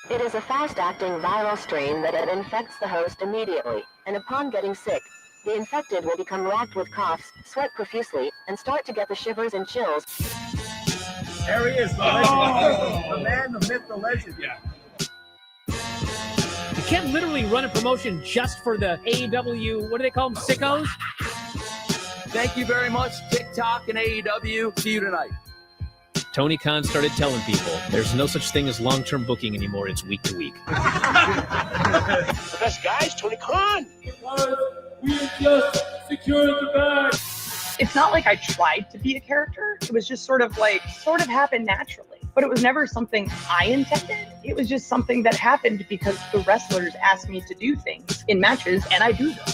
It is a fast-acting viral strain that infects the host immediately, and upon getting sick, the infected will become racked with coughs, sweat profusely, and start to get the shivers and chills. There he is, the legend. The man, the myth, the legend. Yeah. You can't literally run a promotion just for the AEW, what do they call them, sickos? Thank you very much, TikTok and AEW. See you tonight. Tony Khan started telling people there's no such thing as long-term booking anymore. It's week to week. The best guys, Tony Khan. We just secured the bag. It's not like I tried to be a character. It was just sort of happened naturally. But it was never something I intended. It was just something that happened because the wrestlers asked me to do things in matches, and I do them.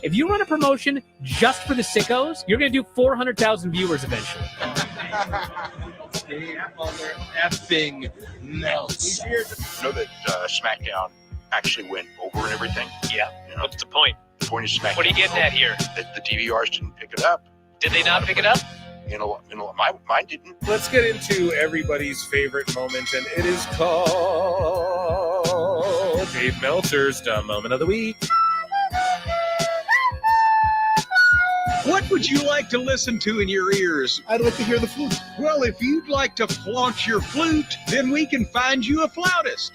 If you run a promotion just for the sickos, you're going to do 400,000 viewers eventually. Effing melts. You know that SmackDown actually went over and everything? Yeah. You know, What's the point? the point of SmackDown. What are you getting at here? That the DVRs didn't pick it up. Did they not pick it up? Mine didn't. Let's get into everybody's favorite moment, and it is called Dave Meltzer's Dumb Moment of the Week. What would you like to listen to in your ears? I'd like to hear the flute. Well, if you'd like to flaunt your flute, then we can find you a flautist.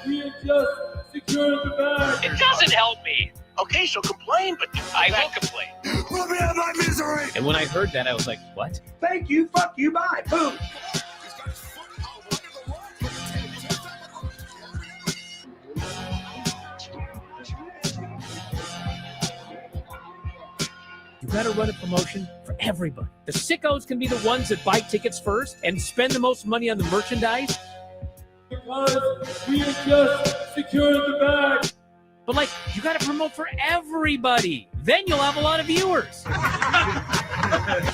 We just secured the bag. It doesn't help me. Okay, so complain, but I will complain. Let me have my misery. And when I heard that, I was like, what? Thank you, fuck you, bye, boom. You got to run a promotion for everybody. The sickos can be the ones that buy tickets first and spend the most money on the merchandise. Because we just secured the bag. But, like, you got to promote for everybody. Then you'll have a lot of viewers. I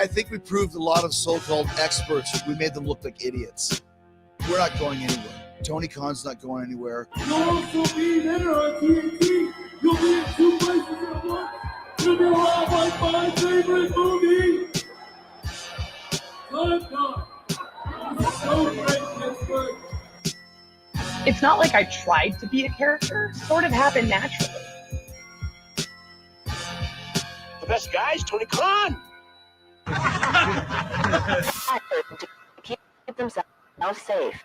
think we proved a lot of so-called experts. We made them look like idiots. We're not going anywhere. Tony Khan's not going anywhere. You'll also be there on TNT. You'll be in 2 places at once. You'll be around like my favorite movie. Time God. It's so great, Pittsburgh. It's not like I tried to be a character. It sort of happened naturally. the best guys, Tony Khan. Keep themselves safe.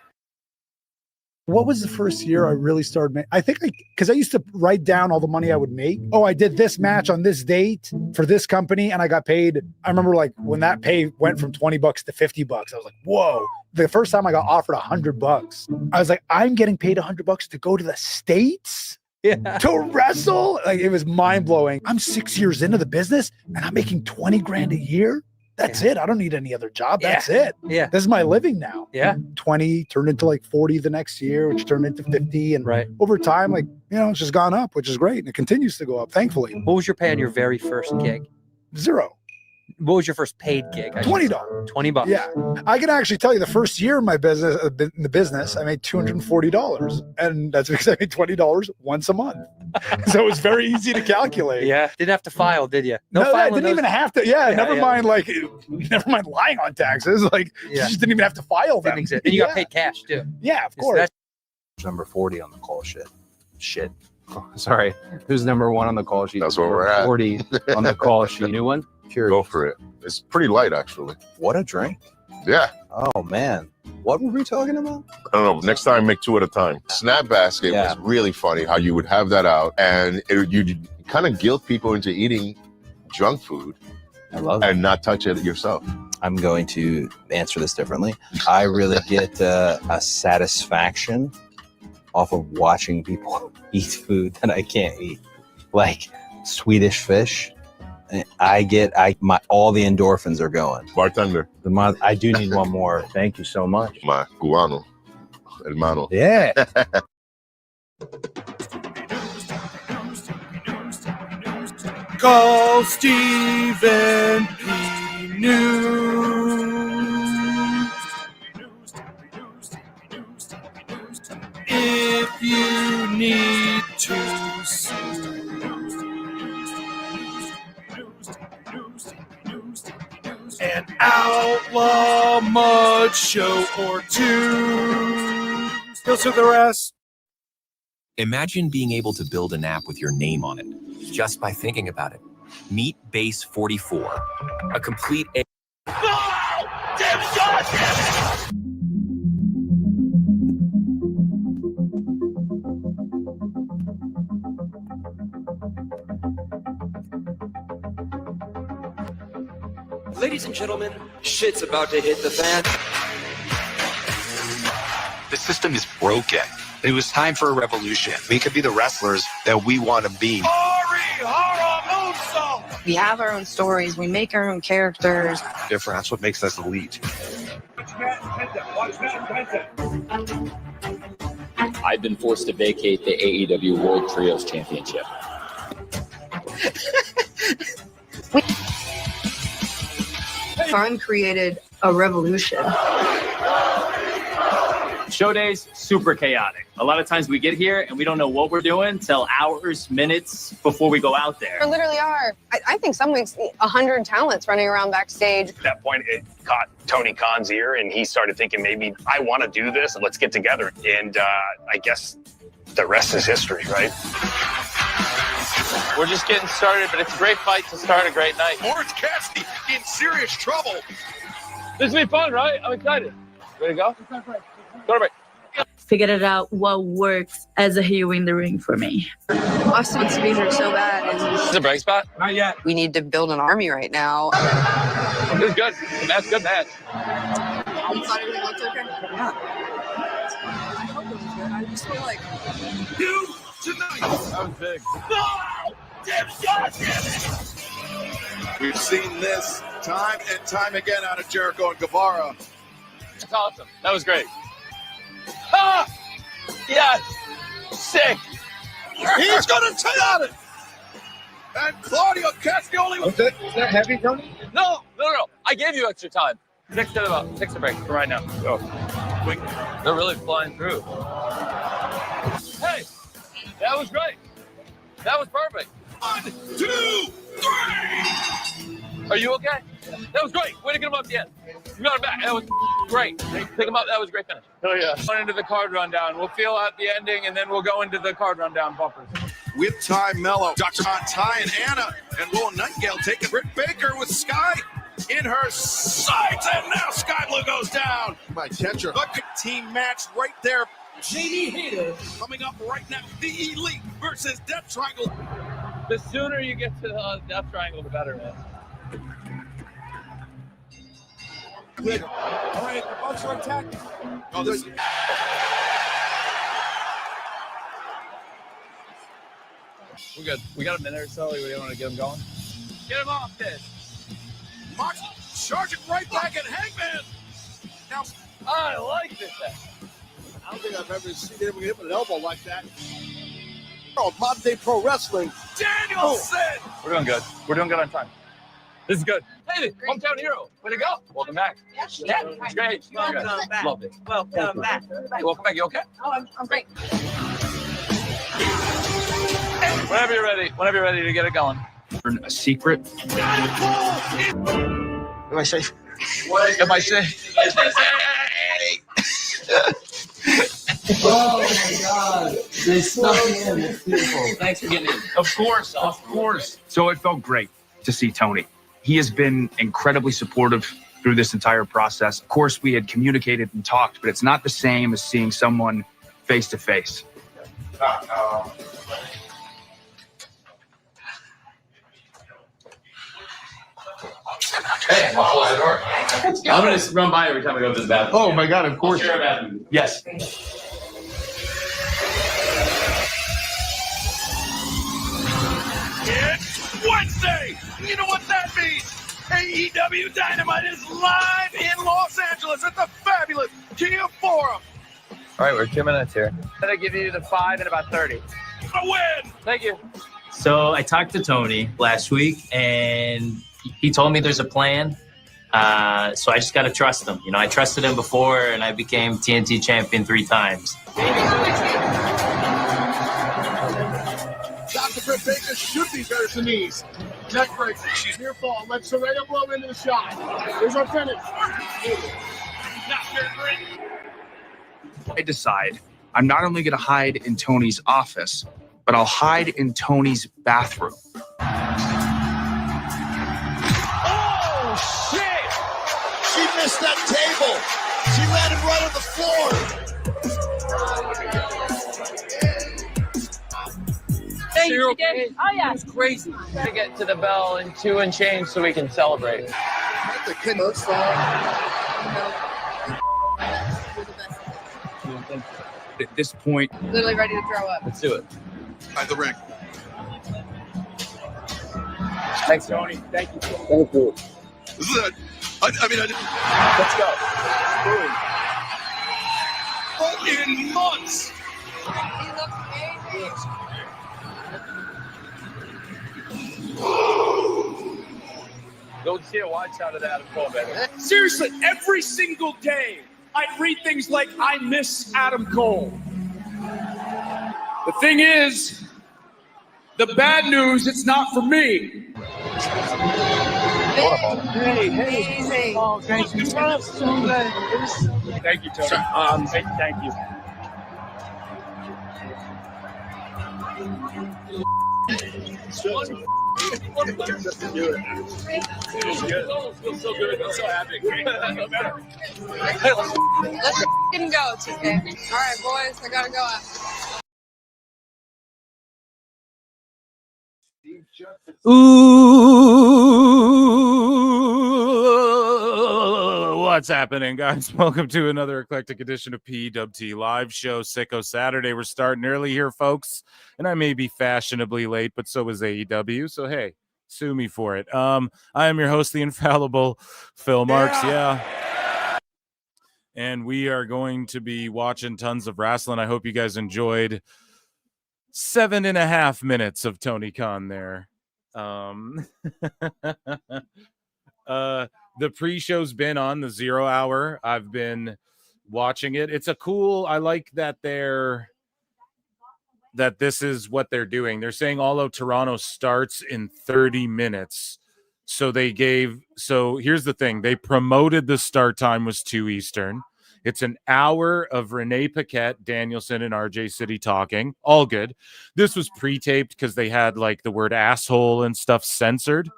What was the first year I really started making? I think because I used to write down all the money I would make. Oh, I did this match on this date for this company and I got paid. I remember like when that pay went from $20 to $50, I was like, whoa. The first time I got offered $100, I was like, I'm getting paid $100 to go to the States to wrestle. Like it was mind blowing. I'm 6 years into the business and I'm making 20 grand a year. That's it. I don't need any other job. That's it. Yeah. This is my living now. Yeah. 20 turned into like 40 the next year, which turned into 50. And over time, like, you know, it's just gone up, which is great. And it continues to go up, thankfully. What was your pay on your very first gig? Zero. What was your first paid gig? $20. $20. Yeah. I can actually tell you the first year in my business, in the business, I made $240. And that's because I made $20 once a month. So it was very easy to calculate. Yeah. Didn't have to file, did you? No, I didn't even have to. Yeah. Never mind lying on taxes. Like you just didn't even have to file them. And you got paid cash too. Yeah, of course. Number 40 on the call sheet. Oh, sorry. Who's number 1 on the call sheet? That's where we're at. 40 on the call sheet. New one? Go for it. It's pretty light, actually. What a drink. Yeah. Oh, man. What were we talking about? I don't know. Next time, make 2 at a time. Snap Basket was really funny how you would have that out and you'd kind of guilt people into eating junk food. I love it. And not touch it yourself. I'm going to answer this differently. I really get a satisfaction off of watching people eat food that I can't eat. Like Swedish fish. All the endorphins are going. Bartender. I do need one more. Thank you so much. My cubano, hermano. Yeah. Go Stephen P. News. If you need to sue. an outlaw mud show or two. Still to the rest. Imagine being able to build an app with your name on it just by thinking about it. Meet Base 44, a complete. Ladies and gentlemen, shit's about to hit the fan. The system is broken. It was time for a revolution. We could be the wrestlers that we want to be. We have our own stories. We make our own characters. Different. That's what makes us elite. I've been forced to vacate the AEW World Trios Championship. Fun created a revolution. Show days, super chaotic. A lot of times we get here and we don't know what we're doing till hours, minutes before we go out there. There literally are, I think some weeks, 100 talents running around backstage. At that point, it caught Tony Khan's ear, and he started thinking, maybe I want to do this, let's get together. And I guess the rest is history, right? We're just getting started, but it's a great fight to start a great night. Orange Cassidy in serious trouble. This will be fun, right? I'm excited. Ready to go? Go to break. Figured it out what works as a heel in the ring for me. Austin wants to be here so bad. And Is it a break spot? Not yet. we need to build an army right now. It was good. The match, good match. You thought everything looked okay? Yeah. I hope it was good. I just feel like You tonight. That was big. We've seen this time and time again out of Jericho and Guevara. That's awesome. That was great. Ah! Yes! Sick! He's going to take on it. And Claudio Castagnoli. Is that heavy, Tony? No. I gave you extra time. 6 to break for right now. Go. Quick. They're really flying through. Hey! That was great. That was perfect. 1, 2, 3. Are you okay? That was great. Way to get him up at the end. You got him back. That was great. Pick him up. That was a great finish. Oh, yeah. Going into the card rundown. We'll feel out the ending, and then we'll go into the card rundown bumpers. With Ty Mello, Dr. Ty and Anna, and Will Nightingale taking Britt Baker with Sky in her sights, and now Sky Blue goes down. My catcher. The team match right there. Jamie Hayter coming up right now. The Elite versus Death Triangle. The sooner you get to the Death Triangle, the better, man. Good. All right, the Bucks are attacking. Oh, this. We're good. We got a minute or so. We want to get him going. Get him off this. Moxley charging right back at Hangman. Now, I like this. I don't think I've ever seen anyone hit with an elbow like that. Oh, modern day pro wrestling. Danielson. We're doing good. We're doing good on time. This is good. Hey, hometown hero. Way to go. Welcome back. Yeah, it's great. Welcome back. Love it. Welcome back. Hey, welcome back. You okay? Oh, I'm great. Whenever you're ready to get it going. A secret. Am I safe? Am I safe? Oh my God. They snuck in. It's beautiful. Thanks for getting in. Of course. So it felt great to see Tony. He has been incredibly supportive through this entire process. Of course, we had communicated and talked, but it's not the same as seeing someone face to face. Hey, I'm gonna close the door. I'm gonna run by every time I go to the bathroom. Oh my God, of course. Share a bathroom. Yes. It's Wednesday. You know what that means? AEW Dynamite is live in Los Angeles at the fabulous Kia Forum. All right, we're 2 minutes here. I'm gonna give you the 5 in about 30. A win. Thank you. So I talked to Tony last week, and he told me there's a plan. So I just got to trust him. You know, I trusted him before, and I became TNT champion 3 times. Dr. Britt Baker should be better than these. Neck break. She's your fault. Let Saraya blow into the shot. Here's our finish. I decide I'm not only going to hide in Tony's office, but I'll hide in Tony's bathroom. Oh, shit! She missed that table. She landed right on the floor. Oh yeah, it's crazy. To get to the bell in 2 and change so we can celebrate. The kid looks like, At this point, literally ready to throw up. Let's do it. By the ring. Thanks, Tony. Thank you. Thank you. This is it. I didn't. Let's go. Fucking months. He looks amazing. Go see a watch out of that and Cole, baby. seriously, every single day, I'd read things like, I miss Adam Cole. The thing is, the bad news, it's not for me. Amazing. Oh, thank you. So good. Thank you, Tony. Thank you. Feels good. Feels so good. I'm so happy. Let's f***ing go today. All right, boys, I gotta go out. Ooh, what's happening, guys? Welcome to another eclectic edition of PWT Live Show, Sicko Saturday. We're starting early here, folks, and I may be fashionably late, but so is AEW, so hey, sue me for it. I am your host, the infallible Phil Marks, and we are going to be watching tons of wrestling. I hope you guys enjoyed 7.5 minutes of Tony Khan there. The pre-show's been on the 0 hour. I've been watching it. It's a cool, I like that this is what they're doing. They're saying All Out Toronto starts in 30 minutes. So here's the thing. They promoted the start time was 2 Eastern. It's an hour of Renee Paquette, Danielson, and RJ City talking. All good. This was pre-taped because they had like the word asshole and stuff censored.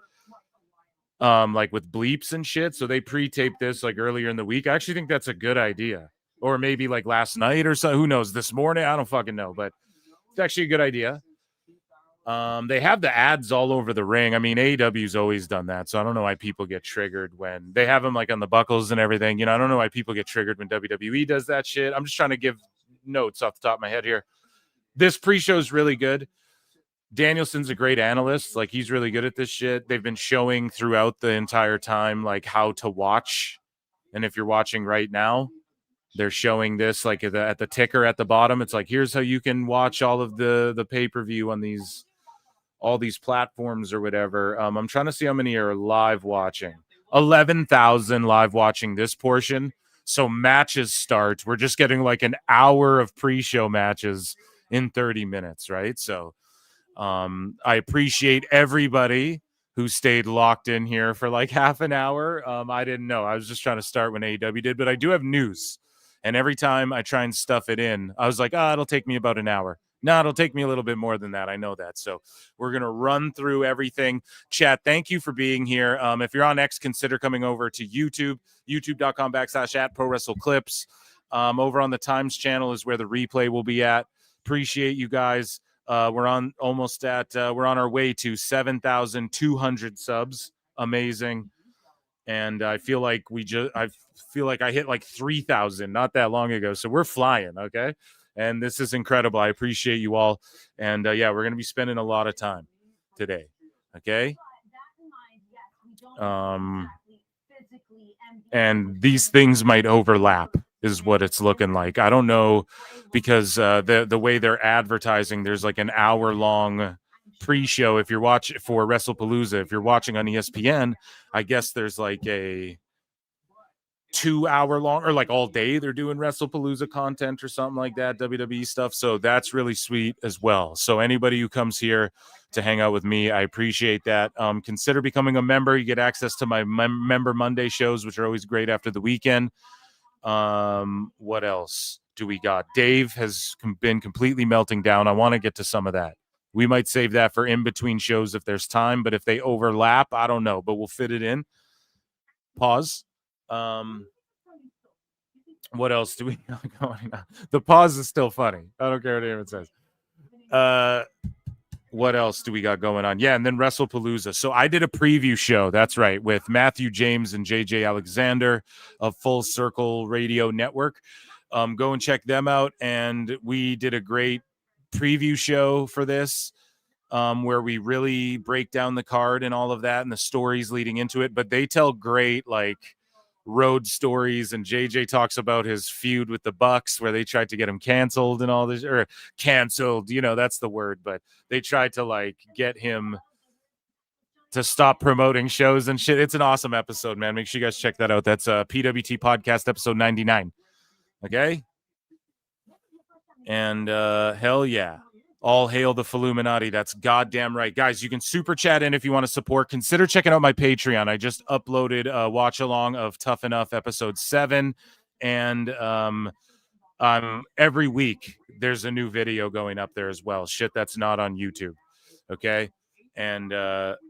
Like with bleeps and shit. So they pre-taped this like earlier in the week. I actually think that's a good idea. Or maybe like last night or so. Who knows? This morning? I don't fucking know. But it's actually a good idea. They have the ads all over the ring. I mean, AEW's always done that. So I don't know why people get triggered when they have them like on the buckles and everything. You know, I don't know why people get triggered when WWE does that shit. I'm just trying to give notes off the top of my head here. This pre-show is really good. Danielson's a great analyst. Like, he's really good at this shit. They've been showing throughout the entire time, like, how to watch. And if you're watching right now, they're showing this, like, at the ticker at the bottom. It's like, here's how you can watch all of the pay-per-view on all these platforms or whatever. I'm trying to see how many are live watching. 11,000 live watching this portion. So matches start. We're just getting, like, an hour of pre-show matches in 30 minutes, right? So I appreciate everybody who stayed locked in here for like half an hour. I didn't know. I was just trying to start when AEW did, but I do have news. And every time I try and stuff it in, I was like, it'll take me about an hour. No, it'll take me a little bit more than that. I know that. So we're going to run through everything. Chat, thank you for being here. If you're on X, consider coming over to YouTube, youtube.com/@ProWrestleClips. Over on the Times channel is where the replay will be at. Appreciate you guys. We're on our way to 7,200 subs. Amazing. And I feel like I hit like 3,000 not that long ago. So we're flying. Okay. And this is incredible. I appreciate you all. And we're going to be spending a lot of time today. Okay. And these things might overlap is what it's looking like. I don't know, because the way they're advertising, there's like an hour-long pre-show. If you're watching for WrestlePalooza, if you're watching on ESPN, I guess there's like a 2-hour long, or like all day they're doing WrestlePalooza content or something like that, WWE stuff. So that's really sweet as well. So anybody who comes here to hang out with me, I appreciate that. Consider becoming a member. You get access to my Member Monday shows, which are always great after the weekend. What else do we got? Dave has been completely melting down. I want to get to some of that. We might save that for in between shows if there's time, but if they overlap, I don't know, but we'll fit it in. Pause. What else do we got going on? The pause is still funny. I don't care what anyone says. What else do we got going on? Yeah, and then WrestlePalooza. So I did a preview show, that's right, with Matthew James and JJ Alexander of Full Circle Radio Network. Go and check them out. And we did a great preview show for this, where we really break down the card and all of that and the stories leading into it. But they tell great, like, road stories, and JJ talks about his feud with the Bucks where they tried to get him canceled and all this, or canceled, that's the word, but they tried to like get him to stop promoting shows and shit. It's an awesome episode, man. Make sure you guys check that out. That's PWT podcast episode 99. Okay. And hell yeah. All hail the Illuminati. That's goddamn right. Guys, you can super chat in if you want to support. Consider checking out my Patreon. I just uploaded a watch along of Tough Enough episode 7. And every week there's a new video going up there as well. Shit that's not on YouTube. Okay. And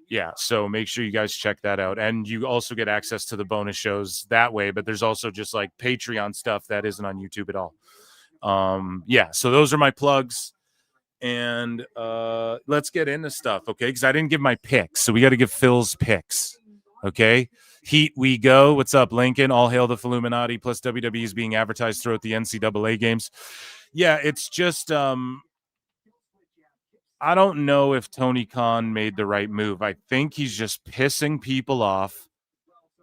yeah, so make sure you guys check that out. And you also get access to the bonus shows that way. But there's also just like Patreon stuff that isn't on YouTube at all. Yeah, so those are my plugs. And let's get into stuff, okay? Because I didn't give my picks, so we got to give Phil's picks, okay? Heat we go. What's up, Lincoln? All hail the Illuminati. Plus WWE is being advertised throughout the NCAA games. Yeah, it's just I don't know if Tony Khan made the right move. I think he's just pissing people off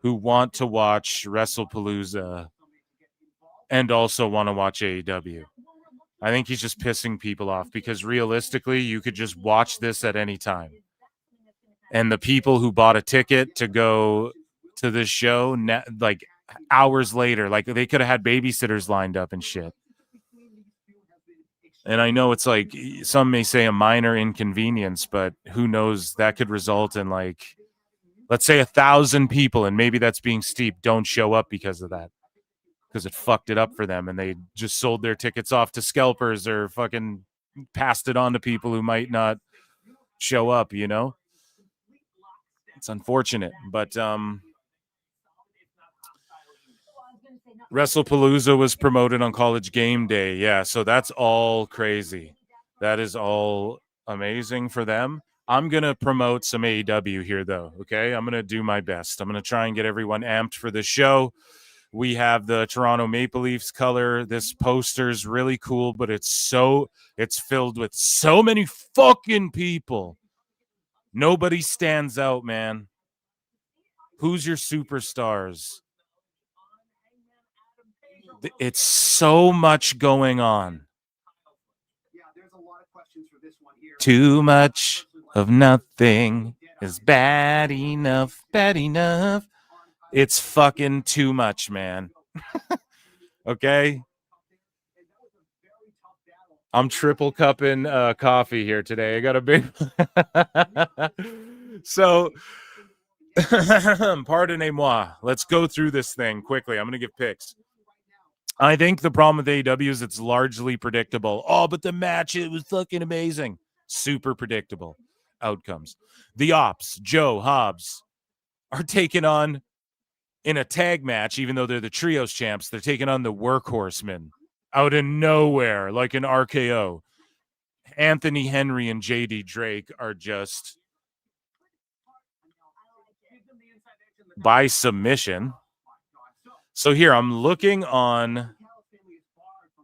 who want to watch WrestlePalooza and also want to watch AEW. I think he's just pissing people off because realistically, you could just watch this at any time. And the people who bought a ticket to go to this show, like hours later, like they could have had babysitters lined up and shit. And I know it's like some may say a minor inconvenience, but who knows, that could result in like, let's say 1,000 people, and maybe that's being steep, don't show up because of that. Because it fucked it up for them and they just sold their tickets off to scalpers or fucking passed it on to people who might not show up, It's unfortunate. But WrestlePalooza was promoted on College Game Day. Yeah, so that's all crazy. That is all amazing for them. I'm going to promote some AEW here, though, okay? I'm going to do my best. I'm going to try and get everyone amped for the show. We have the Toronto Maple Leafs color. This poster's really cool, but it's filled with so many fucking people. Nobody stands out, man. Who's your superstars? It's so much going on. Too much of nothing is bad enough, bad enough. It's fucking too much, man. Okay? I'm triple cupping coffee here today. I got a big... So, pardonnez-moi. Let's go through this thing quickly. I'm going to give picks. I think the problem with AEW is it's largely predictable. Oh, but the match, it was fucking amazing. Super predictable outcomes. The Ops, Joe, Hobbs, are taking on, in a tag match, even though they're the trios champs, they're taking on the Workhorsemen out of nowhere, like an RKO. Anthony Henry and JD Drake are just by submission. So here, I'm looking on.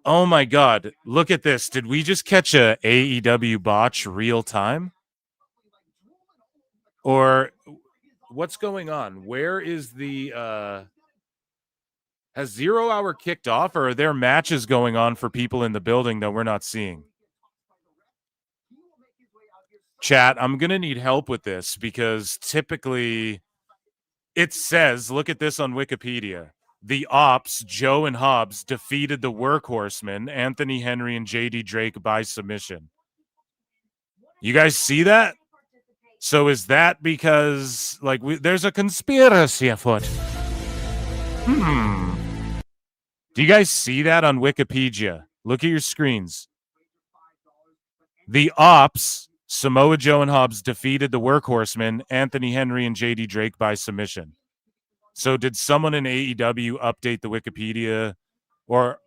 Oh my God, look at this. Did we just catch a AEW botch real time? Or what's going on? Where is the has 0 Hour kicked off, or are there matches going on for people in the building that we're not seeing? Chat, I'm going to need help with this because typically it says, look at this on Wikipedia. The Ops, Joe and Hobbs, defeated the Workhorsemen, Anthony Henry and JD Drake by submission. You guys see that? So is that because like there's a conspiracy afoot? Do you guys see that on Wikipedia? Look at your screens. The Ops, Samoa Joe and Hobbs defeated the Workhorsemen, Anthony Henry and JD Drake by submission. So did someone in AEW update the Wikipedia? Or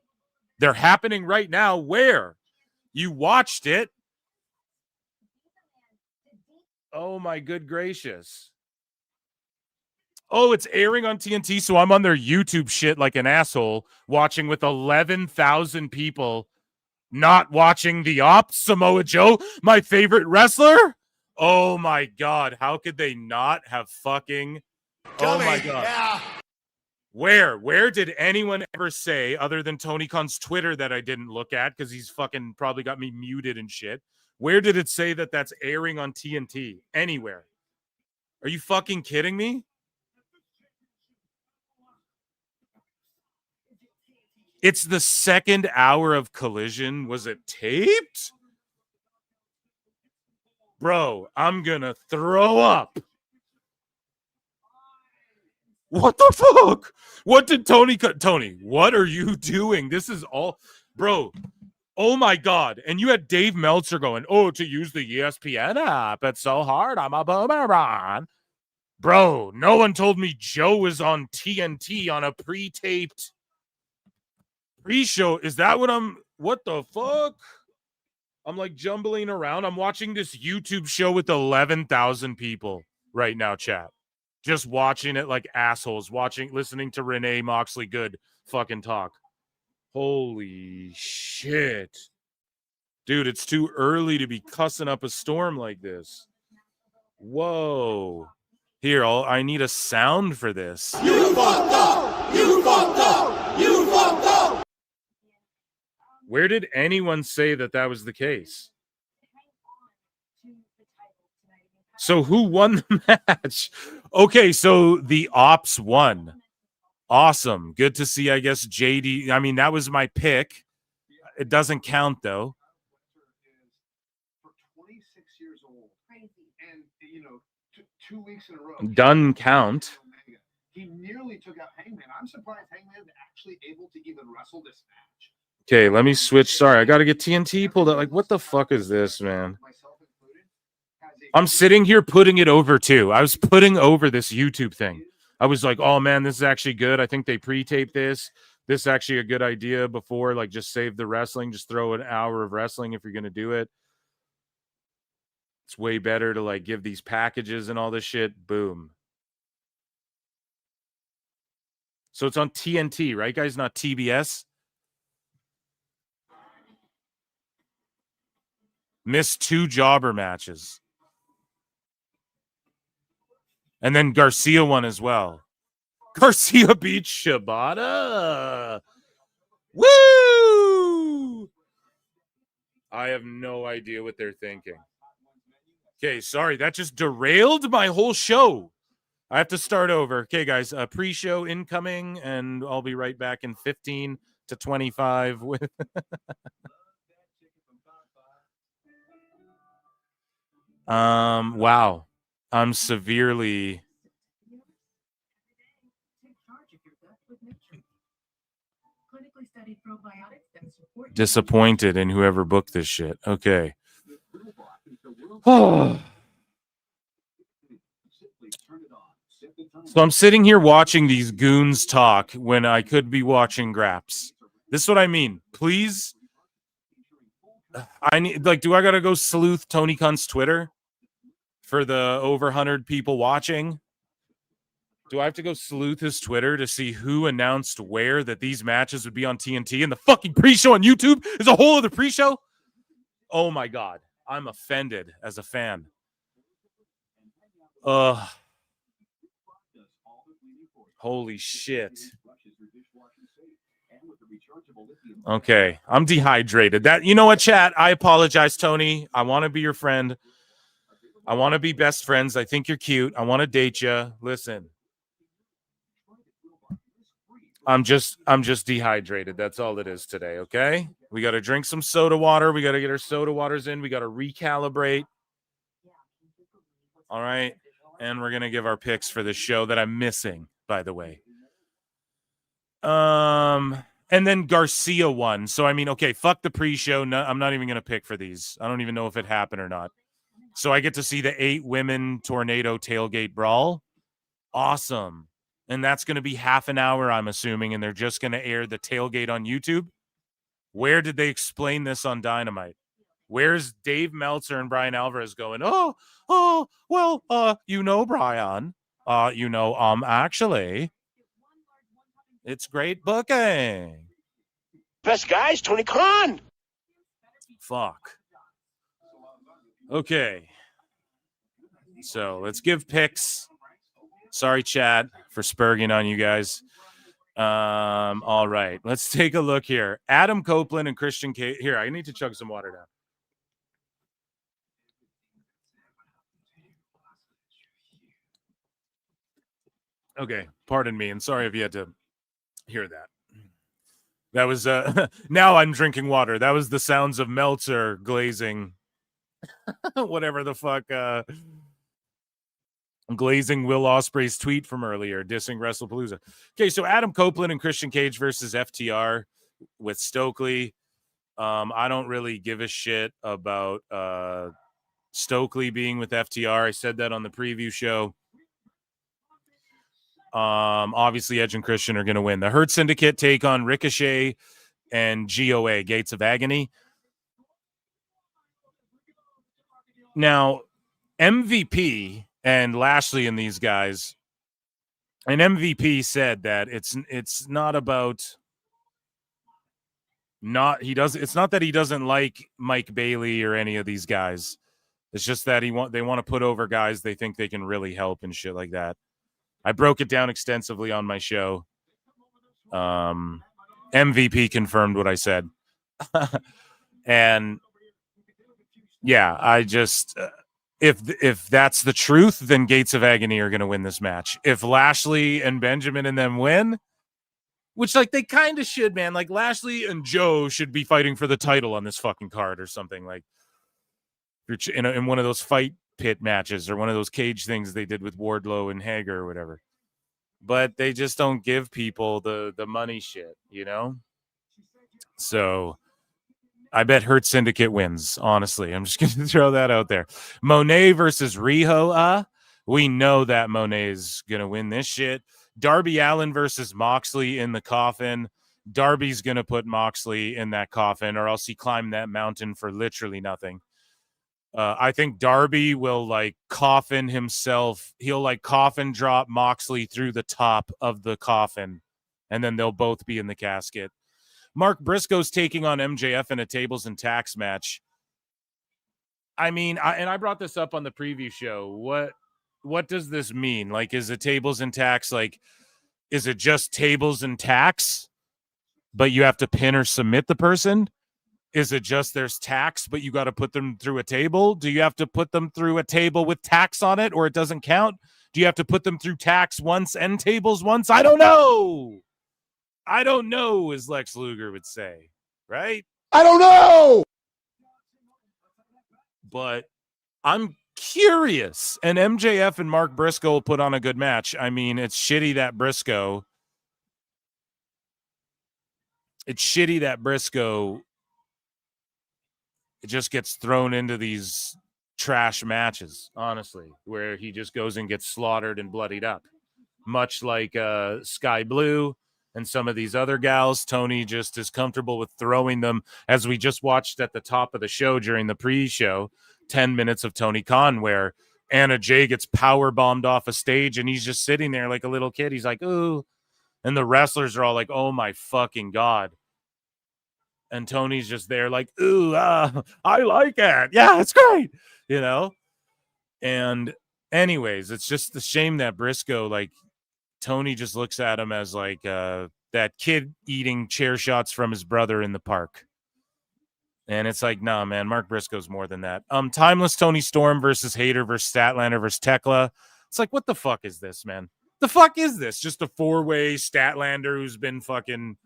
they're happening right now where? You watched it. Oh my good gracious. Oh, it's airing on TNT, so I'm on their YouTube shit like an asshole, watching with 11,000 people not watching the Ops, Samoa Joe, my favorite wrestler? Oh my God, how could they not have fucking... Oh my God. Yeah. Where did anyone ever say, other than Tony Khan's Twitter that I didn't look at because he's fucking probably got me muted and shit, where did it say that that's airing on TNT? Anywhere. Are you fucking kidding me? It's the second hour of Collision. Was it taped? Bro, I'm gonna throw up. What the fuck? What did Tony, what are you doing? This is all, bro. Oh my God. And you had Dave Meltzer going, oh, to use the ESPN app. It's so hard. I'm a boomerang. Bro, no one told me Joe was on TNT on a pre-taped pre-show. Is that what the fuck? I'm like jumbling around. I'm watching this YouTube show with 11,000 people right now, chat. Just watching it like assholes, listening to Renee Moxley Good fucking talk. Holy shit. Dude, it's too early to be cussing up a storm like this. Whoa. Here, I need a sound for this. You fucked up! You fucked up! You fucked up! Where did anyone say that was the case? So who won the match? Okay, so the Ops won. Awesome. Good to see, I guess, JD. I mean, that was my pick. It doesn't count, though. For 26 years old. And, 2 weeks in a row. Doesn't count. He nearly took out Hangman. I'm surprised Hangman was actually able to even wrestle this match. Okay, let me switch. Sorry, I got to get TNT pulled out. Like, what the fuck is this, man? I'm sitting here putting it over, too. I was putting over this YouTube thing. I was like, oh, man, this is actually good. I think they pre-taped this. This is actually a good idea before, like, just save the wrestling. Just throw an hour of wrestling if you're going to do it. It's way better to, like, give these packages and all this shit. Boom. So it's on TNT, right, guys? Not TBS? Missed 2 jobber matches. And then Garcia won as well. Garcia beat Shibata. Woo! I have no idea what they're thinking. Okay, sorry. That just derailed my whole show. I have to start over. Okay, guys. Pre-show incoming, and I'll be right back in 15 to 25 with... Wow. I'm severely disappointed in whoever booked this shit. Okay. Oh. So I'm sitting here watching these goons talk when I could be watching Graps. This is what I mean. Please. I need, like, do I gotta go sleuth Tony Khan's Twitter for the over 100 people watching? Do I have to go sleuth his Twitter to see who announced where that these matches would be on TNT, and the fucking pre-show on YouTube is a whole other pre-show? Oh my God. I'm offended as a fan. Holy shit. Okay, I'm dehydrated. You know what, chat? I apologize, Tony. I want to be your friend. I want to be best friends. I think you're cute. I want to date you. Listen. I'm just dehydrated. That's all it is today, okay? We got to drink some soda water. We got to get our soda waters in. We got to recalibrate. All right? And we're going to give our picks for the show that I'm missing, by the way. And then Garcia won. So I mean, okay, fuck the pre-show. No, I'm not even going to pick for these. I don't even know if it happened or not. So I get to see the 8 women tornado tailgate brawl. Awesome. And that's going to be half an hour, I'm assuming, and they're just going to air the tailgate on YouTube. Where did they explain this on Dynamite? Where's Dave Meltzer and Brian Alvarez going, well, Brian, actually, it's great booking. Best guys, Tony Khan. Fuck. Okay. So let's give picks. Sorry, chat, for spurging on you guys. All right. Let's take a look here. Adam Copeland and Christian Cage. Here, I need to chug some water now. Okay. Pardon me. And sorry if you had to hear that. That was now I'm drinking water. That was the sounds of Meltzer glazing whatever the fuck glazing Will Ospreay's tweet from earlier dissing WrestlePalooza. Okay, so Adam Copeland and Christian Cage versus FTR with Stokely. I don't really give a shit about Stokely being with FTR. I said that on the preview show. Obviously Edge and Christian are going to win. The Hurt Syndicate take on Ricochet and GOA, Gates of Agony. Now, MVP and Lashley and these guys, and MVP said that it's not about it's not that he doesn't like Mike Bailey or any of these guys. It's just that they want to put over guys they think they can really help and shit like that. I broke it down extensively on my show. MVP confirmed what I said. And yeah, I just if that's the truth, then Gates of Agony are going to win this match. If Lashley and Benjamin and them win, which like they kind of should, man. Like Lashley and Joe should be fighting for the title on this fucking card or something, like in one of those fight pit matches or one of those cage things they did with Wardlow and Hager or whatever. But they just don't give people the money shit, you know? So I bet Hurt Syndicate wins, honestly. I'm just going to throw that out there. Monet versus Riho. We know that Monet's going to win this shit. Darby Allin versus Moxley in the coffin. Darby's going to put Moxley in that coffin, or else he climbed that mountain for literally nothing. I think Darby will like coffin himself. He'll like coffin drop Moxley through the top of the coffin, and then they'll both be in the casket. Mark Briscoe's taking on MJF in a tables and tacks match. I mean, I brought this up on the preview show. What does this mean? Like, is it tables and tacks? Like, is it just tables and tacks, but you have to pin or submit the person? Is it just there's tacks, but you got to put them through a table? Do you have to put them through a table with tacks on it, or it doesn't count? Do you have to put them through tacks once and tables once? I don't know. I don't know, as Lex Luger would say, right? I don't know. But I'm curious. And MJF and Mark Briscoe will put on a good match. I mean, it's shitty that Briscoe it just gets thrown into these trash matches, honestly, where he just goes and gets slaughtered and bloodied up. Much like Sky Blue and some of these other gals, Tony just is comfortable with throwing them, as we just watched at the top of the show during the pre-show, 10 minutes of Tony Khan, where Anna Jay gets power bombed off a stage and he's just sitting there like a little kid. He's like, ooh. And the wrestlers are all like, oh my fucking God. And Tony's just there like, ooh, I like it. Yeah, it's great. You know? And anyways, it's just a shame that Briscoe, like, Tony just looks at him as like that kid eating chair shots from his brother in the park. And it's like, nah, man, Mark Briscoe's more than that. Timeless Tony Storm versus Hayter versus Statlander versus Tekla. It's like, what the fuck is this, man? The fuck is this? Just a 4-way Statlander who's been fucking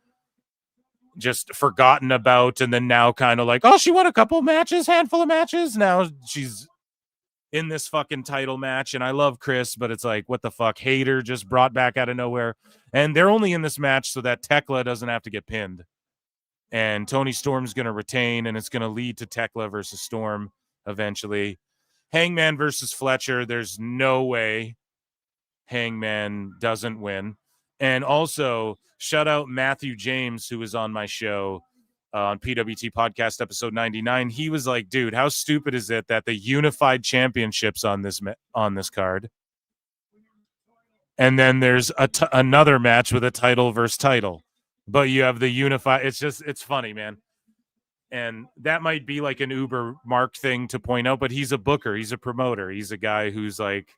just forgotten about, and then now kind of like, oh, she won a couple matches, handful of matches. Now she's in this fucking title match, and I love Chris, but it's like, what the fuck? Hater just brought back out of nowhere, and they're only in this match so that Tekla doesn't have to get pinned, and Tony Storm's going to retain, and it's going to lead to Tekla versus Storm eventually. Hangman versus Fletcher, there's no way Hangman doesn't win. And also, shout out Matthew James, who was on my show on PWT Podcast episode 99. He was like, dude, how stupid is it that the unified championships on this card, and then there's another match with a title versus title, but you have the unified. It's funny, man. And that might be like an Uber Mark thing to point out, but he's a booker, he's a promoter, he's a guy who's like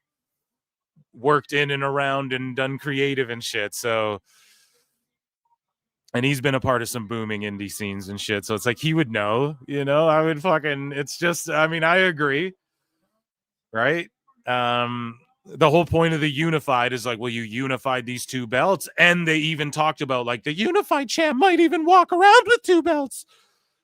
worked in and around and done creative and shit. So, and he's been a part of some booming indie scenes and shit. So it's like he would know, I would fucking, it's just, I mean, I agree. Right? The whole point of the unified is like, well, you unified these two belts. And they even talked about like the unified champ might even walk around with two belts.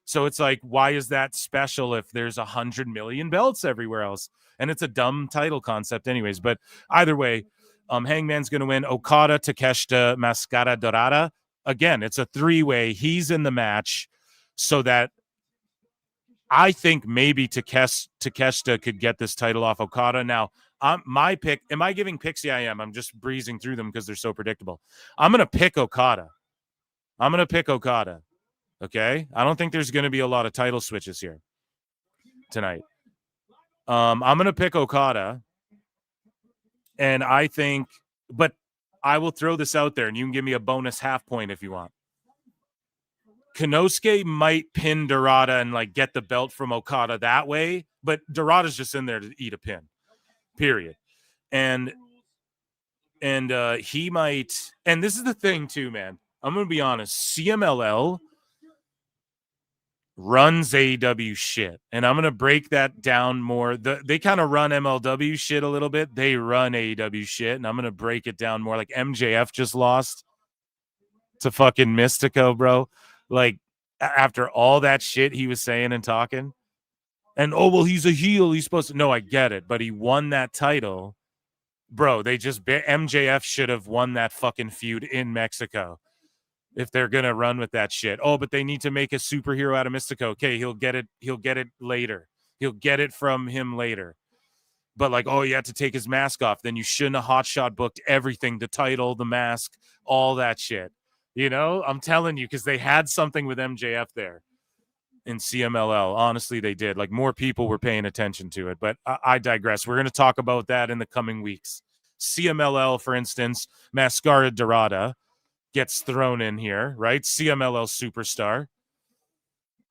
So it's like, why is that special if there's 100 million belts everywhere else? And it's a dumb title concept anyways. But either way, Hangman's going to win. Okada, Takeshita, Mascara Dorada. Again, it's a 3-way. He's in the match so that I think maybe Takeshita could get this title off Okada. Now, my pick, am I giving picks? Yeah, I am. I'm just breezing through them because they're so predictable. I'm going to pick Okada. Okay? I don't think there's going to be a lot of title switches here tonight. I'm going to pick Okada. And I think, but I will throw this out there, and you can give me a bonus half point if you want. Konosuke might pin Dorada and like get the belt from Okada that way, but Dorada's just in there to eat a pin, period. And he might, and this is the thing too, man. I'm going to be honest. CMLL runs AEW shit, and I'm going to break that down more. They kind of run MLW shit a little bit. They run AEW shit, and I'm going to break it down more. Like MJF just lost to fucking Mystico, bro. Like after all that shit he was saying and talking, and oh, well, he's a heel. He's supposed to. No, I get it, but he won that title, bro. MJF should have won that fucking feud in Mexico. If they're gonna run with that shit. Oh, but they need to make a superhero out of Mystico. Okay, he'll get it later. He'll get it from him later. But like, oh, you have to take his mask off. Then you shouldn't have hotshot booked everything, the title, the mask, all that shit. I'm telling you, because they had something with MJF there in CMLL. Honestly, they did. Like more people were paying attention to it. But I digress. We're gonna talk about that in the coming weeks. CMLL, for instance, Mascara Dorada gets thrown in here, right? CMLL superstar.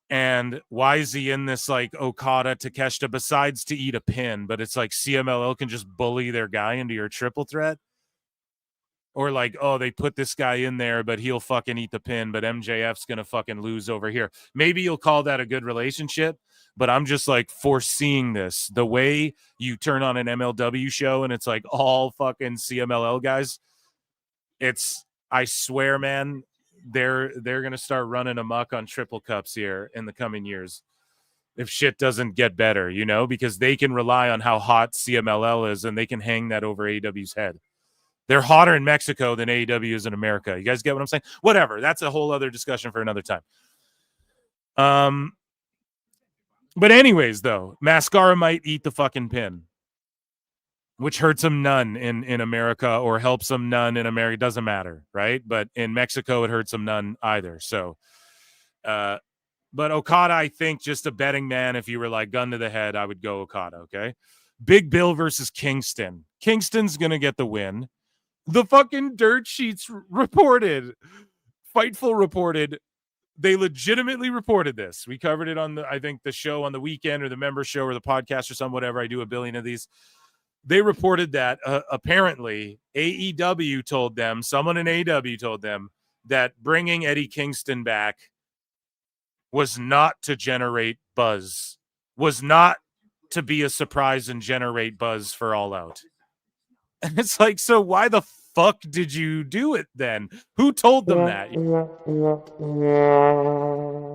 And why is he in this like Okada, Takeshita, besides to eat a pin? But it's like CMLL can just bully their guy into your triple threat. Or like, oh, they put this guy in there, but he'll fucking eat the pin, but MJF's going to fucking lose over here. Maybe you'll call that a good relationship, but I'm just like foreseeing this. The way you turn on an MLW show and it's like all fucking CMLL guys, I swear, man, they're going to start running amok on triple cups here in the coming years if shit doesn't get better, because they can rely on how hot CMLL is and they can hang that over AEW's head. They're hotter in Mexico than AEW is in America. You guys get what I'm saying? Whatever. That's a whole other discussion for another time. But anyways, though, Mascara might eat the fucking pin, which hurts him none in America or helps him none in America. Doesn't matter, right? But in Mexico, it hurts him none either. So, but Okada, I think just a betting man, if you were like gun to the head, I would go Okada, okay? Big Bill versus Kingston. Kingston's going to get the win. The fucking dirt sheets reported. Fightful reported. They legitimately reported this. We covered it on the show on the weekend or the member show or the podcast or some whatever. I do a billion of these. They reported that apparently AEW told them, someone in AEW told them that bringing Eddie Kingston back was not to generate buzz, was not to be a surprise and generate buzz for All Out. And it's like, so why the fuck did you do it then? Who told them that?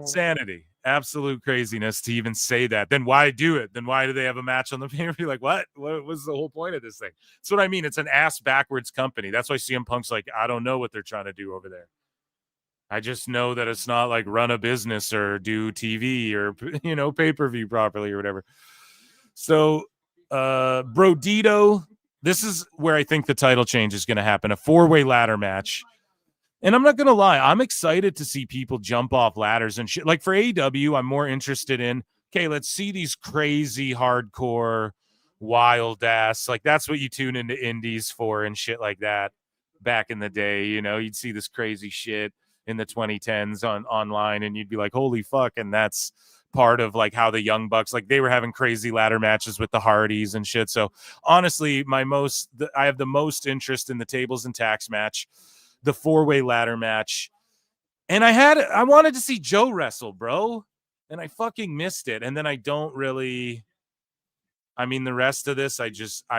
Sanity. Absolute craziness to even say that. Then why do it? Then why do they have a match on the pay-per-view? Like, what was the whole point of this thing? That's what I mean. It's an ass backwards company. That's why CM Punk's like, I don't know what they're trying to do over there. I just know that it's not like run a business or do TV or, you know, pay-per-view properly or whatever. So, Brodito, this is where I think the title change is going to happen. A 4-way ladder match. And I'm not going to lie, I'm excited to see people jump off ladders and shit. Like for AEW, I'm more interested in, okay, let's see these crazy, hardcore, wild ass. Like that's what you tune into indies for and shit like that. Back in the day, you know, you'd see this crazy shit in the 2010s online and you'd be like, holy fuck. And that's part of like how the Young Bucks, like they were having crazy ladder matches with the Hardys and shit. So honestly, I have the most interest in the tables and tax match, the 4-way ladder match. And I wanted to see Joe wrestle, bro. And I fucking missed it. And then I don't really, I mean, the rest of this, I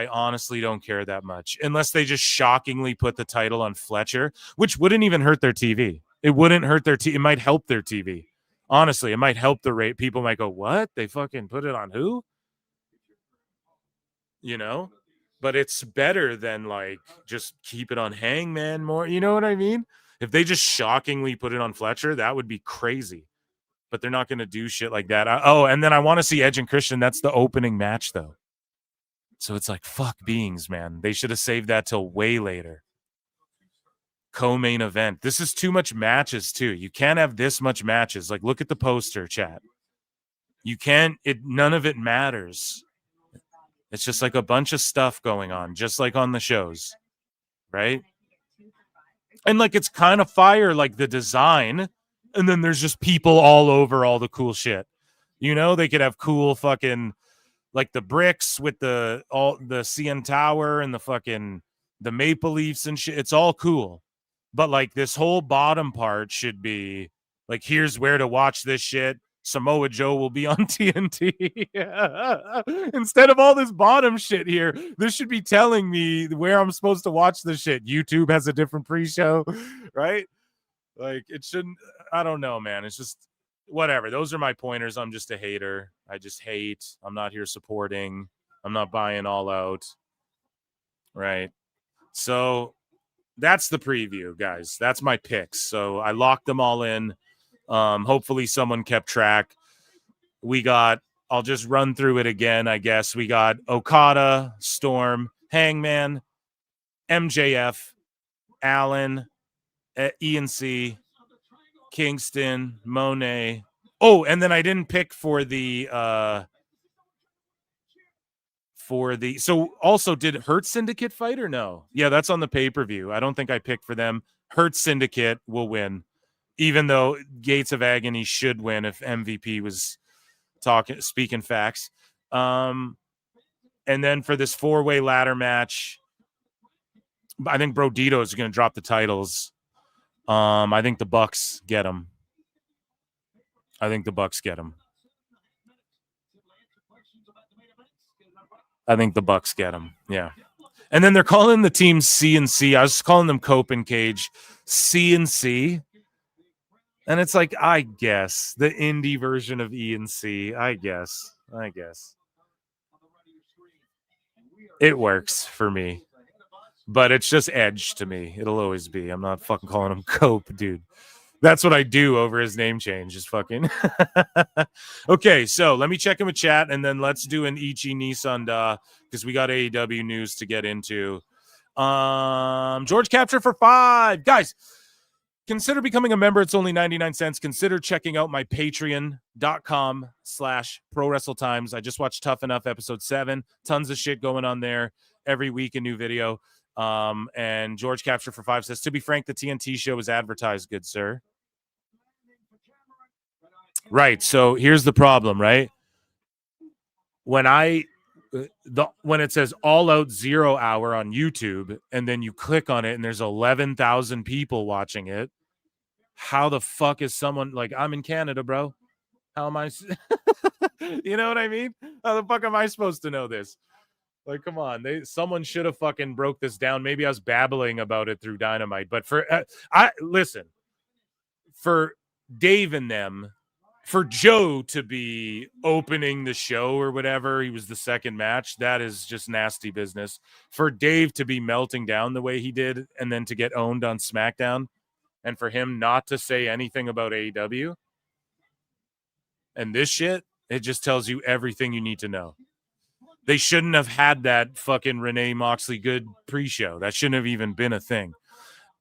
honestly don't care that much. Unless they just shockingly put the title on Fletcher, which wouldn't even hurt their TV. It wouldn't hurt their TV. It might help their TV. Honestly, it might help the rate. People might go, what? They fucking put it on who? You know? But it's better than like just keep it on Hangman more. You know what I mean? If they just shockingly put it on Fletcher, that would be crazy. But they're not going to do shit like that. And then I want to see Edge and Christian. That's the opening match, though. So it's like, fuck beings, man. They should have saved that till way later. Co-main event. This is too much matches, too. You can't have this much matches. Like, look at the poster, chat. You can't. None of it matters. It's just like a bunch of stuff going on, just like on the shows, right? And like it's kind of fire, like the design, and then there's just people all over all the cool shit. You know, they could have cool fucking like the bricks with the CN Tower and the Maple Leafs and shit. It's all cool, but like this whole bottom part should be like, here's where to watch this shit. Samoa Joe will be on TNT. Instead of all this bottom shit here, this should be telling me where I'm supposed to watch this shit. YouTube has a different pre-show, right? Like it shouldn't, I don't know, man. It's just whatever. Those are my pointers. I'm just a hater. I just hate. I'm not here supporting. I'm not buying all out. Right. So that's the preview, guys. That's my picks. So I locked them all in. Hopefully someone kept track. I'll just run through it again, I guess. We got Okada, Storm, Hangman, MJF, Allen, ENC, Kingston, Monet. Oh, and then I didn't pick for the so also did Hurt Syndicate fight or no? Yeah, that's on the pay-per-view. I don't think I picked for them. Hurt Syndicate will win. Even though Gates of Agony should win if MVP was speaking facts. And then for this 4-way ladder match, I think Brodito is going to drop the titles. I think the Bucks get him. I think the Bucks get him. Yeah. And then they're calling the team C&C. I was calling them Cope and Cage. C&C. And it's like, I guess, the indie version of E&C. I guess. It works for me. But it's just Edge to me. It'll always be. I'm not fucking calling him Cope, dude. That's what I do over his name change. Is fucking. Okay, so let me check in with chat, and then let's do an Ichi Nissan because we got AEW news to get into. George Capture for 5. Guys, consider becoming a member. It's only 99 cents. Consider checking out my patreon.com/prowrestletimes. I just watched Tough Enough episode 7. Tons of shit going on there. Every week a new video. And George Capture for 5 says, to be frank, the TNT show is advertised, good sir. Right. So here's the problem, right? When it says All Out 0 Hour on YouTube, and then you click on it and there's 11,000 people watching it, how the fuck is someone like, I'm in Canada, bro? How am I? You know what I mean? How the fuck am I supposed to know this? Like, come on, someone should have fucking broke this down. Maybe I was babbling about it through Dynamite, but for for Dave and them, for Joe to be opening the show or whatever, he was the second match. That is just nasty business. For Dave to be melting down the way he did, and then to get owned on SmackDown, and for him not to say anything about AEW and this shit, it just tells you everything you need to know. They shouldn't have had that fucking Renee Moxley good pre-show. That shouldn't have even been a thing.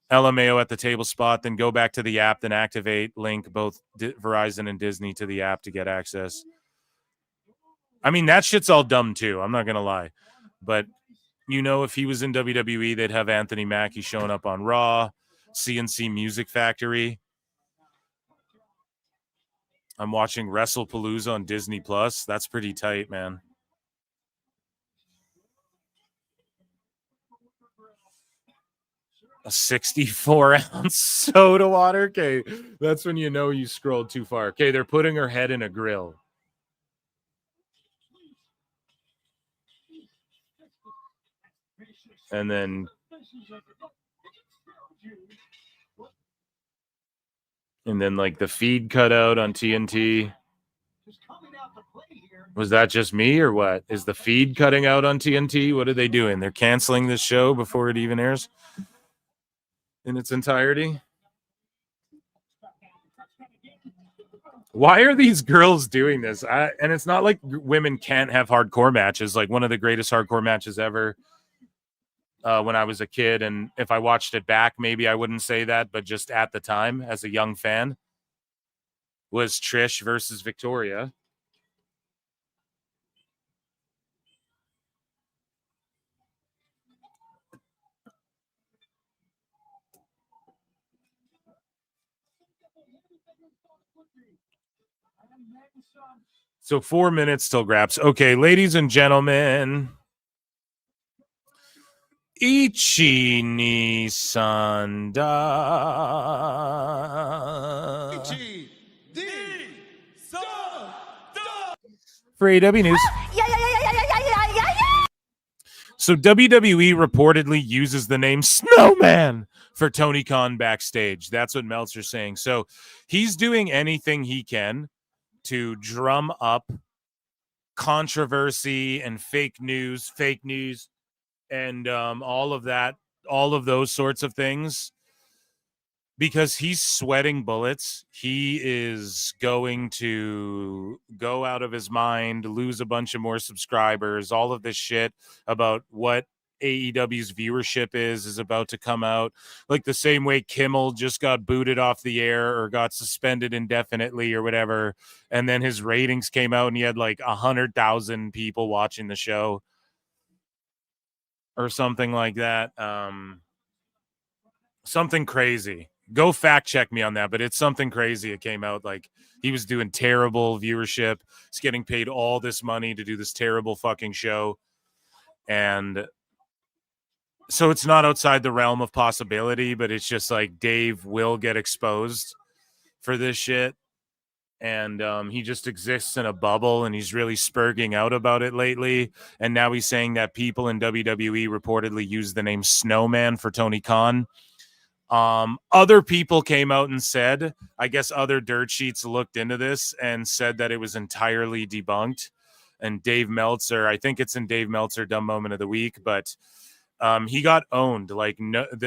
LMAO at the table spot, then go back to the app, then activate, link both Verizon and Disney to the app to get access. I mean, that shit's all dumb too. I'm not going to lie. But, if he was in WWE, they'd have Anthony Mackie showing up on Raw, CNC Music Factory. I'm watching WrestlePalooza on Disney Plus. That's pretty tight, man. A 64-ounce soda water. Okay, that's when you know you scrolled too far. Okay, they're putting her head in a grill. And then like the feed cut out on TNT. Was that just me or what? Is the feed cutting out on TNT? What are they doing? They're canceling this show before it even airs in its entirety. Why are these girls doing this? And it's not like women can't have hardcore matches. Like one of the greatest hardcore matches ever when I was a kid. And if I watched it back, maybe I wouldn't say that. But just at the time, as a young fan, was Trish versus Victoria. So 4 minutes till Graps. Okay, ladies and gentlemen. Ichi ni Sanda. For AEW News. So WWE reportedly uses the name Snowman for Tony Khan backstage. That's what Meltzer's saying. So he's doing anything he can to drum up controversy and fake news, and all of that, all of those sorts of things, because he's sweating bullets. He is going to go out of his mind, lose a bunch of more subscribers. All of this shit about what AEW's viewership is about to come out, like the same way Kimmel just got booted off the air or got suspended indefinitely or whatever, and then his ratings came out and he had like 100,000 people watching the show or something like that. Something crazy. Go fact check me on that, but it's something crazy. It came out like he was doing terrible viewership. He's getting paid all this money to do this terrible fucking show, and so it's not outside the realm of possibility, but it's just like Dave will get exposed for this shit. And he just exists in a bubble, and he's really spurging out about it lately. And now he's saying that people in WWE reportedly use the name Snowman for Tony Khan. Other people came out and said, I guess other dirt sheets looked into this and said that it was entirely debunked. And Dave Meltzer, I think it's in Dave Meltzer Dumb Moment of the Week, but he got owned, like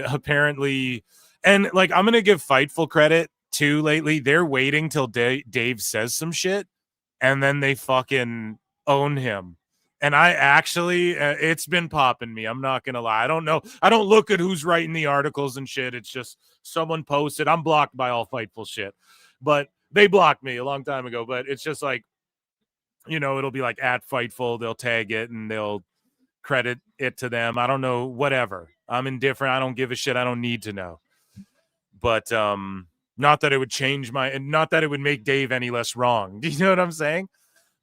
apparently. And like, I'm going to give Fightful credit too. Lately, they're waiting till Dave says some shit and then they fucking own him. And I actually, it's been popping me. I'm not going to lie. I don't know. I don't look at who's writing the articles and shit. It's just someone posted. I'm blocked by all Fightful shit, but they blocked me a long time ago. But it's just like, it'll be like at Fightful. They'll tag it and they'll credit it to them. I don't know, whatever. I'm indifferent. I don't give a shit. I don't need to know. But not that it would change not that it would make Dave any less wrong. Do you know what I'm saying?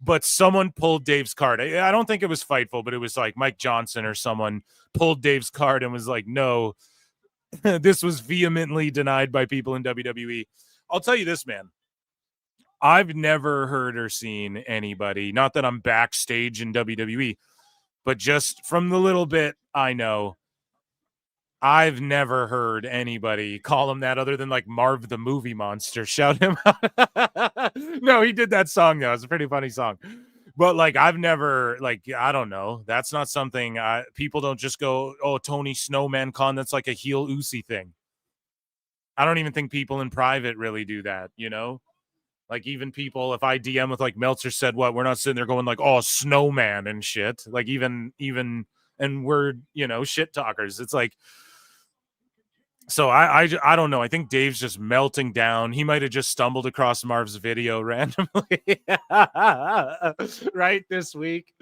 But someone pulled Dave's card. I don't think it was Fightful, but it was like Mike Johnson or someone pulled Dave's card and was like, no, this was vehemently denied by people in WWE. I'll tell you this, man. I've never heard or seen anybody, not that I'm backstage in WWE, But just from the little bit I know, I've never heard anybody call him that other than like Marv the Movie Monster. Shout him out. No, he did that song though. It's a pretty funny song. But like I've never, like, I don't know. That's not something people don't just go, oh, Tony Snowman Con. That's like a heel Uzi thing. I don't even think people in private really do that, you know? Like even people, if I DM with like Meltzer said what, we're not sitting there going like, oh, Snowman and shit. Like even, and we're, you know, shit talkers. It's like, so I don't know. I think Dave's just melting down. He might have just stumbled across Marv's video randomly, right, this week.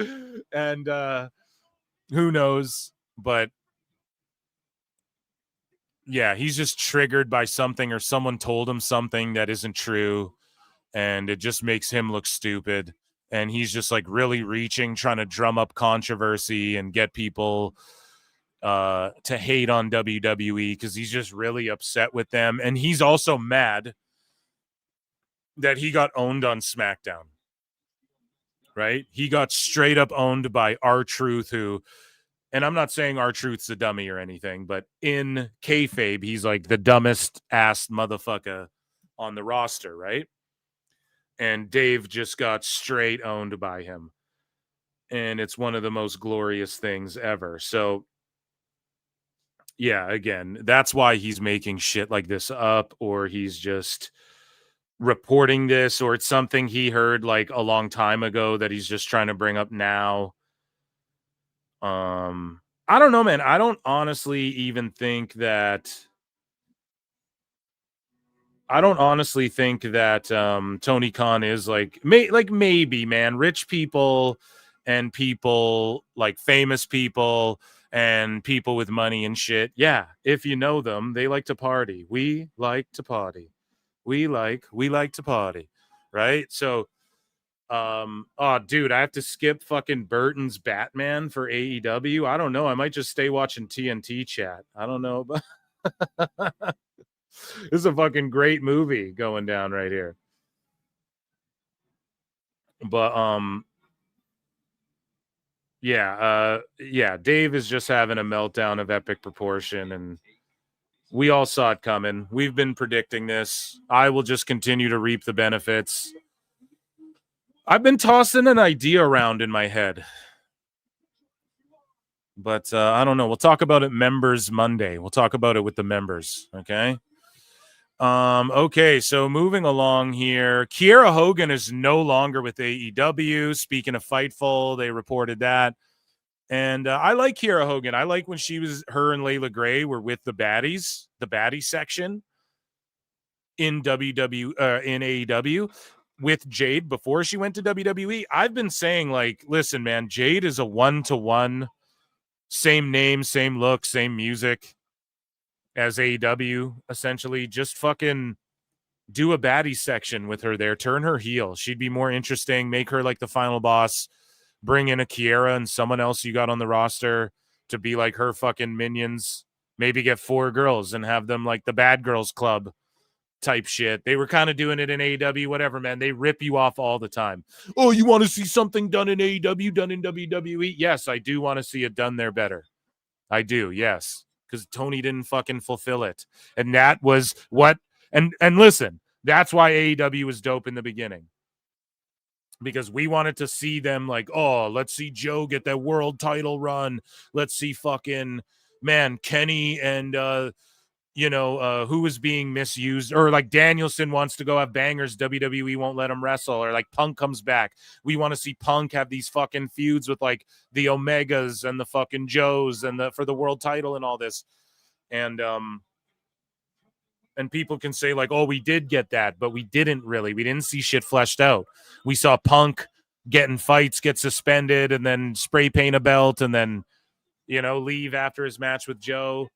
And who knows? But yeah, he's just triggered by something or someone told him something that isn't true. And it just makes him look stupid. And he's just like really reaching, trying to drum up controversy and get people to hate on WWE because he's just really upset with them. And he's also mad that he got owned on SmackDown, right? He got straight up owned by R-Truth, who, and I'm not saying R-Truth's a dummy or anything, but in kayfabe, he's like the dumbest ass motherfucker on the roster, right? And Dave just got straight owned by him. And it's one of the most glorious things ever. So yeah, again, that's why he's making shit like this up, or he's just reporting this, or it's something he heard like a long time ago that he's just trying to bring up now. I don't know, man. I don't honestly even think that Tony Khan is like maybe, man, rich people and people like famous people and people with money and shit. Yeah, if you know them, they like to party. We like to party. We like to party, right? So, oh, dude, I have to skip fucking Burton's Batman for AEW. I don't know. I might just stay watching TNT chat. I don't know, but this is a fucking great movie going down right here. But yeah, Dave is just having a meltdown of epic proportion, and we all saw it coming. We've been predicting this. I will just continue to reap the benefits. I've been tossing an idea around in my head, but I don't know. We'll talk about it members Monday. We'll talk about it with the members, okay? Okay, so moving along here, Kiera Hogan is no longer with AEW. Speaking of Fightful, they reported that. And I like Kiera Hogan. I like when her and Layla Gray were with the baddies, the baddie section in AEW with Jade before she went to WWE. I've been saying, like, listen, man, Jade is a 1-to-1, same name, same look, same music as AEW, essentially. Just fucking do a baddie section with her there. Turn her heel. She'd be more interesting. Make her like the final boss. Bring in a Kiera and someone else you got on the roster to be like her fucking minions. Maybe get 4 girls and have them like the Bad Girls Club type shit. They were kind of doing it in AEW, whatever, man. They rip you off all the time. Oh, you want to see something done in AEW, done in WWE? Yes, I do want to see it done there better. I do, yes. Because Tony didn't fucking fulfill it. And that was what, and listen, that's why AEW was dope in the beginning. Because we wanted to see them like, oh, let's see Joe get that world title run. Let's see fucking, man, Kenny and, who was being misused. Or like Danielson wants to go have bangers. WWE won't let him wrestle. Or like Punk comes back. We want to see Punk have these fucking feuds with like the Omegas and the fucking Joes and for the world title and all this. And people can say like, oh, we did get that, but we didn't really. We didn't see shit fleshed out. We saw Punk get in fights, get suspended, and then spray paint a belt, and then, leave after his match with Joe.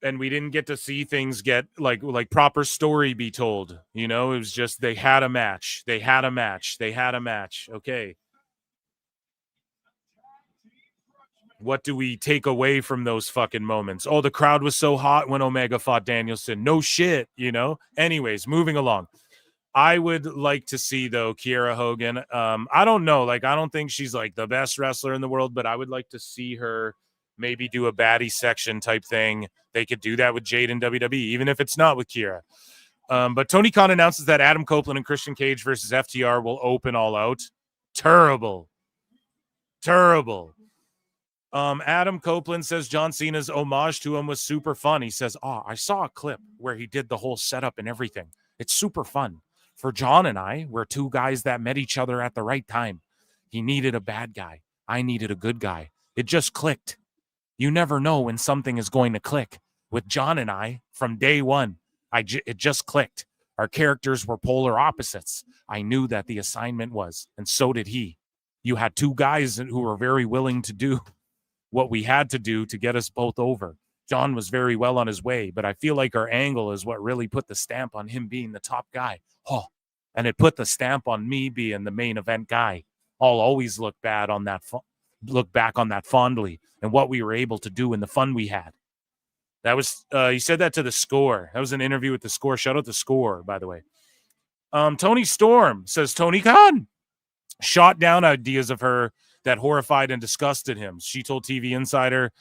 And we didn't get to see things get like proper story be told. It was just they had a match. Okay. What do we take away from those fucking moments? Oh, the crowd was so hot when Omega fought Danielson. No shit, Anyways, moving along. I would like to see, though, Kiera Hogan. I don't know. Like, I don't think she's like the best wrestler in the world, but I would like to see her maybe do a baddie section type thing. They could do that with Jade in WWE, even if it's not with Kiera. But Tony Khan announces that Adam Copeland and Christian Cage versus FTR will open All Out. Terrible. Adam Copeland says John Cena's homage to him was super fun. He says, I saw a clip where he did the whole setup and everything. It's super fun. For John and I, we're two guys that met each other at the right time. He needed a bad guy. I needed a good guy. It just clicked. You never know when something is going to click. With John and I, from day one, it just clicked. Our characters were polar opposites. I knew that the assignment was, and so did he. You had two guys who were very willing to do what we had to do to get us both over. John was very well on his way, but I feel like our angle is what really put the stamp on him being the top guy. And it put the stamp on me being the main event guy. I'll always look back on that fondly and what we were able to do and the fun we had. That was he said that to The Score. That was an interview with The Score. Shout out The Score, by the way. Tony Storm says Tony Khan shot down ideas of her that horrified and disgusted him. She told TV Insider,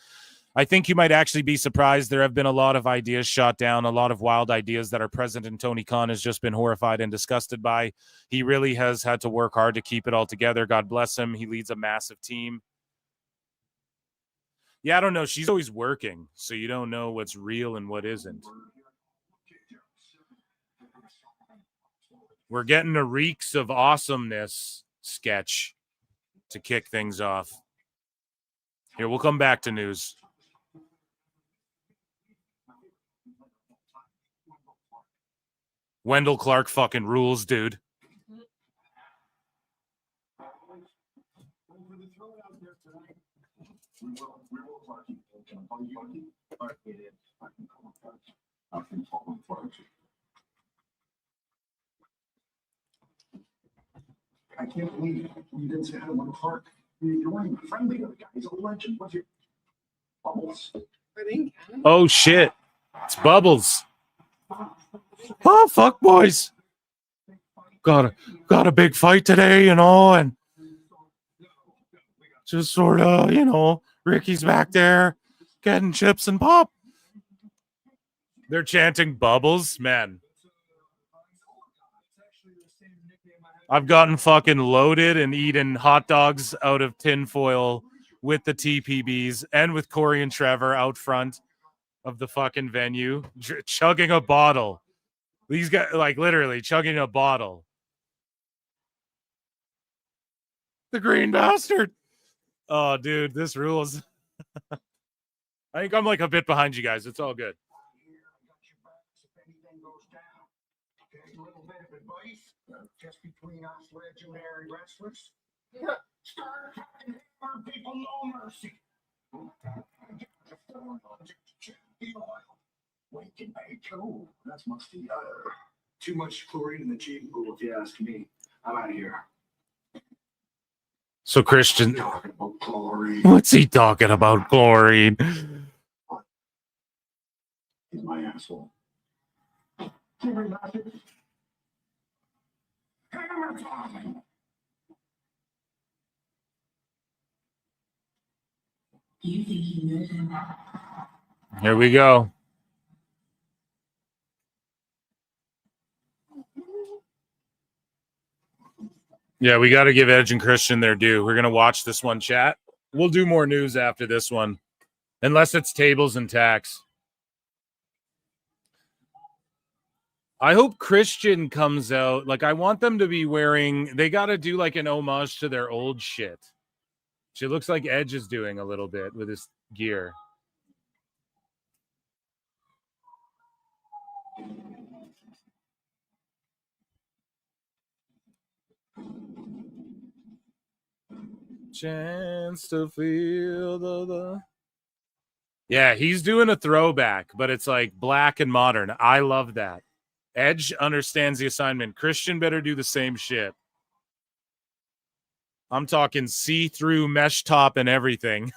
I think you might actually be surprised. There have been a lot of ideas shot down, a lot of wild ideas that our president, Tony Khan, has just been horrified and disgusted by. He really has had to work hard to keep it all together. God bless him. He leads a massive team. Yeah, I don't know. She's always working, so you don't know what's real and what isn't. We're getting a Reeks of Awesomeness sketch to kick things off. Here, we'll come back to news. Wendell Clark fucking rules, dude. I can't believe you didn't say hi to Wendell Clark. You're wearing a friendly guy. He's a legend. What's your Bubbles? Oh, shit. It's Bubbles. Oh, fuck, boys. Got a big fight today, and just sort of, Ricky's back there getting chips and pop. They're chanting Bubbles, man. I've gotten fucking loaded and eaten hot dogs out of tinfoil with the TPBs and with Corey and Trevor out front of the fucking venue, chugging a bottle. These guys, like, literally chugging a bottle. The green bastard. Oh, dude, this rules. I think I'm like a bit behind you guys. It's all good. Just between us legendary wrestlers. Start attacking people, no mercy. Wait, can pay too. That's musty. Too much chlorine in the cheap pool, if you ask me. I'm out of here. So Christian, what's he talking about? Chlorine. He's my asshole. Hammer time. Do you think he knows him? Here we go. Yeah, we got to give Edge and Christian their due. We're going to watch this one, chat. We'll do more news after this one, unless it's tables and tax. I hope Christian comes out. Like, I want them to be wearing, they got to do like an homage to their old shit. She looks like Edge is doing a little bit with his gear. Chance to feel the. Yeah, he's doing a throwback, but it's like black and modern. I love that. Edge understands the assignment. Christian better do the same shit. I'm talking see-through mesh top and everything.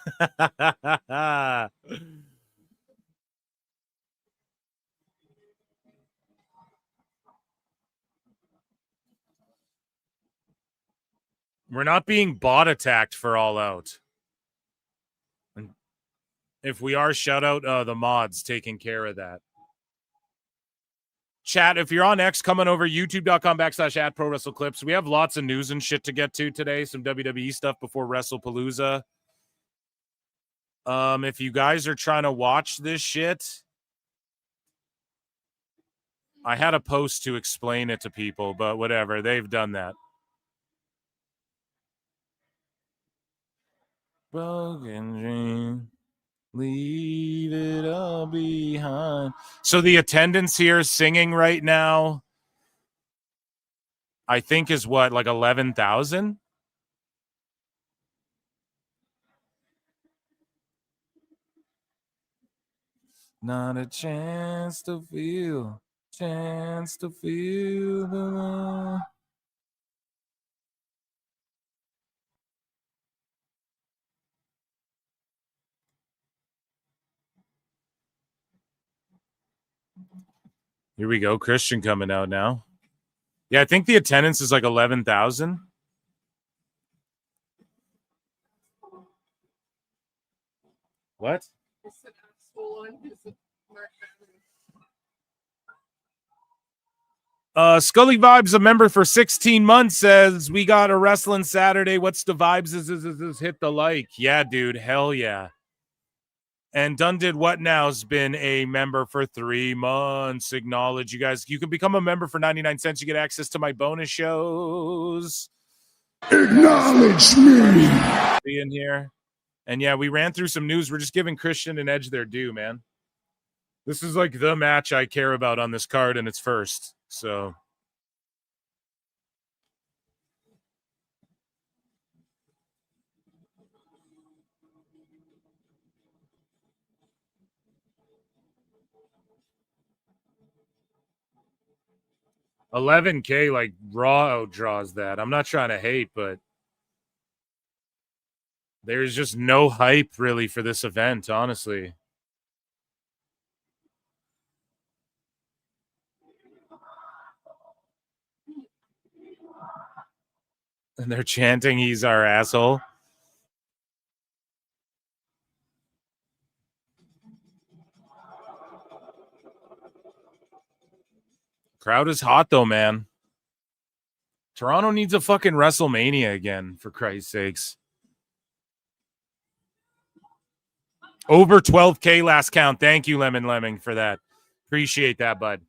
We're not being bot attacked for All Out. And if we are, shout out the mods taking care of that. Chat, if you're on X, coming over youtube.com/@ProWrestleClips. We have lots of news and shit to get to today. Some WWE stuff before WrestlePalooza. If you guys are trying to watch this shit, I had a post to explain it to people, but whatever. They've done that. Broken dream. Leave it all behind. So the attendance here singing right now, I think is what, like 11,000? Not a chance to feel the love. Here we go. Christian coming out now. Yeah, I think the attendance is like 11,000. What? Scully Vibes, a member for 16 months, says, we got a wrestling Saturday. What's the vibes? Is hit the like. Yeah, dude. Hell yeah. And Done Did What Now's been a member for 3 months. Acknowledge you guys. You can become a member for 99 cents. You get access to my bonus shows. Acknowledge me. Be in here. And yeah, we ran through some news. We're just giving Christian and Edge their due, man. This is like the match I care about on this card, and it's first. So. $11K, like Raw outdraws that. I'm not trying to hate, but there's just no hype really for this event, honestly. And they're chanting, he's our asshole. Crowd is hot, though, man. Toronto needs a fucking WrestleMania again, for Christ's sakes. Over 12K last count. Thank you, Lemon Lemming, for that. Appreciate that, bud.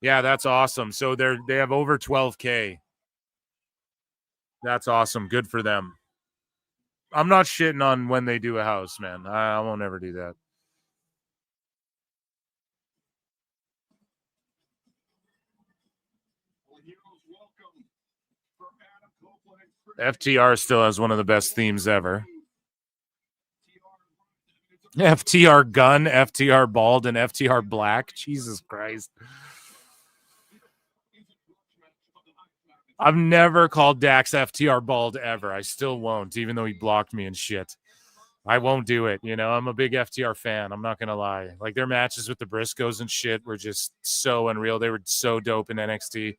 Yeah, that's awesome. So they have over 12K. That's awesome. Good for them. I'm not shitting on when they do a house, man. I won't ever do that. FTR still has one of the best themes ever. FTR Gun, FTR Bald, and FTR Black. Jesus Christ. I've never called Dax FTR Bald ever. I still won't, even though he blocked me and shit. I won't do it. You know, I'm a big FTR fan. I'm not going to lie. Like, their matches with the Briscoes and shit were just so unreal. They were so dope in NXT.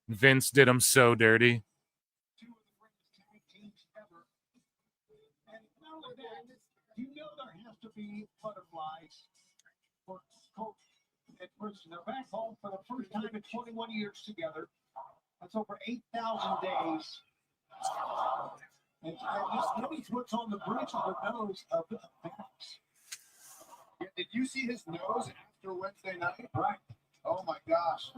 Vince did them so dirty. You know there has to be butterflies for Coach and Christian. They're back home for the first time in 21 years together. That's over 8,000 days. And just notice what's on the bridge of the nose of the Dax. Yeah, did you see his nose after Wednesday night? Right. Oh my gosh.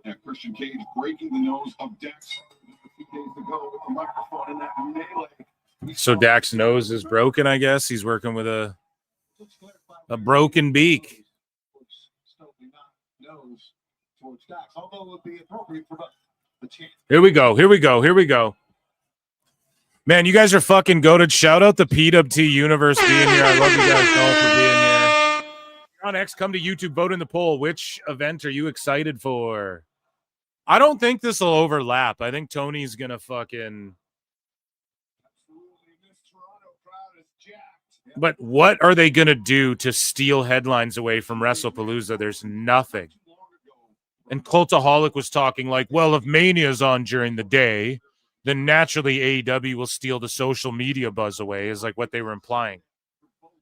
Yeah, Christian Cage breaking the nose of Dax a few days ago with the microphone in that melee. So Dax's nose is broken, I guess. He's working with a broken beak. Here we go. Here we go. Here we go. Man, you guys are fucking goated. Shout out the PWT Universe being here. I love you guys all for being here. You're on X, come to YouTube, vote in the poll. Which event are you excited for? I don't think this will overlap. I think Tony's going to fucking... But what are they going to do to steal headlines away from WrestlePalooza? There's nothing. And Cultaholic was talking like, well, if Mania's on during the day, then naturally AEW will steal the social media buzz away, is like what they were implying.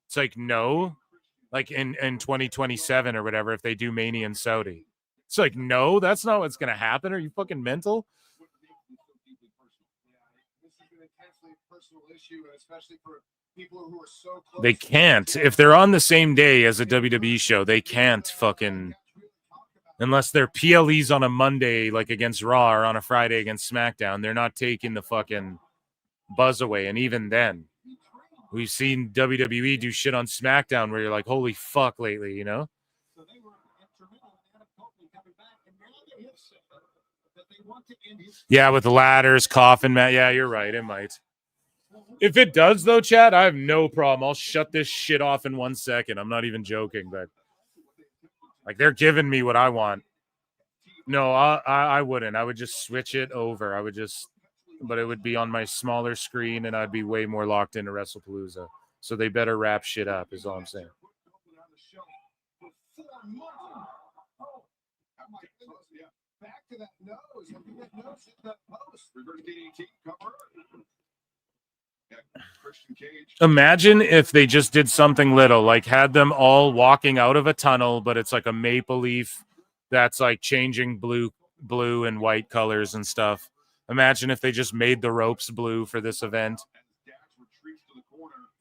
It's like, no, like in 2027 or whatever, if they do Mania in Saudi. It's like, no, that's not what's going to happen. Are you fucking mental? They can't. If they're on the same day as a WWE show, they can't fucking, unless they're PLEs on a Monday, like against Raw, or on a Friday against SmackDown, they're not taking the fucking buzz away. And even then, we've seen WWE do shit on SmackDown where you're like, holy fuck lately, you know? Yeah, with the ladders, coffin mat. Yeah, you're right. It might. If it does, though, Chad, I have no problem. I'll shut this shit off in 1 second. I'm not even joking, but like they're giving me what I want. No, I wouldn't. I would just switch it over. I would just, but it would be on my smaller screen, and I'd be way more locked into WrestlePalooza. So they better wrap shit up, is all I'm saying. Back to that nose. That nose hit that post. Reverse DDT cover. Imagine if they just did something little, like had them all walking out of a tunnel, but it's like a maple leaf that's like changing blue and white colors and stuff. Imagine if they just made the ropes blue for this event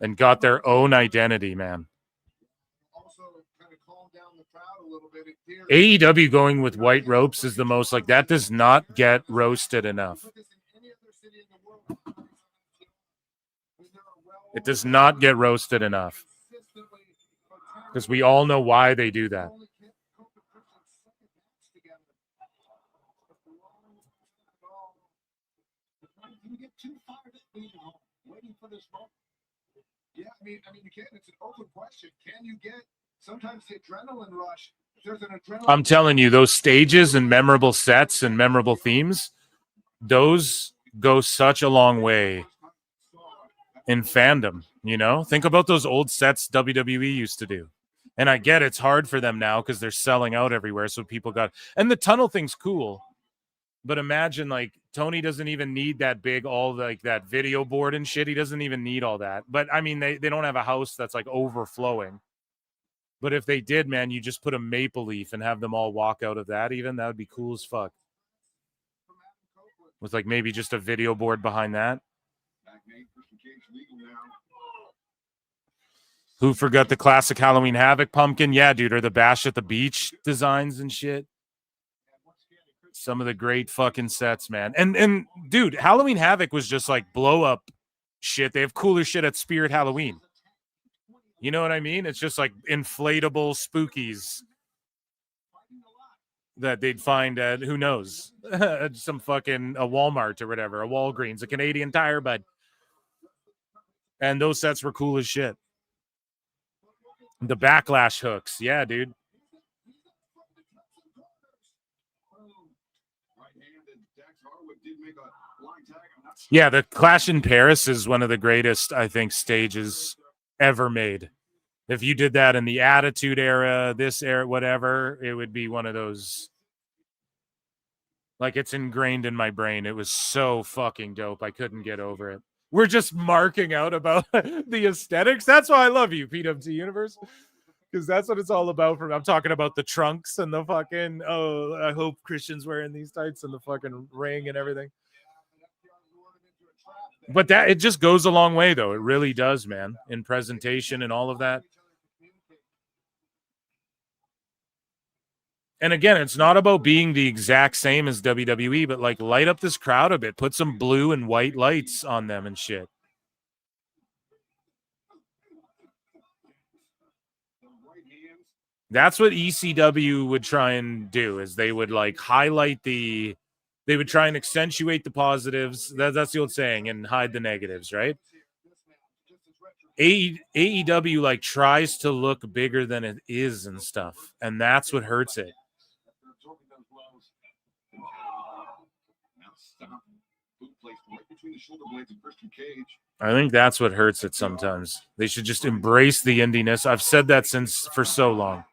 and got their own identity, man. AEW going with white ropes is the most, like, that does not get roasted enough. It does not get roasted enough. Because we all know why they do that. Yeah, I mean, you can. It's an open question. Can you get sometimes the adrenaline rush? There's an adrenaline. I'm telling you, those stages and memorable sets and memorable themes, those go such a long way in fandom, you know? Think about those old sets WWE used to do. And I get it's hard for them now because they're selling out everywhere, so people got... And the tunnel thing's cool. But imagine, like, Tony doesn't even need that big, all like that video board and shit. He doesn't even need all that. But I mean, they don't have a house that's like overflowing. But if they did, man, you just put a maple leaf and have them all walk out of that. Even that would be cool as fuck. With like maybe just a video board behind that. Who forgot the classic Halloween Havoc pumpkin? Yeah, dude, or the Bash at the Beach designs and shit. Some of the great fucking sets, man. And dude, Halloween Havoc was just like blow up shit. They have cooler shit at Spirit Halloween. You know what I mean? It's just like inflatable spookies that they'd find at, who knows, some fucking a Walmart or whatever, a Walgreens, a Canadian Tire, bud. And those sets were cool as shit. The backlash hooks. Yeah, dude. Yeah, the Clash in Paris is one of the greatest, I think, stages ever made. If you did that in the Attitude Era, this era, whatever, it would be one of those. Like, it's ingrained in my brain. It was so fucking dope. I couldn't get over it. We're just marking out about the aesthetics. That's why I love you, PWT Universe. Because that's what it's all about. I'm talking about the trunks and the fucking, oh, I hope Christian's wearing these tights and the fucking ring and everything. But that, it just goes a long way, though. It really does, man, in presentation and all of that. And again, it's not about being the exact same as WWE, but like light up this crowd a bit. Put some blue and white lights on them and shit. That's what ECW would try and do, is they would like highlight they would try and accentuate the positives. That's the old saying, and hide the negatives, right? AEW like tries to look bigger than it is and stuff, and that's what hurts it. I think that's what hurts it sometimes. They should just embrace the indiness. I've said that for so long.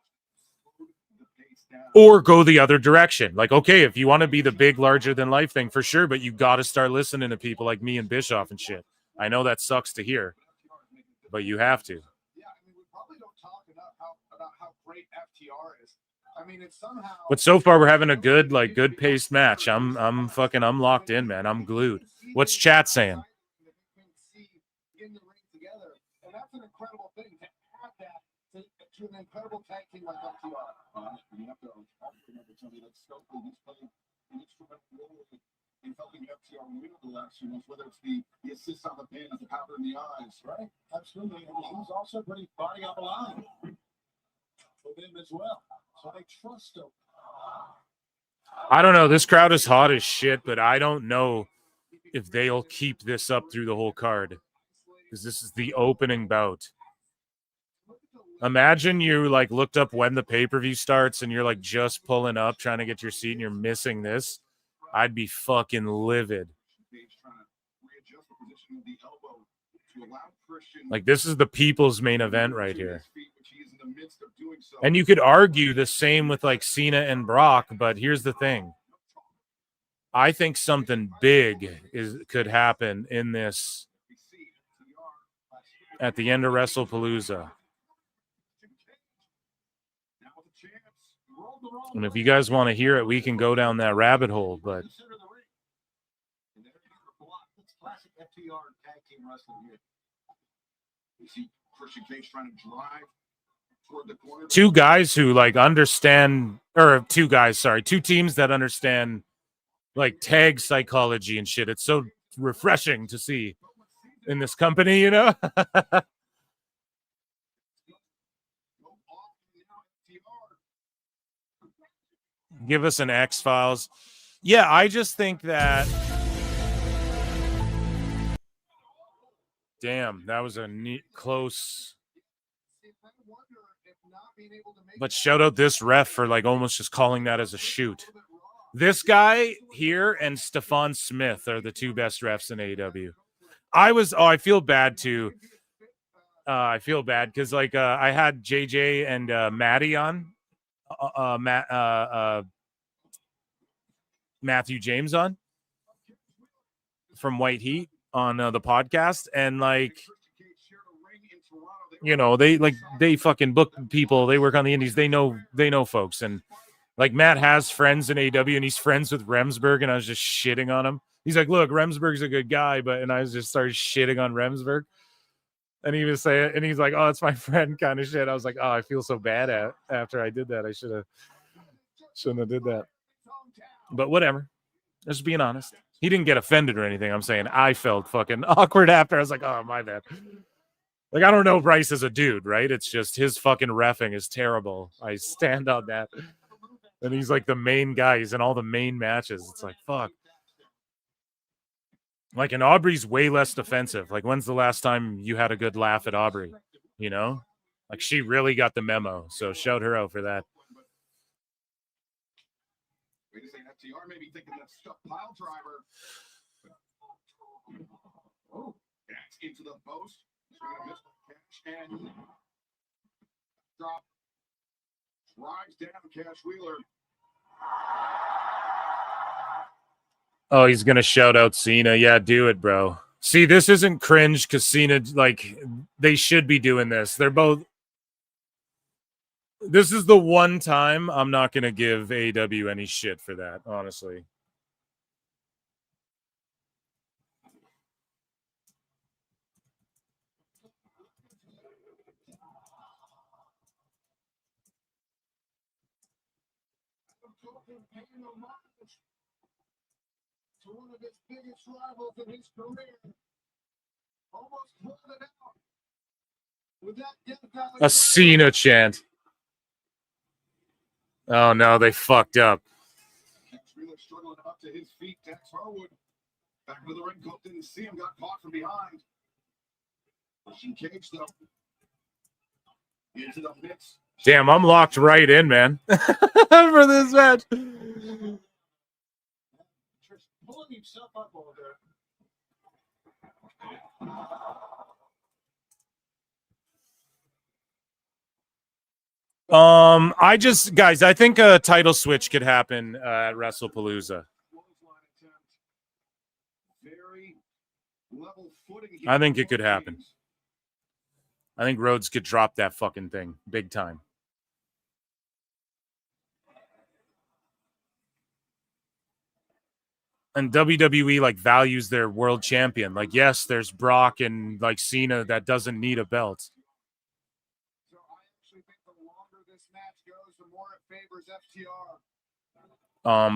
or go the other direction. Like, okay, if you want to be the big, larger than life thing, for sure, but you got to start listening to people like me and Bischoff and shit. I know that sucks to hear, but you have to. Yeah, I mean, we probably don't talk enough about how great FTR is. I mean, it's somehow. But so far, we're having a good paced match. I'm locked in, man. I'm glued. What's chat saying? In the ring together, and that's an incredible thing to add that to an incredible tag team like FTR. You have to remember somebody like Stokely. He's played an instrumental role in helping FTR win over the last few months, whether it's the assist on the pin, the powder in the eyes, right? Absolutely, and he's also pretty body on the line with him as well. So they trust him. I don't know. This crowd is hot as shit, but I don't know if they'll keep this up through the whole card. Because this is the opening bout. Imagine you like looked up when the pay-per-view starts and you're like just pulling up trying to get your seat and you're missing this. I'd be fucking livid. Like, this is the people's main event right here. And you could argue the same with like Cena and Brock, but here's the thing. I think something big could happen in this at the end of WrestlePalooza. And if you guys want to hear it, we can go down that rabbit hole, but Classic FTR tag team wrestling here. You see Christian Cage trying to drive toward the corner. two guys who like understand, or two teams that understand like tag psychology and shit. It's so refreshing to see in this company, you know? Give us an X-Files. Yeah, I just think that... Damn, that was a neat, close... But shout out this ref for like almost just calling that as a shoot. This guy here and Stephon Smith are the two best refs in AEW. I feel bad too. I feel bad because like I had JJ and Maddie on. Matthew James on from White Heat on the podcast, and like, you know, they fucking book people. They work on the indies. They know folks, and like Matt has friends in AW, and he's friends with Remsburg, and I was just shitting on him. He's like, "Look, Remsburg's a good guy," and I was just started shitting on Remsburg, and he was saying, and he's like, "Oh, it's my friend," kind of shit. I was like, "Oh, I feel so bad after I did that. I shouldn't have did that." But whatever. Just being honest. He didn't get offended or anything. I'm saying I felt fucking awkward after. I was like, "Oh, my bad." Like, I don't know Bryce is a dude, right? It's just his fucking reffing is terrible. I stand on that. And he's like the main guy. He's in all the main matches. It's like, fuck. Like, and Aubrey's way less defensive. Like, when's the last time you had a good laugh at Aubrey? You know? Like, she really got the memo. So shout her out for that. FTR may be thinking that stuff pile driver. Oh, that's into the post. Catch and drop. Drives down Cash Wheeler. Oh, he's going to shout out Cena. Yeah, do it, bro. See, this isn't cringe because Cena, like, they should be doing this. They're both. This is the one time I'm not going to give AEW any shit for that, honestly. To one of his biggest rivals in his career. Almost pulled it out. With that A Cena chant. Oh, no, they fucked up. Really struggling up to his feet. Dax Harwood back into the ring. Cope didn't see him. Got caught from behind. Pushing Cage though. Into the mix. Damn, I'm locked right in, man. For this match. Pulling himself up over there. Guys, I think a title switch could happen at WrestlePalooza. I think it could happen. I think Rhodes could drop that fucking thing big time. And WWE like values their world champion. Like, yes, there's Brock and like Cena that doesn't need a belt. So I actually think the longer this match goes, the more it favors FTR.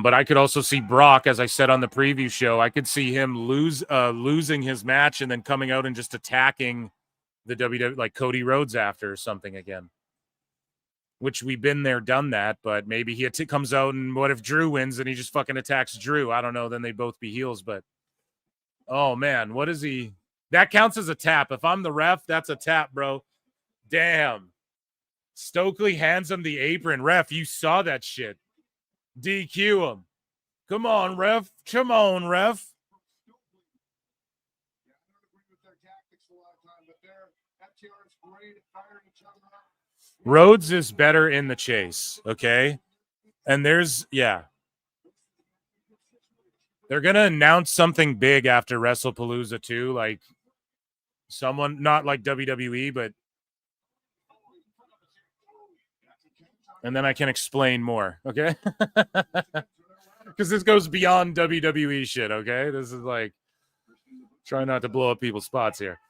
But I could also see Brock, as I said on the preview show, I could see him losing his match and then coming out and just attacking the WWE, like Cody Rhodes after or something again. Which we've been there, done that, but maybe he comes out and what if Drew wins and he just fucking attacks Drew? I don't know. Then they'd both be heels, but oh man, what is he? That counts as a tap. If I'm the ref, that's a tap, bro. Damn. Stokely hands him the apron. Ref, you saw that shit. DQ him. Come on, ref. Come on, ref. Yeah, I don't agree with their tactics a lot of time, but FTR is great at firing each other up. Rhodes is better in the chase, okay? And they're going to announce something big after WrestlePalooza too, like someone, not like WWE, but and then I can explain more, okay? Because this goes beyond WWE shit, okay? This is like, try not to blow up people's spots here.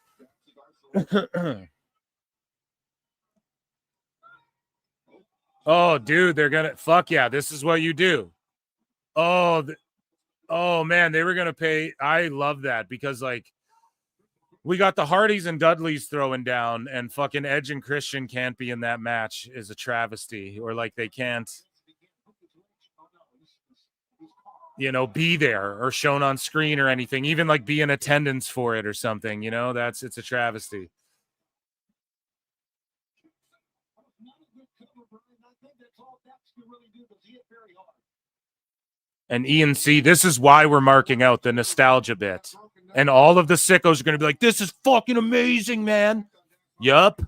Oh, dude, they're gonna fuck yeah. This is what you do. Oh, oh man, they were gonna pay. I love that because like we got the Hardys and Dudleys throwing down, and fucking Edge and Christian can't be in that match is a travesty, or like they can't, be there or shown on screen or anything, even like be in attendance for it or something. It's a travesty. And Ian C, this is why we're marking out the nostalgia bit. And all of the sickos are going to be like, this is fucking amazing, man. Yup.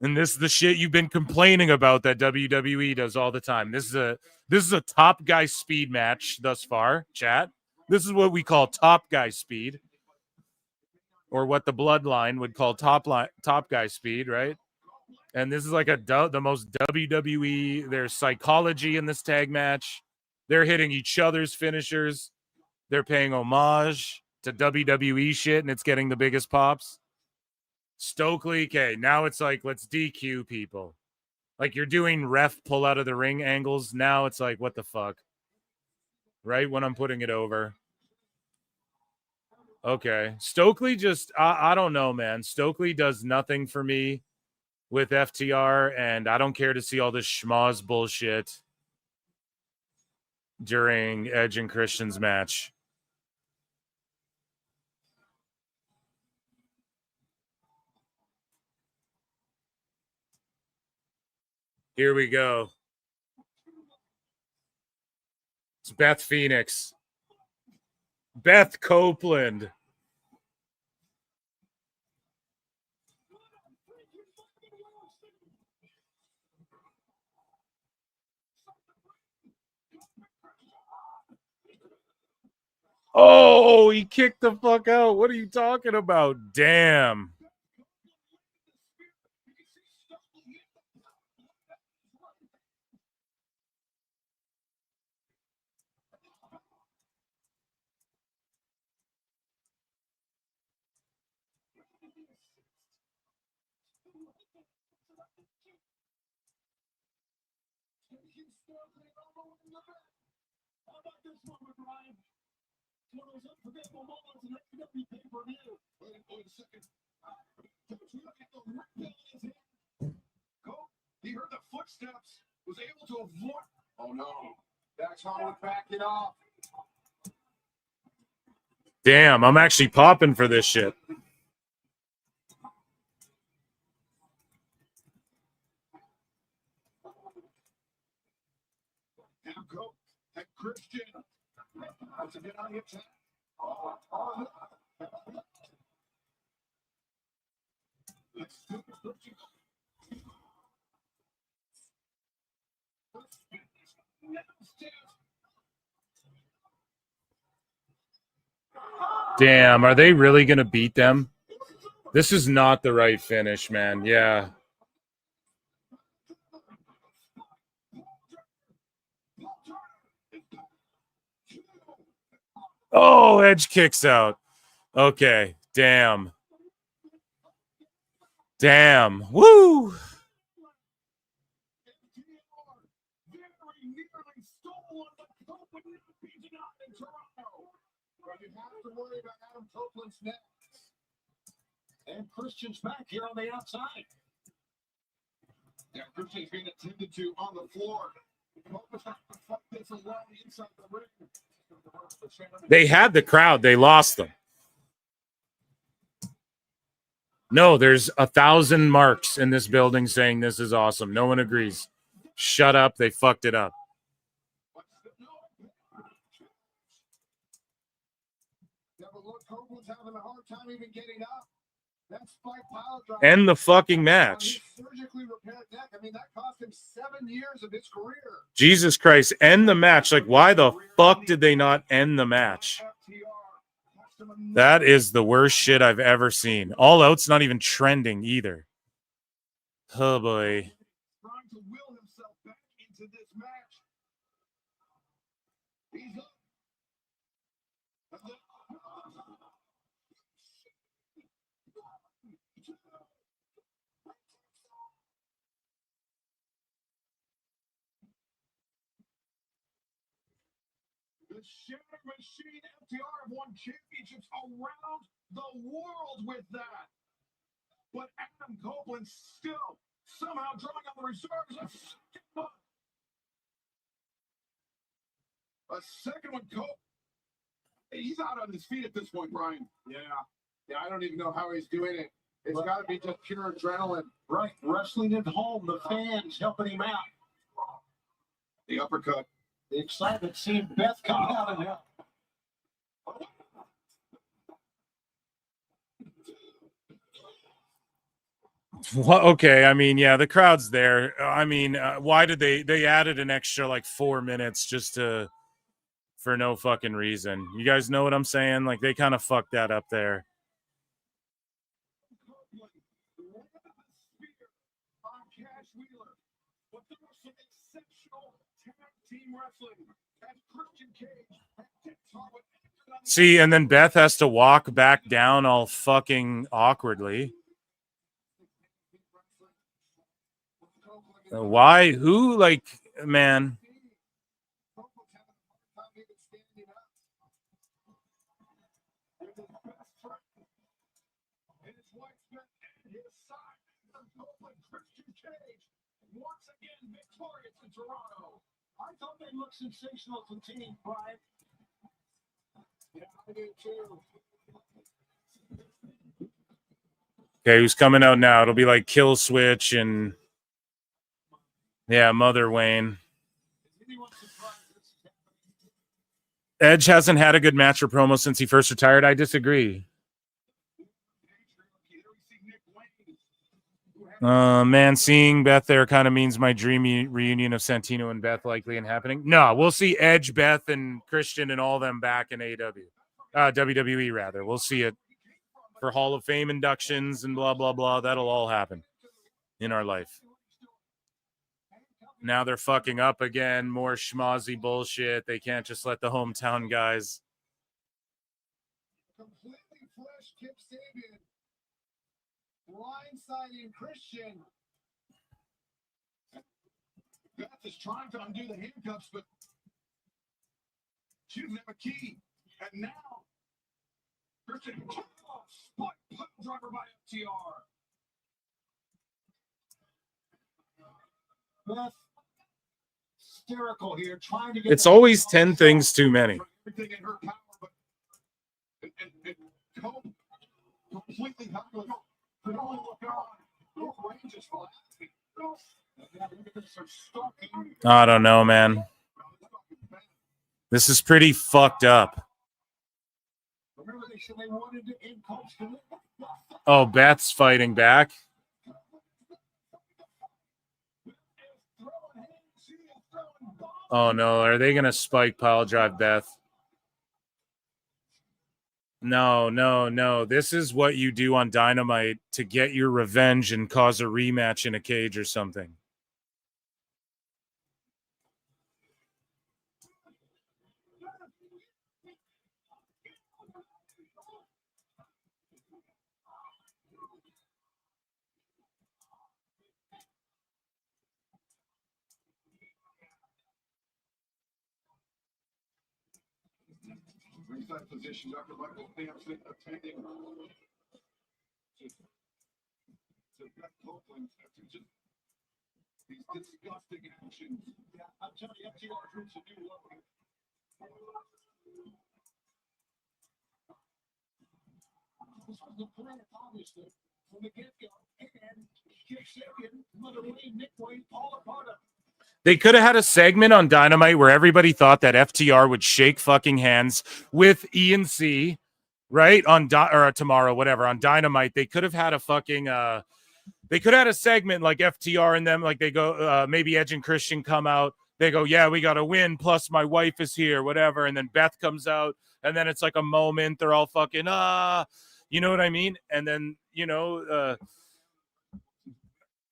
And this is the shit you've been complaining about that WWE does all the time. This is a top guy speed match thus far, chat. This is what we call top guy speed. Or what the bloodline would call top guy speed, right? And this is like the most WWE. There's psychology in this tag match. They're hitting each other's finishers. They're paying homage to WWE shit, and it's getting the biggest pops. Stokely, okay, now it's like, let's DQ people. Like you're doing ref pull out of the ring angles. Now it's like, what the fuck? Right when I'm putting it over. Okay. Stokely just, I don't know, man. Stokely does nothing for me with FTR, and I don't care to see all this schmoz bullshit during Edge and Christian's match. Here we go. It's Beth Phoenix. Beth Copeland. Oh, he kicked the fuck out. What are you talking about? Damn. He heard the footsteps, was able to avoid. Oh no. Dax Harwood backed it off. Damn, I'm actually popping for this shit. Now go. And Christian. Once again on the attack. Damn, are they really going to beat them? This is not the right finish, man. Yeah. Oh, Edge kicks out. Okay, damn. Damn. Woo! You have to worry about Adam Copeland's next. And Christian's back here on the outside. Yeah, Christian's being attended to on the floor. Copeland's not going to fight this alone inside the ring. They had the crowd. They lost them. No, there's 1,000 marks in this building saying this is awesome. No one agrees. Shut up. They fucked it up. Yeah, but look, Copeland's having a hard time even getting up. That spike pile drive. End the fucking match. Surgically repaired neck. I mean, that cost him 7 years of his career. Jesus Christ. End the match. Like, why the fuck did they not end the match? That is the worst shit I've ever seen. All Out's not even trending either. Oh, boy. Trying to will himself back into this match. He's up. The Shatter Machine FTR have won championships around the world with that. But Adam Copeland still somehow drawing on the reserves. A second one, he's out on his feet at this point, Brian. Yeah, I don't even know how he's doing it. It's got to be just pure adrenaline. Right, wrestling at home, the fans helping him out. The uppercut. The excitement seeing Beth come out and help. Well, okay, I mean, yeah, the crowd's there. I mean, why did they added an extra like 4 minutes just for no fucking reason? You guys know what I'm saying? Like, they kind of fucked that up there. See, and then Beth has to walk back down all fucking awkwardly. Why? Who? Like, man. Once again, victorious in Toronto. I thought they looked sensational as a team, Brian. Yeah, I do too. Okay, who's coming out now? It'll be like Kill Switch and yeah, Mother Wayne. Edge hasn't had a good match or promo since he first retired. I disagree. Man, seeing Beth there kind of means my dream reunion of Santino and Beth likely and happening. No, we'll see Edge, Beth, and Christian and all them back in WWE rather. We'll see it for Hall of Fame inductions and blah, blah, blah. That'll all happen in our life. Now they're fucking up again. More schmozzy bullshit. They can't just let the hometown guys. Completely fresh Kip Sabian. Blindsiding Christian. Beth is trying to undo the handcuffs, but she doesn't have a key. And now, Christian, spot driver by FTR. Beth, hysterical here, trying to get. It's always 10 things too many. Everything in her power, but and Cope completely helpless. Could only look on. Range is I don't know, man. This is pretty fucked up. Oh, Beth's fighting back. Oh, no. Are they going to spike pile drive Beth? No. This is what you do on Dynamite to get your revenge and cause a rematch in a cage or something. Ringside position, Dr. Michael Sampson attending to Beth Copeland after just these disgusting actions. Yeah, I'm telling you, FTR reached a new level. This was the plan, obviously, from the get-go. And Kip Sabian, Mother Wayne, Nick Wayne, all a part of it. They could have had a segment on Dynamite where everybody thought that FTR would shake fucking hands with ENC, right? Or tomorrow, whatever, on Dynamite. They could have had a fucking they could have had a segment like FTR and them, like they go, maybe Edge and Christian come out. They go, yeah, we got to win. Plus my wife is here, whatever. And then Beth comes out and then it's like a moment. They're all fucking, you know what I mean? And then,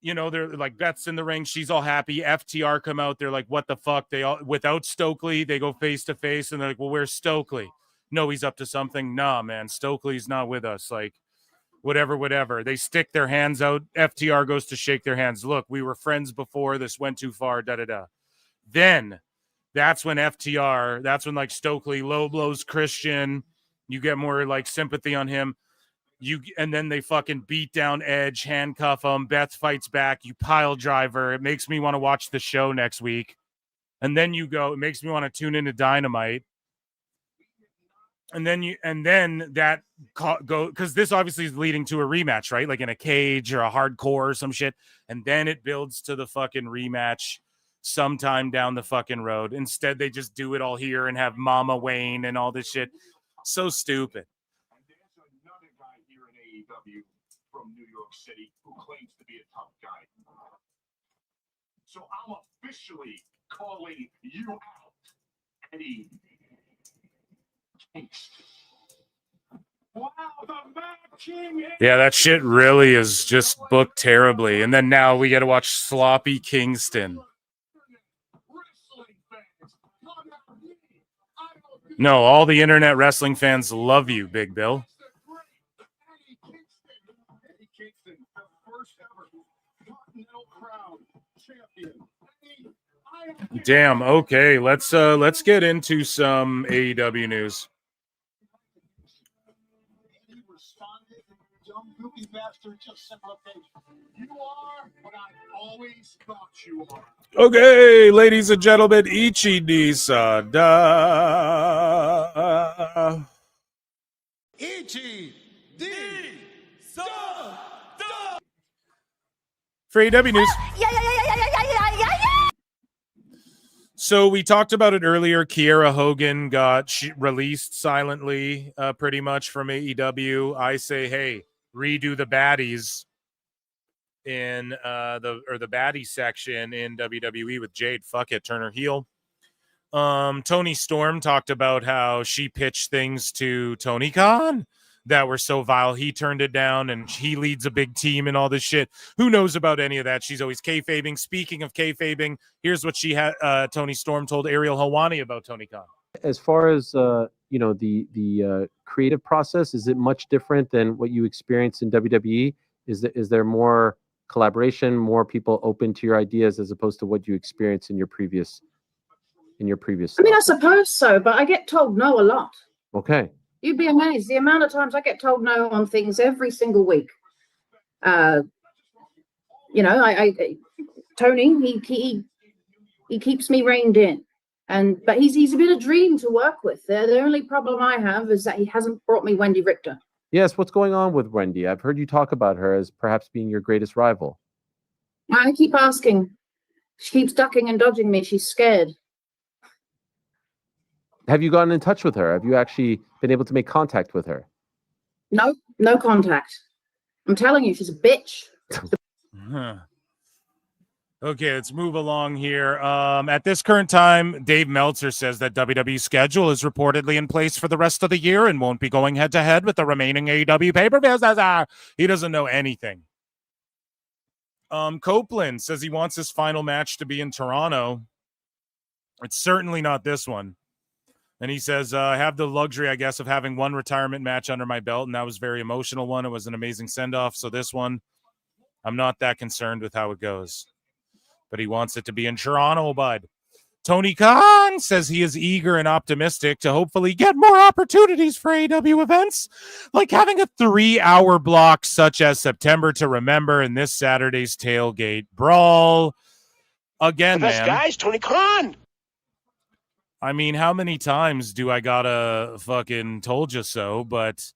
they're like, Beth's in the ring. She's all happy. FTR come out. They're like, what the fuck? They all, without Stokely, they go face to face and they're like, well, where's Stokely? No, he's up to something. Nah, man, Stokely's not with us. Like, whatever. They stick their hands out. FTR goes to shake their hands. Look, we were friends before. This went too far. Then that's when like Stokely low blows Christian. You get more like sympathy on him. And then they fucking beat down Edge, handcuff him. Beth fights back. You pile driver. It makes me want to watch the show next week. And then it makes me want to tune into Dynamite. And then that go, because this obviously is leading to a rematch, right? Like in a cage or a hardcore or some shit. And then it builds to the fucking rematch sometime down the fucking road. Instead, they just do it all here and have Mama Wayne and all this shit. So stupid. And there's another guy here in AEW from New York City who claims to be a tough guy. So I'm officially calling you out, Eddie. Wow, the Mad King. Yeah, that shit really is just booked terribly. And then now we got to watch Sloppy Kingston. No, all the internet wrestling fans love you, Big Bill. Eddie Kingston, the first ever Continental Crown champion. Damn. Okay, let's get into some AEW news. He responded, young goofy bastard, just said, look, you are what I always thought you are. Okay, ladies and gentlemen, Ichi Sada. Ichi For AEW news. Yeah. So we talked about it earlier. Kiera Hogan got released silently, pretty much from AEW. I say, hey, redo the baddies in the baddie section in WWE with Jade. Fuck it, turn her heel. Toni Storm talked about how she pitched things to Tony Khan that were so vile. He turned it down, and he leads a big team and all this shit. Who knows about any of that? She's always kayfabing. Speaking of kayfabing, here's what she had. Toni Storm told Ariel Helwani about Tony Khan. As far as the creative process, is it much different than what you experience in WWE? Is there more collaboration, more people open to your ideas as opposed to what you experienced in your previous? I mean, I suppose so, but I get told no a lot. Okay. You'd be amazed the amount of times I get told no on things every single week. I Tony, he keeps me reined in, but he's been a dream to work with. The only problem I have is that he hasn't brought me Wendy Richter. Yes, what's going on with Wendy? I've heard you talk about her as perhaps being your greatest rival. I keep asking. She keeps ducking and dodging me. She's scared. Have you gotten in touch with her? Have you actually been able to make contact with her? No contact. I'm telling you, she's a bitch. Okay, let's move along here. At this current time, Dave Meltzer says that WWE's schedule is reportedly in place for the rest of the year and won't be going head-to-head with the remaining AEW pay-per-views. He doesn't know anything. Copeland says he wants his final match to be in Toronto. It's certainly not this one. And he says, I have the luxury, I guess, of having one retirement match under my belt, and that was a very emotional one. It was an amazing send-off. So this one, I'm not that concerned with how it goes. But he wants it to be in Toronto, bud. Tony Khan says he is eager and optimistic to hopefully get more opportunities for AEW events, like having a 3-hour block such as September to Remember and this Saturday's Tailgate Brawl. Again, The best man. guys, Tony Khan. I mean, how many times do I gotta fucking told you so? But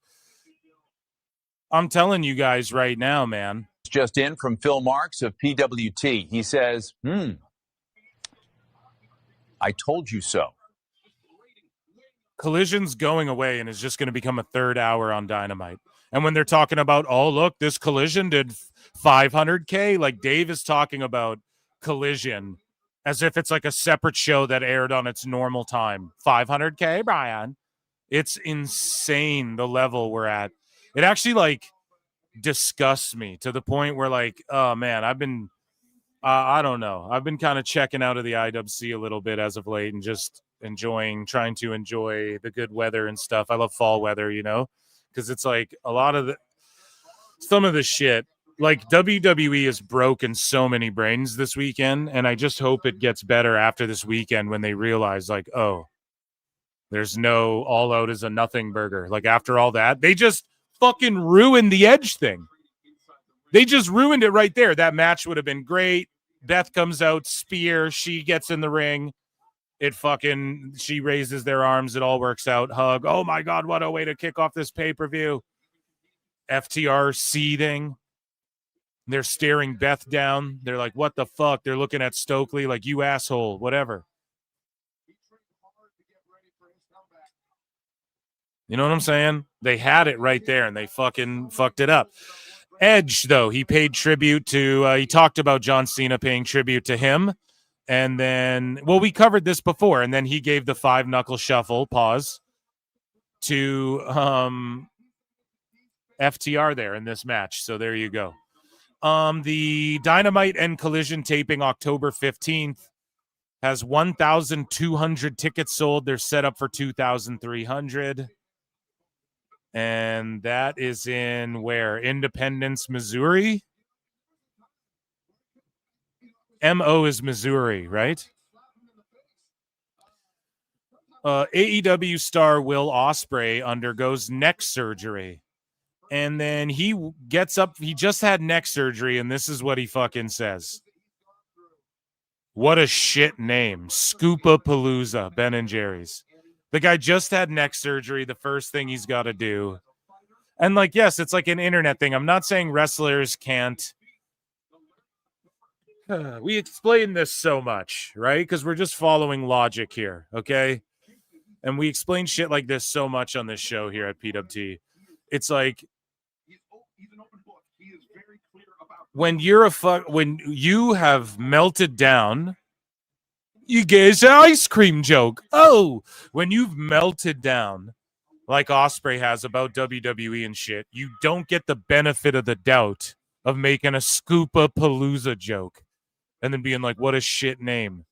I'm telling you guys right now, man. Just in from Phil Marks of PWT. He says, I told you so. Collision's going away and is just going to become a 3rd hour on Dynamite. And when they're talking about, oh, look, this Collision did 500K, like Dave is talking about Collision as if it's like a separate show that aired on its normal time. 500K, Brian. It's insane the level we're at. It actually, like, disgusts me to the point where, like, oh, man, I've been, I don't know. I've been kind of checking out of the IWC a little bit as of late and just trying to enjoy the good weather and stuff. I love fall weather, you know, because it's like a lot of some of the shit, like WWE has broken so many brains this weekend. And I just hope it gets better after this weekend when they realize, like, oh, there's no All Out is a nothing burger. Like, after all that, they just fucking ruined the Edge thing. They just ruined it right there. That match would have been great. Beth comes out, spear, she gets in the ring. She raises their arms. It all works out. Hug. Oh my God, what a way to kick off this pay-per-view. FTR seething. They're staring Beth down. They're like, what the fuck? They're looking at Stokely like, you asshole, whatever. You know what I'm saying? They had it right there and they fucking fucked it up. Edge, though, he paid tribute to, he talked about John Cena paying tribute to him. And then, well, we covered this before. And then he gave the 5-knuckle shuffle, pause, to FTR there in this match. So there you go. The Dynamite and Collision taping October 15th has 1,200 tickets sold. They're set up for 2,300. And that is in where? Independence, Missouri? MO is Missouri, right? AEW star Will Ospreay undergoes neck surgery. And then he gets up. He just had neck surgery, and this is what he fucking says. What a shit name. Scoopapalooza, Ben and Jerry's. The guy just had neck surgery. The first thing he's got to do. And, like, yes, it's like an internet thing. I'm not saying wrestlers can't. We explain this so much, right? Because we're just following logic here, okay? And we explain shit like this so much on this show here at PWT. It's like, when when you have melted down, you get an ice cream joke. Oh, when you've melted down, like Ospreay has about WWE and shit, you don't get the benefit of the doubt of making a Scoopapalooza joke and then being like, what a shit name.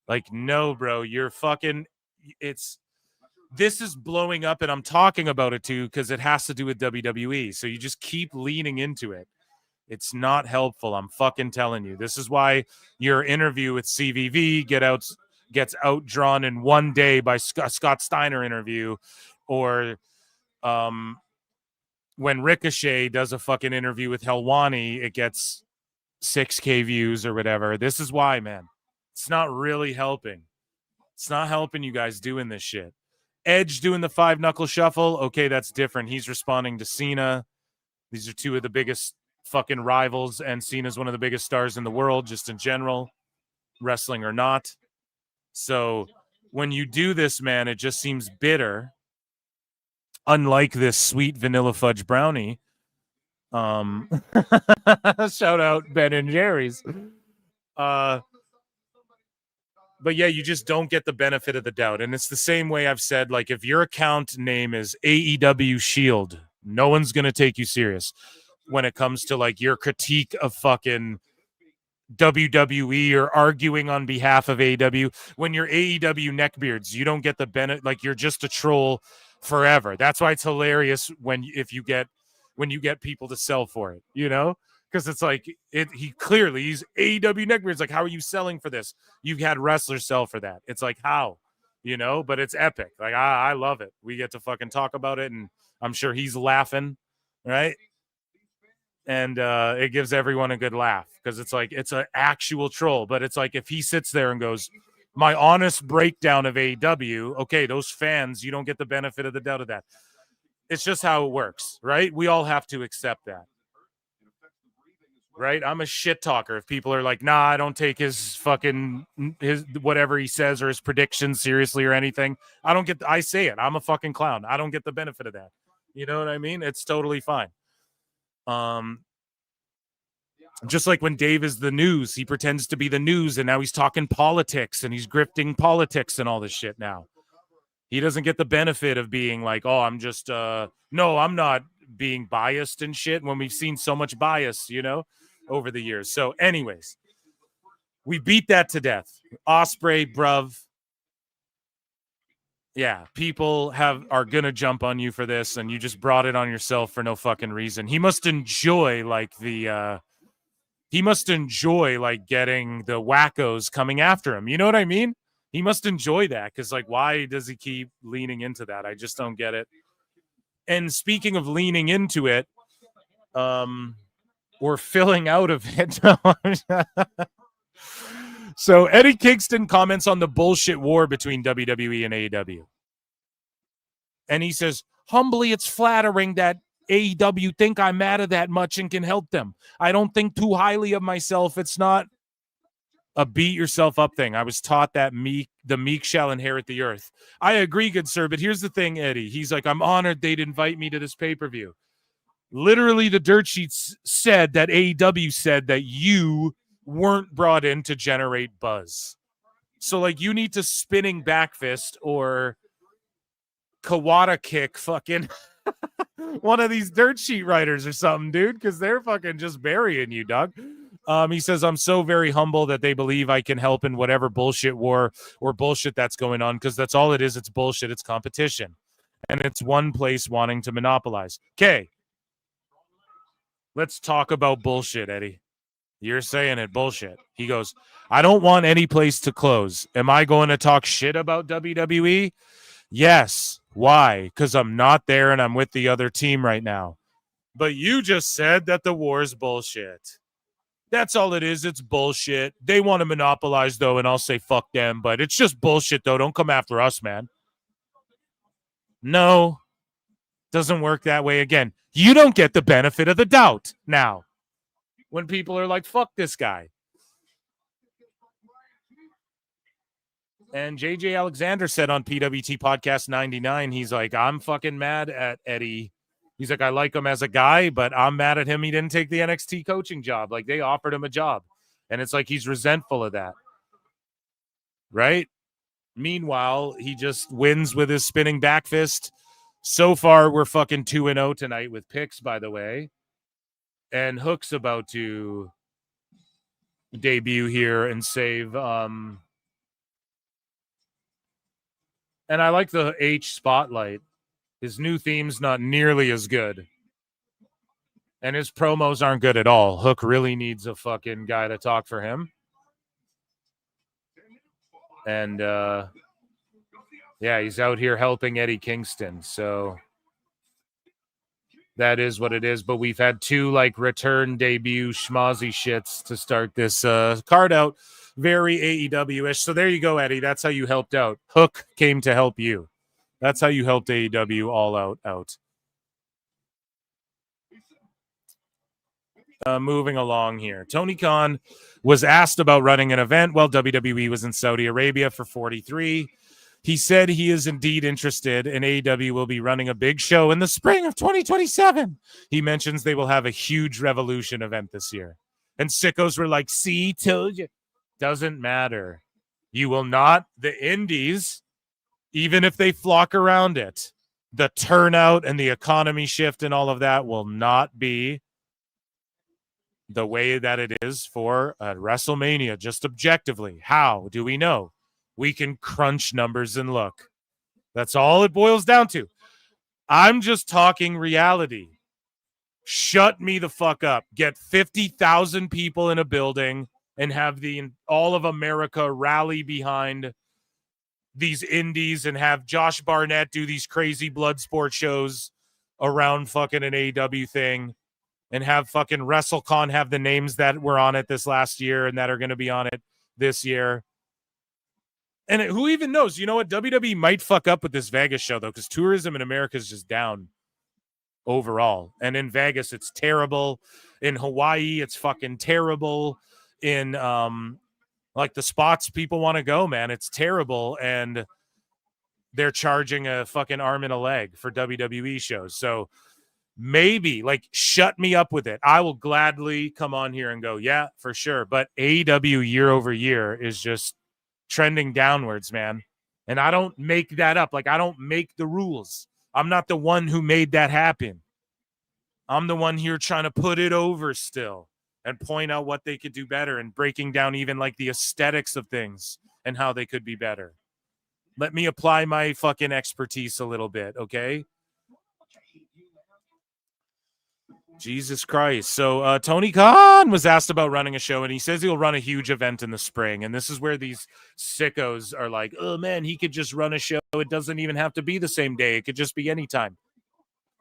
Like, no, bro, you're fucking, this is blowing up, and I'm talking about it too because it has to do with WWE. So you just keep leaning into it. It's not helpful. I'm fucking telling you. This is why your interview with CVV gets outdrawn in one day by Scott Steiner interview, or when Ricochet does a fucking interview with Helwani, it gets 6K views or whatever. This is why, man. It's not really helping. It's not helping you guys doing this shit. Edge doing the 5-knuckle shuffle. Okay, that's different. He's responding to Cena. These are two of the biggest fucking rivals, and Cena's one of the biggest stars in the world, just in general, wrestling or not. So when you do this, man, it just seems bitter. Unlike this sweet vanilla fudge brownie. Shout out Ben and Jerry's. But yeah, you just don't get the benefit of the doubt. And it's the same way I've said, like, if your account name is AEW Shield, no one's going to take you serious when it comes to, like, your critique of fucking WWE or arguing on behalf of AEW. When you're AEW neckbeards, you don't get the benefit. Like, you're just a troll forever. That's why it's hilarious when you get people to sell for it, you know? Because it's like he's AEW neckbeards. Like, how are you selling for this? You've had wrestlers sell for that. It's like, how, you know? But it's epic. Like, I love it. We get to fucking talk about it, and I'm sure he's laughing, right? And it gives everyone a good laugh because it's like it's an actual troll. But it's like if he sits there and goes, my honest breakdown of AEW, okay, those fans, you don't get the benefit of the doubt of that. It's just how it works, right? We all have to accept that. Right? I'm a shit talker. If people are like, nah, I don't take his whatever he says or his predictions seriously or anything. I say it. I'm a fucking clown. I don't get the benefit of that. You know what I mean? It's totally fine. Just like when Dave is the news, he pretends to be the news and now he's talking politics and he's grifting politics and all this shit now. He doesn't get the benefit of being like, oh, I'm just, no, I'm not being biased and shit when we've seen so much bias, you know, over the years. So anyways, we beat that to death. Osprey, bruv. Yeah, people are going to jump on you for this and you just brought it on yourself for no fucking reason. He must enjoy getting the wackos coming after him. You know what I mean? He must enjoy that because, like, why does he keep leaning into that? I just don't get it. And speaking of leaning into it, or filling out of it. So Eddie Kingston comments on the bullshit war between WWE and AEW. And he says, humbly, it's flattering that AEW think I'm mad at that much and can help them. I don't think too highly of myself. It's not a beat yourself up thing. I was taught that the meek shall inherit the earth. I agree, good sir, but here's the thing, Eddie. He's like, I'm honored they'd invite me to this pay-per-view. Literally, the dirt sheets said that AEW said that you weren't brought in to generate buzz. So, like, you need to spinning back fist or Kawada kick fucking one of these dirt sheet writers or something, dude, because they're fucking just burying you, dog. He says, I'm so very humble that they believe I can help in whatever bullshit war or bullshit that's going on, because that's all it is. It's bullshit. It's competition. And it's one place wanting to monopolize. Okay. Let's talk about bullshit, Eddie. You're saying it, bullshit. He goes, I don't want any place to close. Am I going to talk shit about WWE? Yes. Why? Because I'm not there and I'm with the other team right now. But you just said that the war's bullshit. That's all it is. It's bullshit. They want to monopolize, though, and I'll say fuck them. But it's just bullshit, though. Don't come after us, man. No. Doesn't work that way. Again, you don't get the benefit of the doubt now when people are like, fuck this guy. And JJ Alexander said on PWT Podcast 99, he's like, I'm fucking mad at Eddie. He's like, I like him as a guy, but I'm mad at him. He didn't take the NXT coaching job. Like, they offered him a job. And it's like he's resentful of that. Right? Meanwhile, he just wins with his spinning back fist. So far, we're fucking 2-0 tonight with picks, by the way. And Hook's about to debut here and save. And I like the H spotlight. His new theme's not nearly as good. And his promos aren't good at all. Hook really needs a fucking guy to talk for him. And, yeah, he's out here helping Eddie Kingston. So that is what it is. But we've had two, like, return debut schmozzy shits to start this card out. Very AEW-ish. So there you go, Eddie. That's how you helped out. Hook came to help you. That's how you helped AEW all out. Moving along here. Tony Khan was asked about running an event while WWE was in Saudi Arabia for 43. He said he is indeed interested, and AEW will be running a big show in the spring of 2027. He mentions they will have a huge Revolution event this year. And sickos were like, see, told you. Doesn't matter. You will not, the indies, even if they flock around it, the turnout and the economy shift and all of that will not be the way that it is for WrestleMania, just objectively. How do we know? We can crunch numbers and look. That's all it boils down to. I'm just talking reality. Shut me the fuck up. Get 50,000 people in a building and have all of America rally behind these indies and have Josh Barnett do these crazy blood sport shows around fucking an AEW thing and have fucking WrestleCon have the names that were on it this last year and that are going to be on it this year. And who even knows? You know what? WWE might fuck up with this Vegas show, though, because tourism in America is just down overall. And in Vegas, it's terrible. In Hawaii, it's fucking terrible. In like the spots people want to go, man, it's terrible. And they're charging a fucking arm and a leg for WWE shows. So maybe, like, shut me up with it. I will gladly come on here and go, yeah, for sure. But AEW year over year is just trending downwards, man. And I don't make that up. Like, I don't make the rules. I'm not the one who made that happen. I'm the one here trying to put it over still and point out what they could do better and breaking down even like the aesthetics of things and how they could be better. Let me apply my fucking expertise a little bit, okay? Jesus Christ. So Tony Khan was asked about running a show, and he says he'll run a huge event in the spring. And this is where these sickos are like, oh, man, he could just run a show. It doesn't even have to be the same day. It could just be anytime.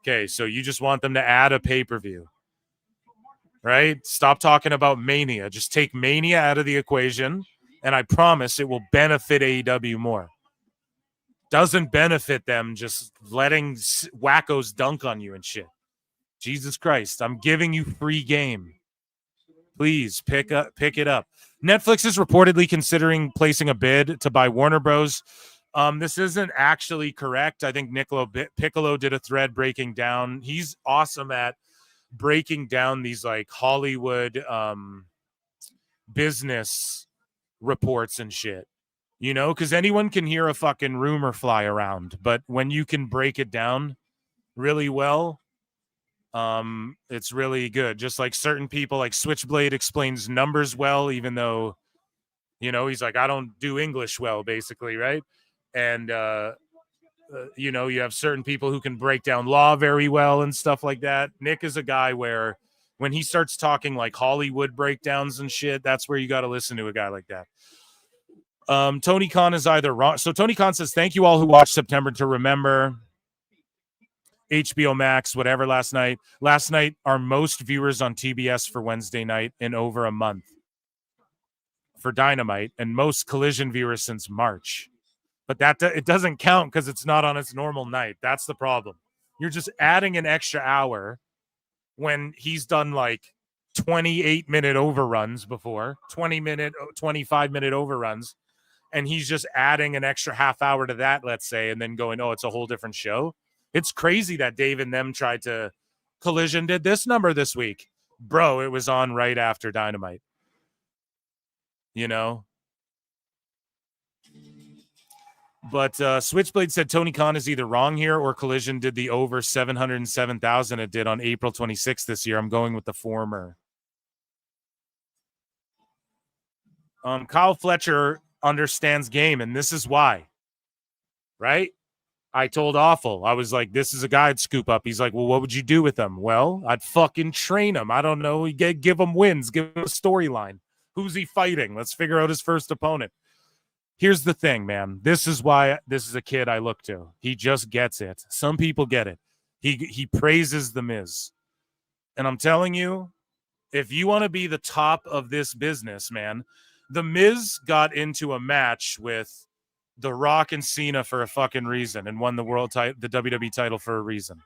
Okay, so you just want them to add a pay-per-view, right? Stop talking about Mania. Just take Mania out of the equation, and I promise it will benefit AEW more. Doesn't benefit them just letting wackos dunk on you and shit. Jesus Christ, I'm giving you free game. Please pick it up. Netflix is reportedly considering placing a bid to buy Warner Bros. This isn't actually correct. I think Niccolo Piccolo did a thread breaking down. He's awesome at breaking down these like Hollywood business reports and shit. You know, because anyone can hear a fucking rumor fly around, but when you can break it down really well, it's really good. Just like certain people, like Switchblade explains numbers well, even though, you know, he's like, I don't do English well, basically, right? And you know, you have certain people who can break down law very well and stuff like that. Nick is a guy where when he starts talking like Hollywood breakdowns and shit, that's where you got to listen to a guy like that. Tony Khan is either wrong. So Tony Khan says, thank you all who watched September to Remember, HBO Max, whatever last night. Last night, our most viewers on TBS for Wednesday night in over a month for Dynamite, and most Collision viewers since March. But that it doesn't count because it's not on its normal night. That's the problem. You're just adding an extra hour when he's done like 28-minute overruns before, 20-minute, 25-minute overruns. And he's just adding an extra half hour to that, let's say, and then going, oh, it's a whole different show. It's crazy that Dave and them tried to Collision did this number this week. Bro, it was on right after Dynamite. You know? But Switchblade said Tony Khan is either wrong here or Collision did the over 707,000 it did on April 26th this year. I'm going with the former. Kyle Fletcher understands game, and this is why. Right? I told Awful. I was like, this is a guy I'd scoop up. He's like, well, what would you do with him? Well, I'd fucking train him. I don't know. Give him wins. Give him a storyline. Who's he fighting? Let's figure out his first opponent. Here's the thing, man. This is why this is a kid I look to. He just gets it. Some people get it. He praises The Miz. And I'm telling you, if you want to be the top of this business, man, The Miz got into a match with The Rock and Cena for a fucking reason and won the the WWE title for a reason.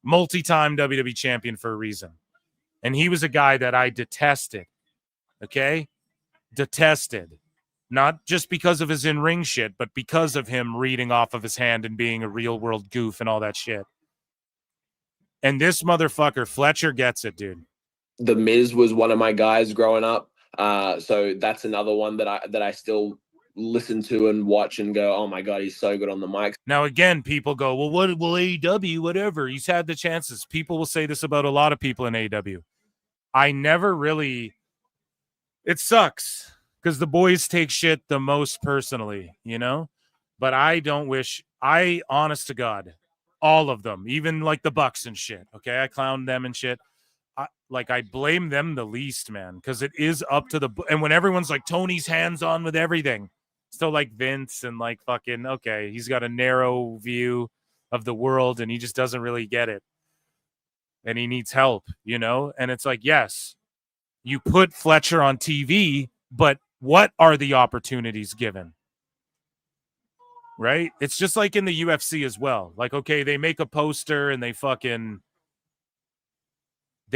Multi-time WWE champion for a reason. And he was a guy that I detested. Okay? Detested. Not just because of his in-ring shit, but because of him reading off of his hand and being a real-world goof and all that shit. And this motherfucker, Fletcher, gets it, dude. The Miz was one of my guys growing up. So that's another one that I still listen to and watch and go, oh my God, he's so good on the mic. Now, again, people go, well, what will AEW, whatever. He's had the chances. People will say this about a lot of people in AEW. I never really, it sucks because the boys take shit the most personally, you know? But I don't wish, honest to God, all of them, even like the Bucks and shit, okay? I clown them and shit. I blame them the least, man, because it is up to and when everyone's like, Tony's hands-on with everything. So like Vince and like fucking, okay, he's got a narrow view of the world and he just doesn't really get it. And he needs help, you know? And it's like, yes, you put Fletcher on TV, but what are the opportunities given? Right? It's just like in the UFC as well. Like, okay, they make a poster and they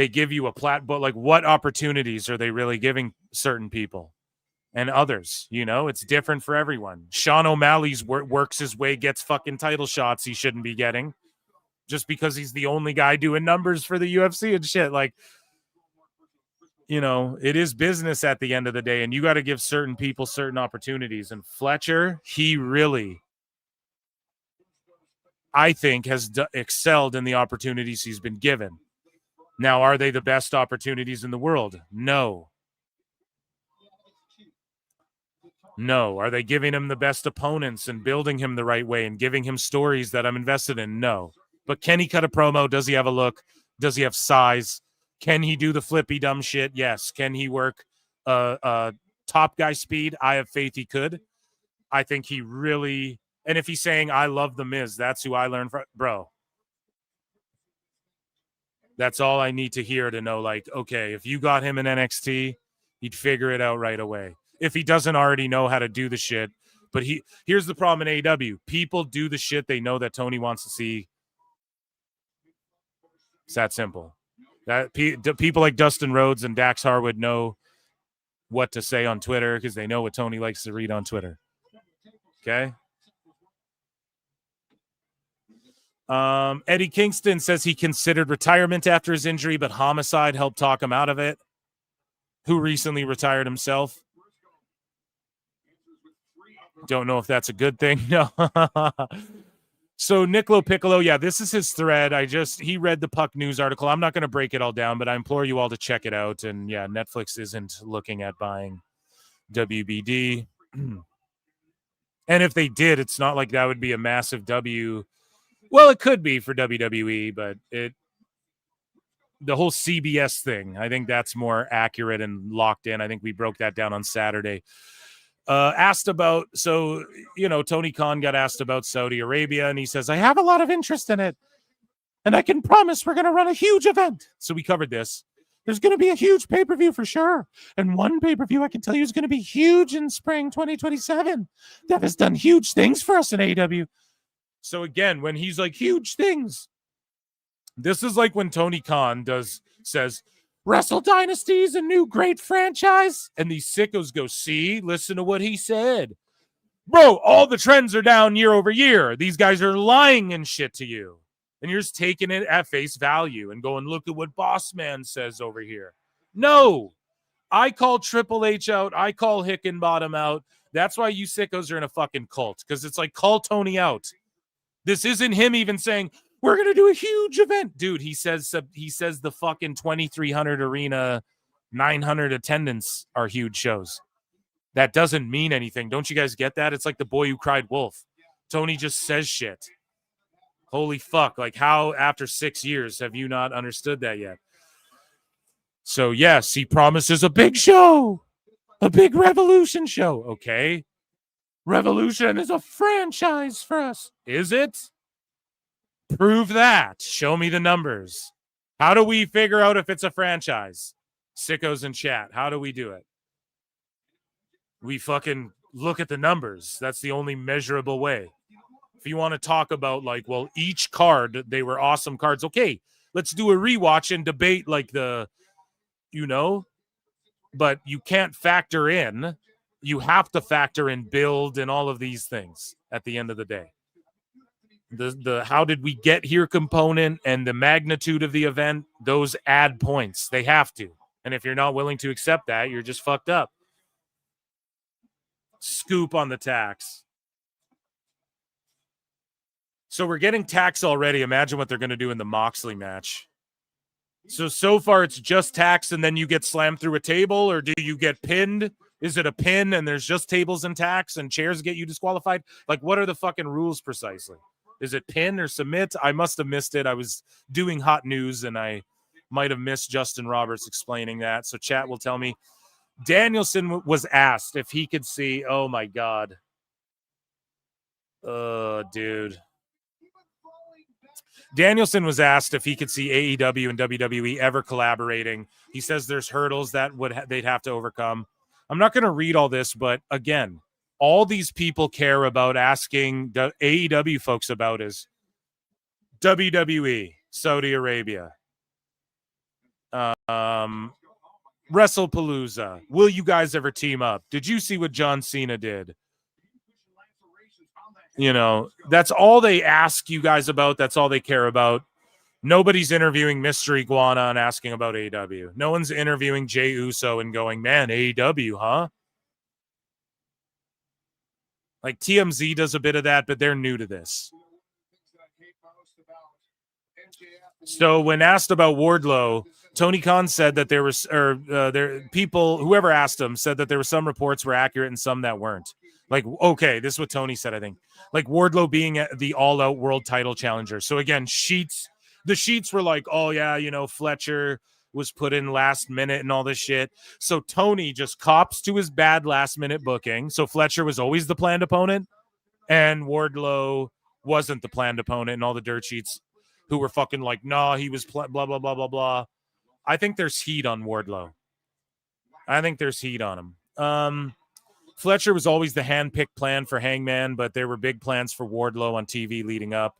give you a but like what opportunities are they really giving certain people? And others, you know, it's different for everyone. Sean O'Malley's works his way, gets fucking title shots he shouldn't be getting just because he's the only guy doing numbers for the UFC and shit. Like, you know, it is business at the end of the day, and you got to give certain people certain opportunities. And Fletcher, he really, I think, has excelled in the opportunities he's been given. Now, are they the best opportunities in the world? No. No. Are they giving him the best opponents and building him the right way and giving him stories that I'm invested in? No. But can he cut a promo? Does he have a look? Does he have size? Can he do the flippy dumb shit? Yes. Can he work top guy speed? I have faith he could. I think he really, and if he's saying, I love The Miz, that's who I learned from, bro. That's all I need to hear to know, like, okay, if you got him in NXT, he'd figure it out right away. If he doesn't already know how to do the shit. But here's the problem in AEW. People do the shit they know that Tony wants to see. It's that simple. That people like Dustin Rhodes and Dax Harwood know what to say on Twitter because they know what Tony likes to read on Twitter. Okay? Eddie Kingston says he considered retirement after his injury, but Homicide helped talk him out of it. Who recently retired himself. Don't know if that's a good thing. No. So Nicolo Piccolo, yeah, this is his thread. He read the Puck News article. I'm not going to break it all down, but I implore you all to check it out. And yeah, Netflix isn't looking at buying WBD. And if they did, it's not like that would be a massive W. Well, it could be for WWE, but the whole CBS thing, I think that's more accurate and locked in. I think we broke that down on Saturday. Asked about, so, you know, Tony Khan got asked about Saudi Arabia, and he says, I have a lot of interest in it, and I can promise we're going to run a huge event. So we covered this. There's going to be a huge pay-per-view for sure. And one pay-per-view I can tell you is going to be huge in spring 2027. That has done huge things for us in AEW. So again, when he's like, huge things, this is like when Tony Khan says, Wrestle Dynasty is a new great franchise. And these sickos go, see, listen to what he said. Bro, all the trends are down year over year. These guys are lying and shit to you. And you're just taking it at face value and going, look at what Boss Man says over here. No. I call Triple H out. I call Hickenbottom out. That's why you sickos are in a fucking cult. Because it's like, call Tony out. This isn't him even saying, we're going to do a huge event. Dude, he says the fucking 2,300 arena, 900 attendance are huge shows. That doesn't mean anything. Don't you guys get that? It's like the boy who cried wolf. Tony just says shit. Holy fuck. Like, how after 6 years have you not understood that yet? So, yes, he promises a big show. A big Revolution show. Okay. Revolution is a franchise for us. Is it? Prove that. Show me the numbers. How do we figure out if it's a franchise? Sickos in chat. How do we do it? We fucking look at the numbers. That's the only measurable way. If you want to talk about like, well, each card, they were awesome cards. Okay, let's do a rewatch and debate like the, you know, but you can't factor in. You have to factor in build and all of these things at the end of the day. The how did we get here component and the magnitude of the event, those add points. They have to. And if you're not willing to accept that, you're just fucked up. Scoop on the tax. So we're getting tax already. Imagine what they're going to do in the Moxley match. So far it's just tax and then you get slammed through a table, or do you get pinned? Is it a pin and there's just tables and tax and chairs get you disqualified? Like, what are the fucking rules precisely? Is it pin or submit? I must have missed it. I was doing hot news and I might have missed Justin Roberts explaining that. So chat will tell me. Danielson was asked if he could see. Oh my God. Dude. Danielson was asked if he could see AEW and WWE ever collaborating. He says there's hurdles that they'd have to overcome. I'm not going to read all this, but again, all these people care about asking the AEW folks about is WWE, Saudi Arabia, WrestlePalooza. Will you guys ever team up? Did you see what John Cena did? You know, that's all they ask you guys about. That's all they care about. Nobody's interviewing Mr. Iguana and asking about AEW. No one's interviewing Jey Uso and going, man, AEW, huh? Like TMZ does a bit of that, but they're new to this. So when asked about Wardlow, Tony Khan said that there was, whoever asked him said that there were some reports were accurate and some that weren't. Like, okay, this is what Tony said, I think. Like Wardlow being the all-out world title challenger. So again, the sheets were like, oh yeah, you know, Fletcher was put in last minute and all this shit. So Tony just cops to his bad last minute booking. So Fletcher was always the planned opponent and Wardlow wasn't the planned opponent, and all the dirt sheets who were fucking like, nah, he was blah, blah, blah, blah, blah. I think there's heat on Wardlow. I think there's heat on him. Fletcher was always the hand-picked plan for Hangman, but there were big plans for Wardlow on TV leading up.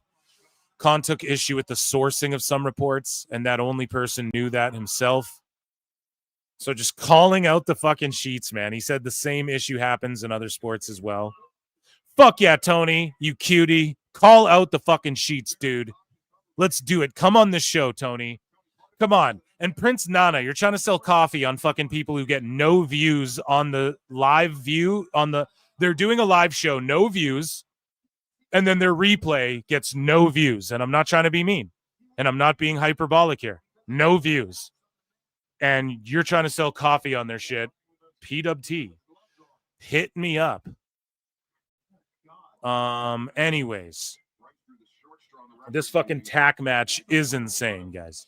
Khan took issue with the sourcing of some reports, and that only person knew that himself. So just calling out the fucking sheets, man. He said the same issue happens in other sports as well. Fuck yeah, Tony, you cutie. Call out the fucking sheets, dude. Let's do it. Come on this show, Tony. Come on. And Prince Nana, you're trying to sell coffee on fucking people who get no views on the live view. They're doing a live show, no views. And then their replay gets no views. And I'm not trying to be mean. And I'm not being hyperbolic here. No views. And you're trying to sell coffee on their shit. PWT. Hit me up. Anyways. This fucking tack match is insane, guys.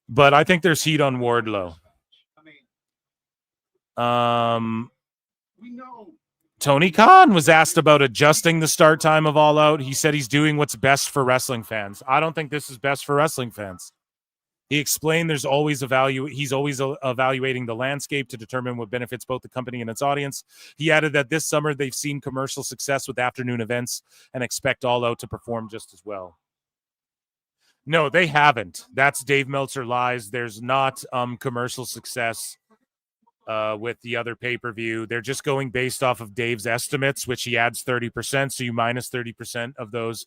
But I think there's heat on Wardlow. Tony Khan was asked about adjusting the start time of All Out. He said he's doing what's best for wrestling fans. I don't think this is best for wrestling fans. He explained he's always evaluating the landscape to determine what benefits both the company and its audience. He added that this summer they've seen commercial success with afternoon events and expect All Out to perform just as well. No, they haven't. That's Dave Meltzer lies. There's not commercial success with the other pay-per-view. They're just going based off of Dave's estimates, which he adds 30%. So you minus 30% of those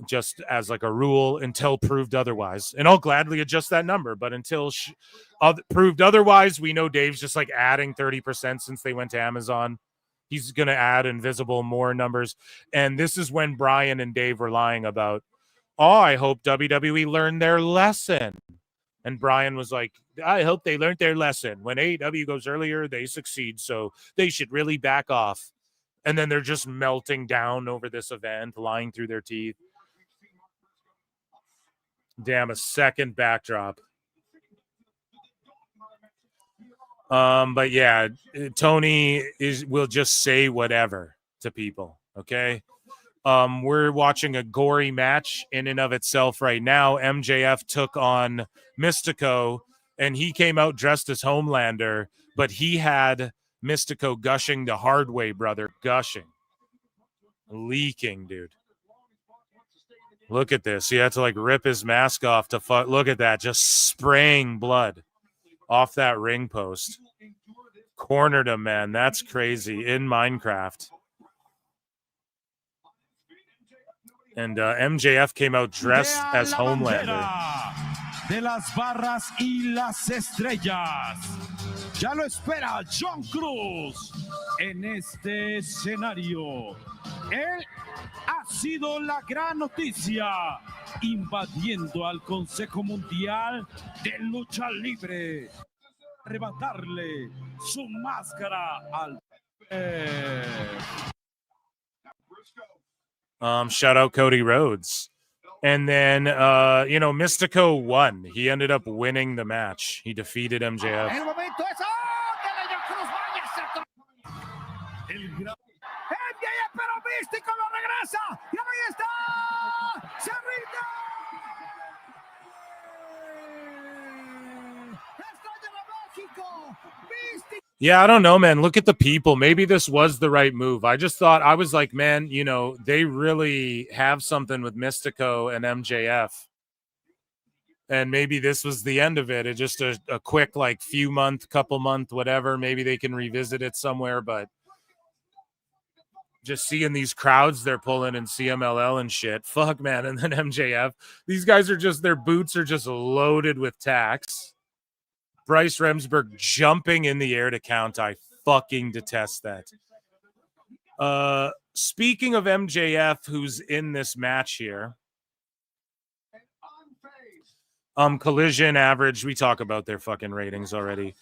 just as like a rule until proved otherwise. And I'll gladly adjust that number. But until proved otherwise, we know Dave's just like adding 30% since they went to Amazon. He's going to add invisible more numbers. And this is when Brian and Dave were lying about, oh, I hope WWE learned their lesson. And Brian was like, I hope they learned their lesson. When AEW goes earlier, they succeed. So they should really back off. And then they're just melting down over this event, lying through their teeth. Damn, a second backdrop. But yeah, Tony will just say whatever to people. Okay. We're watching a gory match in and of itself right now. MJF took on Mystico, and he came out dressed as Homelander, but he had Mystico gushing the hard way, brother. Gushing. Leaking, dude. Look at this. He had to like rip his mask off to fuck. Look at that. Just spraying blood off that ring post. Cornered him, man. That's crazy. In Minecraft. And MJF came out dressed as Homelander. de las barras y las estrellas. Ya lo espera John Cruz en este escenario. Él ha sido la gran noticia, invadiendo al Consejo Mundial de Lucha Libre, arrebatarle su máscara al... Shout out Cody Rhodes. And then, Mystico won. He ended up winning the match. He defeated MJF. El momento es que la John Cruz vaya a ser MJF, pero Místico lo regresa y ahí está. Se rinde. Estrella de México. Místico. Yeah, I don't know, man. Look at the people. Maybe this was the right move. I just thought, I was like, man, they really have something with Mystico and MJF. And maybe this was the end of it. It's just a quick, couple month, whatever. Maybe they can revisit it somewhere. But just seeing these crowds they're pulling in CMLL and shit. Fuck, man. And then MJF. These guys are just, their boots are just loaded with tacks. Bryce Remsburg jumping in the air to count. I fucking detest that. Speaking of MJF, who's in this match here. Collision average. We talk about their fucking ratings already.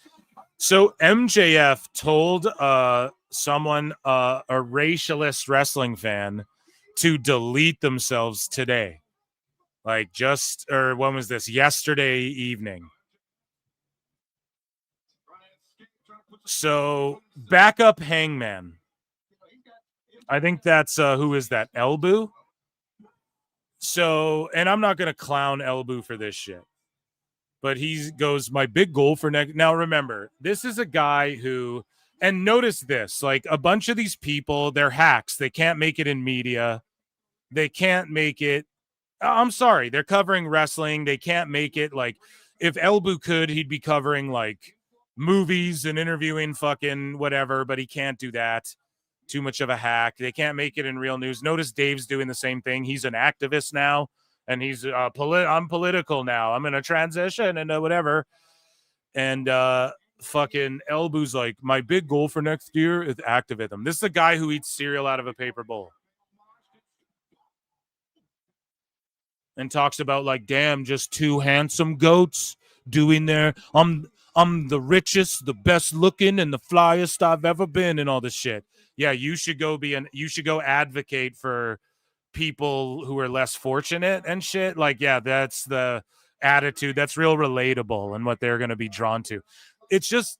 So MJF told someone, a racialist wrestling fan, to delete themselves today. When was this? Yesterday evening. So, backup Hangman. I think that's, who is that? Elbu? So, and I'm not going to clown Elbu for this shit. But he goes, my big goal for next... Now, remember, this is a guy who... And notice this, a bunch of these people, they're hacks. They can't make it in media. They can't make it... I'm sorry, they're covering wrestling. They can't make it, if Elbu could, he'd be covering, movies and interviewing fucking whatever, but he can't do that. Too much of a hack. They can't make it in real news. Notice Dave's doing the same thing. He's an activist now, and he's I'm political now. I'm in a transition and whatever. And fucking Elbu's like, my big goal for next year is activism. This is a guy who eats cereal out of a paper bowl. And talks about damn, just two handsome goats doing their I'm the richest, the best looking, and the flyest I've ever been, and all this shit. Yeah, you should go advocate for people who are less fortunate and shit. That's the attitude. That's real relatable and what they're going to be drawn to. It's just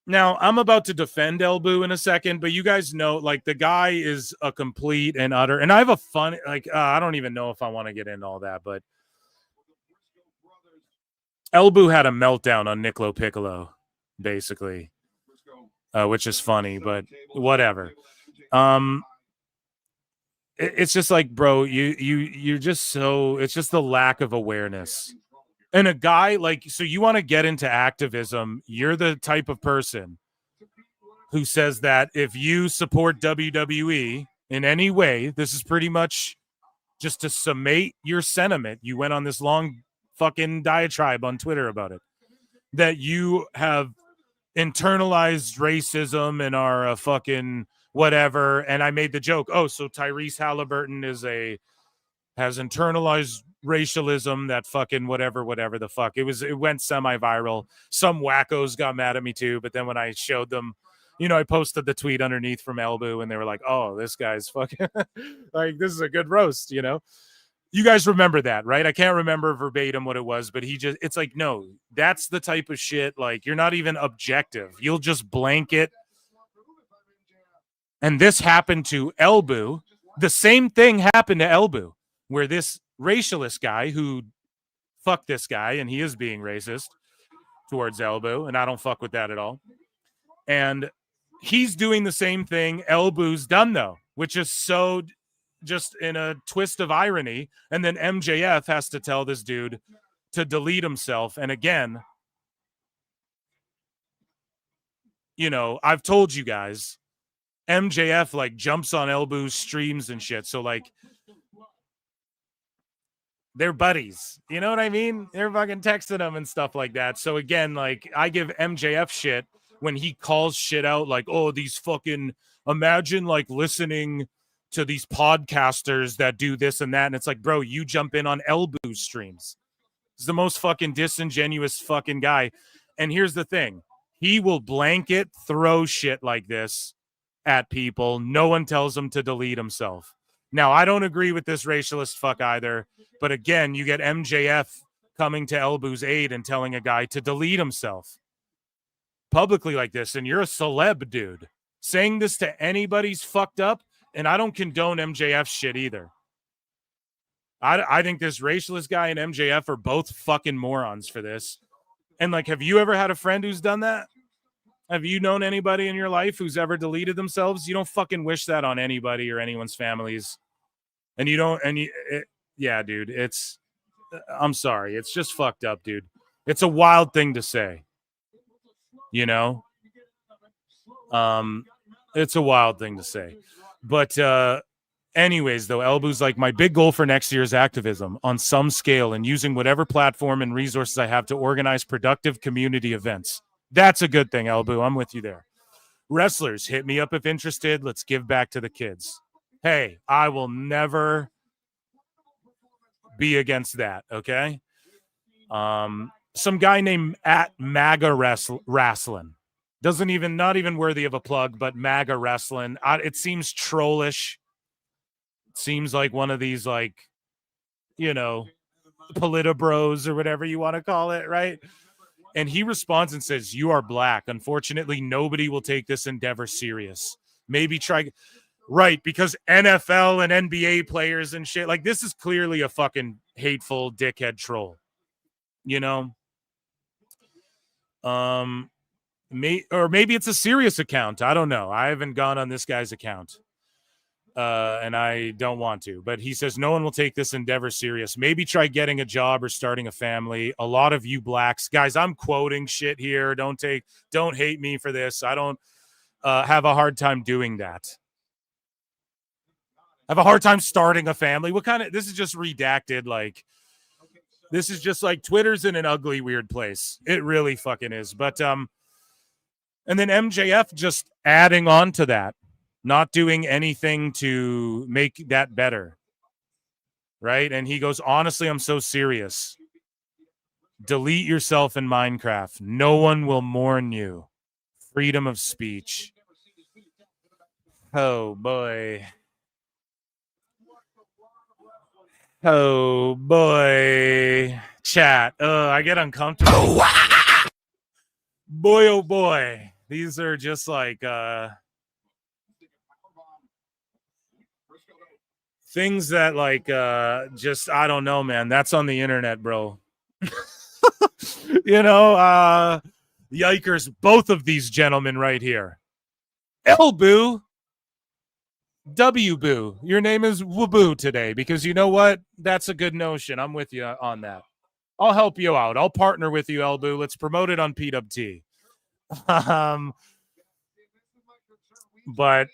now I'm about to defend Elbu in a second, but you guys know, the guy is a complete and utter. And I have a fun, I don't even know if I want to get into all that, but Elbu had a meltdown on Nicolo Piccolo, basically, which is funny, but whatever. It's just bro, you're just so, it's just the lack of awareness. And a guy so you want to get into activism, you're the type of person who says that if you support WWE in any way, this is pretty much just to summate your sentiment. You went on this long fucking diatribe on Twitter about it, that you have internalized racism and are a fucking whatever. And I made the joke, so Tyrese Halliburton has internalized racialism, that fucking whatever the fuck. It went semi-viral. Some wackos got mad at me too, but then when I showed them, I posted the tweet underneath from Elbu and they were like, oh, this guy's fucking this is a good roast, You guys remember that, right? I can't remember verbatim what it was, but it's no, that's the type of shit. You're not even objective. You'll just blanket. And this happened to Elbu. The same thing happened to Elbu, where this racialist guy who fuck this guy, and he is being racist towards Elbu, and I don't fuck with that at all. And he's doing the same thing Elbu's done, though, which is so just in a twist of irony. And then MJF has to tell this dude to delete himself. And again, I've told you guys, MJF jumps on Elbu's streams and shit. So They're buddies. You know what I mean? They're fucking texting him and stuff like that. So again, like I give MJF shit when he calls shit out like, oh, these fucking imagine like listening to these podcasters that do this and that. And it's like, bro, you jump in on Elboo streams. He's the most fucking disingenuous fucking guy. And here's the thing. He will blanket throw shit like this at people. No one tells him to delete himself. Now, I don't agree with this racialist fuck either. But again, you get MJF coming to Elboo's aid and telling a guy to delete himself publicly like this. And you're a celeb, dude. Saying this to anybody's fucked up. And I don't condone MJF shit either. I think this racialist guy and MJF are both fucking morons for this. And like, have you ever had a friend who's done that? Have you known anybody in your life who's ever deleted themselves? You don't fucking wish that on anybody or anyone's families. And you don't, yeah, dude, I'm sorry. It's just fucked up, dude. It's a wild thing to say. You know? It's a wild thing to say. But, anyways, though, Elboo's like, my big goal for next year is activism on some scale and using whatever platform and resources I have to organize productive community events. That's a good thing, Elboo. I'm with you there. Wrestlers, hit me up if interested. Let's give back to the kids. Hey, I will never be against that, okay? Some guy named @MAGA Wrestling. Not even worthy of a plug, but MAGA Wrestling. It seems trollish. It seems like one of these, like, you know, politobros or whatever you want to call it, right? And he responds and says, you are black. Unfortunately, nobody will take this endeavor serious. Maybe try... Right, because NFL and NBA players and shit, like, this is clearly a fucking hateful dickhead troll. You know? Maybe it's a serious account. I don't know. I haven't gone on this guy's account. And I don't want to. But he says, no one will take this endeavor serious. Maybe try getting a job or starting a family. A lot of you blacks... Guys, I'm quoting shit here. Don't hate me for this. I don't have a hard time doing that. I have a hard time starting a family. This is just redacted. Like, this is just like Twitter's in an ugly, weird place. It really fucking is. But, and then MJF just adding on to that, not doing anything to make that better. Right. And he goes, honestly, I'm so serious. Delete yourself in Minecraft. No one will mourn you. Freedom of speech. Oh, boy. Oh, boy. Chat. I get uncomfortable. Boy, oh, boy. These are just like things that like just, I don't know, man. That's on the internet, bro. You know, yikers. Both of these gentlemen right here. Elboo. W-Boo. Your name is Waboo today because you know what? That's a good notion. I'm with you on that. I'll help you out. I'll partner with you, Elboo. Let's promote it on PWT. But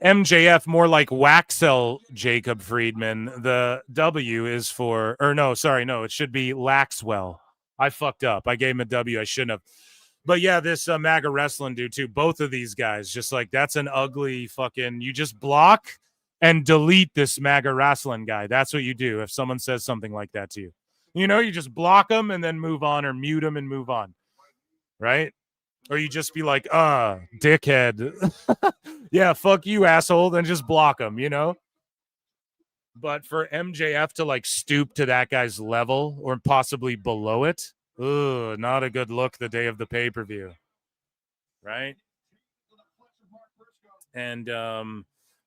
MJF, more like Waxel Jacob Friedman. The W is for, or no, sorry, no, it should be Laxwell. I fucked up. I gave him a W. I shouldn't have. But yeah, this MAGA Wrestling dude too. Both of these guys, just like, that's an ugly fucking, you just block and delete this MAGA Wrestling guy. That's what you do if someone says something like that to you. You know, you just block them and then move on, or mute them and move on. Right? Or you just be like, dickhead. Yeah, fuck you, asshole. Then just block them, you know? But for MJF to like stoop to that guy's level or possibly below it, not a good look the day of the pay-per-view. Right? And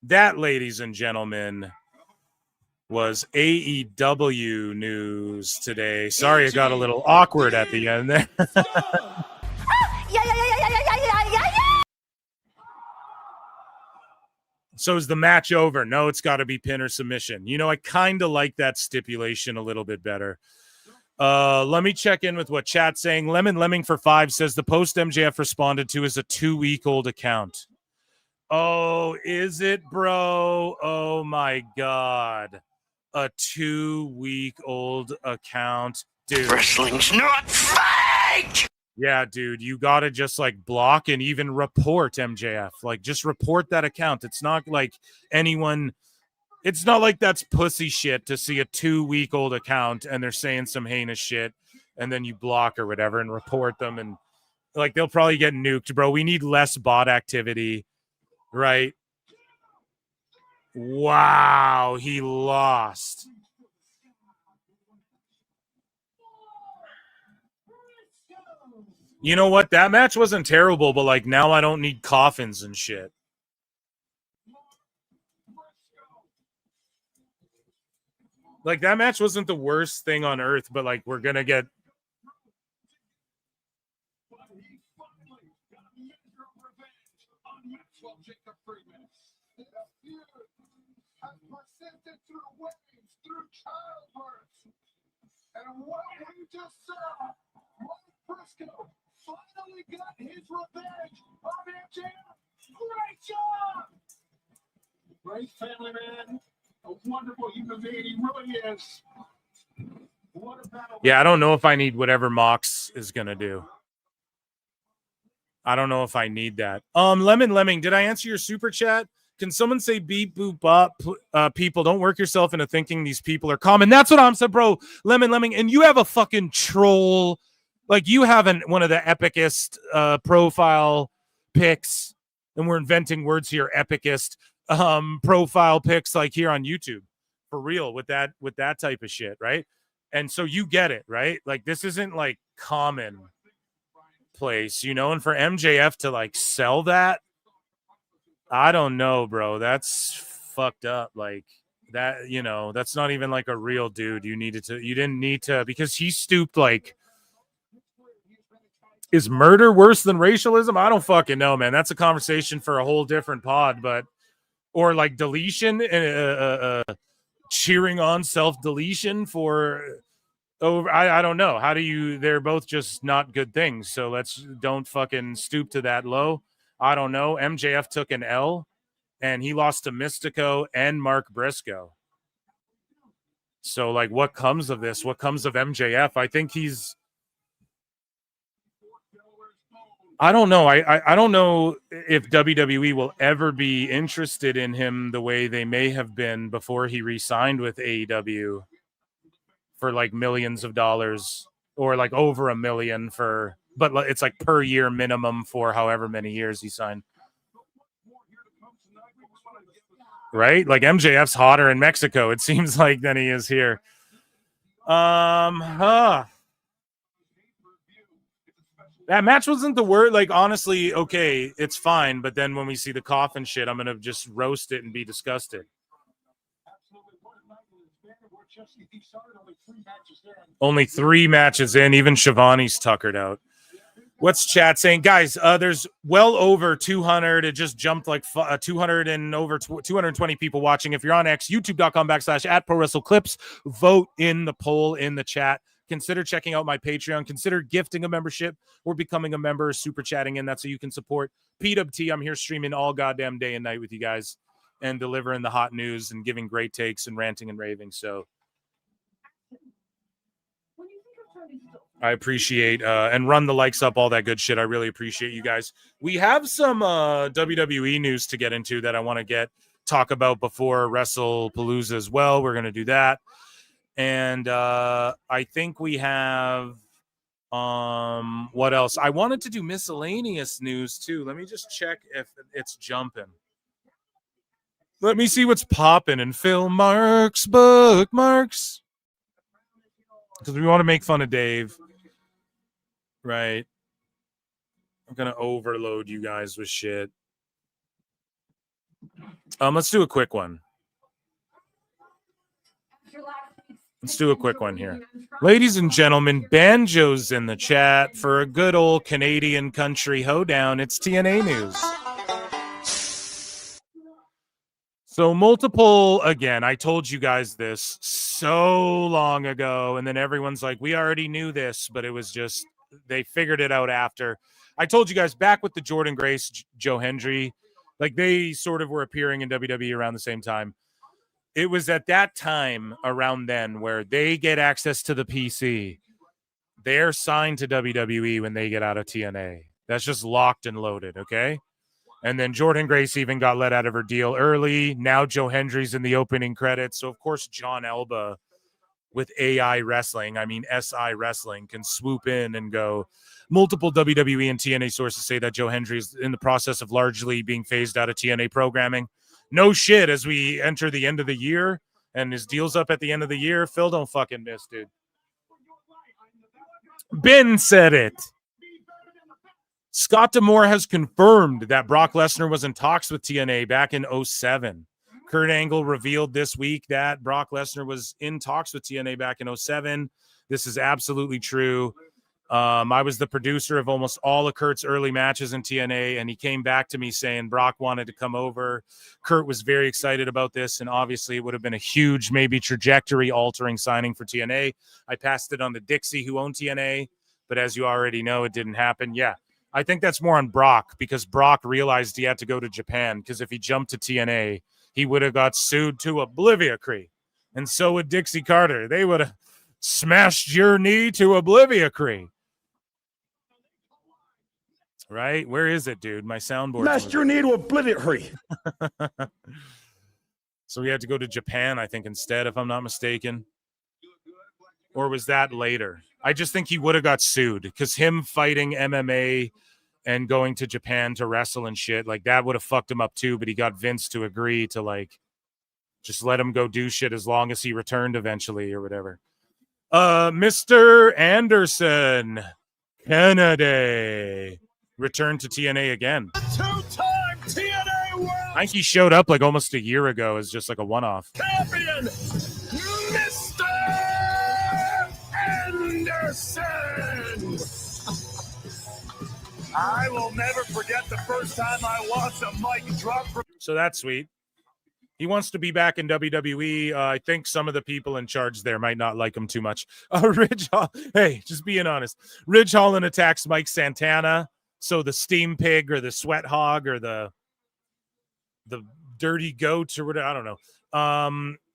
that, ladies and gentlemen, was AEW news today. Sorry, it got a little awkward at the end there. So is the match over? No, it's got to be pin or submission. You know, I kind of like that stipulation a little bit better. Let me check in with what chat's saying. Lemon Lemming for 5 says the post MJF responded to is a 2-week-old account. Oh, is it, bro? Oh my God. a 2-week-old account, dude. Wrestling's not fake! Yeah, dude, you gotta just like block and even report MJF. Like, just report that account. It's not like anyone. It's not like that's pussy shit to see a 2-week-old account and they're saying some heinous shit, and then you block or whatever and report them, and like they'll probably get nuked, bro. We need less bot activity, right? Wow, he lost. You know what? That match wasn't terrible, but like now I don't need coffins and shit. Like that match wasn't the worst thing on earth, but like we're gonna get. And what we just saw, Mark Briscoe finally got his revenge on MJF. Great job! Great family man, a wonderful human being. He really is. What a battle. Yeah, I don't know if I need whatever Mox is gonna do. I don't know if I need that. Lemon Lemming, did I answer your super chat? Can someone say beep boop bop? People, don't work yourself into thinking these people are common. That's what I'm saying, bro. Lemon Lemming, and you have a fucking troll. Like you have one of the epicest profile pics, and we're inventing words here. Epicest profile pics, like here on YouTube, for real, with that type of shit, right? And so you get it, right? Like this isn't like commonplace, you know. And for MJF to like sell that. I don't know, bro. That's fucked up. Like that, you know, that's not even like a real dude. You didn't need to, because he stooped. Like, is murder worse than racialism? I don't fucking know, man. That's a conversation for a whole different pod, or like deletion, cheering on self-deletion I don't know. How do you, they're both just not good things. So don't fucking stoop to that low. I don't know. MJF took an L, and he lost to Mystico and Mark Briscoe. So, like, what comes of this? What comes of MJF? I think I don't know. I don't know if WWE will ever be interested in him the way they may have been before he re-signed with AEW for, like, millions of dollars, or, like, over $1 million for... But it's like per year minimum for however many years he signed. Right? Like MJF's hotter in Mexico, it seems like, than he is here. That match wasn't the word. Like, honestly, okay, it's fine. But then when we see the coffin shit, I'm going to just roast it and be disgusted. Only 3 matches in. Even Shivani's tuckered out. What's chat saying? Guys, there's well over 200. It just jumped like 200 and over 220 people watching. If you're on X, youtube.com/@ProWrestleClips, vote in the poll in the chat. Consider checking out my Patreon. Consider gifting a membership or becoming a member, super chatting in. That's so you can support PWT. I'm here streaming all goddamn day and night with you guys and delivering the hot news and giving great takes and ranting and raving. So I appreciate and run the likes up, all that good shit. I really appreciate you guys. We have some WWE news to get into that I want to talk about before WrestlePalooza as well. We're going to do that. And I think we have what else? I wanted to do miscellaneous news too. Let me just check if it's jumping. Let me see what's popping in Phil Marks bookmarks. Because we want to make fun of Dave. Right. I'm going to overload you guys with shit. Let's do a quick one. Let's do a quick one here. Ladies and gentlemen, Banjo's in the chat for a good old Canadian country hoedown. It's TNA news. So again, I told you guys this so long ago, and then everyone's like, we already knew this, but it was just, they figured it out after. I told you guys back with the Jordan Grace, Joe Hendry, like they sort of were appearing in WWE around the same time. it was at that time around then where they get access to the PC. They're signed to WWE when they get out of TNA. That's just locked and loaded, okay? And then Jordan Grace even got let out of her deal early. Now Joe Hendry's in the opening credits. So, of course, John Elba with AI Wrestling, SI Wrestling, can swoop in and go. Multiple WWE and TNA sources say that Joe Hendry is in the process of largely being phased out of TNA programming. No shit, as we enter the end of the year and his deal's up at the end of the year. Phil, don't fucking miss, dude. Ben said it. Scott D'Amore has confirmed that Brock Lesnar was in talks with TNA back in 2007. Kurt Angle revealed this week that Brock Lesnar was in talks with TNA back in 2007. This is absolutely true. I was the producer of almost all of Kurt's early matches in TNA, and he came back to me saying Brock wanted to come over. Kurt was very excited about this, and obviously it would have been a huge, maybe trajectory-altering signing for TNA. I passed it on to Dixie, who owned TNA, but as you already know, it didn't happen. Yeah, I think that's more on Brock, because Brock realized he had to go to Japan, because if he jumped to TNA, he would have got sued to obliviacry. And so would Dixie Carter. They would have smashed your knee to obliviacry. Right? Where is it, dude? My soundboard. Smashed your knee to obliviacry. So we had to go to Japan, I think, instead, if I'm not mistaken. Or was that later? I just think he would have got sued, because him fighting MMA and going to Japan to wrestle and shit, like, that would have fucked him up too, but he got Vince to agree to, like, just let him go do shit as long as he returned eventually or whatever. Mr. Anderson Kennedy returned to TNA again. Two-time TNA World I think he showed up like almost a year ago as just like a one-off. Champion, Mr. Anderson. I will never forget the first time I watched a mic drop. So that's sweet. He wants to be back in WWE. I think some of the people in charge there might not like him too much. Ridge Hall, hey, just being honest. Ridge Holland attacks Mike Santana. So the steam pig or the sweat hog or the dirty goat or whatever, I don't know.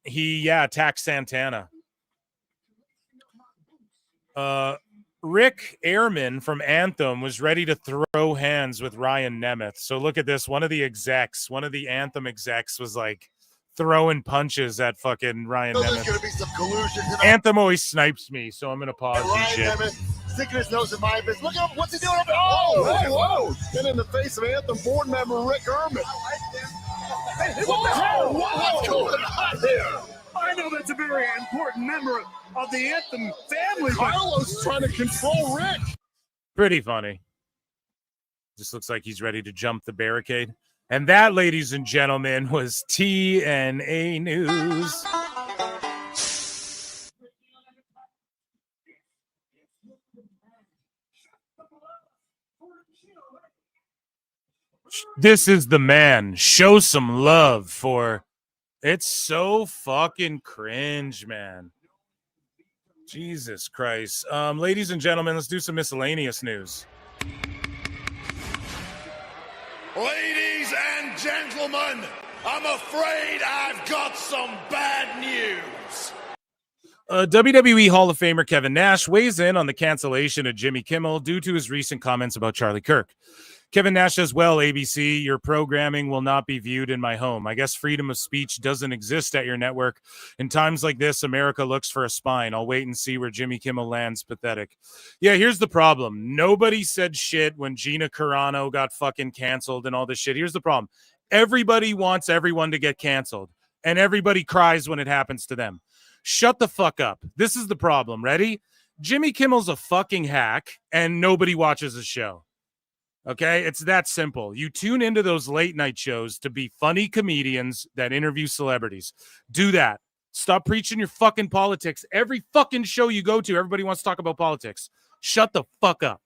He attacks Santana. Rick Ehrman from Anthem was ready to throw hands with Ryan Nemeth. So look at this. One of the Anthem execs was like throwing punches at fucking Ryan Nemeth. There's gonna be some collusion tonight. Anthem always snipes me, so I'm gonna pause and Ryan shit. Nemeth sticking his nose in my business. Look at him. What's he doing up there? Oh, whoa. And in the face of Anthem board member Rick Ehrman. Hey, what the hell? What's going on here? I know that's a very important member of the Anthem family. Carlos is trying to control Rick. Pretty funny. Just looks like he's ready to jump the barricade. And that, ladies and gentlemen, was TNA News. This is the man. Show some love for... It's so fucking cringe, man. Jesus Christ. Ladies and gentlemen, let's do some miscellaneous news. Ladies and gentlemen, I'm afraid I've got some bad news. WWE Hall of Famer Kevin Nash weighs in on the cancellation of Jimmy Kimmel due to his recent comments about Charlie Kirk. Kevin Nash says, well, ABC, your programming will not be viewed in my home. I guess freedom of speech doesn't exist at your network. In times like this, America looks for a spine. I'll wait and see where Jimmy Kimmel lands. Pathetic. Yeah, here's the problem. Nobody said shit when Gina Carano got fucking canceled and all this shit. Here's the problem. Everybody wants everyone to get canceled, and everybody cries when it happens to them. Shut the fuck up. This is the problem. Ready? Jimmy Kimmel's a fucking hack, and nobody watches the show. Okay, it's that simple. You tune into those late night shows to be funny comedians that interview celebrities. Do that. Stop preaching your fucking politics. Every fucking show you go to, everybody wants to talk about politics. Shut the fuck up.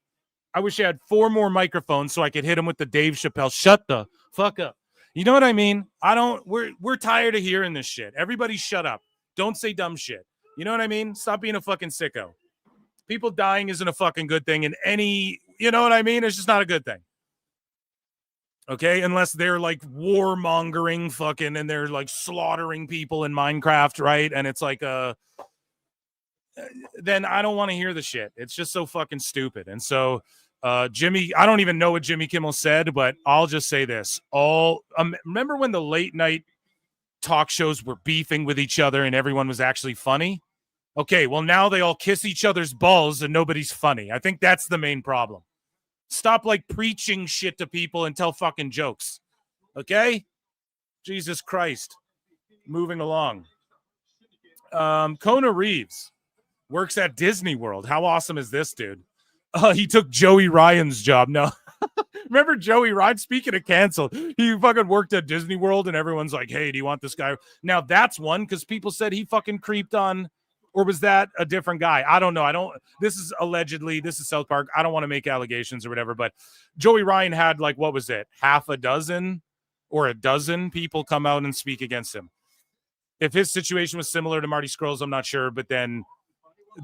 I wish I had 4 more microphones so I could hit him with the Dave Chappelle. Shut the fuck up. You know what I mean? We're tired of hearing this shit. Everybody shut up. Don't say dumb shit. You know what I mean? Stop being a fucking sicko. People dying isn't a fucking good thing in any, you know what I mean? It's just not a good thing. Okay, unless they're like warmongering fucking and they're like slaughtering people in Minecraft, right? And it's like then I don't want to hear the shit. It's just so fucking stupid. And so Jimmy, I don't even know what Jimmy Kimmel said, but I'll just say this. Remember when the late night talk shows were beefing with each other and everyone was actually funny? Okay, well now they all kiss each other's balls and nobody's funny. I think that's the main problem. Stop like preaching shit to people and tell fucking jokes. Okay? Jesus Christ. Moving along. Kona Reeves works at Disney World. How awesome is this, dude? He took Joey Ryan's job. No. Remember Joey Ryan? Speaking of canceled, he fucking worked at Disney World and everyone's like, hey, do you want this guy? Now that's one because people said he fucking creeped on, or was that a different guy? I don't know. This is allegedly, this is South Park. I don't want to make allegations or whatever, but Joey Ryan had like, what was it? Half a dozen or a dozen people come out and speak against him. If his situation was similar to Marty Scurll's, I'm not sure, but then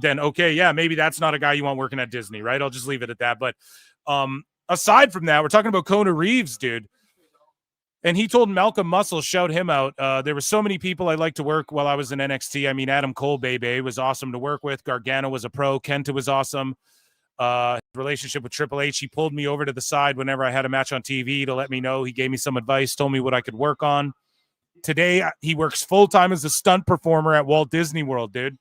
okay, yeah, maybe that's not a guy you want working at Disney, right? I'll just leave it at that. But aside from that, we're talking about Kona Reeves, dude. And he told Malcolm Muscle, shout him out. There were so many people I liked to work while I was in NXT. I mean, Adam Cole, baby, was awesome to work with. Gargano was a pro. Kenta was awesome. His relationship with Triple H, he pulled me over to the side whenever I had a match on TV to let me know. He gave me some advice, told me what I could work on. Today, he works full-time as a stunt performer at Walt Disney World, dude.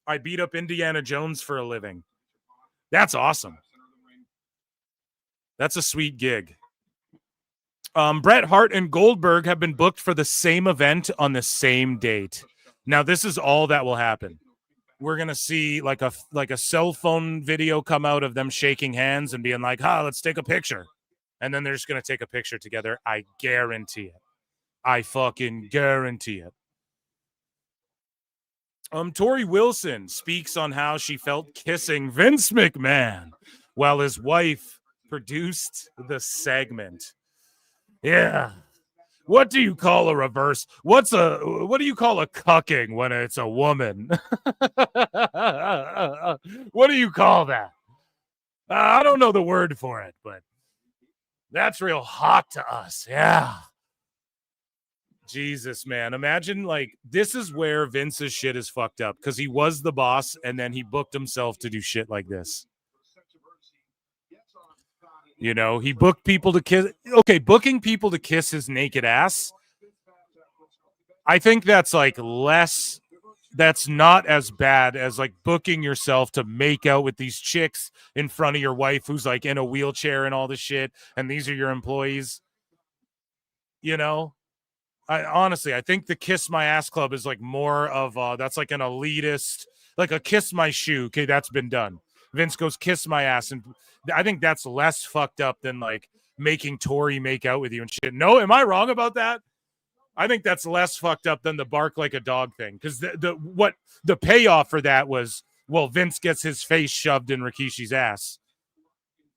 I beat up Indiana Jones for a living. That's awesome. That's a sweet gig. Bret Hart and Goldberg have been booked for the same event on the same date. Now, this is all that will happen. We're going to see like a cell phone video come out of them shaking hands and being like, let's take a picture. And then they're just going to take a picture together. I guarantee it. I fucking guarantee it. Tori Wilson speaks on how she felt kissing Vince McMahon while his wife produced the segment. Yeah. What do you call a reverse? What do you call a cucking when it's a woman? What do you call that? I don't know the word for it, but that's real hot to us. Yeah. Jesus, man. Imagine like this is where Vince's shit is fucked up because he was the boss and then he booked himself to do shit like this. You know, he booked people to kiss. Okay, booking people to kiss his naked ass. I think that's like less. That's not as bad as like booking yourself to make out with these chicks in front of your wife who's like in a wheelchair and all this shit. And these are your employees. You know, I think the Kiss My Ass Club is like more of that's like an elitist, like a Kiss My Shoe. Okay, that's been done. Vince goes kiss my ass, and I think that's less fucked up than like making Tori make out with you and shit. No, am I wrong about that? I think that's less fucked up than the bark like a dog thing because the payoff for that was, well, Vince gets his face shoved in Rikishi's ass,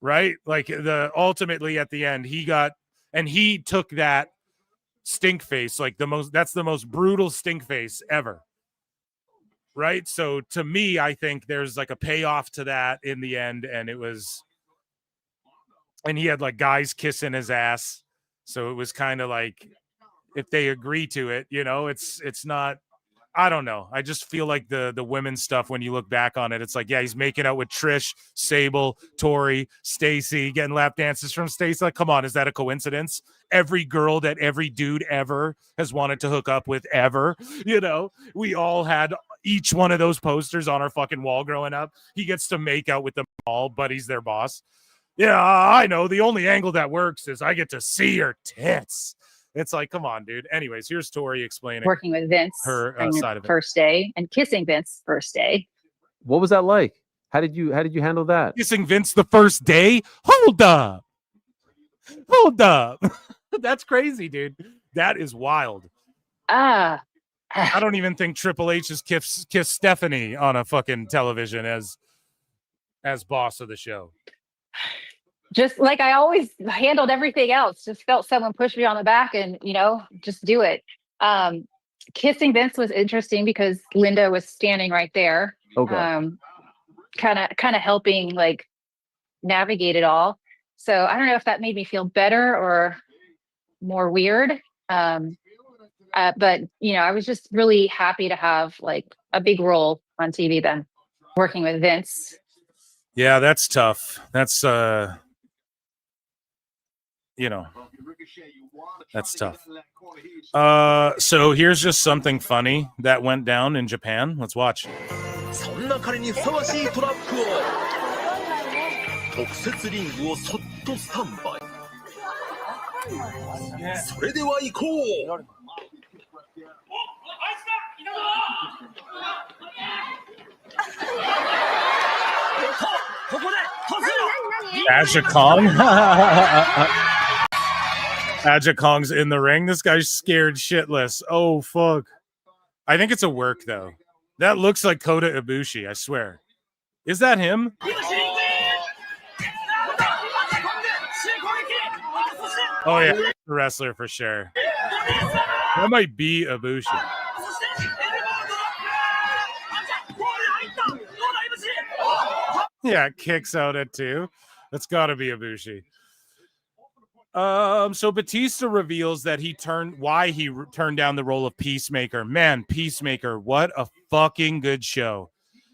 right? Like ultimately at the end he took that stink face, like that's the most brutal stink face ever. Right. So to me, I think there's like a payoff to that in the end. And he had like guys kissing his ass. So it was kind of like, if they agree to it, you know, it's not, I don't know. I just feel like the women's stuff, when you look back on it, it's like, yeah, he's making out with Trish, Sable, Tori, Stacy, getting lap dances from Stacy. Like, come on, is that a coincidence? Every girl that every dude ever has wanted to hook up with ever, you know, we all had each one of those posters on our fucking wall growing up. He gets to make out with them all, but he's their boss. Yeah, I know. The only angle that works is I get to see her tits. It's like, come on, dude. Anyways, here's Tori explaining working with Vince her side of it. First day and kissing Vince first day. What was that like? How did you handle that? Kissing Vince the first day? Hold up. That's crazy, dude. That is wild. I don't even think Triple H has kissed Stephanie on a fucking television as boss of the show. Just like I always handled everything else, just felt someone push me on the back and, you know, just do it. Kissing Vince was interesting because Linda was standing right there. Okay. Kind of helping like navigate it all. So I don't know if that made me feel better or more weird. But I was just really happy to have like a big role on TV then, working with Vince. Yeah, that's tough. That's that's tough. So here's just something funny that went down in Japan. Let's watch. そんな彼にふさわしいトラックを特設リングをそっとスタンバイそれでは行こう Aja Kong? Aja Kong's in the ring. This guy's scared shitless. Oh, fuck. I think it's a work, though. That looks like Kota Ibushi, I swear. Is that him? Oh, yeah. Wrestler for sure. That might be Ibushi. Yeah, it kicks out at 2. That's got to be Ibushi. So Batista reveals that why he turned down the role of Peacemaker. Man, Peacemaker, what a fucking good show.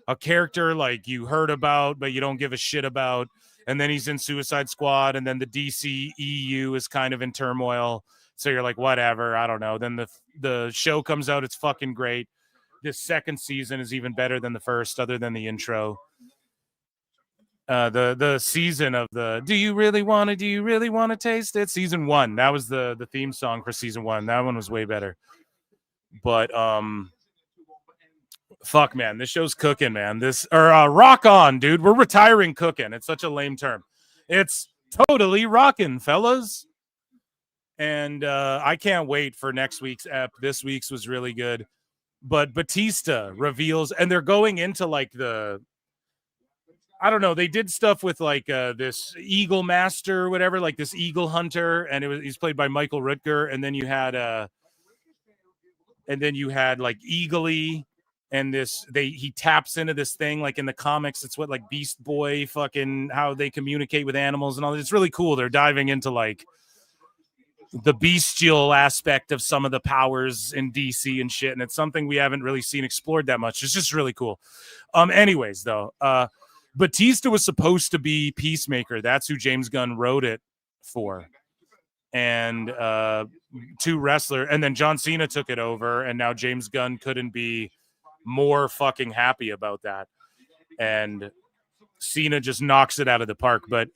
A character like you heard about, but you don't give a shit about. And then he's in Suicide Squad, and then the DC EU is kind of in turmoil. So you're like, whatever, I don't know. Then the show comes out, it's fucking great. This second season is even better than the first, other than the intro. The season of the do you really want to taste it? Season 1. That was the theme song for season 1. That one was way better. But fuck, man, this show's cooking, man. Rock on, dude. We're retiring cooking. It's such a lame term. It's totally rocking, fellas. And I can't wait for next week's ep. This week's was really good. But Batista reveals, and they're going into like I don't know. They did stuff with like this Eagle Master or whatever, like this Eagle Hunter, and he's played by Michael Rutger. And then you had like Eagly, and he taps into this thing like in the comics. It's what like Beast Boy, fucking how they communicate with animals and all. It's really cool. They're diving into like the bestial aspect of some of the powers in DC and shit, and it's something we haven't really seen explored that much. It's just really cool. Anyways, though, Batista was supposed to be Peacemaker. That's who James Gunn wrote it for. And 2 wrestlers, and then John Cena took it over, and now James Gunn couldn't be more fucking happy about that. And Cena just knocks it out of the park. But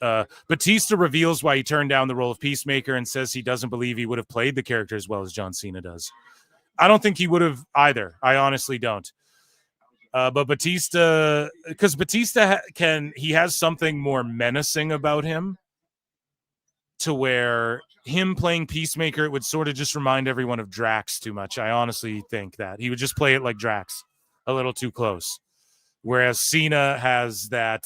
Batista reveals why he turned down the role of Peacemaker and says he doesn't believe he would have played the character as well as John Cena does. I don't think he would have either. I honestly don't. But Batista, because Batista he has something more menacing about him, to where him playing Peacemaker, it would sort of just remind everyone of Drax too much. I honestly think that he would just play it like Drax, a little too close. Whereas Cena has like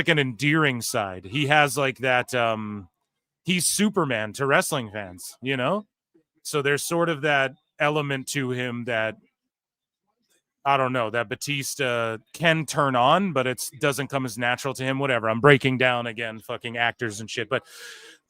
an endearing side. He has like that, he's Superman to wrestling fans, you know? So there's sort of that element to him that, I don't know, that Batista can turn on, but it doesn't come as natural to him. Whatever. I'm breaking down again, fucking actors and shit. But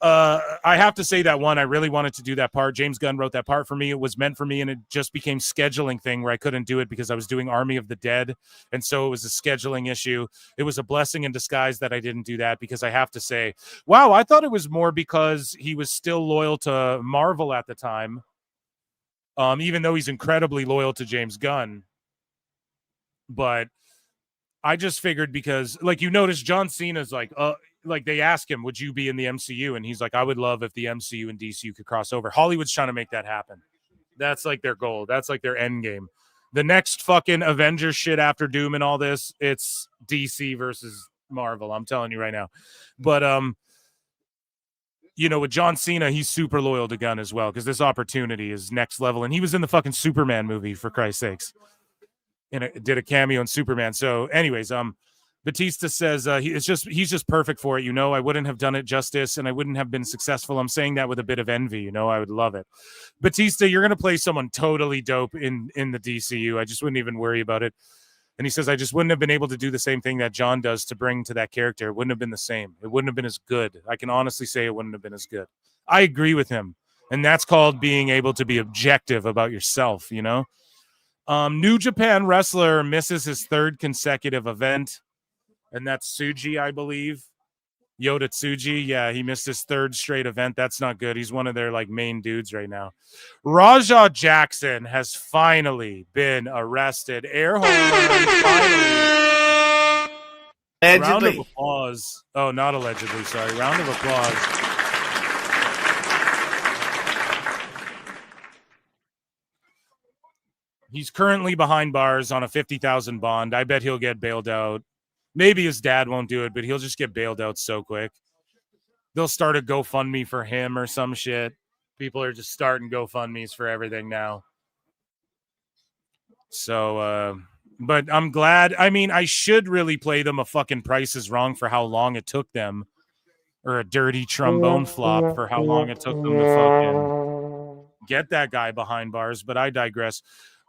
I have to say that one, I really wanted to do that part. James Gunn wrote that part for me. It was meant for me, and it just became scheduling thing where I couldn't do it because I was doing Army of the Dead. And so it was a scheduling issue. It was a blessing in disguise that I didn't do that, because I have to say, wow, I thought it was more because he was still loyal to Marvel at the time. Even though he's incredibly loyal to James Gunn. But I just figured, because like you notice John Cena's like they ask him, would you be in the MCU? And he's like, I would love if the MCU and DCU could cross over. Hollywood's trying to make that happen. That's like their goal. That's like their end game. The next fucking Avengers shit after Doom and all this, it's DC versus Marvel. I'm telling you right now. But with John Cena, he's super loyal to Gunn as well, because this opportunity is next level. And he was in the fucking Superman movie, for Christ's sakes. And did a cameo in Superman. So anyways, Batista says he's just perfect for it. I wouldn't have done it justice, and I wouldn't have been successful. I'm saying that with a bit of envy. I would love it. Batista, you're going to play someone totally dope in the DCU. I just wouldn't even worry about it. And he says, I just wouldn't have been able to do the same thing that John does to bring to that character. It wouldn't have been the same. It wouldn't have been as good. I can honestly say it wouldn't have been as good. I agree with him. And that's called being able to be objective about yourself, you know? New Japan wrestler misses his 3rd consecutive event. And that's Tsuji, I believe. Yoda Tsuji. Yeah, he missed his 3rd straight event. That's not good. He's one of their like main dudes right now. Raja Jackson has finally been arrested. Air horn, finally. Round of applause. Oh, not allegedly. Sorry. Round of applause. He's currently behind bars on a $50,000 bond. I bet he'll get bailed out. Maybe his dad won't do it, but he'll just get bailed out so quick. They'll start a GoFundMe for him or some shit. People are just starting GoFundMes for everything now. So, but I'm glad. I mean, I should really play them a fucking Price is Wrong for how long it took them, or a dirty trombone flop for how long it took them to fucking get that guy behind bars, but I digress.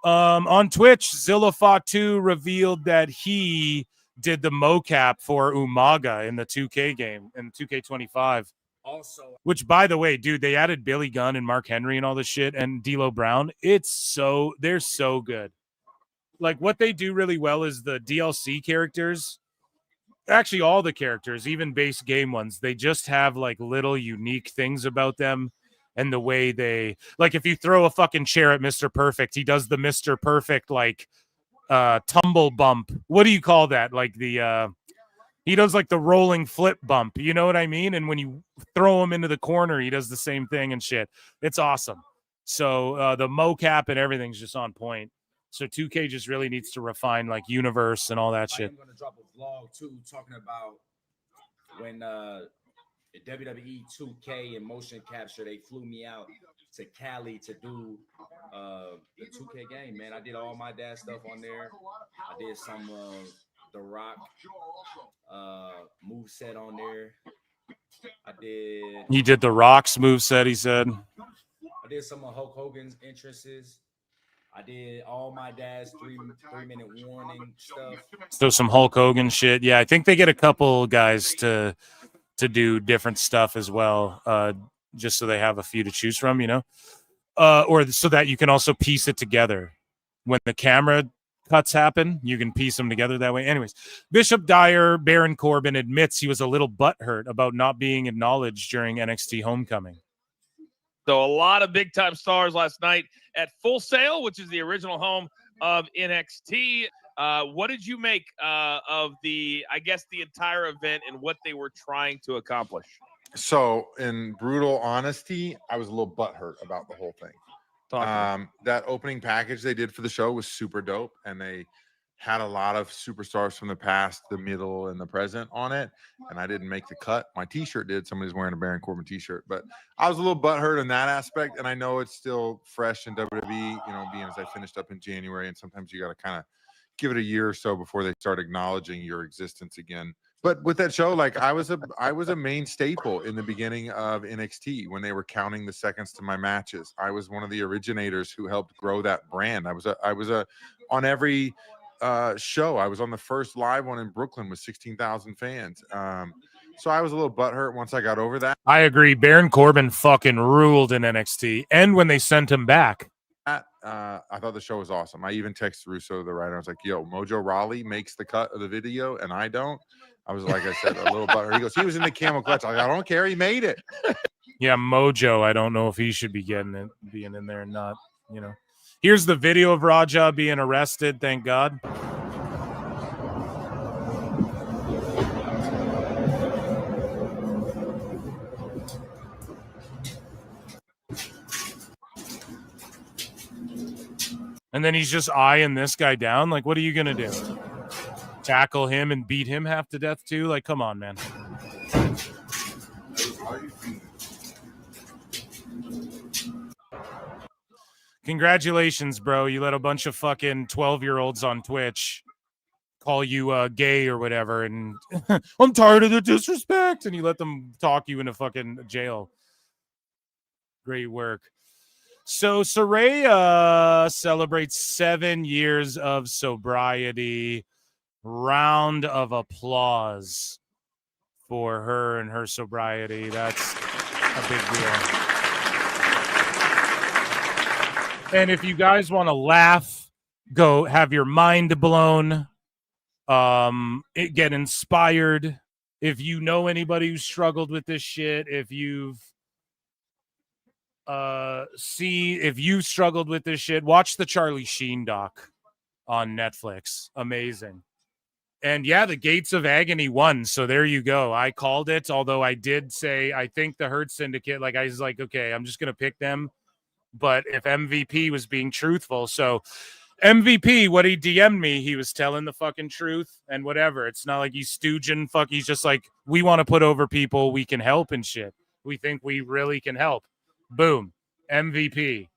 On Twitch, Zillafatu revealed that he did the mocap for Umaga in the 2K game, in 2K25. Also, which, by the way, dude, they added Billy Gunn and Mark Henry and all this shit and D'Lo Brown. They're so good. Like, what they do really well is the DLC characters. Actually, all the characters, even base game ones, they just have like little unique things about them. And the way they, like, if you throw a fucking chair at Mr. Perfect, he does the Mr. Perfect, like, tumble bump. What do you call that? Like he does like the rolling flip bump. You know what I mean? And when you throw him into the corner, he does the same thing and shit. It's awesome. So the mocap and everything's just on point. So 2K just really needs to refine like universe and all that shit. I'm going to drop a vlog too, talking about when WWE 2K and motion capture, they flew me out to Cali to do the 2K game, man. I did all my dad stuff on there. I did some The Rock move set on there. He did the Rock's move set, he said. I did some of Hulk Hogan's entrances. I did all my dad's three-minute warning stuff. So some Hulk Hogan shit. Yeah, I think they get a couple guys to do different stuff as well, just so they have a few to choose from, you know, or so that you can also piece it together. When the camera cuts happen, you can piece them together that way. Anyways, Bishop Dyer, Baron Corbin admits he was a little butthurt about not being acknowledged during NXT Homecoming. So a lot of big-time stars last night at Full Sail, which is the original home of NXT. What did you make of the entire event and what they were trying to accomplish? So, in brutal honesty, I was a little butthurt about the whole thing. That opening package they did for the show was super dope, and they had a lot of superstars from the past, the middle, and the present on it, and I didn't make the cut. My t-shirt did. Somebody's wearing a Baron Corbin t-shirt, but I was a little butthurt in that aspect, and I know it's still fresh in WWE, you know, being as I finished up in January, and sometimes you got to kind of give it a year or so before they start acknowledging your existence again. But with that show, like I was a main staple in the beginning of NXT when they were counting the seconds to my matches. I was one of the originators who helped grow that brand. I was on every show. I was on the first live one in Brooklyn with 16,000 fans. So I was a little butthurt once I got over that. I agree. Baron Corbin fucking ruled in NXT, and when they sent him back. I thought the show was awesome. I even texted Russo, the writer. I was like, yo, Mojo Rawley makes the cut of the video and I don't. I was, like I said, a little butthurt. He goes, he was in the camel clutch. I don't care. He made it. Yeah, Mojo, I don't know if he should be being in there or not, you know. Here's the video of Raja being arrested, thank God. And then he's just eyeing this guy down. Like, what are you going to do? Tackle him and beat him half to death too? Like, come on, man. Congratulations, bro. You let a bunch of fucking 12-year-olds on Twitch call you gay or whatever. And I'm tired of the disrespect. And you let them talk you into fucking jail. Great work. So Saraya celebrates 7 years of sobriety. Round of applause for her and her sobriety. That's a big deal. And if you guys want to laugh, go have your mind blown, get inspired. If you know anybody who struggled with this shit, if you've if you struggled with this shit, watch the Charlie Sheen doc on Netflix. Amazing. And yeah, the Gates of Agony won. So there you go. I called it, although I did say I think the Hurt Syndicate, like I was like, okay, I'm just gonna pick them. But if MVP was being truthful, so MVP, what he DM'd me, he was telling the fucking truth and whatever. It's not like he's stooging, he's just like, we want to put over people we can help and shit. We think we really can help. Boom. MVP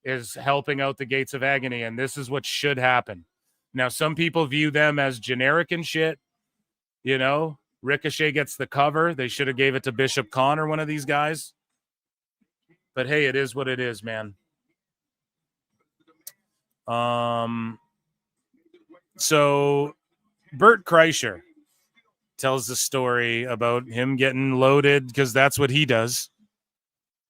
is helping out the Gates of Agony, and this is what should happen. Now, some people view them as generic and shit. You know, Ricochet gets the cover. They should have gave it to Bishop Khan or one of these guys. But hey, it is what it is, man. So Bert Kreischer tells the story about him getting loaded because that's what he does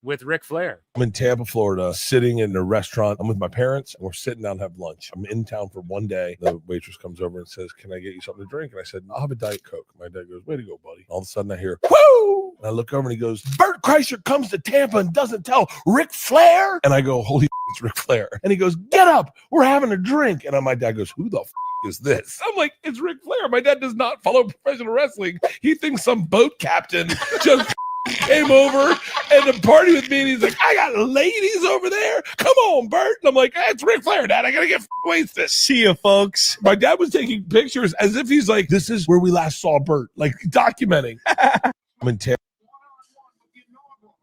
with Ric Flair. I'm in Tampa, Florida, sitting in a restaurant. I'm with my parents, and we're sitting down to have lunch. I'm in town for one day. The waitress comes over and says, "Can I get you something to drink?" And I said, "I'll have a Diet Coke." My dad goes, "Way to go, buddy." All of a sudden, I hear, "Woo!" And I look over, and he goes, "Bert Kreischer comes to Tampa and doesn't tell Ric Flair?" And I go, "Holy it's Ric Flair." And he goes, "Get up. We're having a drink." And my dad goes, "Who the is this?" I'm like, "It's Ric Flair." My dad does not follow professional wrestling. He thinks some boat captain just came over and to party with me, and he's like, "I got ladies over there. Come on, Bert." And I'm like, "It's Ric Flair, Dad. I gotta get wasted." See you, folks. My dad was taking pictures as if he's like, "This is where we last saw Bert," like documenting. I'm in Tampa.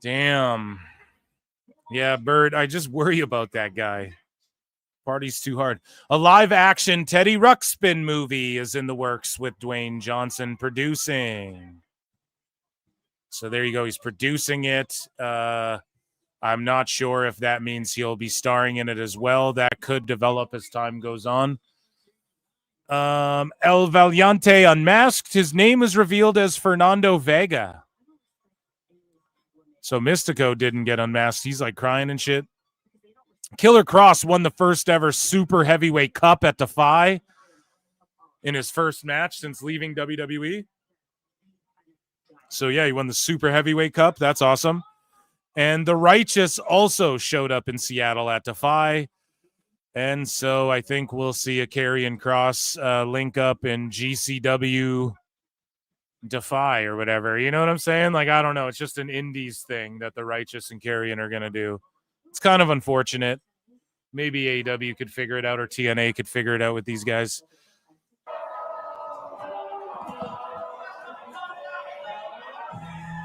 Damn. Yeah, Bert, I just worry about that guy. Party's too hard. A live action Teddy Ruxpin movie is in the works with Dwayne Johnson producing. So there you go. He's producing it. I'm not sure if that means he'll be starring in it as well. That could develop as time goes on. El Valiente unmasked. His name is revealed as Fernando Vega. So Mystico didn't get unmasked. He's like crying and shit. Killer Cross won the first ever super heavyweight cup at Defy in his first match since leaving WWE. So yeah, he won the super heavyweight cup. That's awesome. And the Righteous also showed up in Seattle at Defy. And so I think we'll see a Karrion Kross link up in GCW Defy or whatever. You know what I'm saying? Like, I don't know. It's just an indies thing that the Righteous and Karrion are going to do. It's kind of unfortunate. Maybe AEW could figure it out or TNA could figure it out with these guys.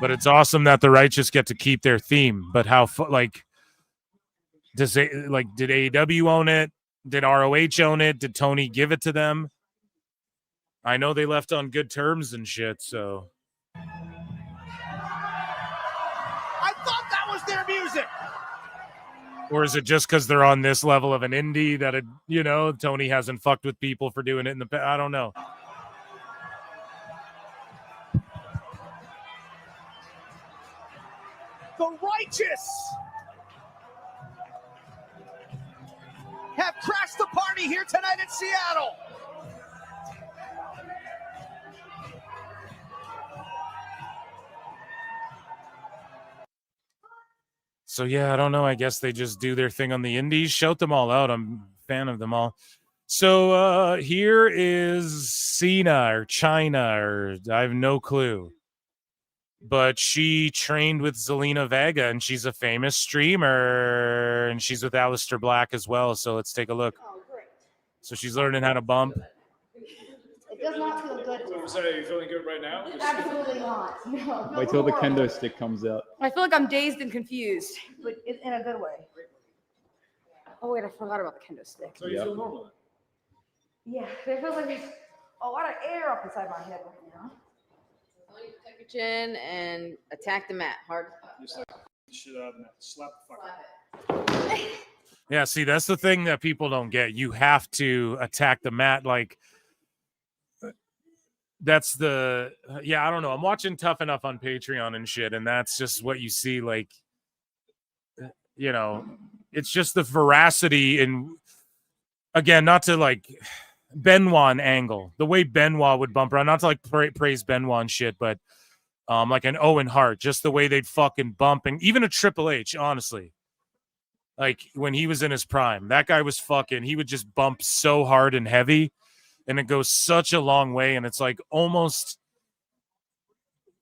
But it's awesome that the Righteous get to keep their theme. But how, did AEW own it? Did ROH own it? Did Tony give it to them? I know they left on good terms and shit, so. I thought that was their music. Or is it just because they're on this level of an indie that, Tony hasn't fucked with people for doing it in the past? I don't know. The Righteous have crashed the party here tonight in Seattle. So, yeah, I don't know. I guess they just do their thing on the indies. Shout them all out. I'm a fan of them all. So here is Cena or China, or I have no clue. But she trained with Zelina Vega, and she's a famous streamer, and she's with Aleister Black as well. So let's take a look. Oh, great. So she's learning how to bump. It does not feel good now. So are you feeling good right now? Absolutely not. No, Wait till the horrible. kendo stick comes out. I feel like I'm dazed and confused, but in a good way. Oh wait, I forgot about the kendo stick. So you feel normal? Yeah, it feels like there's a lot of air up inside my head right now. Tuck your chin and attack the mat hard. Just like the shit out of the mat. Slap the fuck out. Yeah, see, that's the thing that people don't get. You have to attack the mat. Like, that's the, yeah, I don't know. I'm watching Tough Enough on Patreon and shit, and that's just what you see. Like, you know, it's just the veracity. And again, not to like Benoit angle, the way Benoit would bump around, not to like praise Benoit and shit, but like an Owen Hart, just the way they'd fucking bump. And even a Triple H, honestly. Like when he was in his prime, that guy was fucking, he would just bump so hard and heavy, and it goes such a long way. And it's like almost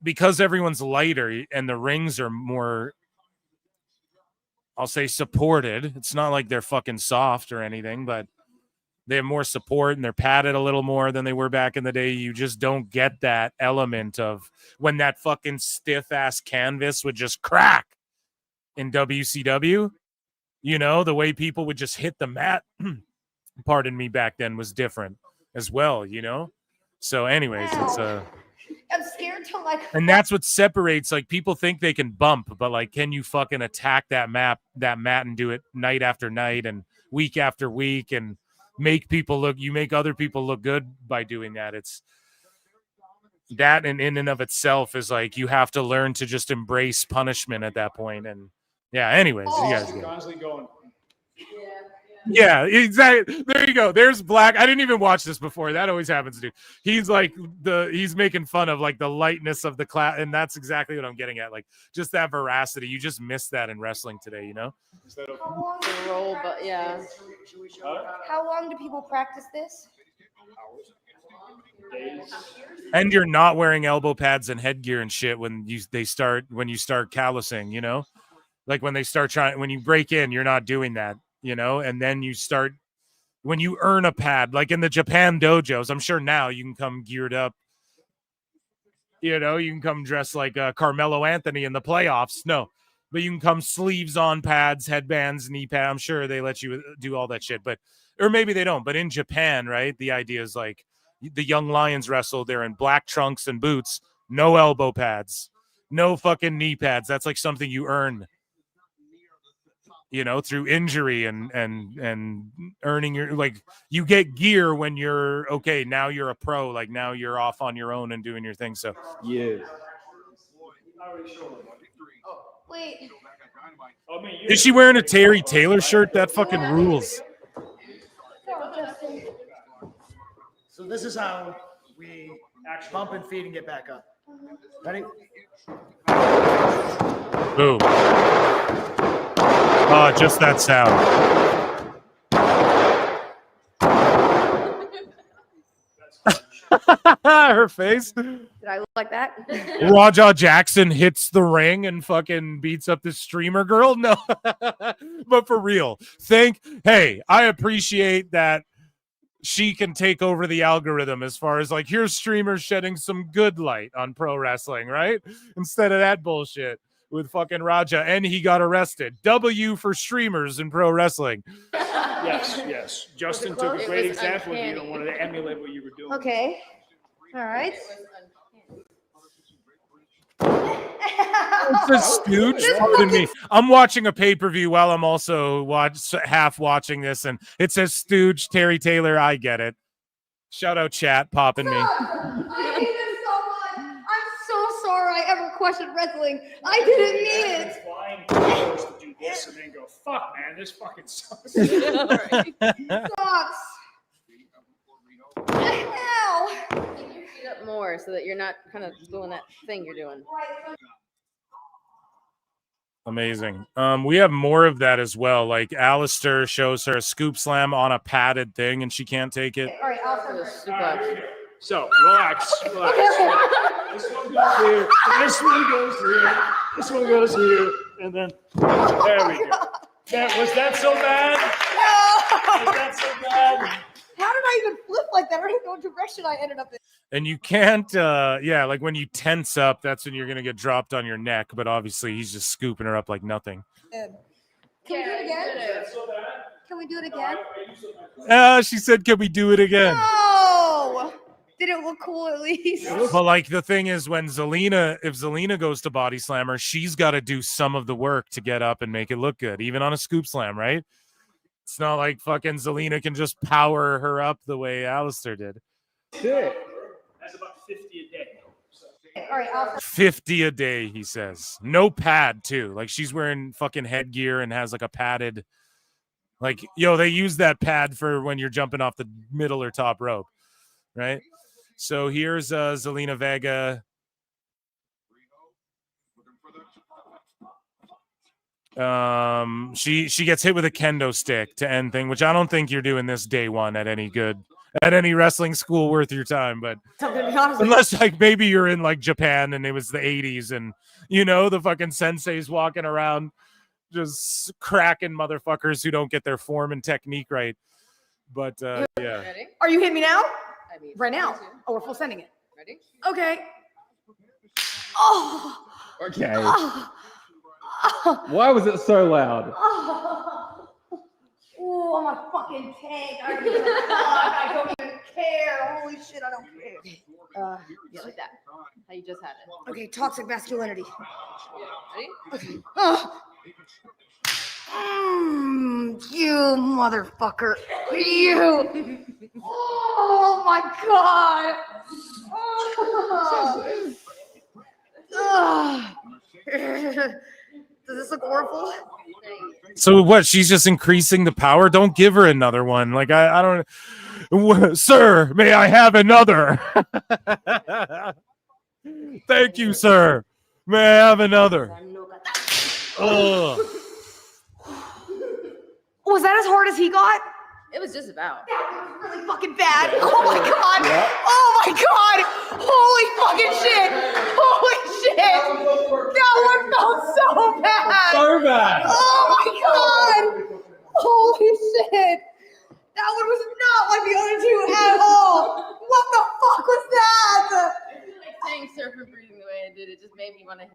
because everyone's lighter and the rings are more, I'll say, supported. It's not like they're fucking soft or anything, but they have more support and they're padded a little more than they were back in the day. You just don't get that element of when that fucking stiff ass canvas would just crack in WCW. You know, the way people would just hit the mat, pardon me, back then was different as well, you know? So anyways, it's I'm scared to like. and that's what separates, like, people think they can bump, but like, can you fucking attack that mat and do it night after night and week after week and make people look, you make other people look good by doing that. It's that in and of itself is like, you have to learn to just embrace punishment at that point. And yeah, anyways, you guys get it. Constantly going. Yeah, exactly. There you go. There's Black. I didn't even watch this before. That always happens, dude. He's like he's making fun of like the lightness of the class, and that's exactly what I'm getting at. Like just that veracity. You just missed that in wrestling today, you know? How long do The role, but yeah. How long do people practice this? And you're not wearing elbow pads and headgear and shit when you start callousing, you know? Like when they start when you break in, you're not doing that, you know? And then you start, when you earn a pad, like in the Japan dojos, I'm sure now you can come geared up, you know, you can come dressed like Carmelo Anthony in the playoffs. No, but you can come sleeves on, pads, headbands, knee pad. I'm sure they let you do all that shit, but, or maybe they don't. But in Japan, right, the idea is like the Young Lions wrestle, they're in black trunks and boots, no elbow pads, no fucking knee pads. That's like something you earn, you know, through injury and earning your, like, you get gear when you're okay. Now you're a pro, like now you're off on your own and doing your thing. So Yeah. Wait. is she wearing a Terry Taylor shirt? That fucking rules. So this is how we actually bump and feed and get back up. Ready? Boom. Oh, just that sound. Her face. Did I look like that? Raja Jackson hits the ring and fucking beats up this streamer girl. No, but for real, hey, I appreciate that she can take over the algorithm as far as like, here's streamers shedding some good light on pro wrestling, right? Instead of that bullshit with fucking Raja, and he got arrested. W for streamers in pro wrestling. Yes. Justin took a great example of you and wanted to emulate what you were doing. Okay. All right. It's a stooge. Pardon me. I'm watching a pay-per-view while I'm also half watching this, and it says stooge Terry Taylor. I get it. Shout out chat popping me. I hate it so much. I'm so sorry I ever questioned wrestling. I didn't mean it. It's fine to do this and then go, fuck, man, this fucking sucks. Sucks. Ow. Keep your feet up more so that you're not kind of doing that thing you're doing. Amazing. We have more of that as well. Like Alistair shows her a scoop slam on a padded thing and she can't take it. All right, I'll So relax. This one goes here. This one goes here. This one goes here. And then there we go. Was that so bad? No. Was that so bad? How did I even flip like that? I don't even know what direction I ended up in. And you can't, like when you tense up, that's when you're going to get dropped on your neck. But obviously he's just scooping her up like nothing. Can we do it again? Can we do it again? She said, can we do it again? No. Didn't look cool at least. But like the thing is, if Zelina goes to body slam her, she's got to do some of the work to get up and make it look good, even on a scoop slam, right? It's not like fucking Zelina can just power her up the way Alistair did. Sick. That's about 50 a day. All right, I'll 50 a day, he says. No pad, too. Like she's wearing fucking headgear and has like a padded, like, they use that pad for when you're jumping off the middle or top rope, right? So here's Zelina Vega. She gets hit with a kendo stick to end thing, which I don't think you're doing this day one at any wrestling school worth your time, but unless like maybe you're in like Japan and it was the 80s and the fucking sensei's walking around just cracking motherfuckers who don't get their form and technique right. But yeah. Ready? Are you hitting me now? I mean, right now. Oh, we're full sending it. Ready? Okay. Oh. Okay. Oh. Why was it so loud? Oh, I'm a fucking tank. I don't give a fuck. I don't even care. Holy shit, I don't care. Yeah, like that. How you just had it. Okay, toxic masculinity. Ready? Okay. You motherfucker. You. Oh my god. Does this look awful? So what? She's just increasing the power? Don't give her another one. Like I don't. Sir, may I have another? Thank you, sir. May I have another? Ugh. Was that as hard as he got? It was just about. That was really fucking bad. Oh my god. Oh my god. Holy fucking shit. Holy shit. That one felt so bad. So bad. Oh my god. Holy shit. That one was not like the other two at all. What the fuck was that? Saying surfer breathing the way I did, it just made me want to.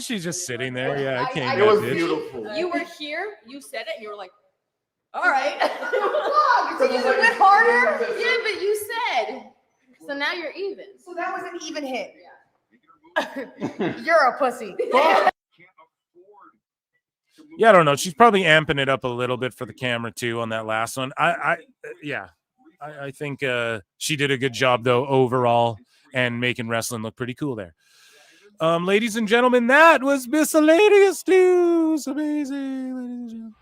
She's just sitting there. Yeah, I can't. It was beautiful. You were here, you said it, and you were like, all right. Fuck. So you went harder? Yeah, but you said. So now you're even. So that was an even hit. You're a pussy. Yeah, I don't know. She's probably amping it up a little bit for the camera too on that last one. I think she did a good job though overall and making wrestling look pretty cool there. Ladies and gentlemen, that was Miscellaneous News. Amazing, ladies and gentlemen.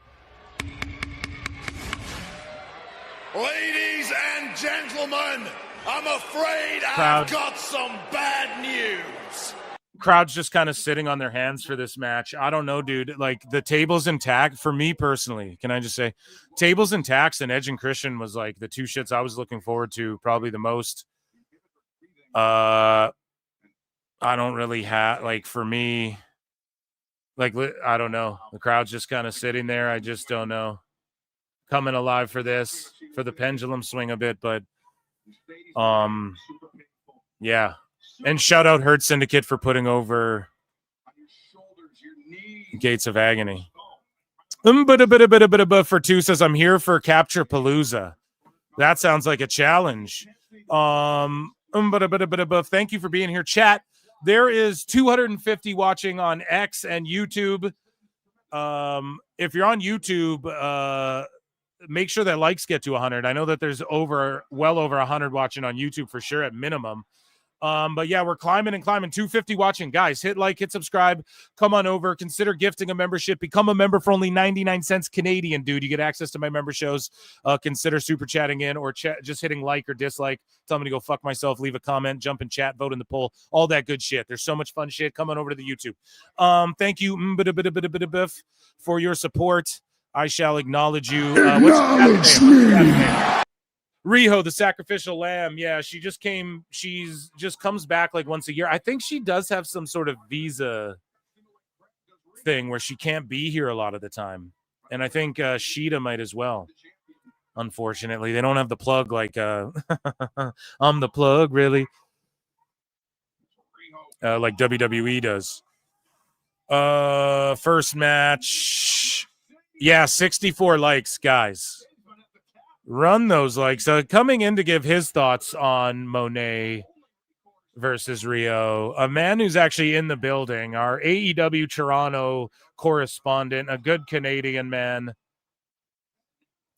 Ladies and gentlemen, I'm afraid Crowd. I've got some bad news. Crowd's just kind of sitting on their hands for this match. I don't know, dude. Like the tables and tax for me personally, can I just say tables and tax and Edge and Christian was like the two shits I was looking forward to probably the most. I don't really have like for me, like I don't know. The crowd's just kind of sitting there. I just don't know. Coming alive for this, for the pendulum swing a bit, but yeah. And shout out Herd Syndicate for putting over Gates of Agony. For two says I'm here for Capture Palooza. That sounds like a challenge. Thank you for being here, chat. There is 250 watching on X and YouTube. If you're on YouTube, make sure that likes get to 100. I know that there's well over 100 watching on YouTube for sure at minimum. But yeah, we're climbing and climbing. 250 watching. Guys, hit like, hit subscribe. Come on over. Consider gifting a membership. Become a member for only 99 cents Canadian, dude. You get access to my member shows. Consider super chatting in or just hitting like or dislike. Tell me to go fuck myself. Leave a comment. Jump in chat. Vote in the poll. All that good shit. There's so much fun shit. Come on over to the YouTube. Thank you for your support. I shall acknowledge you. What's your name? Riho, the sacrificial lamb. Yeah, she just came. She's just comes back like once a year. I think she does have some sort of visa thing where she can't be here a lot of the time. And I think Sheeta might as well. Unfortunately, they don't have the plug like I'm the plug, really. Like WWE does. First match. Yeah, 64 likes, guys. Run those likes. Coming in to give his thoughts on Monet versus Rio, a man who's actually in the building, our AEW Toronto correspondent, a good Canadian man,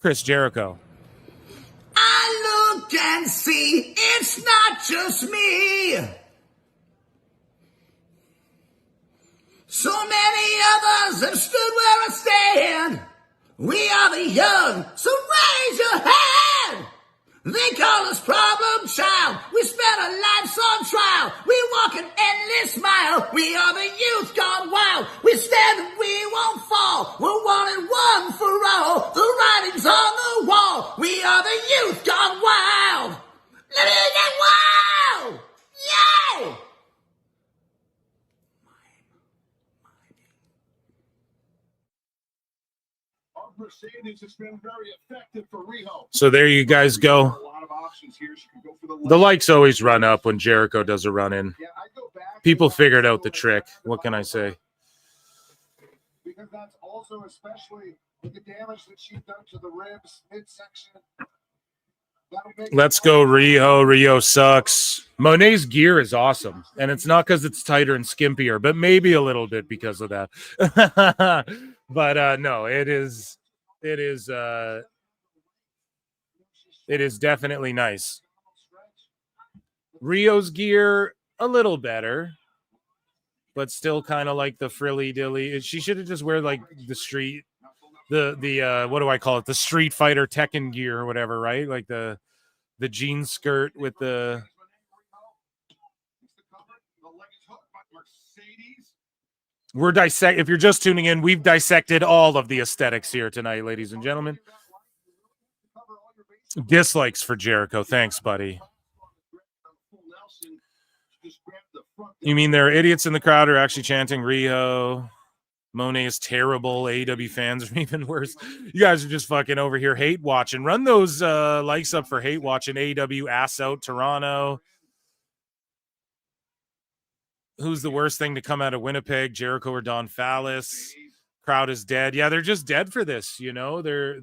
Chris Jericho. I look and see it's not just me. So many others have stood where I stand. We are the young, so raise your hand. They call us problem child. We spent our lives on trial. We walk an endless mile. We are the youth gone wild. We stand and we won't fall. We're one and one for all. The writing's on the wall. We are the youth gone wild. Let it get wild. Yay! Mercedes has been very effective for Riho. So there you guys go. A lot of options here. She can go for The likes always run up when Jericho does a run in. People figured out the trick. What can I say? Because that's also especially with the damage that she's done to the ribs, midsection. Let's go, Rio. Rio sucks. Monet's gear is awesome. And it's not because it's tighter and skimpier, but maybe a little bit because of that. But no, it is definitely nice. Rio's gear a little better, but still kind of like the frilly dilly. She should have just wear like the street, the what do I call it? The Street Fighter Tekken gear or whatever, right? Like the jean skirt with the. We're if you're just tuning in, we've dissected all of the aesthetics here tonight, ladies and gentlemen. Dislikes for Jericho. Thanks, buddy. You mean there are idiots in the crowd who are actually chanting Rio? Monet is terrible. AEW fans are even worse. You guys are just fucking over here hate watching. Run those likes up for hate watching. AEW ass out Toronto. Who's the worst thing to come out of Winnipeg? Jericho or Don Fallis? Crowd is dead. Yeah, they're just dead for this. You know, they're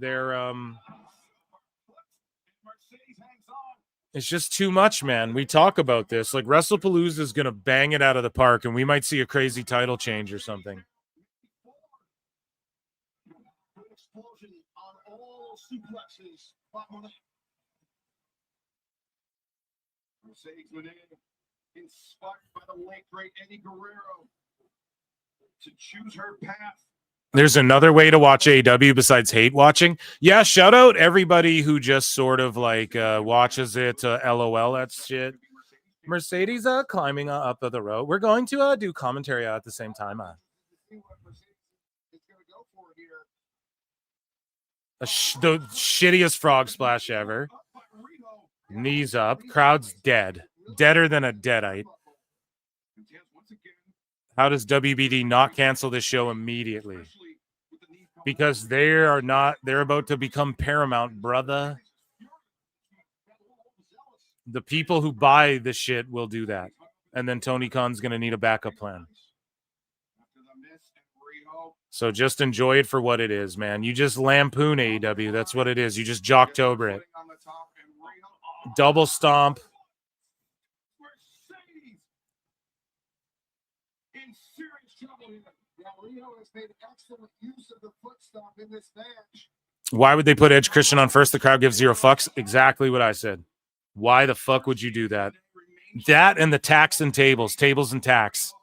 it's just too much, man. We talk about this. Like WrestlePalooza is gonna bang it out of the park, and we might see a crazy title change or something. Explosion on all suplexes. Mercedes Monet, inspired by the late great Eddie Guerrero, to choose her path. There's another way to watch AEW besides hate watching. Yeah, shout out everybody who just sort of like watches it. LOL, that shit. Mercedes climbing up the road. We're going to do commentary at the same time. The shittiest frog splash ever. Knees up. Crowd's dead. Deader than a deadite. How does WBD not cancel this show immediately? Because they're about to become Paramount, brother. The people who buy the shit will do that. And then Tony Khan's going to need a backup plan. So just enjoy it for what it is, man. You just lampoon AEW. That's what it is. You just Jocktober it. Double stomp. In serious trouble here. Now, Rio has made excellent use of the foot stomp in this match. Why would they put Edge Christian on first? The crowd gives 0 fucks. Exactly what I said. Why the fuck would you do that? That and the tax and tables and tax.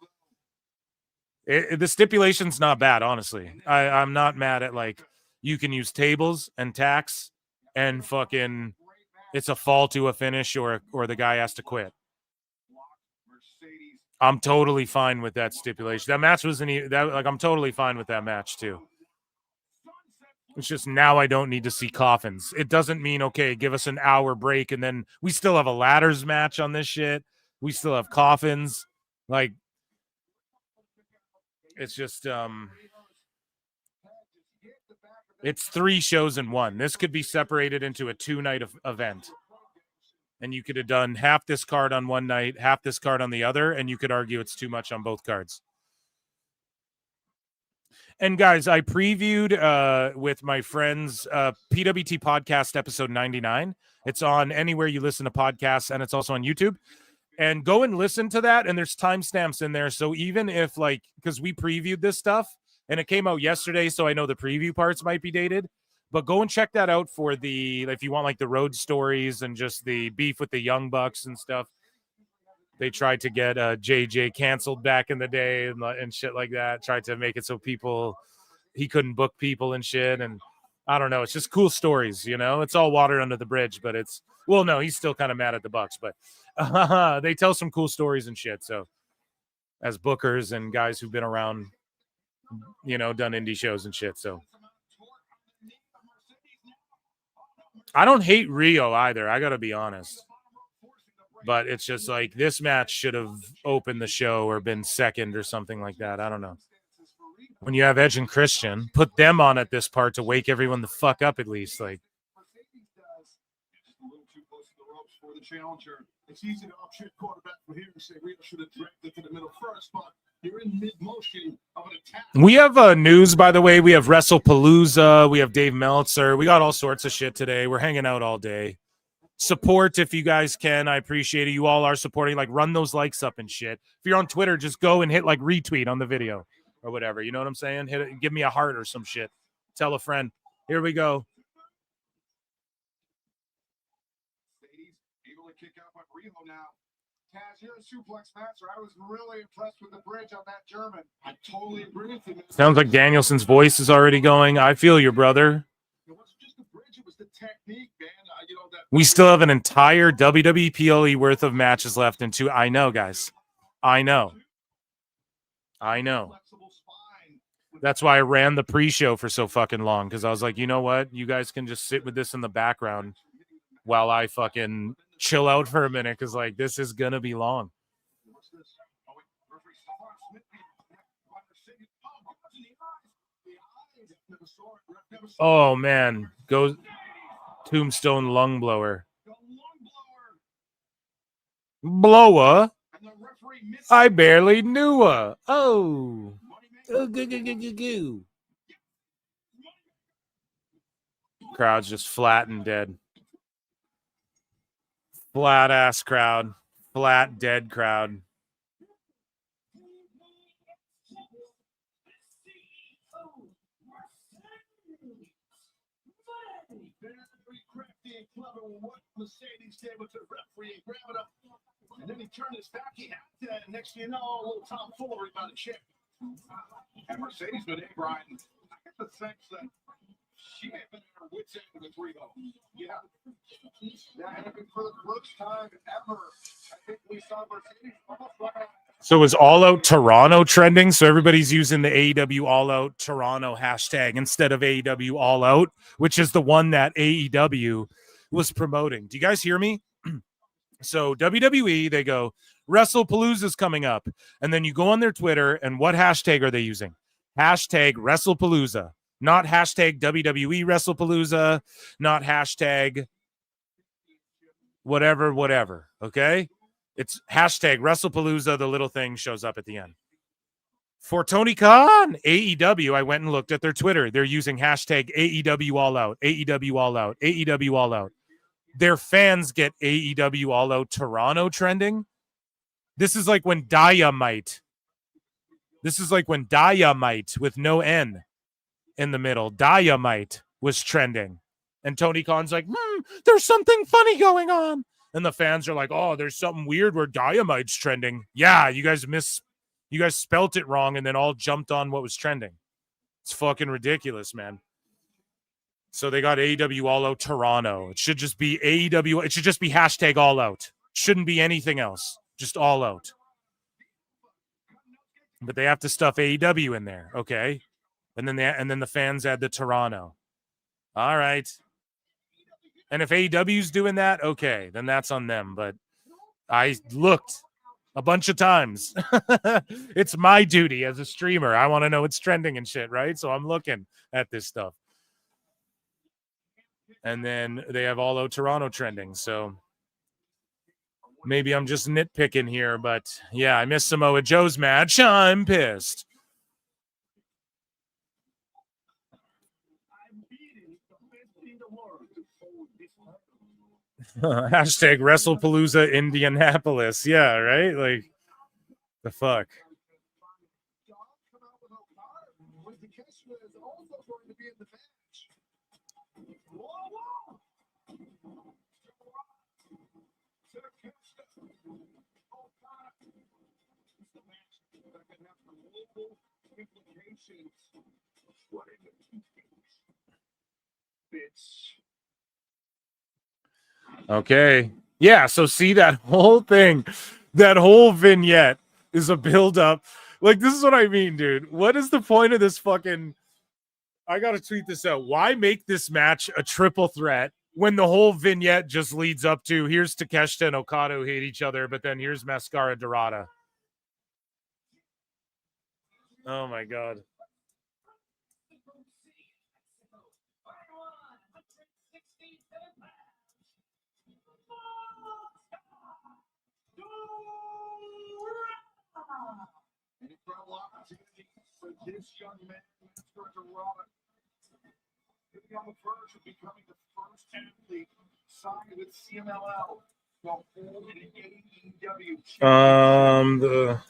The stipulation's not bad, honestly. I'm not mad at like you can use tables and tax and fucking it's a fall to a finish or the guy has to quit. I'm totally fine with that stipulation. That match wasn't even that like I'm totally fine with that match too. It's just now I don't need to see coffins. It doesn't mean, okay, give us an hour break and then we still have a ladders match on this shit. We still have coffins. Like, it's just, it's 3 shows in one. This could be separated into a 2-night event. And you could have done half this card on one night, half this card on the other, and you could argue it's too much on both cards. And guys, I previewed with my friends PWT podcast episode 99. It's on anywhere you listen to podcasts, and it's also on YouTube. And go and listen to that, and there's timestamps in there. So even if, like, because we previewed this stuff and it came out yesterday, so I know the preview parts might be dated, but go and check that out for the, if you want like the road stories and just the beef with the Young Bucks and stuff. They tried to get JJ canceled back in the day and shit like that. Tried to make it so he couldn't book people and shit. And I don't know. It's just cool stories, you know. It's all water under the bridge, but no, he's still kind of mad at the Bucks, but they tell some cool stories and shit. So as bookers and guys who've been around, you know, done indie shows and shit. So I don't hate Rio either. I got to be honest. But it's just like this match should have opened the show or been second or something like that. I don't know. When you have Edge and Christian, put them on at this part to wake everyone the fuck up at least. Like, challenger. It's easy to upshift quarterback from here and say Rio should have dragged it to the middle first, but you're in mid-motion of an attack. we have news, by the way. We have WrestlePalooza. We have Dave Meltzer. We got all sorts of shit today. We're hanging out all day. Support if you guys can. I appreciate it. You all are supporting. Like, run those likes up and shit. If you're on Twitter, just go and hit like retweet on the video or whatever. You know what I'm saying? Hit it. Give me a heart or some shit. Tell a friend. Here we go. Kick out by Rio now. Taz, you're a suplex master. I was really impressed with the bridge on that German. I totally agree with you. Sounds like Danielson's voice is already going. I feel you, brother. It wasn't just the bridge, it was the technique, man. You know, that We still have an entire WWE PLE worth of matches left in two. I know, guys. I know. That's why I ran the pre-show for so fucking long, because I was like, you know what? You guys can just sit with this in the background while I fucking chill out for a minute, because like this is gonna be long. Oh man, goes Tombstone lung blower. Blower? I barely knew her. Oh. Crowd's just flat and dead. Flat ass crowd. Flat dead crowd. Mercedes did with the referee and grab it up. And then he turned his back. He had to. And next thing you know, a little tomfoolery about a chick. And Mercedes been in, Brian. I get the sense that she may have been at her wit's end with Rio. Yeah. Yeah, and for the first time ever, I think we saw Mercedes almost like So is All Out Toronto trending? So everybody's using the AEW All Out Toronto hashtag instead of AEW All Out, which is the one that AEW was promoting. Do you guys hear me? So WWE, they go, WrestlePalooza is coming up. And then you go on their Twitter, and what hashtag are they using? Hashtag WrestlePalooza. Not hashtag WWE WrestlePalooza. Not hashtag whatever. Okay? It's hashtag WrestlePalooza. The little thing shows up at the end. For Tony Khan, AEW, I went and looked at their Twitter. They're using hashtag AEW All Out, AEW All Out, AEW All Out. Their fans get AEW All Out Toronto trending. This is like when Dynamite with no N in the middle. Dynamite was trending. And Tony Khan's like, there's something funny going on. And the fans are like, oh, there's something weird where Dynamite's trending. Yeah, you guys spelt it wrong and then all jumped on what was trending. It's fucking ridiculous, man. So they got AEW All Out Toronto. It should just be AEW. It should just be hashtag All Out. Shouldn't be anything else. Just All Out. But they have to stuff AEW in there. Okay. And then the fans add the Toronto. All right. And if AEW's doing that, okay, then that's on them. But I looked a bunch of times. It's my duty as a streamer. I want to know what's trending and shit, right? So I'm looking at this stuff. And then they have All Out Toronto trending. So maybe I'm just nitpicking here, but yeah, I missed Samoa Joe's match. I'm pissed. Hashtag WrestlePalooza Indianapolis. Yeah, right? Like, the fuck. Okay. Yeah, so see that whole thing, that whole vignette is a build-up. Like, this is what I mean, dude. What is the point of this fucking... I gotta tweet this out. Why make this match a triple threat when the whole vignette just leads up to here's Takeshita and Okada who hate each other, but then here's Mascara Dorada. Oh my god. An incredible opportunity for this young man, Mr. Dorada. Hitting on the verge of becoming the first athlete signed with CMLL to hold an AEW The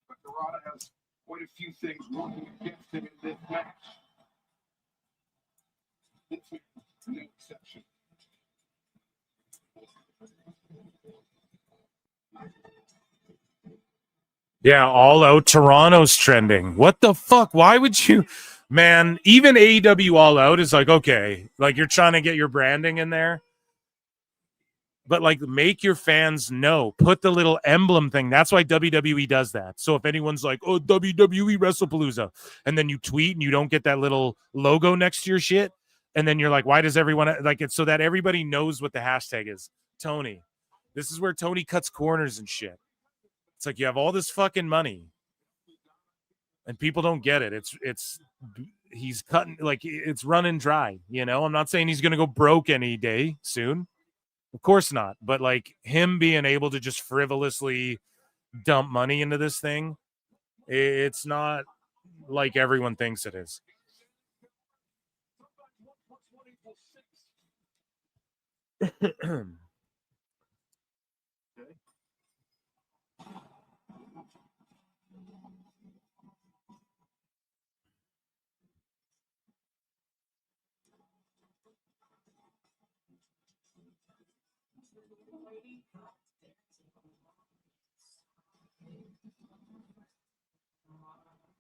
But Dorada has quite a few things working against him in this match. This is no exception. Yeah, All Out Toronto's trending. What the fuck? Why would you, man? Even AEW All Out is like, okay, like you're trying to get your branding in there, but like make your fans know. Put the little emblem thing. That's why WWE does that. So if anyone's like, oh, WWE WrestlePalooza, and then you tweet and you don't get that little logo next to your shit, and then you're like, why does everyone like it? So that everybody knows what the hashtag is. Tony, this is where Tony cuts corners and shit. It's like you have all this fucking money and people don't get it. He's cutting, like, it's running dry, you know? I'm not saying he's going to go broke any day soon. Of course not. But like him being able to just frivolously dump money into this thing, it's not like everyone thinks it is.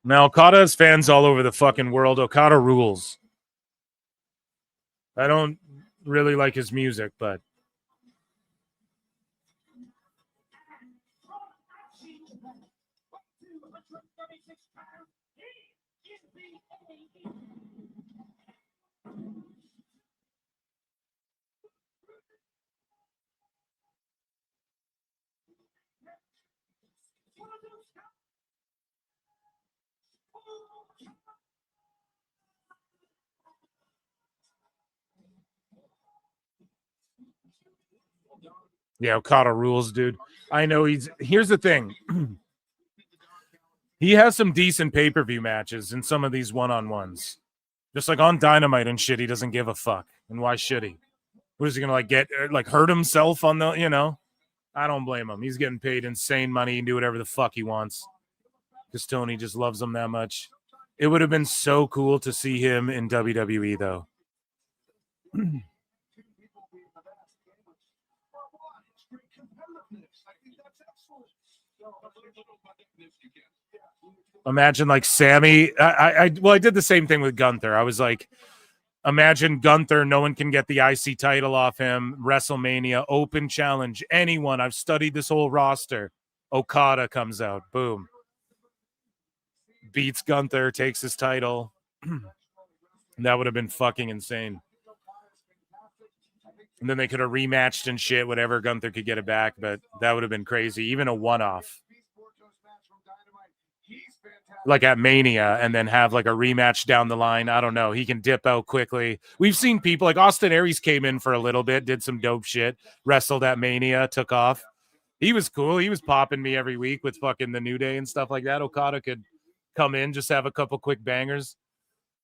Now, Okada has fans all over the fucking world. Okada rules. I don't really like his music, but yeah, Okada rules, dude. I know here's the thing. He has some decent pay-per-view matches in some of these one-on-ones. Just like on Dynamite and shit, he doesn't give a fuck. And why should he? What is he gonna like hurt himself on the, you know? I don't blame him. He's getting paid insane money and do whatever the fuck he wants. Because Tony just loves him that much. It would have been so cool to see him in WWE though. Imagine like Sammy. I did the same thing with Gunther. I was like, imagine Gunther. No one can get the IC title off him. WrestleMania open challenge. Anyone. I've studied this whole roster. Okada comes out. Boom. Beats Gunther. Takes his title. That would have been fucking insane. And then they could have rematched and shit. Whatever. Gunther could get it back, but that would have been crazy. Even a one-off. Like at Mania, and then have like a rematch down the line. I don't know. He can dip out quickly. We've seen people like Austin Aries came in for a little bit, did some dope shit, wrestled at Mania, took off. He was cool. He was popping me every week with fucking the New Day and stuff like that. Okada could come in, just have a couple quick bangers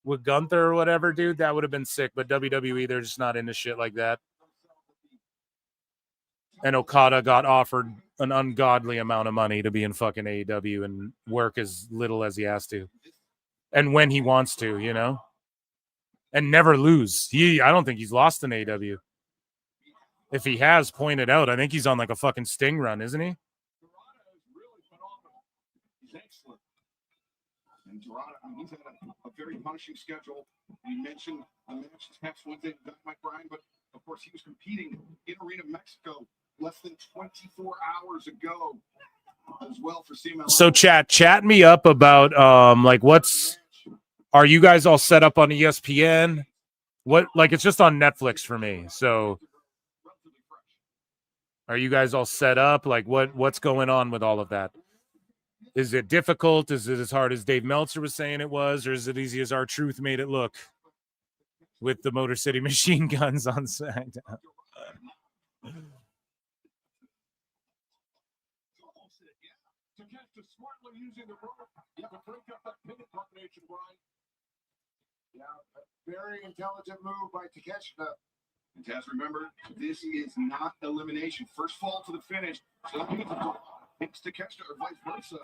with Gunther or whatever, dude. That would have been sick. But WWE, they're just not into shit like that. And Okada got offered an ungodly amount of money to be in fucking AEW and work as little as he has to. And when he wants to, you know? And never lose. I don't think he's lost in AEW. If he has, pointed out, I think he's on like a fucking Sting run, isn't he? And Dorado, he's had a very punishing schedule. We mentioned a match next Wednesday with Mike Bryan, but of course he was competing in Arena, Mexico, less than 24 hours ago as well for CMLL. So chat me up about like are you guys all set up on ESPN? What, like, it's just on Netflix for me. So are you guys all set up? Like what's going on with all of that? Is it difficult? Is it as hard as Dave Meltzer was saying it was, or is it easy as R-Truth made it look with the Motor City Machine Guns on SmackDown? Yeah, a very intelligent move by Takeshita. And Taz, remember, this is not elimination. First fall to the finish. So that means it's Takeshita or vice versa.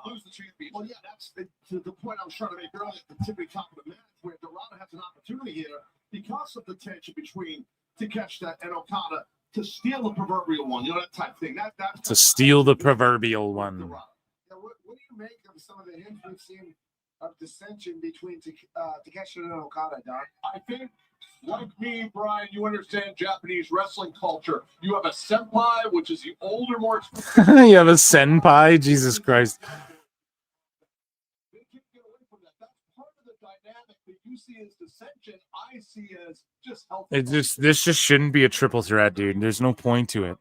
Lose the champion. Well, yeah, that's the point I was trying to make earlier at the tippy top of the match, where Dorado has an opportunity here because of the tension between Takeshita and Okada to steal the proverbial one. You know, that type thing. That's to steal the proverbial one. Yeah, what do you make of some of the hints we've seen of dissension between Takeshita and Okada, Doc? I think, like me, Brian, you understand Japanese wrestling culture. You have a senpai, which is the older, more experienced. You have a senpai? Jesus Christ. They can't get away from that. That's part of the dynamic that you see as dissension. I see as just healthy. This just shouldn't be a triple threat, dude. There's no point to it.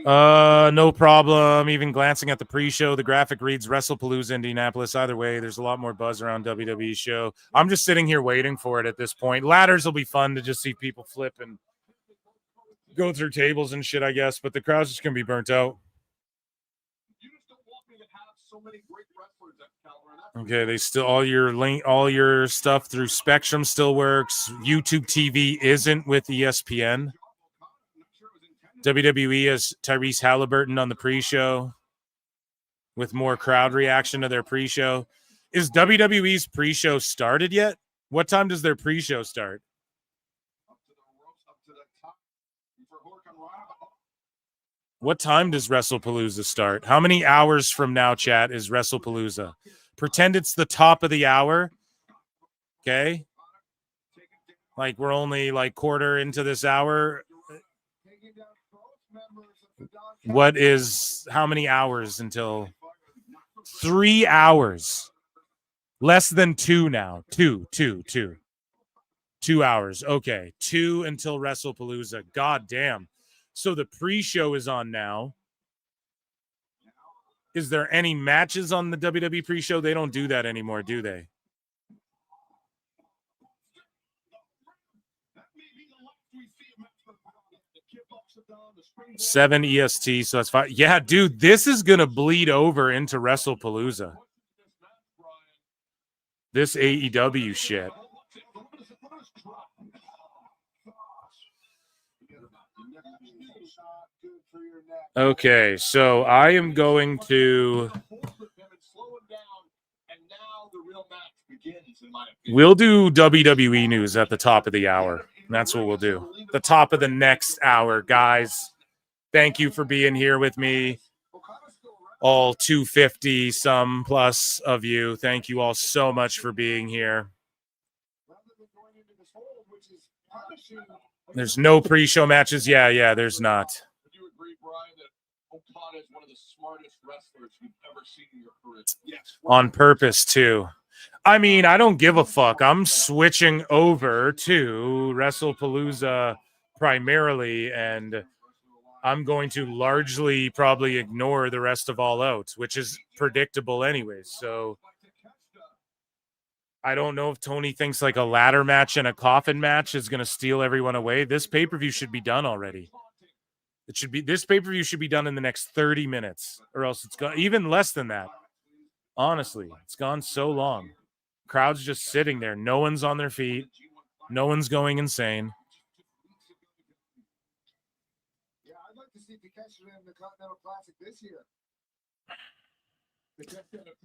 No problem. Even glancing at the pre-show, the graphic reads WrestlePalooza Indianapolis. Either way, there's a lot more buzz around WWE show. I'm just sitting here waiting for it at this point. Ladders will be fun to just see people flip and go through tables and shit, I guess, but the crowd's just gonna be burnt out. Okay, they still all your stuff through Spectrum still works. YouTube TV isn't with ESPN. WWE has Tyrese Halliburton on the pre-show with more crowd reaction to their pre-show. Is WWE's pre-show started yet? What time does their pre-show start? What time does WrestlePalooza start? How many hours from now, chat, is WrestlePalooza? Pretend it's the top of the hour. Okay? Like we're only like quarter into this hour. How many hours until 3 hours? Less than 2 now. 2 hours. Okay. 2 until WrestlePalooza. God damn. So the pre-show is on now. Is there any matches on the WWE pre-show? They don't do that anymore, do they? Seven EST, so that's fine. Yeah, dude, this is gonna bleed over into WrestlePalooza. This AEW shit. Okay, so I am going to. We'll do WWE news at the top of the hour. That's what we'll do. The top of the next hour, guys. Thank you for being here with me. All 250 some plus of you. Thank you all so much for being here. There's no pre-show matches. Yeah, there's not. Do you agree, Brian, that Okada is one of the smartest wrestlers you've ever seen in your career? Yes. On purpose, too. I mean, I don't give a fuck. I'm switching over to WrestlePalooza primarily, and I'm going to largely probably ignore the rest of All Out, which is predictable anyways. So I don't know if Tony thinks like a ladder match and a coffin match is going to steal everyone away. This pay-per-view should be done already. This pay-per-view should be done in the next 30 minutes, or else it's gone even less than that. Honestly, it's gone so long. Crowd's just sitting there. No one's on their feet. No one's going insane. if he catches him in the Continental Classic this year.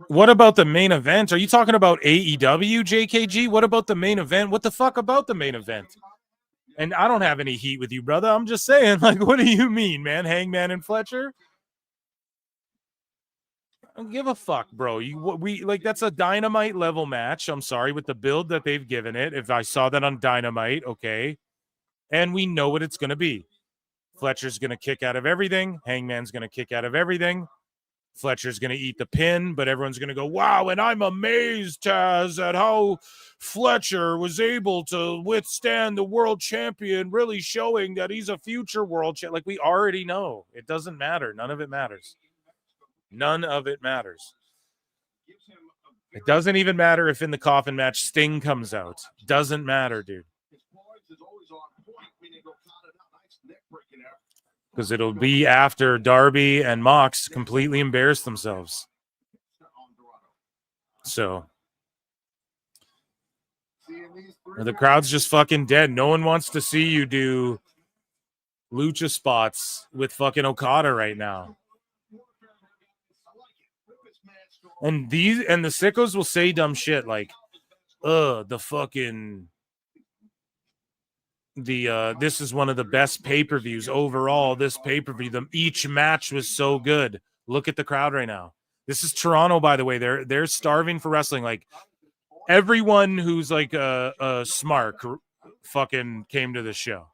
What about the main event? Are you talking about AEW, JKG? What about the main event? What the fuck about the main event? And I don't have any heat with you, brother. I'm just saying, like, what do you mean, man? Hangman and Fletcher? I don't give a fuck, bro. We like that's a Dynamite level match. I'm sorry with the build that they've given it. If I saw that on Dynamite, okay. And we know what it's going to be. Fletcher's going to kick out of everything. Hangman's going to kick out of everything. Fletcher's going to eat the pin, but everyone's going to go, wow, and I'm amazed, Taz, at how Fletcher was able to withstand the world champion, really showing that he's a future world champion. Like, we already know. It doesn't matter. None of it matters. None of it matters. It doesn't even matter if in the coffin match Sting comes out. Doesn't matter, dude. Because it'll be after Darby and Mox completely embarrass themselves. So the crowd's just fucking dead. No one wants to see you do lucha spots with fucking Okada right now. And the sickos will say dumb shit like, this is one of the best pay-per-views overall. This pay-per-view, each match was so good. Look at the crowd right now. This is Toronto, by the way. They're starving for wrestling. Like, everyone who's like a smart fucking came to the show.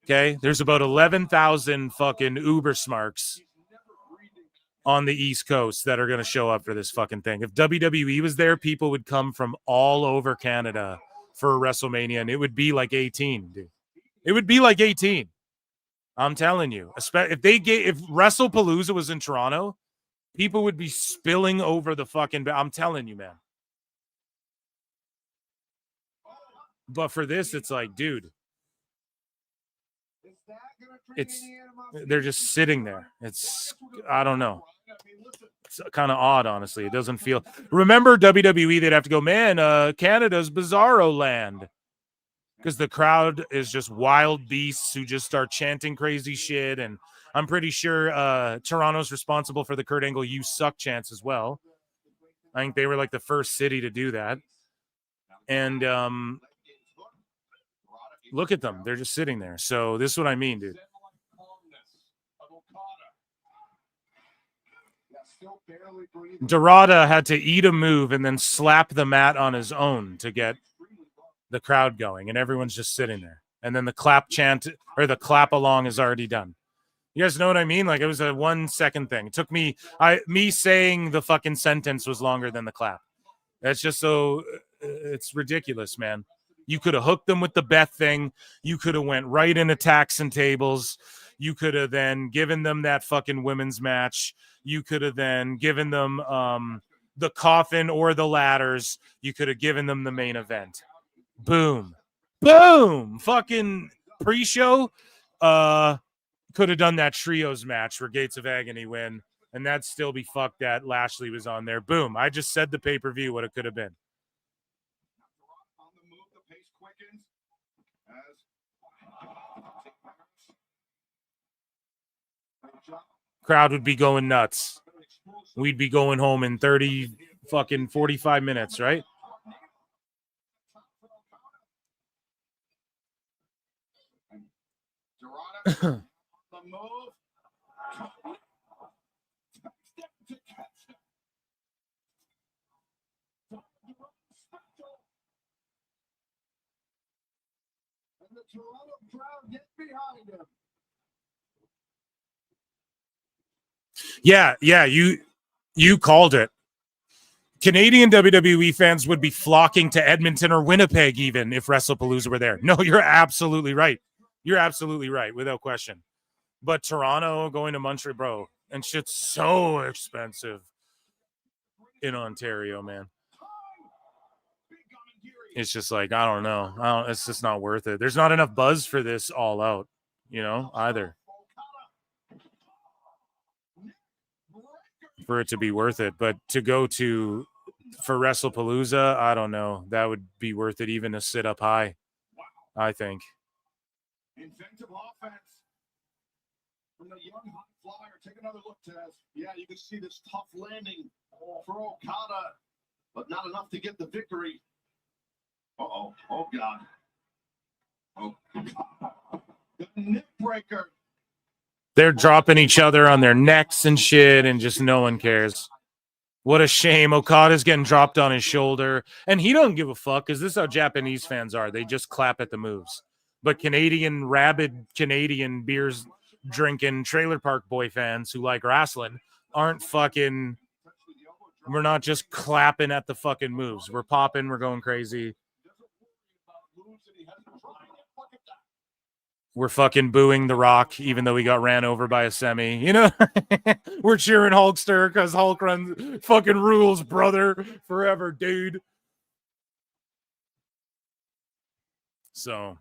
Okay, there's about 11,000 fucking uber smarks on the East Coast that are going to show up for this fucking thing. If WWE was there, people would come from all over Canada for WrestleMania, and it would be like 18, dude. It would be like 18. I'm telling you. If WrestlePalooza was in Toronto, people would be spilling over the fucking. I'm telling you, man. But for this, it's like, dude, they're just sitting there. I don't know. It's kind of odd, honestly. It doesn't feel. Remember WWE? They'd have to go, man. Canada's Bizarro Land, because the crowd is just wild beasts who just start chanting crazy shit. And I'm pretty sure Toronto's responsible for the Kurt Angle "You Suck" chants as well. I think they were like the first city to do that. And look at them; they're just sitting there. So this is what I mean, dude. Dorada had to eat a move and then slap the mat on his own to get the crowd going, and everyone's just sitting there. And then the clap chant or the clap along is already done. You guys know what I mean? Like, it was a 1 second thing. It took me saying the fucking sentence was longer than the clap. That's just so it's ridiculous, man. You could have hooked them with the Beth thing. You could have went right into tax and tables. You could have then given them that fucking women's match. You could have then given them the coffin or the ladders. You could have given them the main event. Boom. Boom. Fucking pre-show. Could have done that trios match where Gates of Agony win. And that'd still be fucked that Lashley was on there. Boom. I just said the pay-per-view what it could have been. Crowd would be going nuts. We'd be going home in 45 minutes, right? Yeah, you called it. Canadian WWE fans would be flocking to Edmonton or Winnipeg even if WrestlePalooza were there. No, you're absolutely right. You're absolutely right, without question. But Toronto going to Montreal, bro, and shit's so expensive in Ontario, man. It's just like, I don't know. It's just not worth it. There's not enough buzz for this all out, either. For it to be worth it. But to go for WrestlePalooza, I don't know. That would be worth it even to sit up high, I think. from the young high flyer. Take another look, Taz. Yeah, you can see this tough landing for Okada, but not enough to get the victory. Uh-oh. Oh, God. Oh, the neck breaker. They're dropping each other on their necks and shit, and just no one cares. What a shame. Okada's getting dropped on his shoulder, and he don't give a fuck because this is how Japanese fans are. They just clap at the moves. But rabid Canadian beers drinking trailer park boy fans who like wrestling aren't fucking. We're not just clapping at the fucking moves. We're popping. We're going crazy. We're fucking booing The Rock, even though he got ran over by a semi. You know, we're cheering Hulkster because Hulk runs fucking rules, brother, forever, dude. So,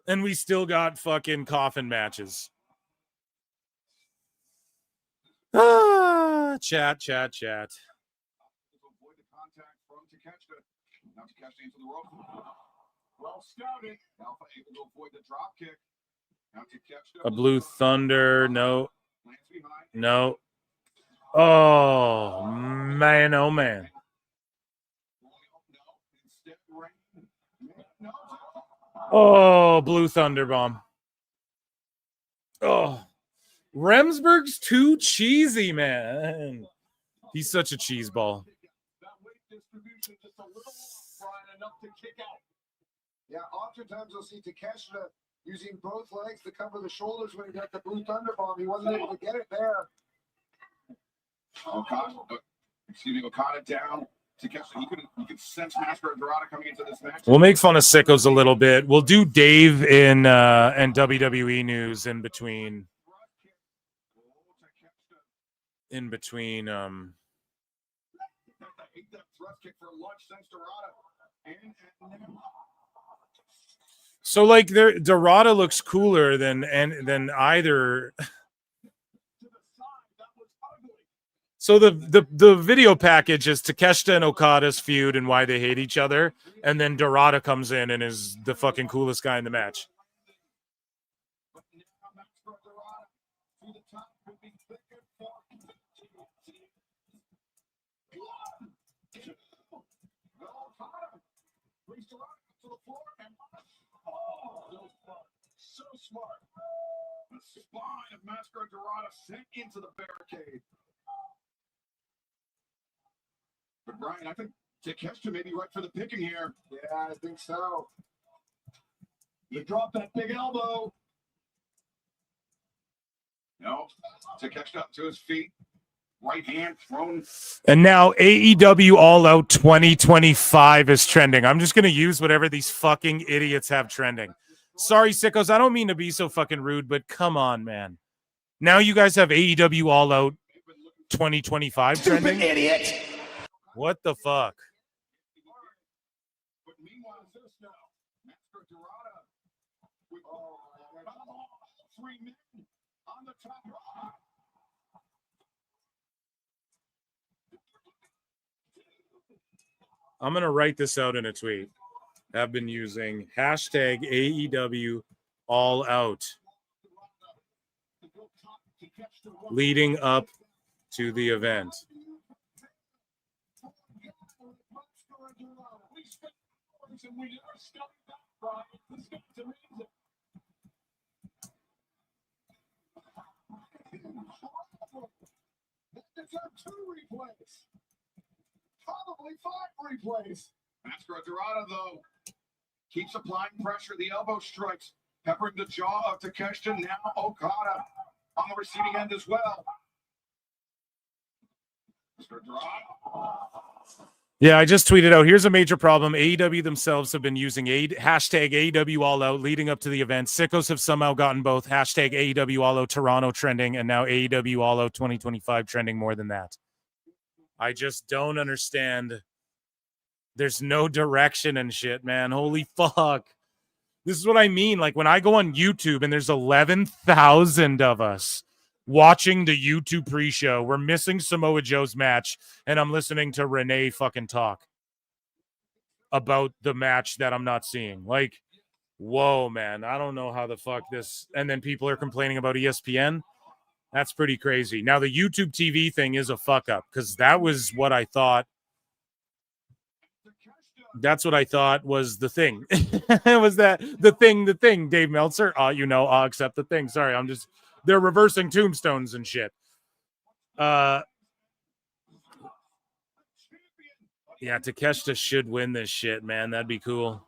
and we still got fucking coffin matches. Chat. Well scouted. Alpha able to avoid the drop kick. Now to catch A Blue Thunder. No. Oh, man. Oh, man. Oh, Blue Thunder Bomb. Oh, Remsburg's too cheesy, man. He's such a cheese ball. Yeah, oftentimes you'll see Takeshita using both legs to cover the shoulders when he got the Blue Thunder Bomb. He wasn't able to get it there. Okada down. Takeshita, you could sense Master Dorada coming into this match. We'll make fun of sickos a little bit. We'll do Dave and WWE news in between. So like Dorada looks cooler than either. So the video package is Takeshita and Okada's feud and why they hate each other, and then Dorada comes in and is the fucking coolest guy in the match. So smart. The spine of Master Dorada sent into the barricade. But Brian, I think Takeshita may be right for the picking here. Yeah, I think so. You drop that big elbow. No, Takeshita up to his feet. Right hand thrown. And now AEW All Out 2025 is trending. I'm just going to use whatever these fucking idiots have trending. Sorry, sickos. I don't mean to be so fucking rude, but come on, man. Now you guys have AEW All Out 2025 trending? Stupid idiot. What the fuck? But meanwhile, this now, Master Dorada with 3 men on the top row. I'm going to write this out in a tweet. I've been using hashtag AEW All Out leading up to the event. Probably 5 replays. Master Dorada, though, keeps applying pressure. The elbow strikes, peppering the jaw of Takeshita. Now Okada on the receiving end as well. Master Dorada. Yeah, I just tweeted out, here's a major problem. AEW themselves have been using hashtag AEW All Out leading up to the event. Sickos have somehow gotten both hashtag AEW All Out Toronto trending and now AEW All Out 2025 trending more than that. I just don't understand. There's no direction and shit, man. Holy fuck. This is what I mean. Like when I go on YouTube and there's 11,000 of us watching the YouTube pre-show, we're missing Samoa Joe's match, and I'm listening to Renee fucking talk about the match that I'm not seeing. Like, whoa, man, I don't know how the fuck this. And then people are complaining about ESPN. That's pretty crazy. Now, the YouTube TV thing is a fuck up because that was what I thought. That's what I thought was the thing. Was that the thing, Dave Meltzer? I'll accept the thing. Sorry, they're reversing tombstones and shit. Yeah, Takeshita should win this shit, man. That'd be cool.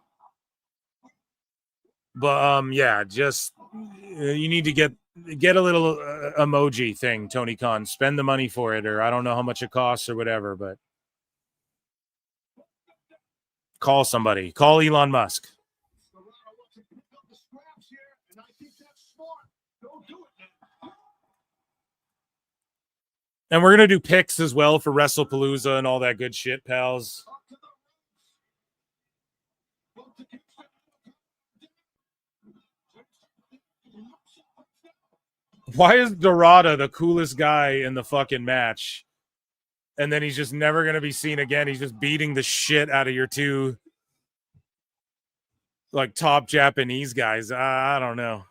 But yeah, just you need to get a little emoji thing, Tony Khan. Spend the money for it, or I don't know how much it costs or whatever, but call somebody. Call Elon Musk. And we're going to do picks as well for WrestlePalooza and all that good shit, pals. Why is Dorada the coolest guy in the fucking match? And then he's just never going to be seen again. He's just beating the shit out of your two like top Japanese guys. I don't know.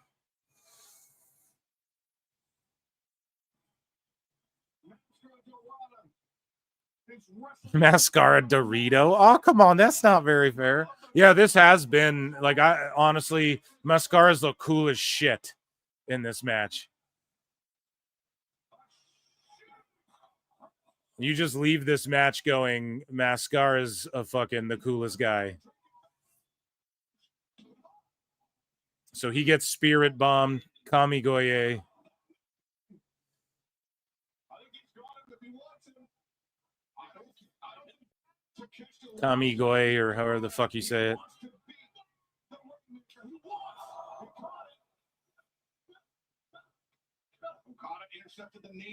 Mascara Dorito. Oh, come on. That's not very fair. Yeah, this has been like, I honestly, Mascara's the coolest shit in this match. You just leave this match going, Mascara's a fucking the coolest guy. So he gets spirit bombed, Kamigoye. Kamigoye, or however the fuck you say it.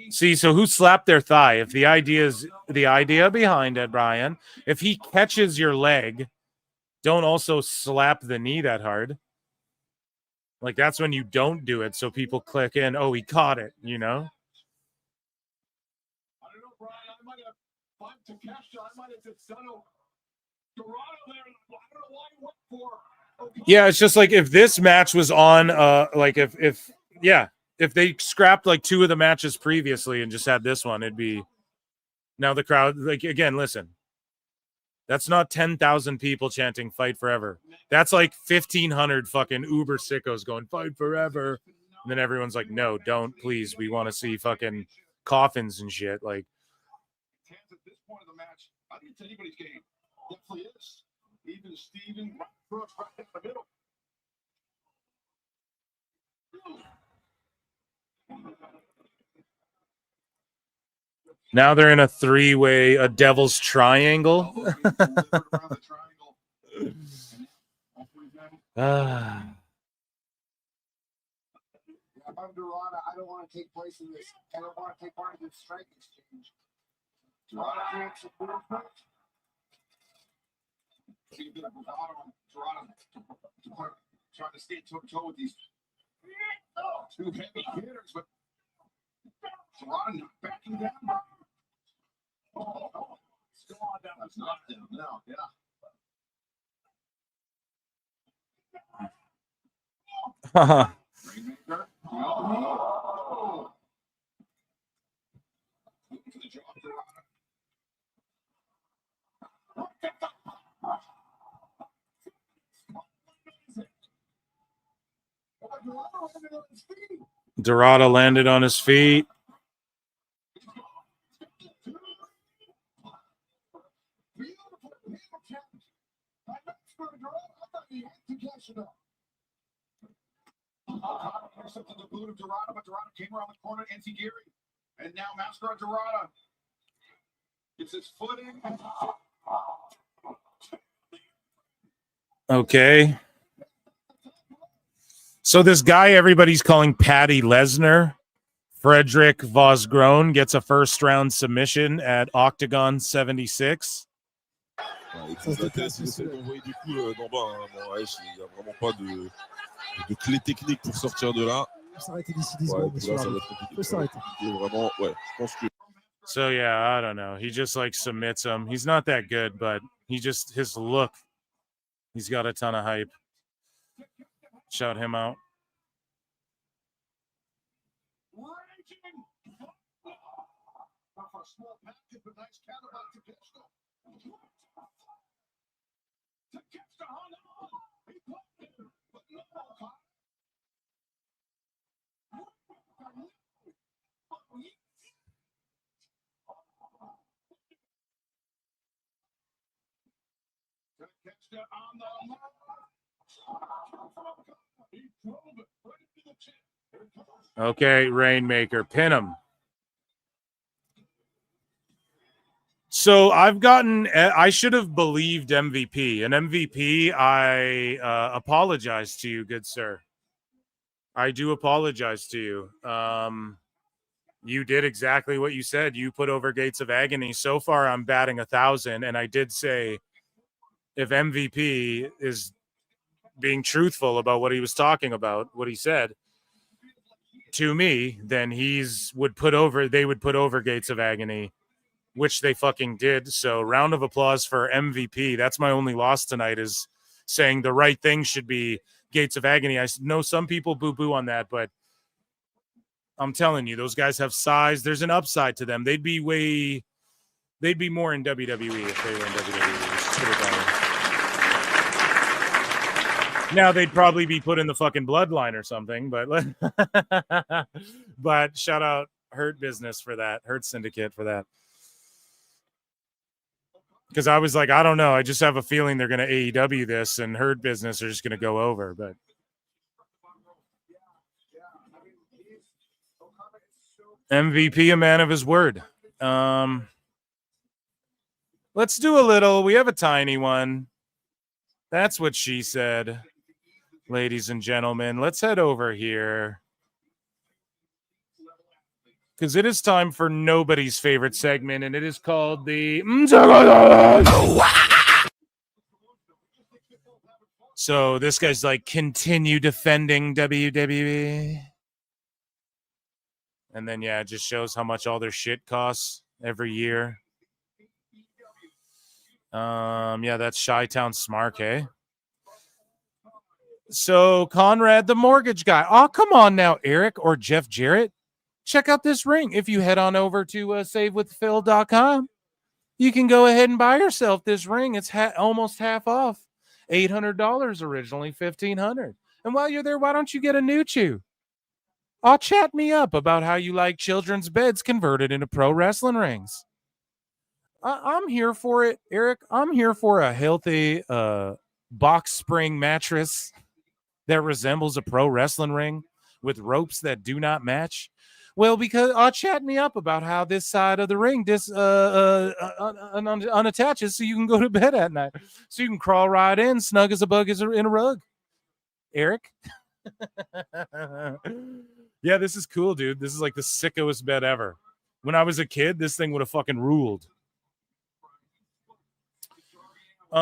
See, so who slapped their thigh? If the idea behind it, Brian, if he catches your leg, don't also slap the knee that hard. Like, that's when you don't do it. So people click in, oh, he caught it, you know? I don't know, Brian. I might have fought Takeshita. I might have said Sano. Dorado there. I don't know why he went for. Yeah, it's just like if this match was on, like if they scrapped like two of the matches previously and just had this one, it'd be now the crowd. Like, again, listen, that's not 10,000 people chanting "Fight Forever." That's like 1,500 fucking Uber sickos going "Fight Forever," and then everyone's like, "No, don't, please. We want to see fucking coffins and shit." Like, At this point of the match, I think it's anybody's game. Definitely is. Even Steven right in the middle. now they're in a three-way, a devil's triangle. If I'm Dorada, I don't want to take place in this. I don't want to take part in this strike exchange. Dorada creates a movement. See a bit of Dorada trying to stay toe-to-toe with these two heavy hitters, but Dorada not backing down. Oh, still on down. That's not them. No, yeah. Rainmaker. Oh. To the jaw, Dorada. Dorada landed on his feet. Intercepted the boot of Dorada, but Dorada came around the corner, NC Gary. And now Mascara Dorada gets his foot in. Okay. So this guy everybody's calling Patty Lesnar, Frederick Vosgrone, gets a first-round submission at Octagon 76. Écoute, la télé, c'est d'envoyer des coups d'en bas. Hein. Bon, ouais, il n'y a vraiment pas de clé technique pour sortir de là. Faut s'arrêter d'ici 10 secondes, monsieur. Faut s'arrêter. Vraiment, ouais, je pense que. So yeah, I don't know. He just like submits him. He's not that good, but his look, he's got a ton of hype. Shout him out. Okay, Rainmaker, pin him. So I should have believed MVP. And MVP, I apologize to you, good sir. I do apologize to you. You did exactly what you said. You put over Gates of Agony. So far, I'm batting 1,000. And I did say, if MVP is being truthful about what he was talking about, what he said to me, then they would put over Gates of Agony, which they fucking did. So round of applause for MVP. That's my only loss tonight, is saying the right thing should be Gates of Agony. I know some people boo-boo on that, but I'm telling you, those guys have size. There's an upside to them. They'd be more in WWE if they were in WWE. Let's put it that way. Now they'd probably be put in the fucking bloodline or something, but but shout out Hurt Business for that, Hurt Syndicate for that. Because I was like, I don't know. I just have a feeling they're going to AEW this, and Hurt Business are just going to go over. But MVP, a man of his word. Let's do a little. We have a tiny one. That's what she said. Ladies and gentlemen, let's head over here. Because it is time for nobody's favorite segment, and it is called the... So this guy's like, continue defending WWE. And then, yeah, it just shows how much all their shit costs every year. Yeah, that's Chi-Town Smart, hey? So Conrad, the mortgage guy. Oh, come on now, Eric or Jeff Jarrett. Check out this ring. If you head on over to savewithphil.com, you can go ahead and buy yourself this ring. It's almost half off. $800 originally, $1,500. And while you're there, why don't you get a new chew? I'll chat me up about how you like children's beds converted into pro wrestling rings. I'm here for it, Eric. I'm here for a healthy box spring mattress that resembles a pro wrestling ring with ropes that do not match. Well, because chat me up about how this side of the ring unattaches so you can go to bed at night. So you can crawl right in, snug as a bug in a rug. Eric? Yeah, this is cool, dude. This is like the sickest bed ever. When I was a kid, this thing would have fucking ruled.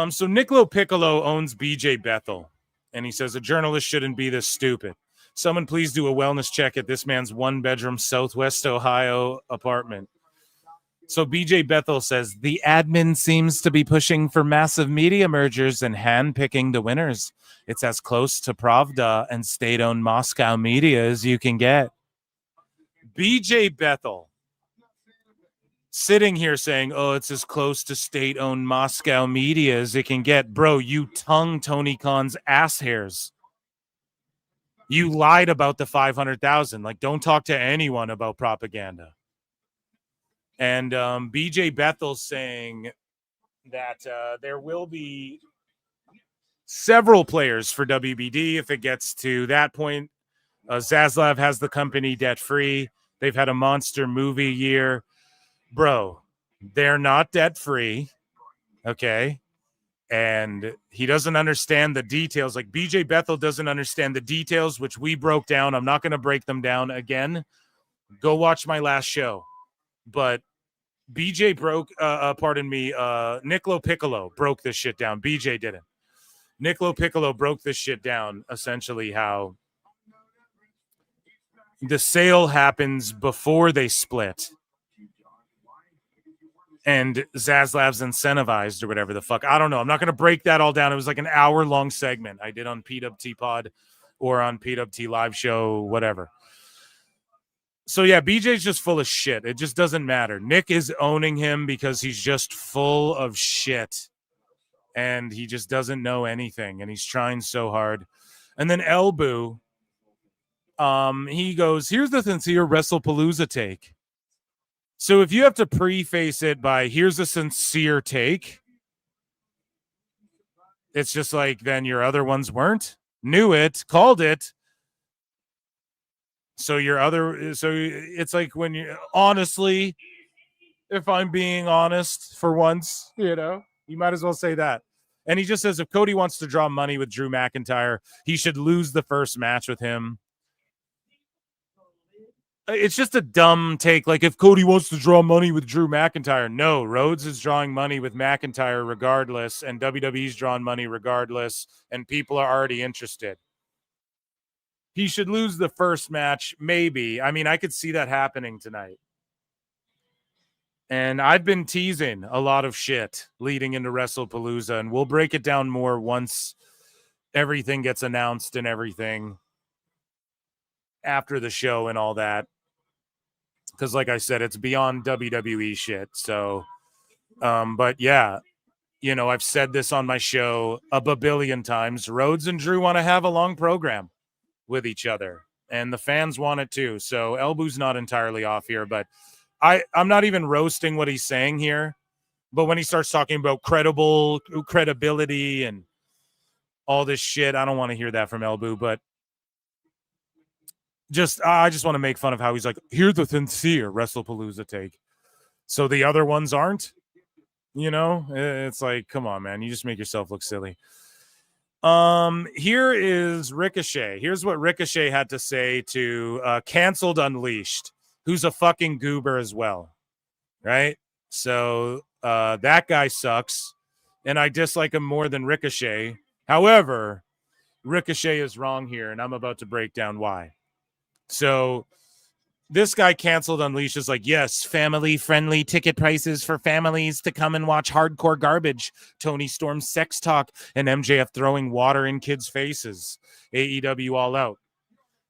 So Nicolo Piccolo owns BJ Bethel. And he says, a journalist shouldn't be this stupid. Someone please do a wellness check at this man's one-bedroom Southwest Ohio apartment. So BJ Bethel says, the admin seems to be pushing for massive media mergers and handpicking the winners. It's as close to Pravda and state-owned Moscow media as you can get. BJ Bethel sitting here saying, oh, it's as close to state-owned Moscow media as it can get. Bro, you tongue Tony Khan's ass hairs. You lied about the 500,000. Like, don't talk to anyone about propaganda. And BJ Bethel saying that there will be several players for WBD if it gets to that point. Zaslav has the company debt-free. They've had a monster movie year. Bro, they're not debt-free, okay? And he doesn't understand the details. Like, BJ Bethel doesn't understand the details, which we broke down. I'm not going to break them down again. Go watch my last show. But BJ Nicolo Piccolo broke this shit down. BJ didn't. Nicolo Piccolo broke this shit down, essentially how the sale happens before they split. And Zaslav's incentivized or whatever the fuck. I don't know. I'm not going to break that all down. It was like an hour-long segment I did on PWT Pod or on PWT live show, whatever. So yeah, BJ's just full of shit. It just doesn't matter. Nick is owning him because he's just full of shit. And he just doesn't know anything. And he's trying so hard. And then Elbu, he goes, here's the sincere WrestlePalooza take. So if you have to preface it by here's a sincere take, it's just like then your other ones weren't. Knew it, called it. So it's like when you honestly, if I'm being honest for once, you might as well say that. And he just says if Cody wants to draw money with Drew McIntyre, he should lose the first match with him. It's just a dumb take. Like if Cody wants to draw money with Drew McIntyre, no, Rhodes is drawing money with McIntyre regardless, and WWE's drawing money regardless, and people are already interested. He should lose the first match, maybe. I mean, I could see that happening tonight. And I've been teasing a lot of shit leading into WrestlePalooza, and we'll break it down more once everything gets announced and everything after the show and all that. Because like I said, it's beyond WWE shit. So, but yeah, I've said this on my show a babillion times. Rhodes and Drew want to have a long program with each other, and the fans want it too. So Elbu's not entirely off here, but I'm not even roasting what he's saying here. But when he starts talking about credibility and all this shit, I don't want to hear that from Elbu. But I just want to make fun of how he's like, here's the sincere WrestlePalooza take. So the other ones aren't, it's like, come on, man. You just make yourself look silly. Here is Ricochet. Here's what Ricochet had to say to Canceled Unleashed, who's a fucking goober as well. Right? So that guy sucks, and I dislike him more than Ricochet. However, Ricochet is wrong here, and I'm about to break down why. So this guy Canceled Unleashed is like, yes, family-friendly ticket prices for families to come and watch hardcore garbage, Tony Storm's sex talk, and MJF throwing water in kids' faces. AEW All Out.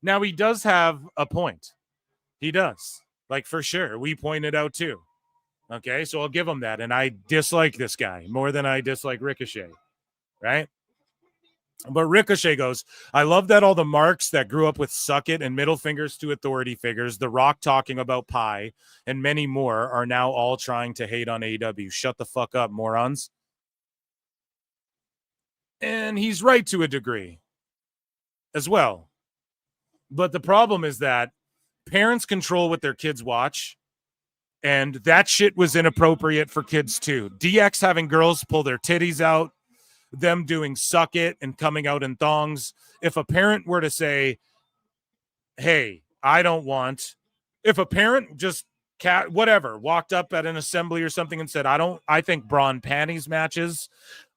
Now, he does have a point. He does. Like, for sure. We pointed out, too. Okay, so I'll give him that. And I dislike this guy more than I dislike Ricochet. Right? But Ricochet goes, I love that all the marks that grew up with suck it and middle fingers to authority figures, The Rock talking about pie, and many more are now all trying to hate on AEW. Shut the fuck up, morons. And he's right to a degree as well. But the problem is that parents control what their kids watch, and that shit was inappropriate for kids too. DX having girls pull their titties out, them doing suck it and coming out in thongs. If a parent were to say, hey, I don't want, if a parent just walked up at an assembly or something and said, I think bra and panties matches,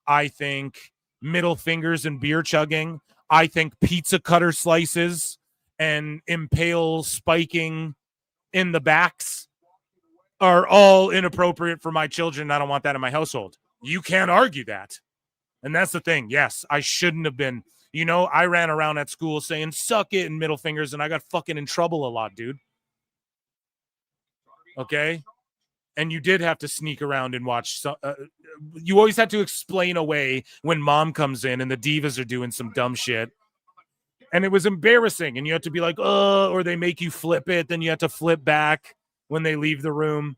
I think middle fingers and beer chugging, I think pizza cutter slices and impale spiking in the backs are all inappropriate for my children. I don't want that in my household. You can't argue that. And that's the thing. Yes, I shouldn't have been. I ran around at school saying suck it and middle fingers, and I got fucking in trouble a lot, dude. Okay? And you did have to sneak around and watch. You always had to explain away when mom comes in and the divas are doing some dumb shit. And it was embarrassing. And you had to be like, or they make you flip it. Then you have to flip back when they leave the room.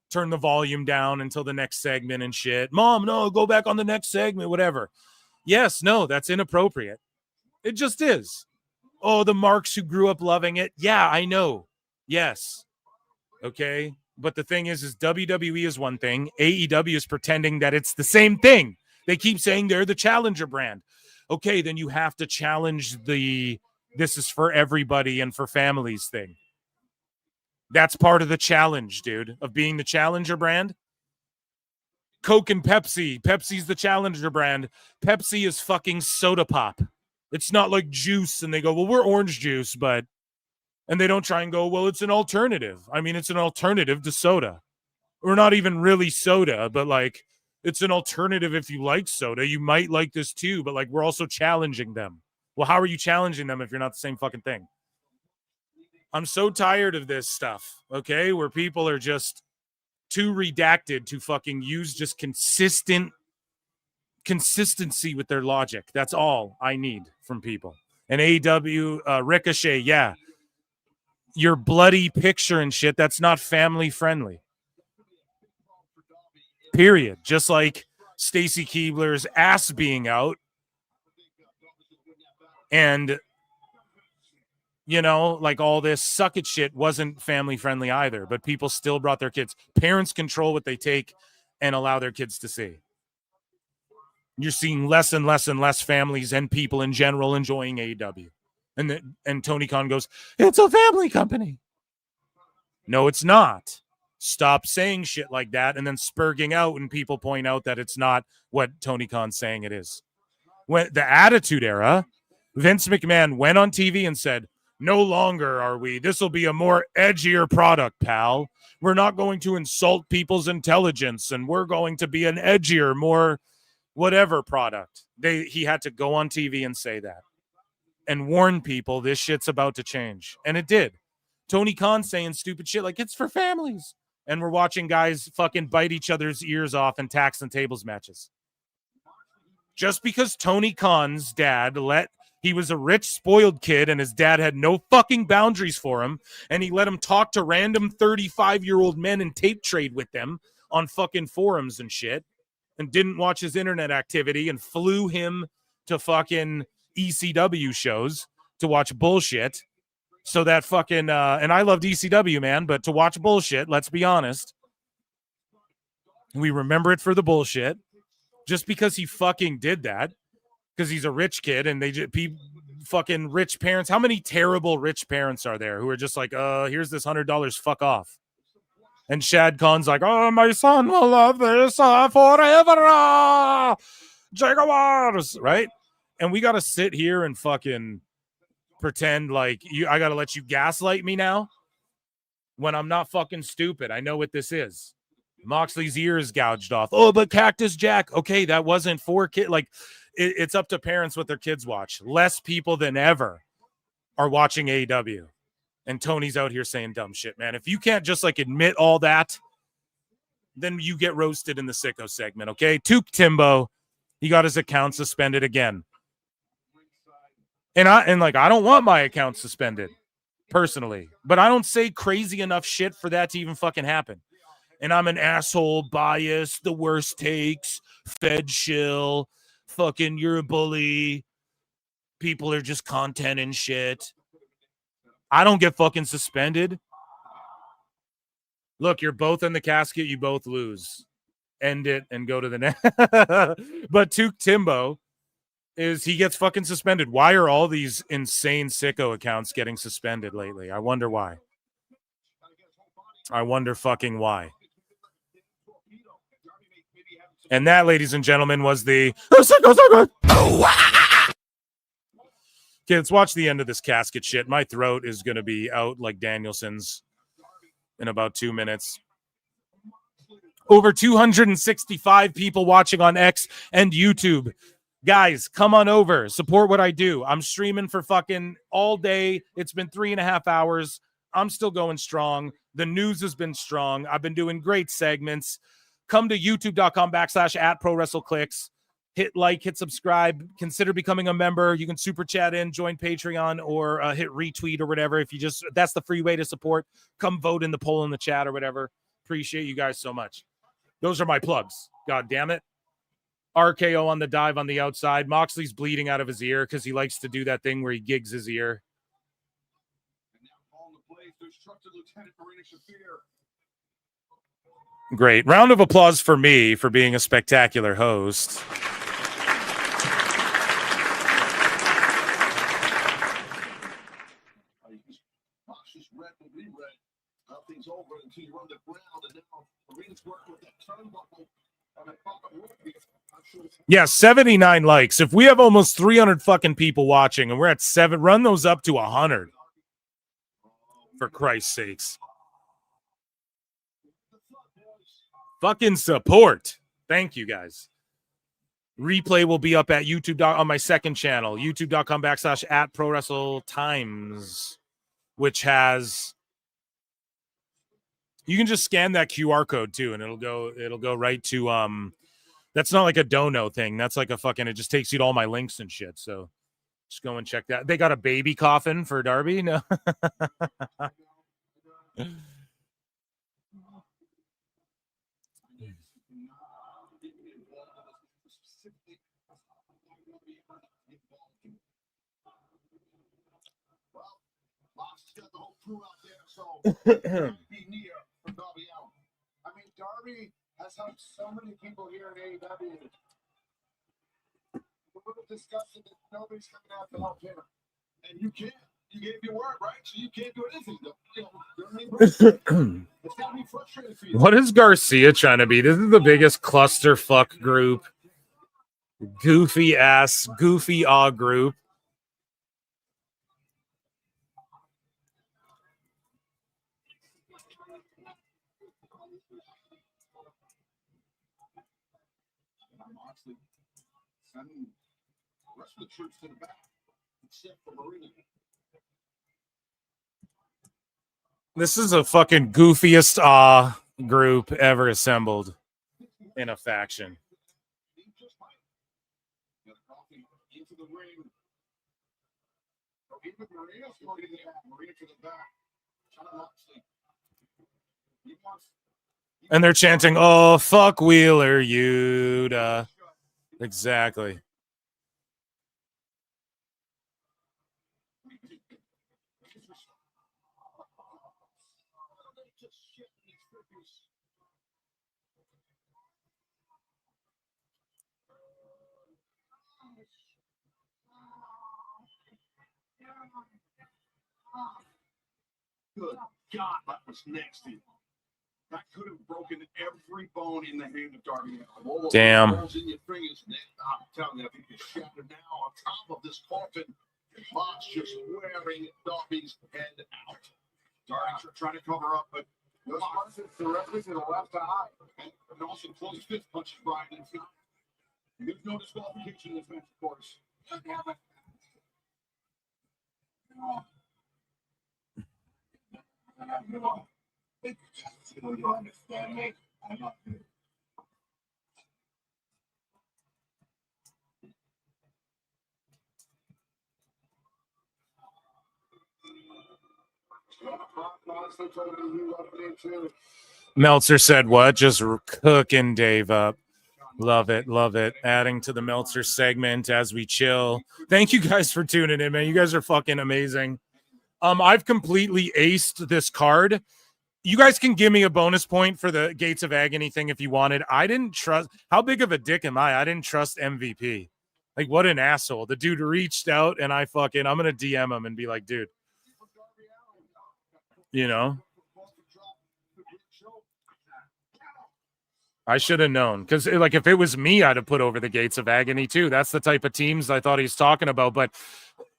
Turn the volume down until the next segment and shit. Mom, no, go back on the next segment, whatever. Yes, no, that's inappropriate. It just is. Oh, the marks who grew up loving it. Yeah, I know. Yes. Okay. But the thing is WWE is one thing. AEW is pretending that it's the same thing. They keep saying they're the challenger brand. Okay, then you have to challenge the this is for everybody and for families thing. That's part of the challenge, dude, of being the challenger brand. Coke and Pepsi. Pepsi's the challenger brand. Pepsi is fucking soda pop. It's not like juice, and they go, well, we're orange juice, but... And they don't try and go, well, it's an alternative. I mean, it's an alternative to soda. Or not even really soda, but, like, it's an alternative if you like soda. You might like this too, but, like, we're also challenging them. Well, how are you challenging them if you're not the same fucking thing? I'm so tired of this stuff, okay, where people are just too redacted to fucking use just consistency with their logic. That's all I need from people. And AEW, Ricochet, yeah, your bloody picture and shit, that's not family friendly. Period. Just like Stacy Keibler's ass being out. And, you know, like all this suck it shit wasn't family friendly either, but people still brought their kids. Parents control what they take and allow their kids to see. You're seeing less and less and less families and people in general enjoying AEW. And Tony Khan goes, it's a family company. No, it's not. Stop saying shit like that and then spurging out when people point out that it's not what Tony Khan's saying it is. When the Attitude Era, Vince McMahon went on TV and said, no longer are we. This will be a more edgier product, pal. We're not going to insult people's intelligence, and we're going to be an edgier, more whatever product. He had to go on TV and say that and warn people this shit's about to change. And it did. Tony Khan saying stupid shit like it's for families. And we're watching guys fucking bite each other's ears off in tax and tables matches. Just because Tony Khan's dad he was a rich, spoiled kid and his dad had no fucking boundaries for him. And he let him talk to random 35-year-old men and tape trade with them on fucking forums and shit. And didn't watch his internet activity and flew him to fucking ECW shows to watch bullshit. So that fucking, and I loved ECW, man, but to watch bullshit, let's be honest. We remember it for the bullshit. Just because he fucking did that, because he's a rich kid and they just, fucking rich parents. How many terrible rich parents are there who are just like, here's this $100, fuck off. And Shad Khan's like, oh, my son will love this forever. Jaguars, right? And we got to sit here and fucking pretend like I got to let you gaslight me now when I'm not fucking stupid. I know what this is. Moxley's ear is gouged off. Oh, but Cactus Jack. Okay, that wasn't for kids. Like, it's up to parents what their kids watch. Less people than ever are watching AEW. And Tony's out here saying dumb shit, man. If you can't just like admit all that, then you get roasted in the sicko segment, okay? Tuke Timbo, he got his account suspended again. And I don't want my account suspended personally, but I don't say crazy enough shit for that to even fucking happen. And I'm an asshole, biased, the worst takes, fed shill, fucking you're a bully. People are just content and shit. I don't get fucking suspended. Look, you're both in the casket. You both lose. End it and go to the next. But Tuke Timbo he gets fucking suspended. Why are all these insane sicko accounts getting suspended lately? I wonder why. I wonder fucking why. And that, ladies and gentlemen, was the Okay, let's watch the end of this casket shit. My throat is going to be out like Danielson's in about 2 minutes. Over 265 people watching on X and YouTube. Guys, come on over. Support what I do. I'm streaming for fucking all day. It's been 3.5 hours. I'm still going strong. The news has been strong. I've been doing great segments. Come to youtube.com/@ProWrestleClicks. Hit like, hit subscribe, consider becoming a member. You can super chat in, join Patreon, or hit retweet or whatever. That's the free way to support. Come vote in the poll in the chat or whatever. Appreciate you guys so much. Those are my plugs. God damn it. RKO on the dive on the outside. Moxley's bleeding out of his ear because he likes to do that thing where he gigs his ear. Great. Round of applause for me for being a spectacular host. Yeah, 79 likes. If we have almost 300 fucking people watching and we're at 7, run those up to 100. For Christ's sakes. Fucking support. Thank you, guys. Replay will be up at YouTube on my second channel, youtube.com/@prowrestletimes, which has, you can just scan that QR code too, and it'll go right to that's not like a dono thing. That's like a fucking, it just takes you to all my links and shit. So just go and check that. They got a baby coffin for Darby. No. I mean, Darby has helped so many people here in AEW. We're discussing that nobody's coming out to help him. And you can't. You gave your word, right? So you can't do anything. It's got to be frustrating for you. What is Garcia trying to be? This is the biggest clusterfuck group. Goofy awe group. Sending the rest of the troops to the back, except for Marina. This is a fucking goofiest awe group ever assembled in a faction. Into the ring. So even Marina's going to the back. Marina to the back. John Moxley. He wants. And they're chanting, "Oh, fuck Wheeler, Yuta." Exactly. Good God, that was nasty. That could have broken every bone in the hand of Darby Allin. Damn. Balls in your fingers. I'm telling you, I think you're shattered now on top of this coffin. Mox just wearing Darby's head out. Darby trying to cover up, but Mox is directly to the left eye. And also close fist punches Brian in the feet. There's no disqualification in this match, of course. You understand me? I love you. Meltzer said what? Just cooking Dave up. Love it. Love it. Adding to the Meltzer segment as we chill. Thank you guys for tuning in, man. You guys are fucking amazing. I've completely aced this card. You guys can give me a bonus point for the Gates of Agony thing if you wanted. I didn't trust. How big of a dick am I? I didn't trust MVP. Like, what an asshole. The dude reached out and I'm going to DM him and be like, dude, you know, I should have known, because like if it was me, I'd have put over the Gates of Agony too. That's the type of teams I thought he's talking about. But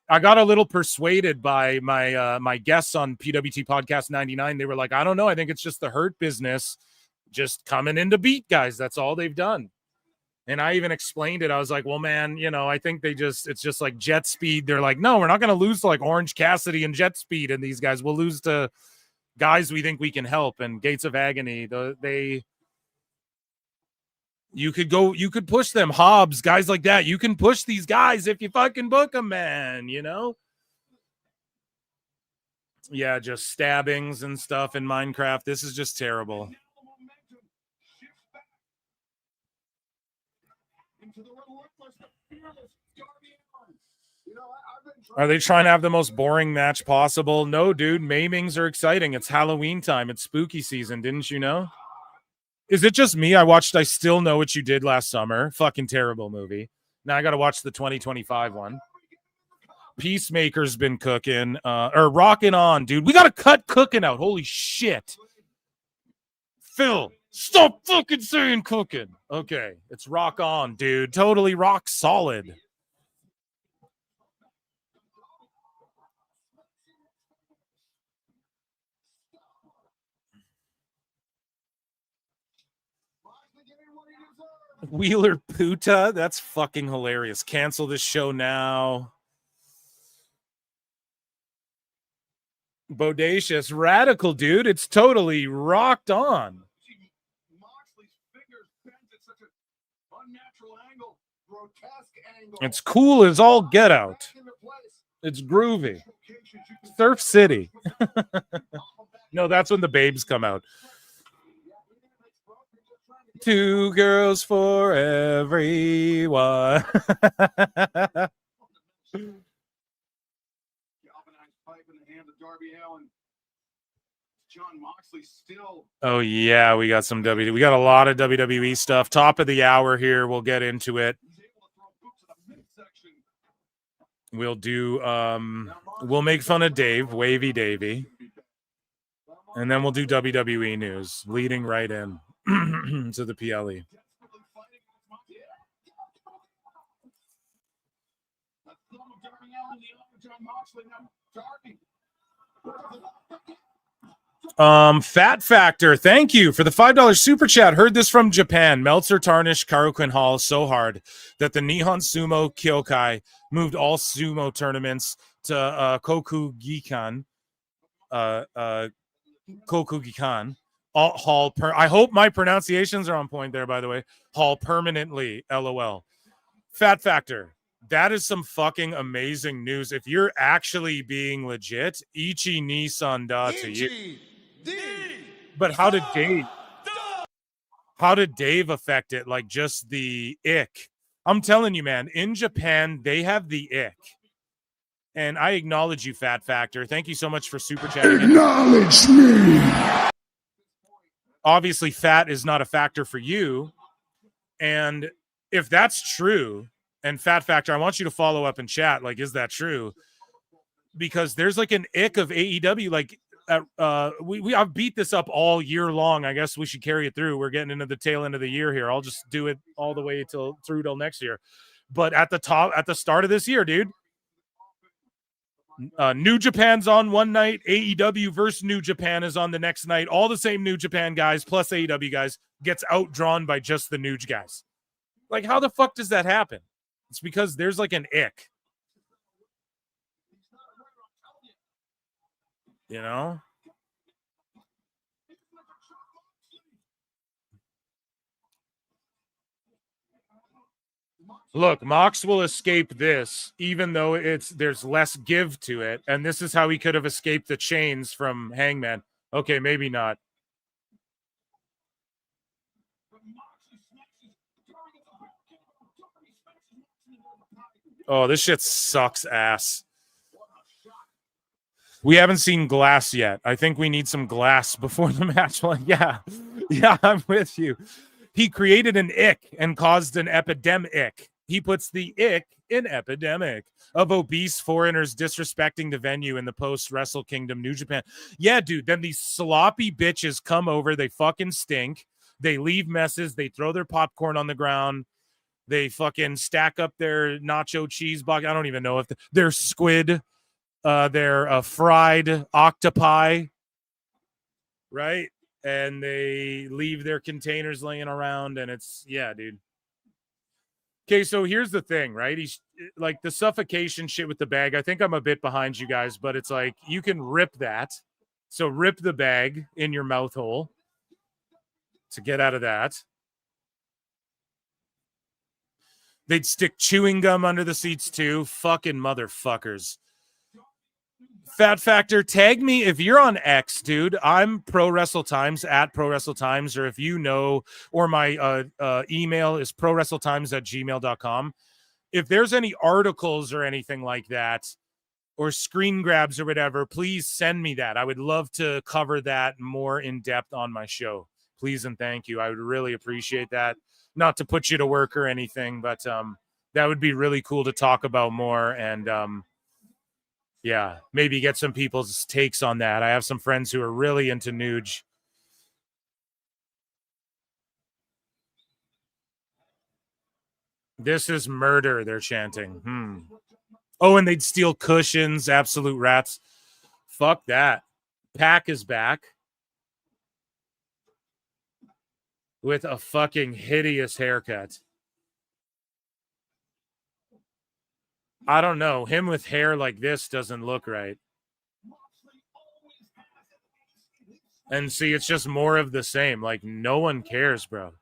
I got a little persuaded by my my guests on PWT Podcast 99. They were like, I don't know. I think it's just the Hurt Business just coming in to beat guys. That's all they've done. And I even explained it. I was like, well, man, you know, I think it's just like Jet Speed. They're like, no, we're not going to lose to like Orange Cassidy and Jet Speed and these guys. We'll lose to guys we think we can help. And Gates of Agony, you could push them. Hobbs, guys like that. You can push these guys if you fucking book them, man, you know? Yeah, just stabbings and stuff in Minecraft. This is just terrible. Are they trying to have the most boring match possible? No, dude. Maimings are exciting. It's Halloween time. It's spooky season. Didn't you know? Is it just me? I Still Know What You Did last summer. Fucking terrible movie. Now I got to watch the 2025 one. Peacemaker's been cooking. Or rocking on, dude. We got to cut cooking out. Holy shit. Phil, stop fucking saying cooking. Okay. It's rock on, dude. Totally rock solid. Wheeler Puta, that's fucking hilarious. Cancel this show now. Bodacious, radical, dude. It's totally rocked on. It's cool as all get out. It's groovy. Surf City. No, that's when the babes come out. 2 girls for everyone. Oh yeah, we got some we got a lot of WWE stuff. Top of the hour here. We'll get into it. We'll do we'll make fun of Dave, Wavy Davey. And then we'll do WWE news, leading right in to the PLE. Fat Factor, thank you for the $5 super chat. Heard this from Japan. Meltzer tarnished Karukin Hall so hard that the Nihon Sumo Kyokai moved all sumo tournaments to Kokugikan. Kokugikan Hall. I hope my pronunciations are on point there, by the way. Hall permanently. LOL. Fat Factor. That is some fucking amazing news. If you're actually being legit, Ichi ni sanda to you. But how did Dave affect it? Like just the ick. I'm telling you, man, in Japan, they have the ick. And I acknowledge you, Fat Factor. Thank you so much for super chatting. Acknowledge me. Obviously, fat is not a factor for you. And if that's true, and Fat Factor, I want you to follow up and chat. Like, is that true? Because there's like an ick of AEW. Like, I've beat this up all year long. I guess we should carry it through. We're getting into the tail end of the year here. I'll just do it all the way till next year. But at the start of this year, dude, New Japan's on one night. AEW versus New Japan is on the next night. All the same New Japan guys plus AEW guys gets outdrawn by just the New guys. Like, how the fuck does that happen? It's because there's like an ick. You know? Look, Mox will escape this, even though there's less give to it, and this is how he could have escaped the chains from Hangman. Okay, maybe not. Oh, this shit sucks ass. We haven't seen glass yet. I think we need some glass before the match. Like, yeah, I'm with you. He created an ick and caused an epidemic. He puts the ick in epidemic of obese foreigners disrespecting the venue in the post-Wrestle Kingdom New Japan. Yeah, dude, then these sloppy bitches come over. They fucking stink. They leave messes. They throw their popcorn on the ground. They fucking stack up their nacho cheese box. I don't even know if they're squid. They're fried octopi, right? And they leave their containers laying around, and it's, yeah, dude. Okay, so here's the thing, right? He's like the suffocation shit with the bag. I think I'm a bit behind you guys, but it's like you can rip that. So rip the bag in your mouth hole to get out of that. They'd stick chewing gum under the seats too. Fucking motherfuckers. Fat Factor, tag me if you're on X, dude. I'm Pro Wrestle Times at Pro Wrestle Times, or if you know, or my email is prowrestletimes@gmail.com. If there's any articles or anything like that, or screen grabs or whatever, please send me that. I would love to cover that more in depth on my show. Please and thank you. I would really appreciate that. Not to put you to work or anything, but that would be really cool to talk about more. And yeah, maybe get some people's takes on that. I have some friends who are really into Nuge. This is murder, they're chanting. Oh, and they'd steal cushions. Absolute rats. Fuck that. Pac is back. with a fucking hideous haircut. I don't know. Him with hair like this doesn't look right. And see, it's just more of the same. Like, no one cares, bro.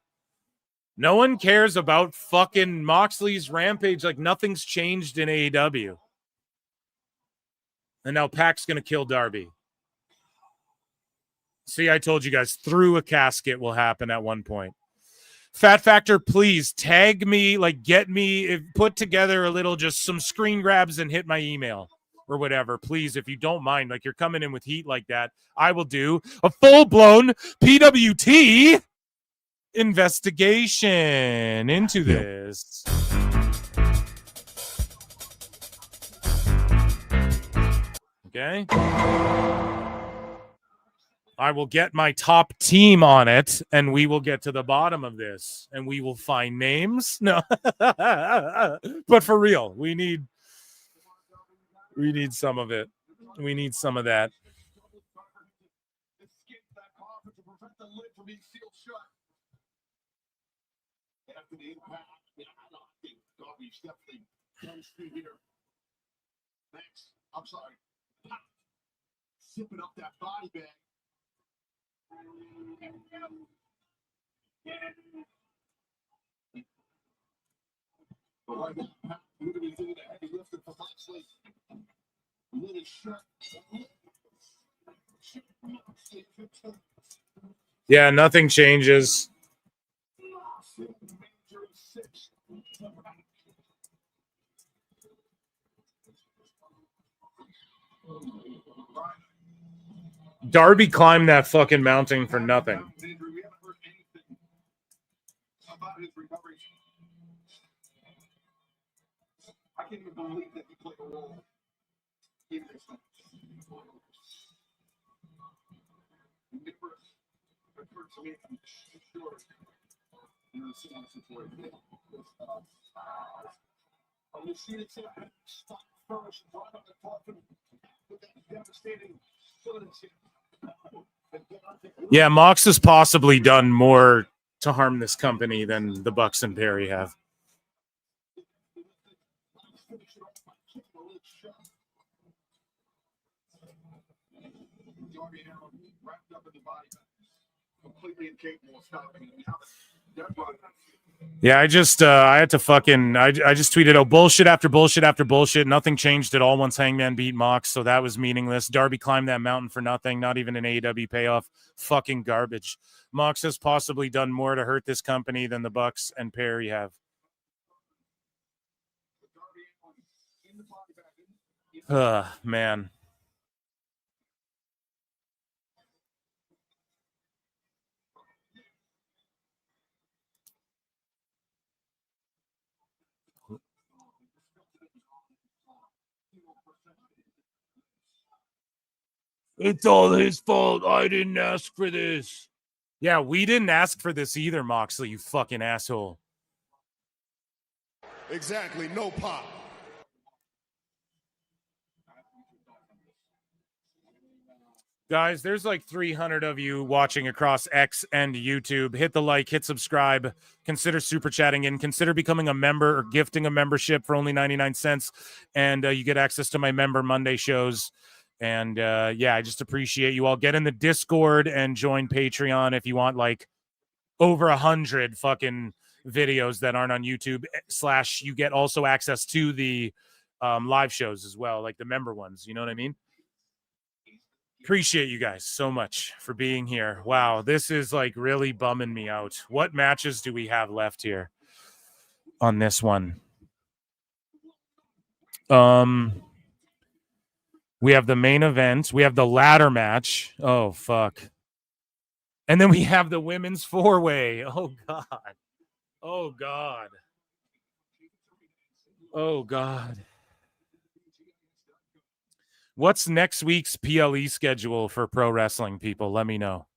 No one cares about fucking Moxley's Rampage. Like, nothing's changed in AEW. And now Pac's going to kill Darby. See, I told you guys, through a casket will happen at one point. Fat Factor, please tag me, like get me, put together a little, just some screen grabs and hit my email or whatever. Please, if you don't mind, like you're coming in with heat like that, I will do a full-blown PWT investigation into this. Okay. I will get my top team on it, and we will get to the bottom of this, and we will find names. No, but for real, we need some of it. We need some of that. I'm sorry. Sipping up that body bag. But right now, we're going to be doing the heavy lifting for Moxley. Little shirt. Yeah, nothing changes. Darby climbed that fucking mountain for nothing. I can't even believe that he played a role. Yeah, Mox has possibly done more to harm this company than the Bucks and Perry have. Yeah, I just had to fucking I just tweeted, oh, bullshit after bullshit after bullshit. Nothing changed at all once Hangman beat Mox, so that was meaningless. Darby climbed that mountain for nothing, not even an AEW payoff. Fucking garbage. Mox has possibly done more to hurt this company than the Bucks and Perry have. Man. It's all his fault. I didn't ask for this. Yeah, we didn't ask for this either, Moxley, you fucking asshole. Exactly, no pop. Guys, there's like 300 of you watching across X and YouTube. Hit the like, hit subscribe, consider super chatting in, consider becoming a member or gifting a membership for only 99 cents. And you get access to my Member Monday shows. And yeah, I just appreciate you all. Get in the Discord and join Patreon if you want like over 100 fucking videos that aren't on YouTube. / you get also access to the live shows as well, like the member ones. You know what I mean? Appreciate you guys so much for being here. Wow, this is like really bumming me out. What matches do we have left here on this one? We have the main event. We have the ladder match. Oh, fuck. And then we have the women's four-way. Oh, God. Oh, God. Oh, God. What's next week's PLE schedule for pro wrestling, people? Let me know.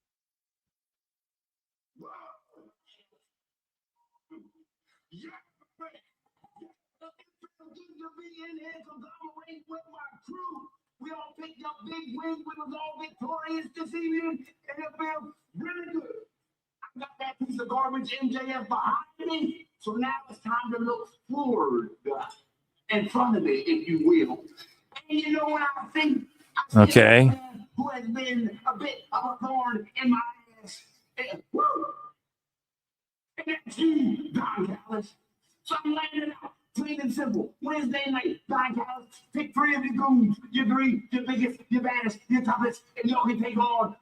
We all picked up big wins. We was all victorious this evening, and it feels really good. I got that that piece of garbage MJF behind me. So now it's time to look forward in front of me, if you will. And you know what I think? I see a Okay. man who has been a bit of a thorn in my ass. And, woo! And that's you, Don Callis. So I'm laying it out, plain and simple. Wednesday night, Don Callis, pick 3 of your goons, your 3, your biggest, your baddest, your toughest, and y'all can take on,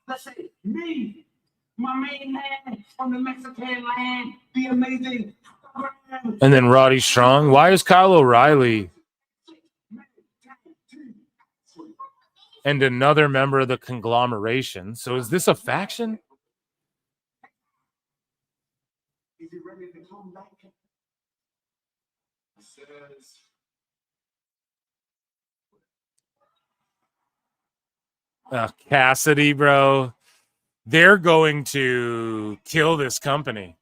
let's say, me, my main man from the Mexican land, the amazing. And then Roddy Strong. Why is Kyle O'Reilly and another member of the conglomeration? So is this a faction? Is he ready to come back? Says. Cassidy, bro. They're going to kill this company.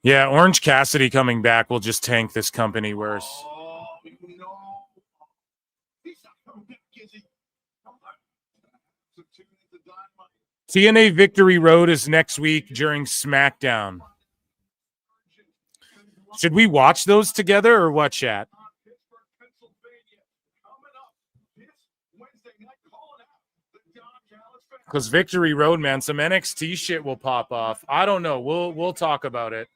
Yeah, Orange Cassidy coming back will just tank this company worse. TNA Victory Road is next week during SmackDown. Should we watch those together or what, chat? Because Victory Road, man, some NXT shit will pop off. I don't know. We'll talk about it.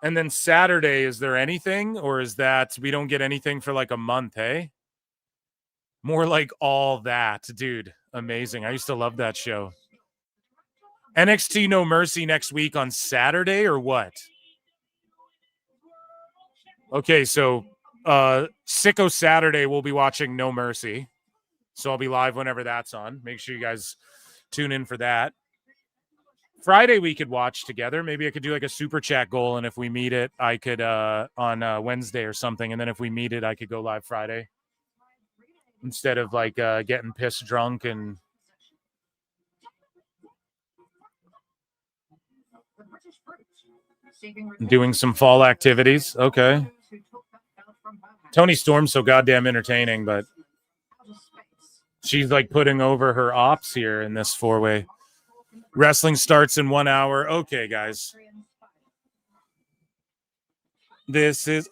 And then Saturday, is there anything? Or is that we don't get anything for like a month, hey? More like All That, dude. Amazing. I used to love that show. NXT No Mercy next week on Saturday or what? Okay, so Sicko Saturday, we'll be watching No Mercy. So I'll be live whenever that's on. Make sure you guys tune in for that. Friday we could watch together. Maybe I could do like a super chat goal, and if we meet it, I could on Wednesday or something. And then if we meet it, I could go live Friday instead of like getting pissed drunk and doing some fall activities. Okay. Tony Storm's so goddamn entertaining, but she's like putting over her ops here in this 4-way. Wrestling starts in 1 hour. Okay, guys. This is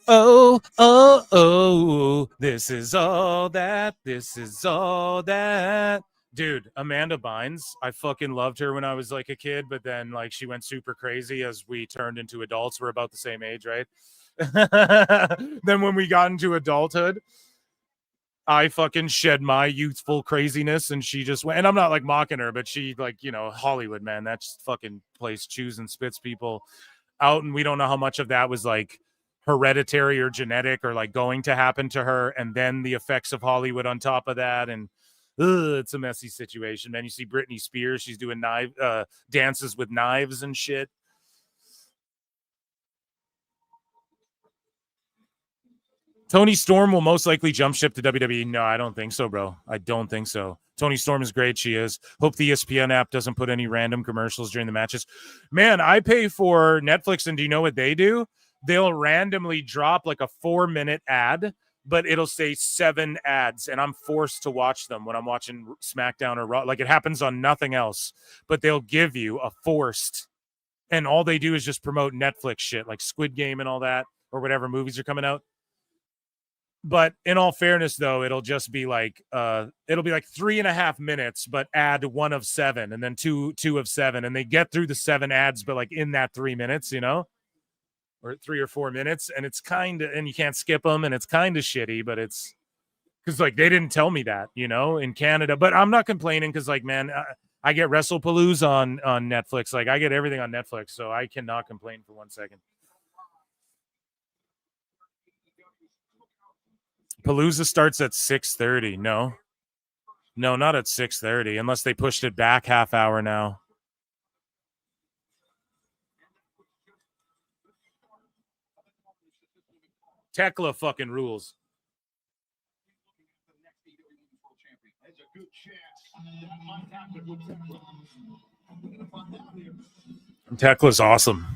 this is all that. This is all that. Dude, Amanda Bynes, I fucking loved her when I was like a kid, but then like she went super crazy as we turned into adults. We're about the same age, right? Then when we got into adulthood, I fucking shed my youthful craziness and she just went, and I'm not like mocking her, but she like, you know, Hollywood, man, that fucking place chews and spits people out. And we don't know how much of that was like hereditary or genetic or like going to happen to her. And then the effects of Hollywood on top of that. And it's a messy situation, man. You see Britney Spears, she's doing dances with knives and shit. Tony Storm will most likely jump ship to WWE. No, I don't think so, bro. I don't think so. Tony Storm is great. She is. Hope the ESPN app doesn't put any random commercials during the matches. Man, I pay for Netflix, and do you know what they do? They'll randomly drop like a 4-minute ad, but it'll say 7 ads, and I'm forced to watch them when I'm watching SmackDown or Raw. Like it happens on nothing else, but they'll give you a forced, and all they do is just promote Netflix shit like Squid Game and all that, or whatever movies are coming out. But in all fairness, though, it'll just be like it'll be like 3.5 minutes, but add 1 of 7, and then two of 7, and they get through the 7 ads, but like in that 3 minutes, you know, or 3 or 4 minutes, and it's kind of, and you can't skip them, and it's kind of shitty, but it's because like they didn't tell me that, you know, in Canada. But I'm not complaining because like, man, I get WrestlePalooza on Netflix, like I get everything on Netflix, so I cannot complain for 1 second. Palooza starts at 6:30. No, not at 6:30, unless they pushed it back half hour now. Tekla fucking rules. good chance that might happen with Tekla. We're going to find out here. Tekla's awesome.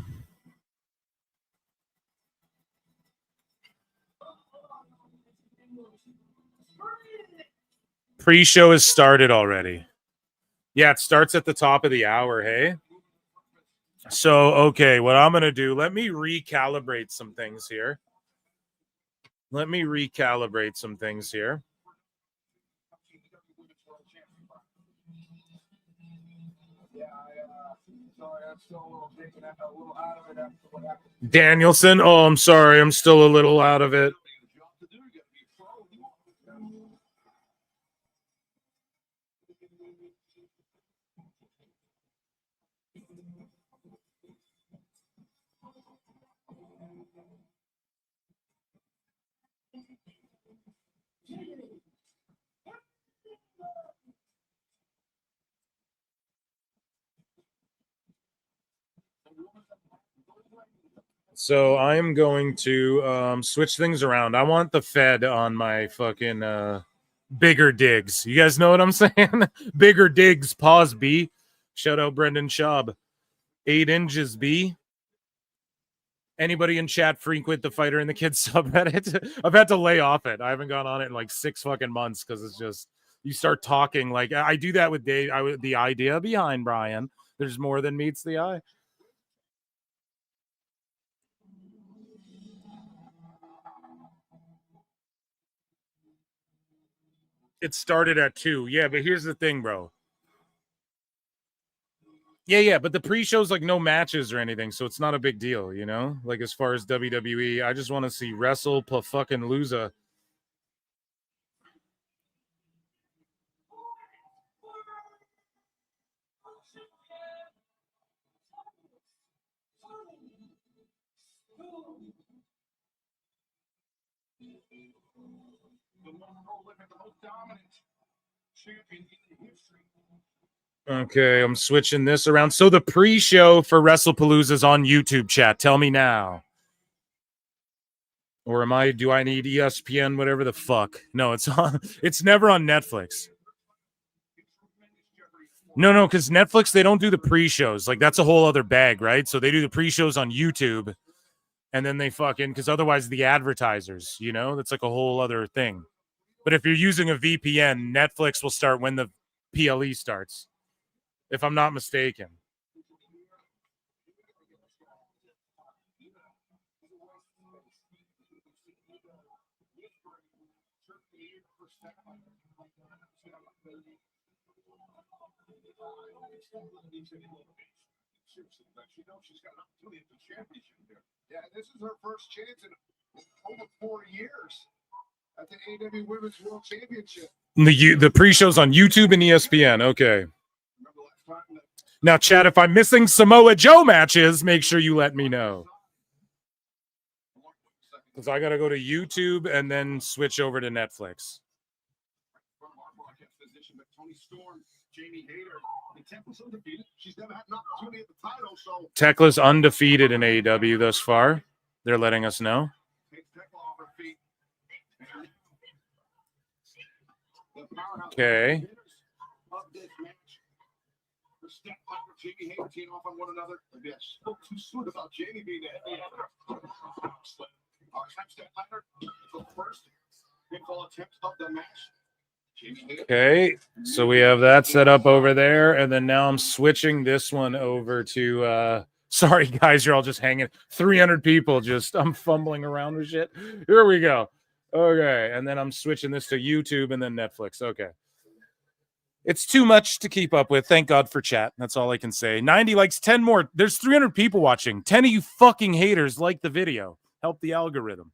Pre-show has started already. Yeah, it starts at the top of the hour, hey? So, okay, what I'm going to do, let me recalibrate some things here. Danielson, oh, I'm sorry. I'm still a little out of it. So I'm going to switch things around. I want the Fed on my fucking bigger digs. You guys know what I'm saying? Bigger digs, pause B. Shout out Brendan Schaub. 8 inches B. Anybody in chat frequent the Fighter and the Kids subreddit? I've had to lay off it. I haven't gone on it in like 6 fucking months because it's just, you start talking like, I do that with Dave. The idea behind Brian, there's more than meets the eye. It started at 2. Yeah, but here's the thing, bro. Yeah, but the pre-show's like no matches or anything, so it's not a big deal, you know? Like as far as WWE, I just want to see WrestlePalooza. Okay, I'm switching this around. So the pre-show for WrestlePalooza is on YouTube, chat. Tell me now. Or do I need ESPN, whatever the fuck? No, it's never on Netflix. No, because Netflix, they don't do the pre-shows. Like, that's a whole other bag, right? So they do the pre-shows on YouTube, and then they because otherwise the advertisers, you know? That's like a whole other thing. But if you're using a VPN, Netflix will start when the PLE starts, if I'm not mistaken. Yeah, this is her first chance in over 4 years at the AEW Women's World Championship. The pre-show's on YouTube and ESPN. Okay. Now, chat, if I'm missing Samoa Joe matches, make sure you let me know. Because I got to go to YouTube and then switch over to Netflix. Tekla's undefeated in AEW thus far. They're letting us know. Okay. Okay, so we have that set up over there, and then now I'm switching this one over to sorry guys, you're all just hanging 300 people, I'm fumbling around with shit. Here we go. Okay, and then I'm switching this to YouTube and then Netflix. Okay. It's too much to keep up with. Thank God for chat. That's all I can say. 90 likes, 10 more. There's 300 people watching. 10 of you fucking haters like the video. Help the algorithm.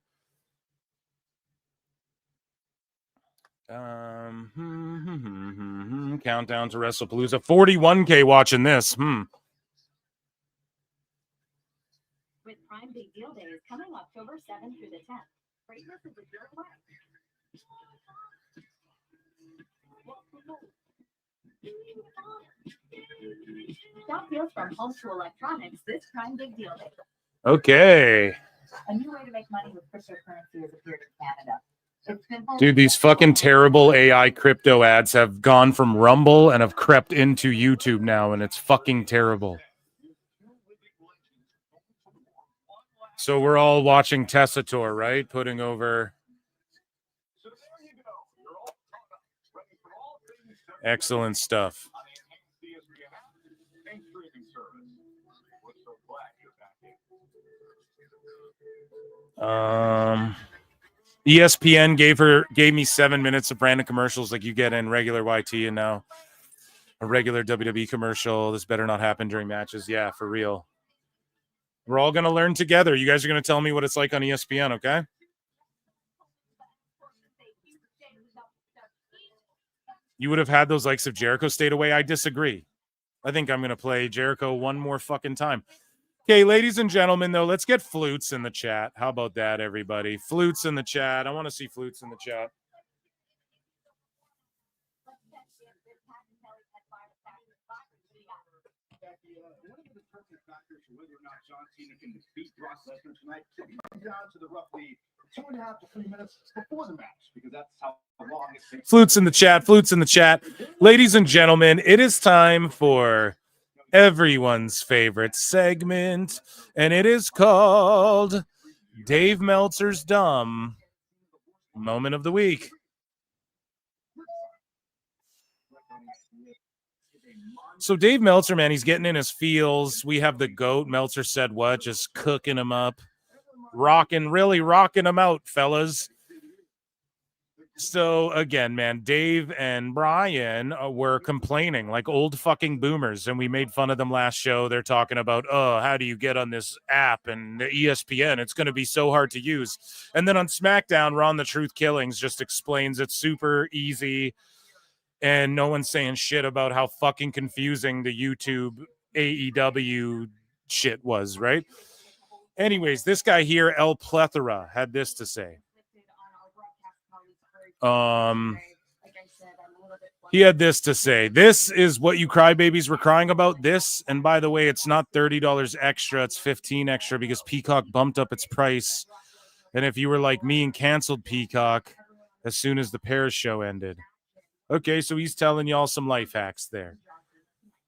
Countdown to WrestlePalooza. 41K watching this. With Prime Big Deal Day is coming October 7th through the 10th. Greatness is a your way. Shop deals from home to electronics this Prime Big Deal Day. Okay. A new way to make money with cryptocurrency has appeared in Canada. Dude, these fucking terrible AI crypto ads have gone from Rumble and have crept into YouTube now, and it's fucking terrible. So we're all watching Tessator, right? Putting over. Excellent stuff. ESPN gave me 7 minutes of random commercials like you get in regular YT, and now a regular WWE commercial. This better not happen during matches. Yeah, for real. We're all going to learn together. You guys are going to tell me what it's like on ESPN, okay? You would have had those likes if Jericho stayed away. I disagree. I think I'm going to play Jericho one more fucking time. Okay, ladies and gentlemen, though, let's get Flutes in the chat. How about that, everybody? Flutes in the chat. I want to see Flutes in the chat. Whether or not John Cena can beat Brock Lesnar tonight, it comes down to the roughly 2.5 to 3 minutes before the match, because that's how long it takes. Flutes in the chat. Flutes in the chat. Ladies and gentlemen, it is time for everyone's favorite segment, and it is called Dave Meltzer's Dumb Moment of the Week. So Dave Meltzer, man, he's getting in his feels. We have the GOAT. Meltzer said what? Just cooking him up. Really rocking him out, fellas. So, again, man, Dave and Brian were complaining like old fucking boomers, and we made fun of them last show. They're talking about, oh, how do you get on this app and the ESPN? It's going to be so hard to use. And then on SmackDown, Ron the Truth Killings just explains it's super easy. And no one's saying shit about how fucking confusing the YouTube AEW shit was, right? Anyways, this guy here, El Plethora, had this to say. He had this to say. This is what you crybabies were crying about. This, and by the way, it's not $30 extra. It's $15 extra because Peacock bumped up its price. And if you were like me and canceled Peacock as soon as the Paris show ended. Okay, so he's telling y'all some life hacks there.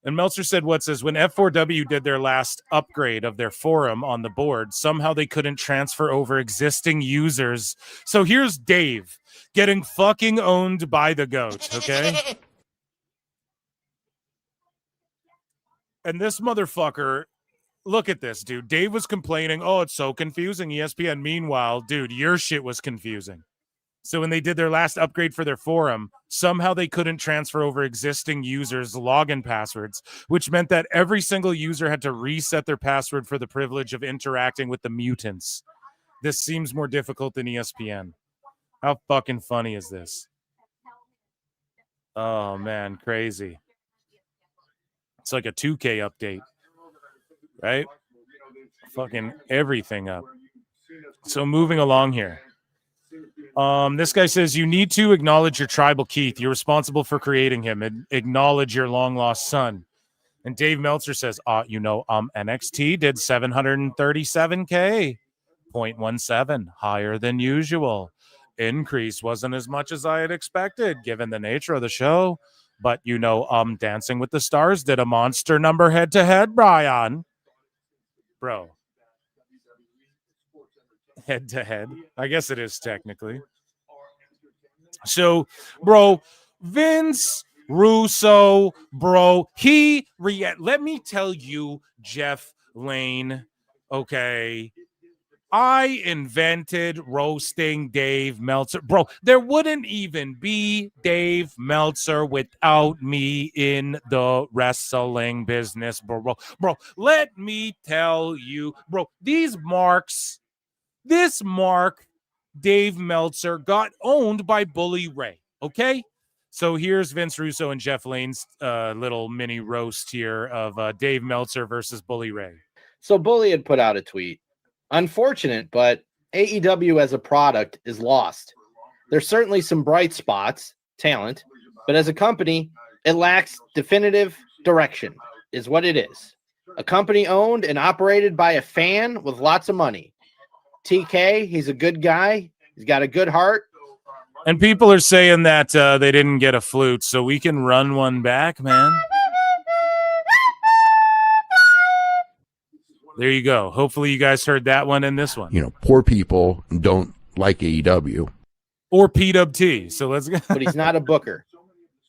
And Meltzer said what says, when F4W did their last upgrade of their forum on the board, somehow they couldn't transfer over existing users. So here's Dave getting fucking owned by the GOAT, okay? And this motherfucker, look at this, dude. Dave was complaining, oh, it's so confusing, ESPN. Meanwhile, dude, your shit was confusing. So when they did their last upgrade for their forum, somehow they couldn't transfer over existing users' login passwords, which meant that every single user had to reset their password for the privilege of interacting with the mutants. This seems more difficult than ESPN. How fucking funny is this? Oh, man, crazy. It's like a 2K update, right? Fucking everything up. So moving along here. This guy says you need to acknowledge your tribal Keith. You're responsible for creating him, and acknowledge your long lost son. And Dave Meltzer says, NXT did 737K, 0.17, higher than usual. Increase wasn't as much as I had expected, given the nature of the show. But Dancing with the Stars did a monster number head to head, Brian. Bro. Head to head. I guess it is technically. So, bro, Vince Russo, bro, let me tell you, Jeff Lane, okay, I invented roasting Dave Meltzer. Bro, there wouldn't even be Dave Meltzer without me in the wrestling business, bro. Bro, let me tell you, bro, this mark, Dave Meltzer, got owned by Bully Ray, okay? So here's Vince Russo and Jeff Lane's little mini roast here of Dave Meltzer versus Bully Ray. So Bully had put out a tweet. Unfortunate, but AEW as a product is lost. There's certainly some bright spots, talent, but as a company, it lacks definitive direction, is what it is. A company owned and operated by a fan with lots of money. TK, he's a good guy. He's got a good heart. And people are saying that they didn't get a flute, so we can run one back, man. There you go. Hopefully you guys heard that one and this one. You know, poor people don't like AEW. Or PWT. So let's go. But he's not a booker,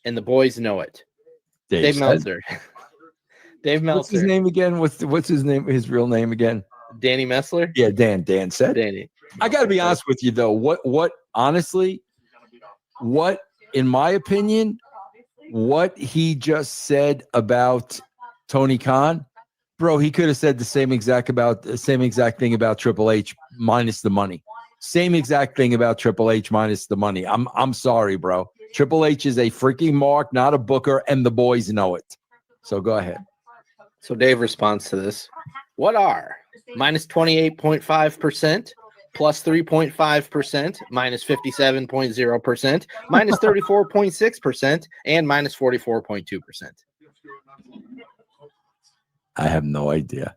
and the boys know it. Dave said- Meltzer. Dave Meltzer. What's his name again? What's his name? His real name again? Danny Messler? Yeah, Dan said. Danny. I got to be honest with you though. What honestly, what in my opinion, what he just said about Tony Khan, bro, he could have said the same exact thing about Triple H minus the money. Same exact thing about Triple H minus the money. I'm sorry, bro. Triple H is a freaking mark, not a booker, and the boys know it. So go ahead. So Dave responds to this. What are minus 28.5%, plus 3.5%, minus 57.0%, minus 34.6%, and minus 44.2%? I have no idea.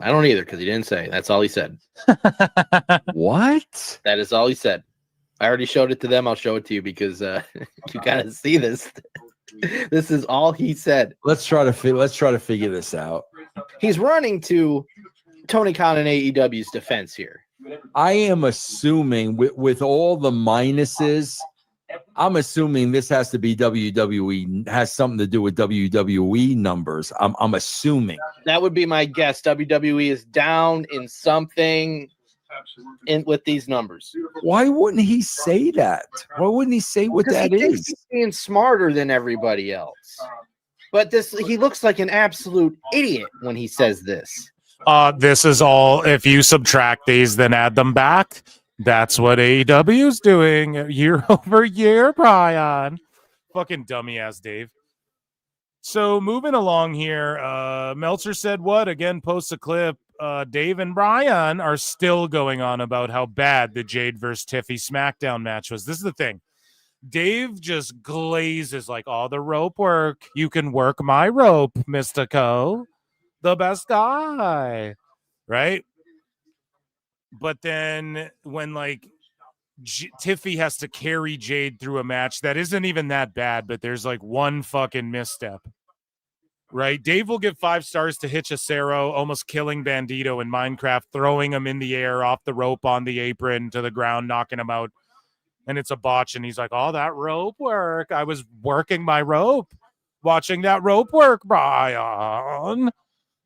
I don't either because he didn't say. That's all he said. What? That is all he said. I already showed it to them. I'll show it to you because you gotta see this. This is all he said. Let's try to figure this out. He's running to Tony Khan and AEW's defense here. I am assuming with all the minuses, I'm assuming this has to be WWE, has something to do with WWE numbers. I'm assuming. That would be my guess. WWE is down in something with these numbers. Why wouldn't he say that? Why wouldn't he say what that he thinks is? he's being smarter than everybody else. But he looks like an absolute idiot when he says this. This is all, if you subtract these, then add them back. That's what AEW's doing year over year, Brian. Fucking dummy ass Dave. So moving along here, Meltzer said what? Again, posts a clip. Dave and Brian are still going on about how bad the Jade versus Tiffy SmackDown match was. This is the thing. Dave just glazes like, oh, the rope work. You can work my rope, Mystico. The best guy. Right? But then when like Tiffy has to carry Jade through a match that isn't even that bad, but there's like one fucking misstep. Right? Dave will give 5 stars to Hitchicero, almost killing Bandito in Minecraft, throwing him in the air off the rope on the apron to the ground, knocking him out. And it's a botch. And he's like, oh, that rope work. I was working my rope, watching that rope work, Brian.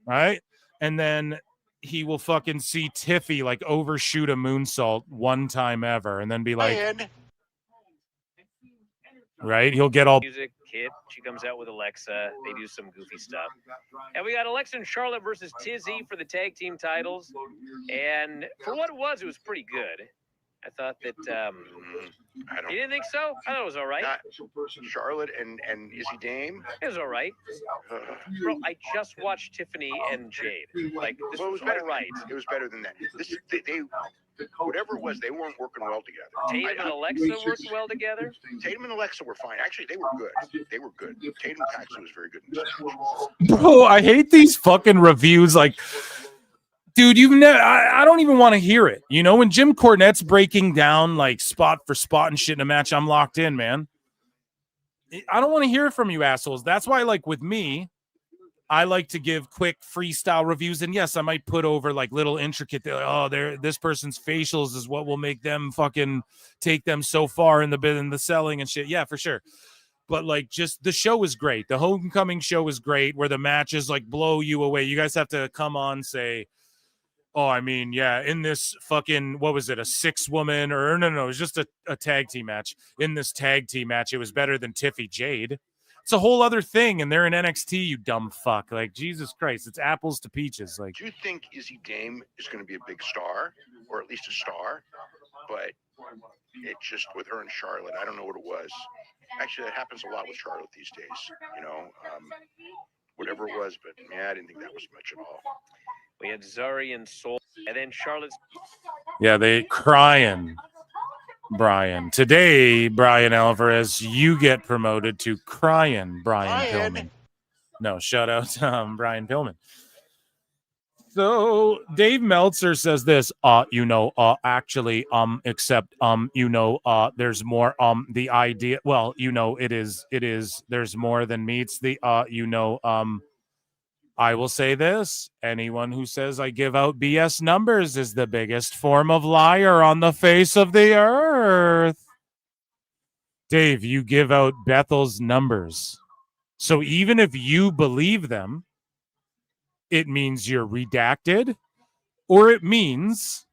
Right? And then he will fucking see Tiffy like overshoot a moonsault one time ever and then be like, right? He'll get all music kit. She comes out with Alexa. They do some goofy stuff. And we got Alexa and Charlotte versus Tizzy for the tag team titles. And for what it was pretty good. I thought that you didn't think so? I thought it was all right. Charlotte and Izzy Dame. It was all right. Bro, I just watched Tiffany and Jade. Like, this was all right. It was better than that. They whatever it was, they weren't working well together. Tatum and Alexa worked well together? Tatum and Alexa were fine. Actually, they were good. They were good. Tatum Paxton was very good in this match. bro, I hate these fucking reviews. Like, dude, you've never, I don't even want to hear it. You know, when Jim Cornette's breaking down like spot for spot and shit in a match, I'm locked in, man. I don't want to hear it from you assholes. That's why, like, with me, I like to give quick freestyle reviews. And yes, I might put over like little intricate, this person's facials is what will make them fucking take them so far in the selling and shit. Yeah, for sure. But like, just the show is great. The homecoming show is great where the matches like blow you away. You guys have to come on, say, oh, I mean, yeah, in this fucking, what was it, a 6-woman or no, it was just a tag team match. In this tag team match, it was better than Tiffy Jade. It's a whole other thing, and they're in NXT, you dumb fuck. Like, Jesus Christ, it's apples to peaches. Like, Do you think Izzy Dame is going to be a big star, or at least a star? But it just, with her and Charlotte, I don't know what it was. Actually, that happens a lot with Charlotte these days, you know, whatever it was. But, yeah, I didn't think that was much at all. We had Zari and Soul, and then Charlotte's. yeah, they crying, Brian. Today, Brian Alvarez, you get promoted to crying Brian Pillman. No, shout out Brian Pillman. So Dave Meltzer says this, actually, except, there's more, the idea, well, it is, there's more than meets the, I will say this, anyone who says I give out BS numbers is the biggest form of liar on the face of the earth. Dave, you give out Bethel's numbers. So even if you believe them, it means you're redacted, or it means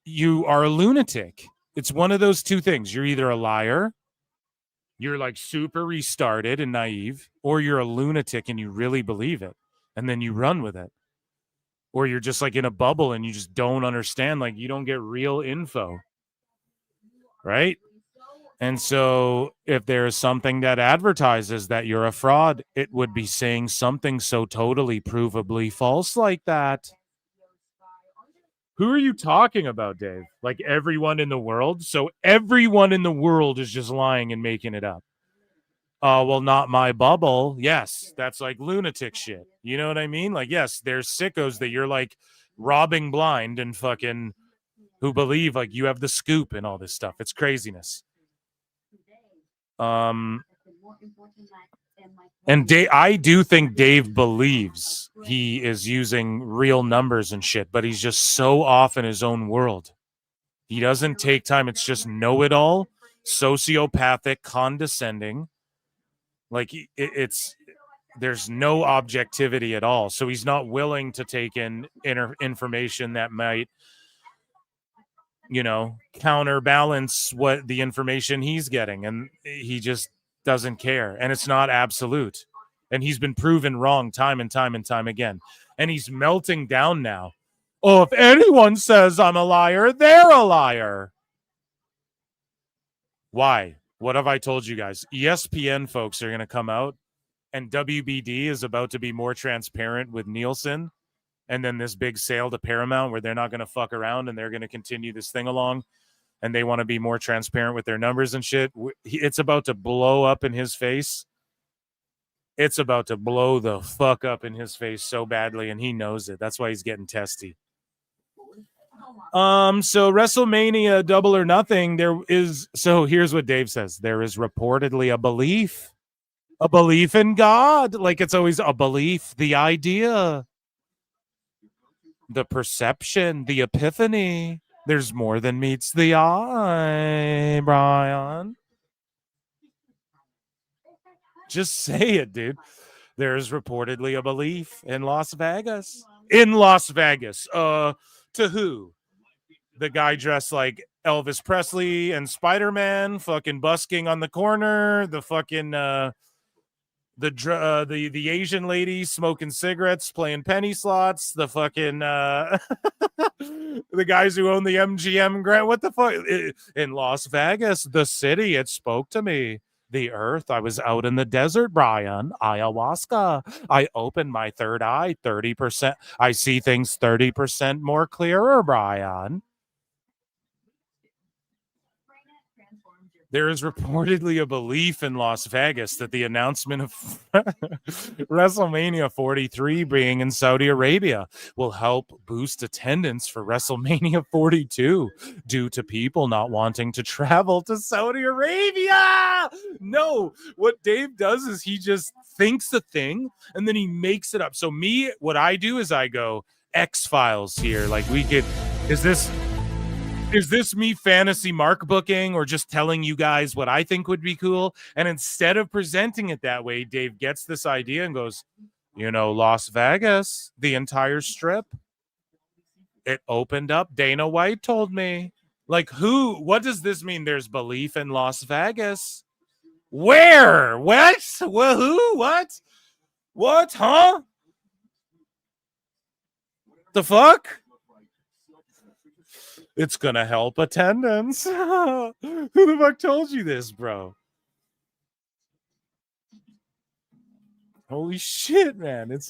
you are a lunatic. It's one of those two things. You're either a liar, you're like super restarted and naive, or you're a lunatic and you really believe it, and then you run with it. Or you're just like in a bubble and you just don't understand, like you don't get real info, right? And so if there is something that advertises that you're a fraud, it would be saying something so totally provably false like that. Who are you talking about, Dave? Like everyone in the world? So everyone in the world is just lying and making it up. Well, not my bubble. Yes, that's like lunatic shit. You know what I mean? Like, yes, there's sickos that you're like robbing blind and fucking who believe like you have the scoop and all this stuff. It's craziness. And I do think Dave believes he is using real numbers and shit, but he's just so off in his own world. He doesn't take time. It's just know-it-all, sociopathic, condescending. Like there's no objectivity at all. So he's not willing to take in information that might, counterbalance what the information he's getting. And he just doesn't care. And it's not absolute. And he's been proven wrong time and time and time again. And he's melting down now. Oh, if anyone says I'm a liar, they're a liar. Why? What have I told you guys? ESPN folks are going to come out, and WBD is about to be more transparent with Nielsen. And then this big sale to Paramount where they're not going to fuck around and they're going to continue this thing along. And they want to be more transparent with their numbers and shit. It's about to blow up in his face. It's about to blow the fuck up in his face so badly, and he knows it. That's why he's getting testy. So WrestleMania Double or Nothing, so here's what Dave says. There is reportedly a belief in God. Like it's always a belief, the idea, the perception, the epiphany. There's more than meets the eye, Brian. Just say it, dude. There's reportedly a belief in Las Vegas. In Las Vegas. To who? The guy dressed like Elvis Presley and Spider-Man, fucking busking on the corner. The fucking the Asian lady smoking cigarettes, playing penny slots. The fucking the guys who own the MGM Grand. What the fuck? In Las Vegas, the city, it spoke to me. The earth. I was out in the desert, Brian. Ayahuasca. I opened my third eye 30%. I see things 30% more clearer, Brian. There is reportedly a belief in Las Vegas that the announcement of WrestleMania 43 being in Saudi Arabia will help boost attendance for WrestleMania 42 due to people not wanting to travel to Saudi Arabia. No, what Dave does is he just thinks the thing and then he makes it up. So what I do is I go X-Files here. Like is this me fantasy mark booking or just telling you guys what I think would be cool? And instead of presenting it that way, Dave gets this idea and goes, Las Vegas, the entire strip, it opened up. Dana White told me. Like what does this mean? There's belief in Las Vegas. Where? What? Well, who? What? What? Huh? The fuck? It's gonna help attendance. Who the fuck told you this, bro? Holy shit, man. It's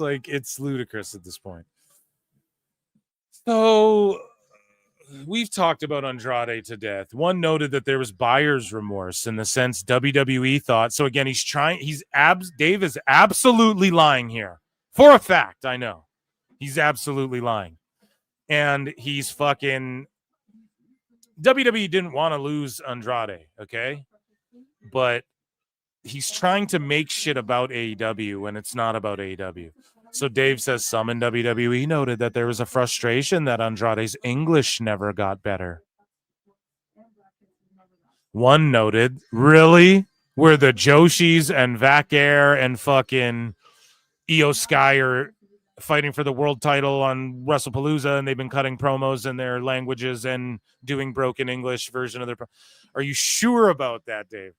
ludicrous at this point. So we've talked about Andrade to death. One noted that there was buyer's remorse in the sense WWE thought. So again, Dave is absolutely lying here. For a fact, I know. He's absolutely lying. And he's fucking WWE didn't want to lose Andrade, okay? But he's trying to make shit about AEW when it's not about AEW. So Dave says some in WWE noted that there was a frustration that Andrade's English never got better. One noted, really? Where the Joshis and Vac Air and fucking Io Sky are fighting for the world title on WrestlePalooza, and they've been cutting promos in their languages and doing broken English version of their. Are you sure about that, Dave?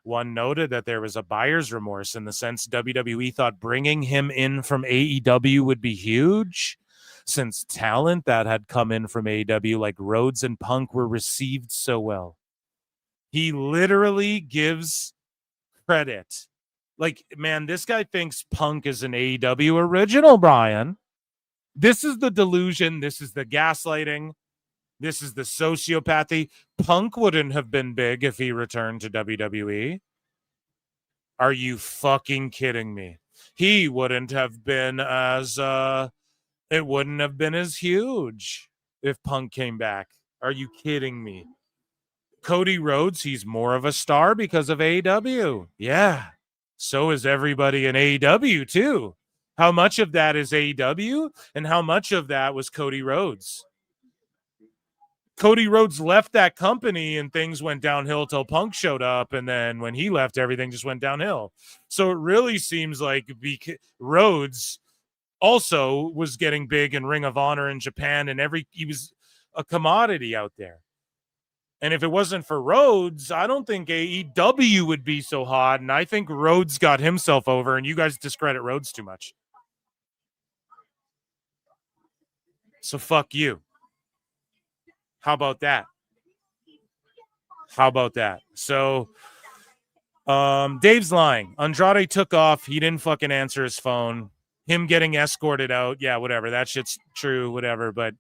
One noted that there was a buyer's remorse in the sense WWE thought bringing him in from AEW would be huge, since talent that had come in from AEW like Rhodes and Punk were received so well. He literally gives credit. Like, man, this guy thinks Punk is an AEW original, Brian. This is the delusion. This is the gaslighting. This is the sociopathy. Punk wouldn't have been big if he returned to WWE. Are you fucking kidding me? He wouldn't have been as, it wouldn't have been as huge if Punk came back. Are you kidding me? Cody Rhodes, he's more of a star because of AEW. Yeah. So is everybody in AEW too. How much of that is AEW and how much of that was Cody Rhodes? Cody Rhodes left that company and things went downhill till Punk showed up. And then when he left, everything just went downhill. So it really seems like Rhodes also was getting big in Ring of Honor in Japan, and he was a commodity out there. And if it wasn't for Rhodes, I don't think AEW would be so hot. And I think Rhodes got himself over, and you guys discredit Rhodes too much. So fuck you. How about that? How about that? So Dave's lying. Andrade took off. He didn't fucking answer his phone. Him getting escorted out. Yeah, whatever. That shit's true, whatever. But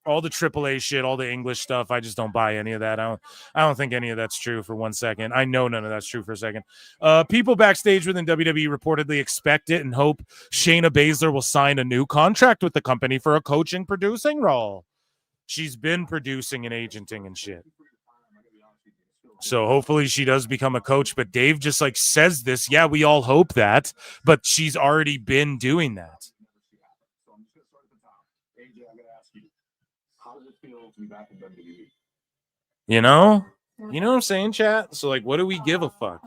all the AAA shit, all the English stuff, I just don't buy any of that. I don't think any of that's true for 1 second. I know none of that's true for a second. People backstage within WWE reportedly expect it and hope Shayna Baszler will sign a new contract with the company for a coaching producing role. She's been producing and agenting and shit. So hopefully she does become a coach. But Dave just like says this. Yeah, we all hope that. But she's already been doing that. You know what I'm saying, chat? So, like, what do we give a fuck?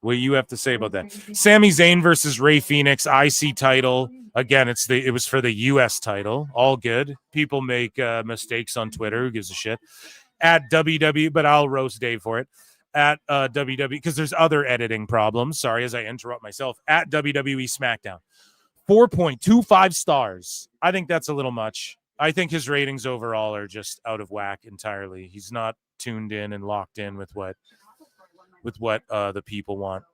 What do you have to say about that? Sami Zayn versus Rey Fenix, IC title. Again, it was for the US title. All good. People make mistakes on Twitter. Who gives a shit? At WWE, but I'll roast Dave for it. At WWE, because there's other editing problems. Sorry, as I interrupt myself. At WWE SmackDown. 4.25 stars. I think that's a little much. I think his ratings overall are just out of whack entirely. He's not tuned in and locked in with what the people want.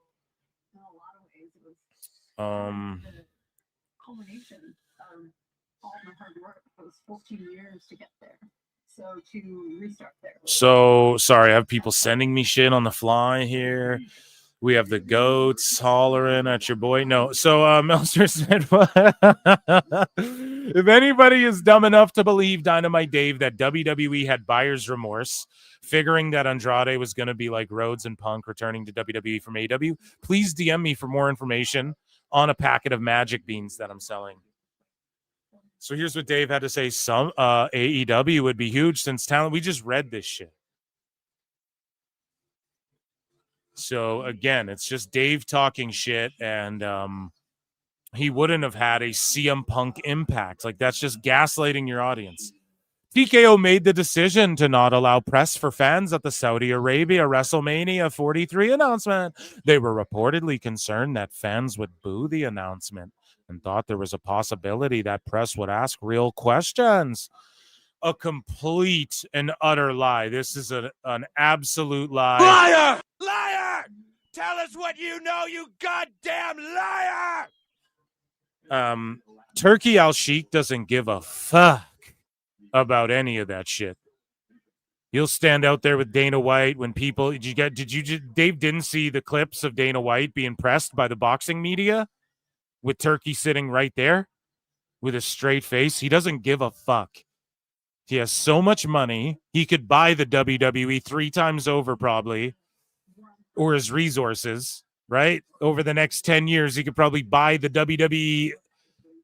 Culmination of all the hard work, those 14 years to get there. So to restart there. So sorry, I have people sending me shit on the fly here. We have the goats hollering at your boy. No. So Meltzer said, if anybody is dumb enough to believe Dynamite Dave that WWE had buyer's remorse, figuring that Andrade was going to be like Rhodes and Punk returning to WWE from AEW, please DM me for more information on a packet of magic beans that I'm selling. So here's what Dave had to say. Some AEW would be huge since talent. We just read this shit. So again, it's just Dave talking shit, and he wouldn't have had a CM Punk impact. Like, that's just gaslighting your audience. TKO made the decision to not allow press for fans at the Saudi Arabia WrestleMania 43 announcement. They were reportedly concerned that fans would boo the announcement and thought there was a possibility that press would ask real questions. A complete and utter lie. This is an absolute lie. Liar! Liar! Tell us what you know, you goddamn liar! Turkey Al Sheik doesn't give a fuck about any of that shit. He'll stand out there with Dana White when people Dave didn't see the clips of Dana White being pressed by the boxing media? with Turkey sitting right there with a straight face. He doesn't give a fuck. He has so much money, he could buy the WWE 3 times over probably, or his resources, right? Over the next 10 years, he could probably buy the WWE,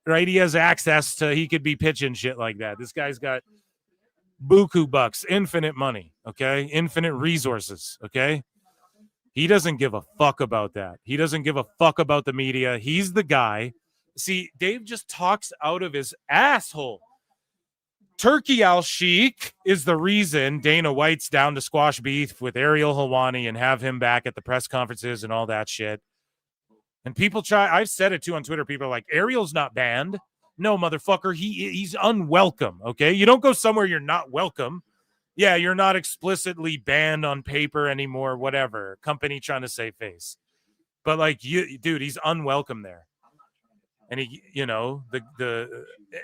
right? He has access to, he could be pitching shit like that. This guy's got buku bucks, infinite money, okay? Infinite resources, okay? He doesn't give a fuck about that. He doesn't give a fuck about the media. He's the guy. See, Dave just talks out of his asshole. Turkey Al-Sheikh is the reason Dana White's down to squash beef with Ariel Helwani and have him back at the press conferences and all that shit. And people I've said it too on Twitter. People are like, Ariel's not banned. No, motherfucker, he's unwelcome, okay? You don't go somewhere you're not welcome. Yeah, you're not explicitly banned on paper anymore, whatever. Company trying to save face. But like, dude, he's unwelcome there. And he,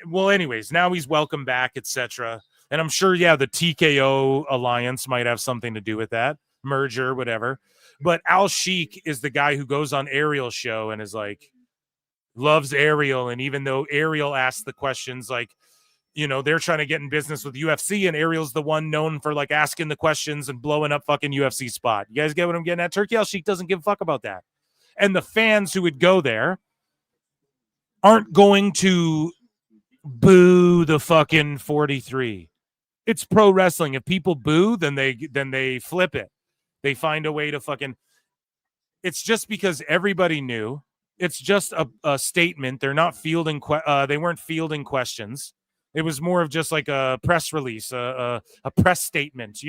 well, anyways, now he's welcome back, etc. And I'm sure, yeah, the TKO alliance might have something to do with that merger, whatever. But Al-Sheikh is the guy who goes on Ariel's show and is like, loves Ariel. And even though Ariel asks the questions, like, they're trying to get in business with UFC, and Ariel's the one known for like asking the questions and blowing up fucking UFC spot. You guys get what I'm getting at? Turkey Al-Sheikh doesn't give a fuck about that. And the fans who would go there aren't going to boo the fucking 43. It's pro wrestling. If people boo, then they flip it. They find a way to fucking. It's just because everybody knew. It's just a statement. They're not fielding. They weren't fielding questions. It was more of just like a press release, a press statement.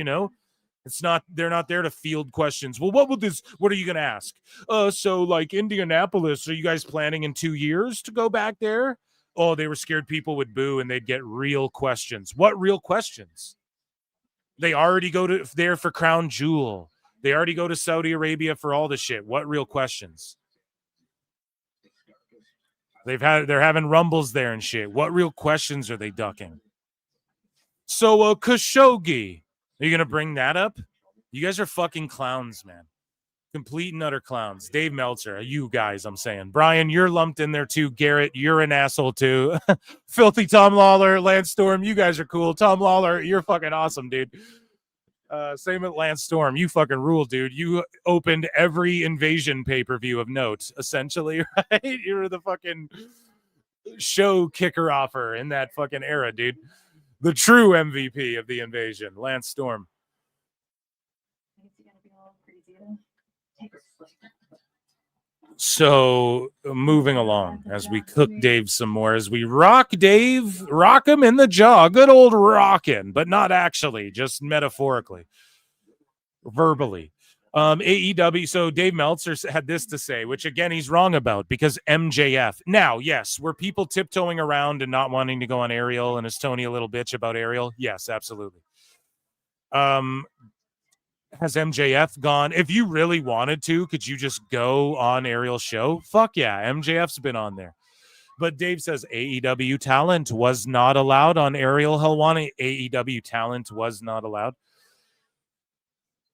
It's not. They're not there to field questions. Well, what are you going to ask? So like Indianapolis, are you guys planning in 2 years to go back there? Oh, they were scared people would boo and they'd get real questions. What real questions? They already go there for Crown Jewel. They already go to Saudi Arabia for all the shit. What real questions? They're having rumbles there and shit. What real questions are they ducking? So Khashoggi. Are you going to bring that up? You guys are fucking clowns, man. Complete and utter clowns. Dave Meltzer, you guys, I'm saying. Brian, you're lumped in there too. Garrett, you're an asshole too. Filthy Tom Lawler, Lance Storm, you guys are cool. Tom Lawler, you're fucking awesome, dude. Same with Lance Storm. You fucking rule, dude. You opened every Invasion pay-per-view of note, essentially, right? You were the fucking show kicker-offer in that fucking era, dude. The true MVP of the Invasion, Lance Storm. So moving along as we cook Dave some more, as we rock Dave, rock him in the jaw. Good old rockin', but not actually, just metaphorically, verbally. AEW. So Dave Meltzer had this to say, which again, he's wrong about, because MJF. Now, yes, were people tiptoeing around and not wanting to go on Ariel, and is Tony a little bitch about Ariel? Yes, absolutely. Has MJF gone? If you really wanted to, could you just go on Ariel's show? Fuck yeah, MJF's been on there. But Dave says AEW talent was not allowed on Ariel Helwani. AEW talent was not allowed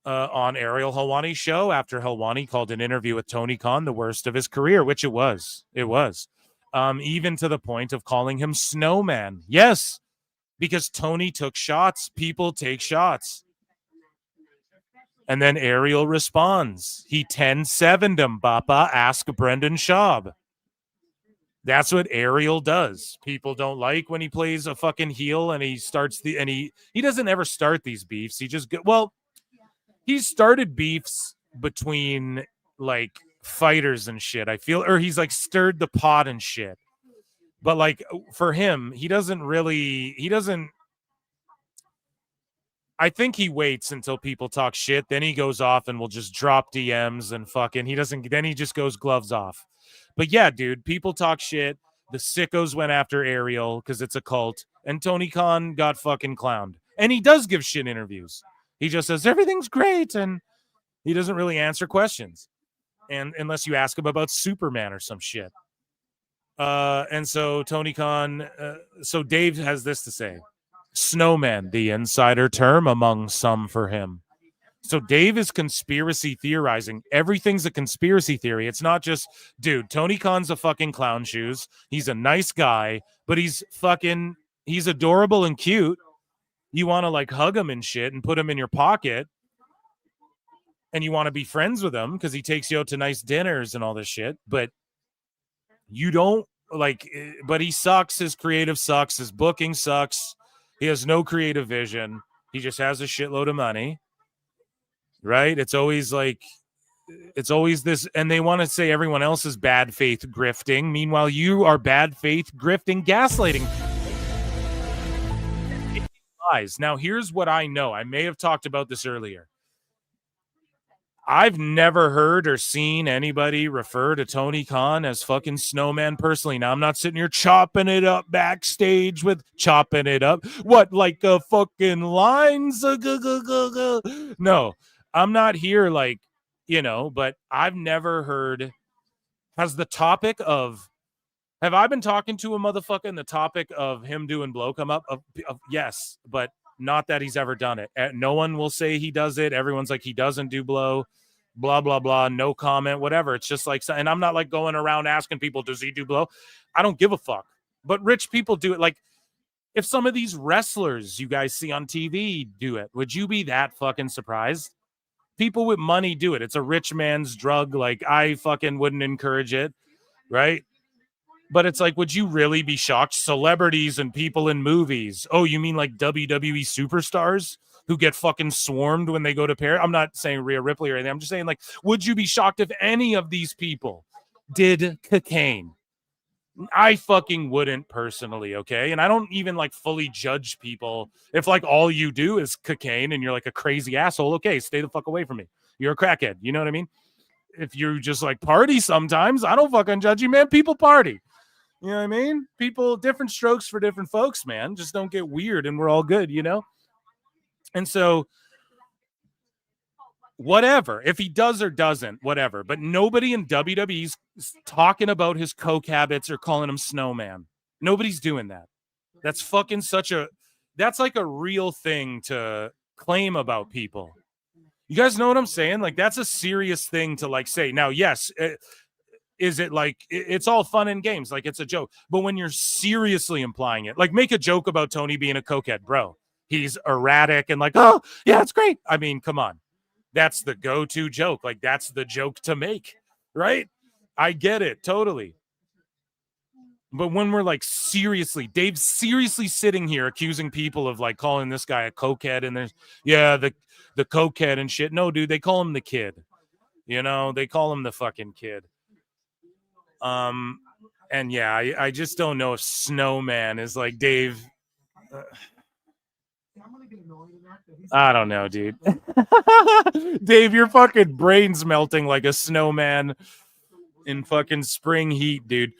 on Ariel Helwani's show after Helwani called an interview with Tony Khan the worst of his career, which it was. It was. Even to the point of calling him Snowman. Yes, because Tony took shots. People take shots. And then Ariel responds. He 10-7'd him, Bappa. Ask Brendan Schaub. That's what Ariel does. People don't like when he plays a fucking heel and he starts he doesn't ever start these beefs. He just he's started beefs between like fighters and shit. I feel, or he's like stirred the pot and shit. But like for him, he doesn't. I think he waits until people talk shit. Then he goes off and will just drop DMs and fucking, then he just goes gloves off. But yeah, dude, people talk shit. The sickos went after Ariel because it's a cult. And Tony Khan got fucking clowned. And he does give shit interviews. He just says, everything's great. And he doesn't really answer questions. And unless you ask him about Superman or some shit. And so Tony Khan, so Dave has this to say. Snowman, the insider term among some for him. So Dave is conspiracy theorizing. Everything's a conspiracy theory. It's not just, dude, Tony Khan's a fucking clown shoes. He's a nice guy, but he's adorable and cute. You want to like hug him and shit and put him in your pocket. And you want to be friends with him because he takes you out to nice dinners and all this shit. But you don't but he sucks. His creative sucks. His booking sucks. He has no creative vision. He just has a shitload of money. Right? It's always this, and they want to say everyone else is bad faith grifting. Meanwhile, you are bad faith grifting, gaslighting. Lies. Now, here's what I know. I may have talked about this earlier. I've never heard or seen anybody refer to Tony Khan as fucking Snowman personally. Now, I'm not sitting here chopping it up backstage with chopping it up. What, like a fucking lines? No, I'm not here like, but I've never heard. Has the topic of, have I been talking to a motherfucker and the topic of him doing blow come up? Yes, but not that he's ever done it. No one will say he does it. Everyone's like, he doesn't do blow. Blah, blah, blah, no comment, whatever. It's just like, and I'm not like going around asking people, does he do blow? I don't give a fuck. But rich people do it. Like, if some of these wrestlers you guys see on TV do it, would you be that fucking surprised? People with money do it. It's a rich man's drug. Like, I fucking wouldn't encourage it, right? But it's like, would you really be shocked? Celebrities and people in movies. Oh, you mean like WWE superstars who get fucking swarmed when they go to Paris? I'm not saying Rhea Ripley or anything. I'm just saying, like, would you be shocked if any of these people did cocaine? I fucking wouldn't personally, okay? And I don't even like fully judge people. If like all you do is cocaine and you're like a crazy asshole, okay, stay the fuck away from me. You're a crackhead. You know what I mean? If you just like party sometimes, I don't fucking judge you, man. People party. You know what I mean? People, different strokes for different folks, man. Just don't get weird and we're all good, And so, whatever. If he does or doesn't, whatever. But nobody in WWE's talking about his coke habits or calling him Snowman. Nobody's doing that. That's fucking that's like a real thing to claim about people. You guys know what I'm saying? Like, that's a serious thing to like say. Now, yes, is it like, it's all fun and games, like it's a joke. But when you're seriously implying it, like make a joke about Tony being a cokehead, bro. He's erratic and like, oh, yeah, it's great. I mean, come on. That's the go-to joke. Like, that's the joke to make, right? I get it, totally. But when we're like Dave's seriously sitting here accusing people of like calling this guy a cokehead and there's, yeah, the cokehead and shit. No, dude, they call him the kid. They call him the fucking kid. And yeah, I just don't know if Snowman is like Dave. I don't know, dude. Dave, your fucking brain's melting like a snowman in fucking spring heat, dude.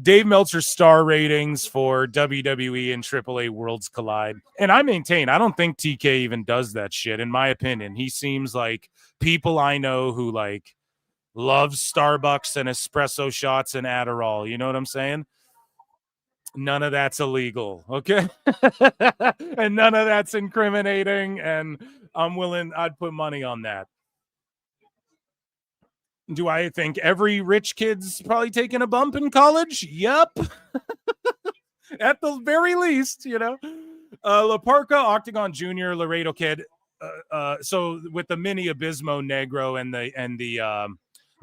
Dave Meltzer star ratings for WWE and AAA Worlds Collide. And I maintain, I don't think TK even does that shit, in my opinion. He seems like people I know who like loves Starbucks and espresso shots and Adderall. You know what I'm saying? None of that's illegal, okay? And none of that's incriminating, and I'd put money on that. Do I think every rich kid's probably taking a bump in college? Yep. At the very least, La Parca, Octagon Jr., Laredo Kid. So with the mini Abismo Negro and the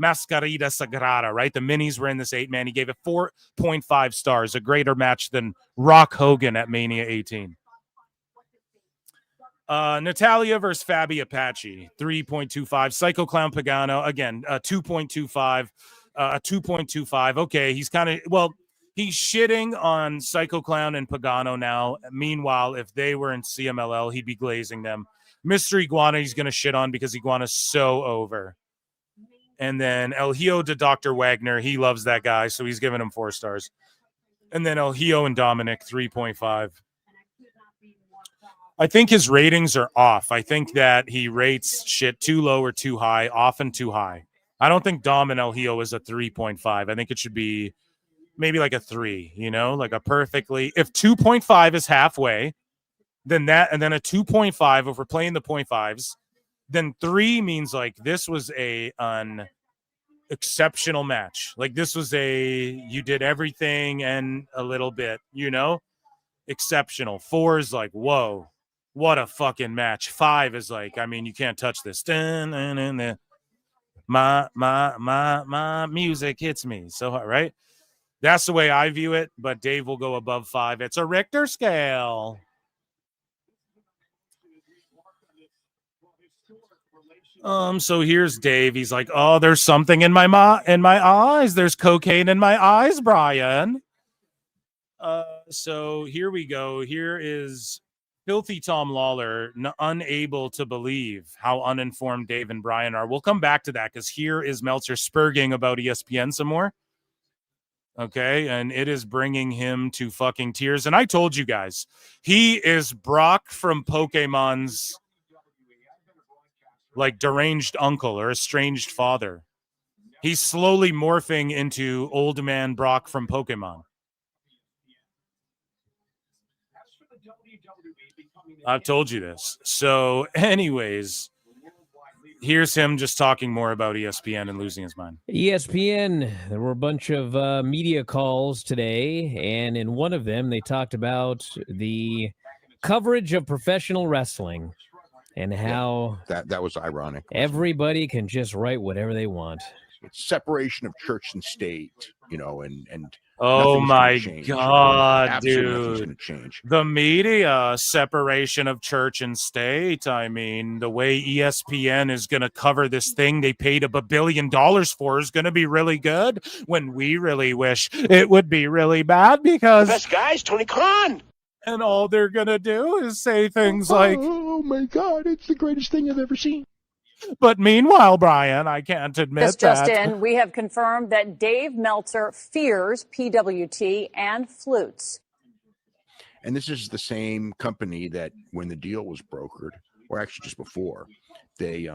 Mascarita Sagrada, right? The minis were in this 8-man. He gave it 4.5 stars, a greater match than Rock Hogan at Mania 18. Natalia versus Fabi Apache, 3.25. Psycho Clown Pagano, again, 2.25. 2.25. Okay, he's kind of, he's shitting on Psycho Clown and Pagano now. Meanwhile, if they were in CMLL, he'd be glazing them. Mr. Iguana, he's going to shit on because Iguana's so over. And then El Hijo to Dr. Wagner, he loves that guy, so he's giving him 4 stars. And then El Hijo and Dominic, 3.5. I think his ratings are off. I think that he rates shit too low or too high, often too high. I don't think Dom and El Hijo is a 3.5. I think it should be maybe like a 3, like a perfectly. If 2.5 is halfway, then that, and then a 2.5, if we're playing the 0.5s, then 3 means like this was an exceptional match. Like this was you did everything and a little bit, exceptional. 4 is like, whoa, what a fucking match. 5 is like, I mean, you can't touch this. My music hits me so hard, right? That's the way I view it, but Dave will go above 5. It's a Richter scale. So here's Dave. He's like, oh, there's something in my eyes. There's cocaine in my eyes, Brian. So here we go. Here is Filthy Tom Lawler, unable to believe how uninformed Dave and Brian are. We'll come back to that because here is Meltzer spurging about ESPN some more. Okay, and it is bringing him to fucking tears. And I told you guys, he is Brock from Pokemon's like deranged uncle or estranged father. He's slowly morphing into old man Brock from Pokemon. I've told you this. So anyways, here's him just talking more about ESPN and losing his mind. ESPN, there were a bunch of media calls today, and in one of them, they talked about the coverage of professional wrestling and how that was ironic. Everybody can just write whatever they want. It's separation of church and state, and oh my God, Absolutely nothing's dude. gonna change. The media separation of church and state. I mean, the way ESPN is going to cover this thing they paid $1 billion for is going to be really good when we really wish it would be really bad because The best guy is Tony Khan. And all they're going to do is say things like, oh my God, it's the greatest thing I've ever seen. But meanwhile, Brian, I can't admit This just that. in, we have confirmed that Dave Meltzer fears PWT and flutes. And this is the same company that when the deal was brokered, or actually just before, they,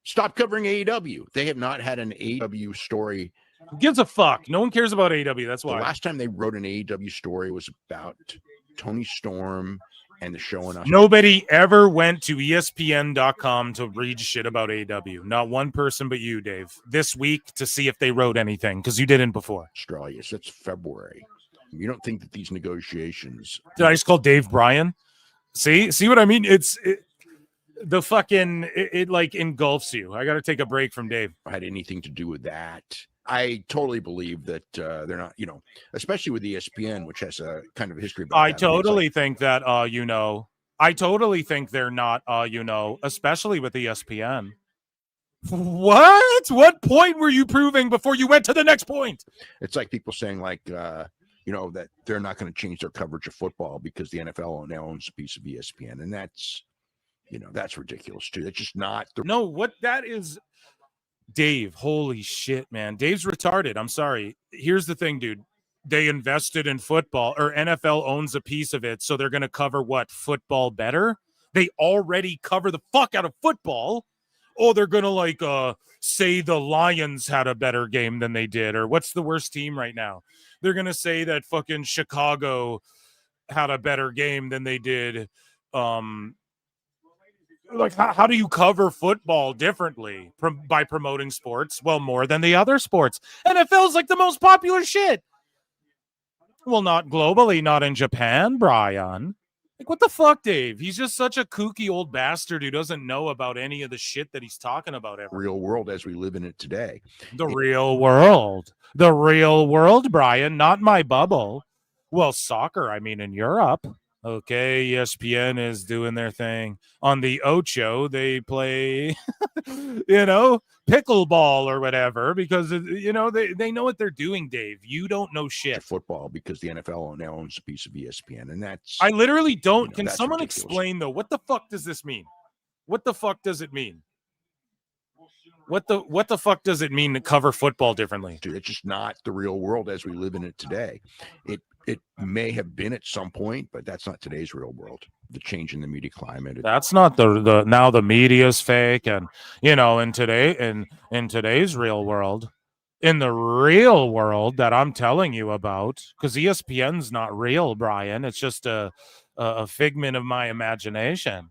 stopped covering AEW. They have not had an AEW story. Who gives a fuck? No one cares about AEW. That's why. The last time they wrote an AEW story was about Tony Storm and the show in Nobody ever went to ESPN.com to read shit about AEW. Not one person but you, Dave, this week to see if they wrote anything because you didn't before. Australia. So it's February. You don't think that these negotiations. Did I just call Dave Brian? See what I mean? It like engulfs you. I got to take a break from Dave. Had anything to do with that. I totally believe that they're not, especially with ESPN, which has a kind of a history. I totally think that, I totally think they're not, especially with ESPN. What point were you proving before you went to the next point? It's like people saying that they're not going to change their coverage of football because the NFL now owns a piece of ESPN. And that's ridiculous too. That's just not what that is. Dave, holy shit, man. Dave's retarded. I'm sorry. Here's the thing, dude. They invested in football, or NFL owns a piece of it, so they're going to cover what? Football better? They already cover the fuck out of football. Oh, they're going to say the Lions had a better game than they did, or what's the worst team right now? They're going to say that fucking Chicago had a better game than they did. How do you cover football differently by promoting sports? Well, more than the other sports. NFL's like the most popular shit. Well, not globally, not in Japan, Brian. Like, what the fuck, Dave? He's just such a kooky old bastard who doesn't know about any of the shit that he's talking about ever. Real world as we live in it today. Real world. The real world, Brian, not my bubble. Well, soccer, I mean, in Europe. Okay, ESPN is doing their thing. On the Ocho, they play, pickleball or whatever because, they know what they're doing, Dave. You don't know shit. Football because the NFL now owns a piece of ESPN. And that's... I literally don't. Can someone explain, though, what the fuck does this mean? What the fuck does it mean? What the fuck does it mean to cover football differently? Dude, it's just not the real world as we live in it today. It may have been at some point, but that's not today's real world. The change in the media climate. That's not the now the media's fake, and in today's real world, in the real world that I'm telling you about, because ESPN's not real, Brian. It's just a figment of my imagination.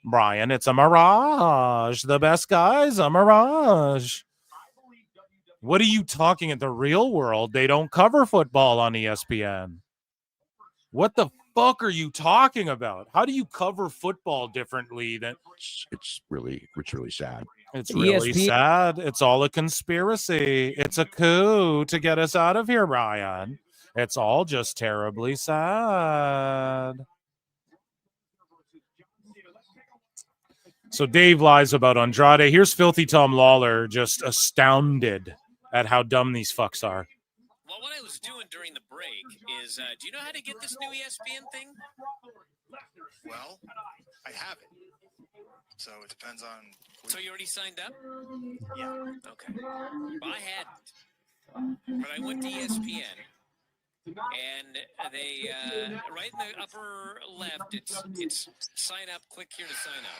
Brian, it's a mirage. The best guy's a mirage. What are you talking in the real world? They don't cover football on ESPN. What the fuck are you talking about? How do you cover football differently than It's really sad. It's really sad. It's all a conspiracy. It's a coup to get us out of here, Ryan. It's all just terribly sad. So Dave lies about Andrade. Here's Filthy Tom Lawler just astounded at how dumb these fucks are. Well, what I was doing during the break is, do you know how to get this new ESPN thing? Well, I have it. So it depends on... So you already signed up? Yeah. Okay. Well, I hadn't. But I went to ESPN, and they, right in the upper left, it's sign up, click here to sign up.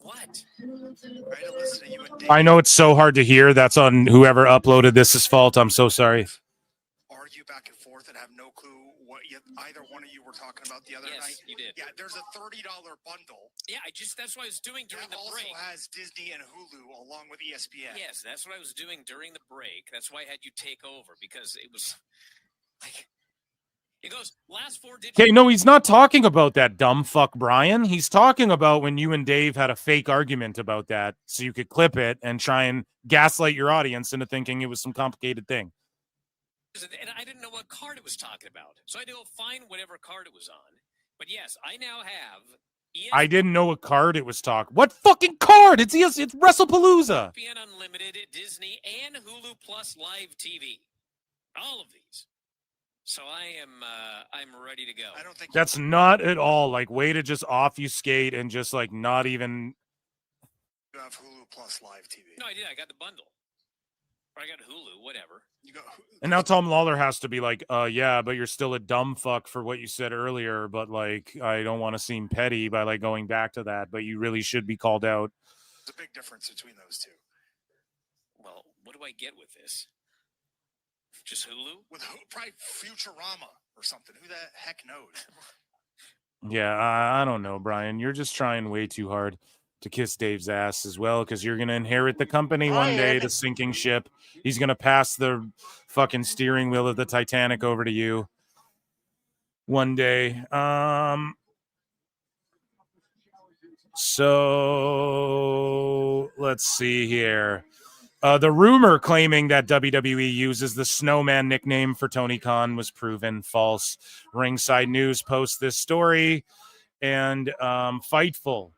What? I had to listen to you and Dave I know it's so hard to hear. That's on whoever uploaded this' fault. I'm so sorry. argue back and forth and have no clue what either one of you were talking about the other night. Yes, you did. Yeah, there's a $30 bundle. Yeah, that's what I was doing during the break. Also has Disney and Hulu along with ESPN. Yes, that's what I was doing during the break. That's why I had you take over, because it was like, it goes last four digits. Okay, no, he's not talking about that dumb fuck, Brian. He's talking about when you and Dave had a fake argument about that, so you could clip it and try and gaslight your audience into thinking it was some complicated thing. And I didn't know what card it was talking about, so I had to go find whatever card it was on. But yes, I now have ESPN. I didn't know what card it was talking. What fucking card? It's WrestlePalooza. ESPN Unlimited, Disney, and Hulu Plus Live TV. All of these. So I'm ready to go. I don't think That's not at all like way to just obfuscate and just like not even. you have Hulu Plus Live TV. No, I did. I got the bundle. Or I got Hulu, whatever. You got And now Tom Lawler has to be like, yeah, but you're still a dumb fuck for what you said earlier. But like, I don't want to seem petty by like going back to that, but you really should be called out. There's a big difference between those two. Well, what do I get with this? Just Hulu? With probably Futurama or something. Who the heck knows? Yeah, I don't know, Brian. You're just trying way too hard to kiss Dave's ass as well, because you're going to inherit the company one day, the sinking ship. He's going to pass the fucking steering wheel of the Titanic over to you one day. So let's see here. The rumor claiming that WWE uses the Snowman nickname for Tony Khan was proven false. Ringside News posts this story, and Fightful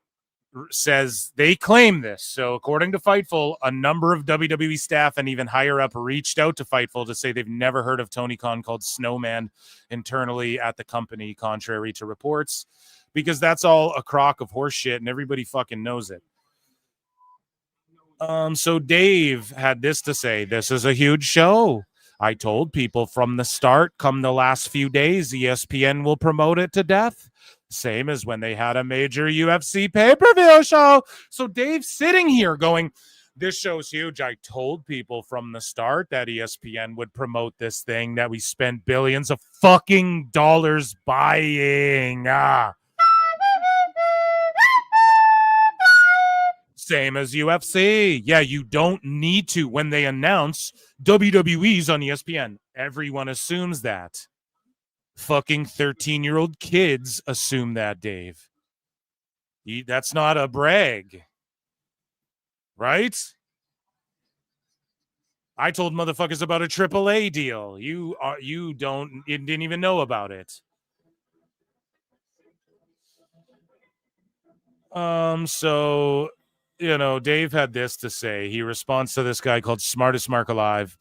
says they claim this. So according to Fightful, a number of WWE staff and even higher up reached out to Fightful to say they've never heard of Tony Khan called Snowman internally at the company, contrary to reports, because that's all a crock of horse shit and everybody fucking knows it. So Dave had this to say: this is a huge show. I told people from the start, come the last few days, ESPN will promote it to death. Same as when they had a major UFC pay-per-view show. So Dave's sitting here going, this show's huge. I told people from the start that ESPN would promote this thing that we spent billions of fucking dollars buying. Same as UFC. Yeah, you don't need to. When they announce WWE's on ESPN, everyone assumes that. Fucking 13-year-old kids assume that, Dave. That's not a brag. Right? I told motherfuckers about a AAA deal. You didn't even know about it. So, you know, Dave had this to say. He responds to this guy called Smartest Mark Alive.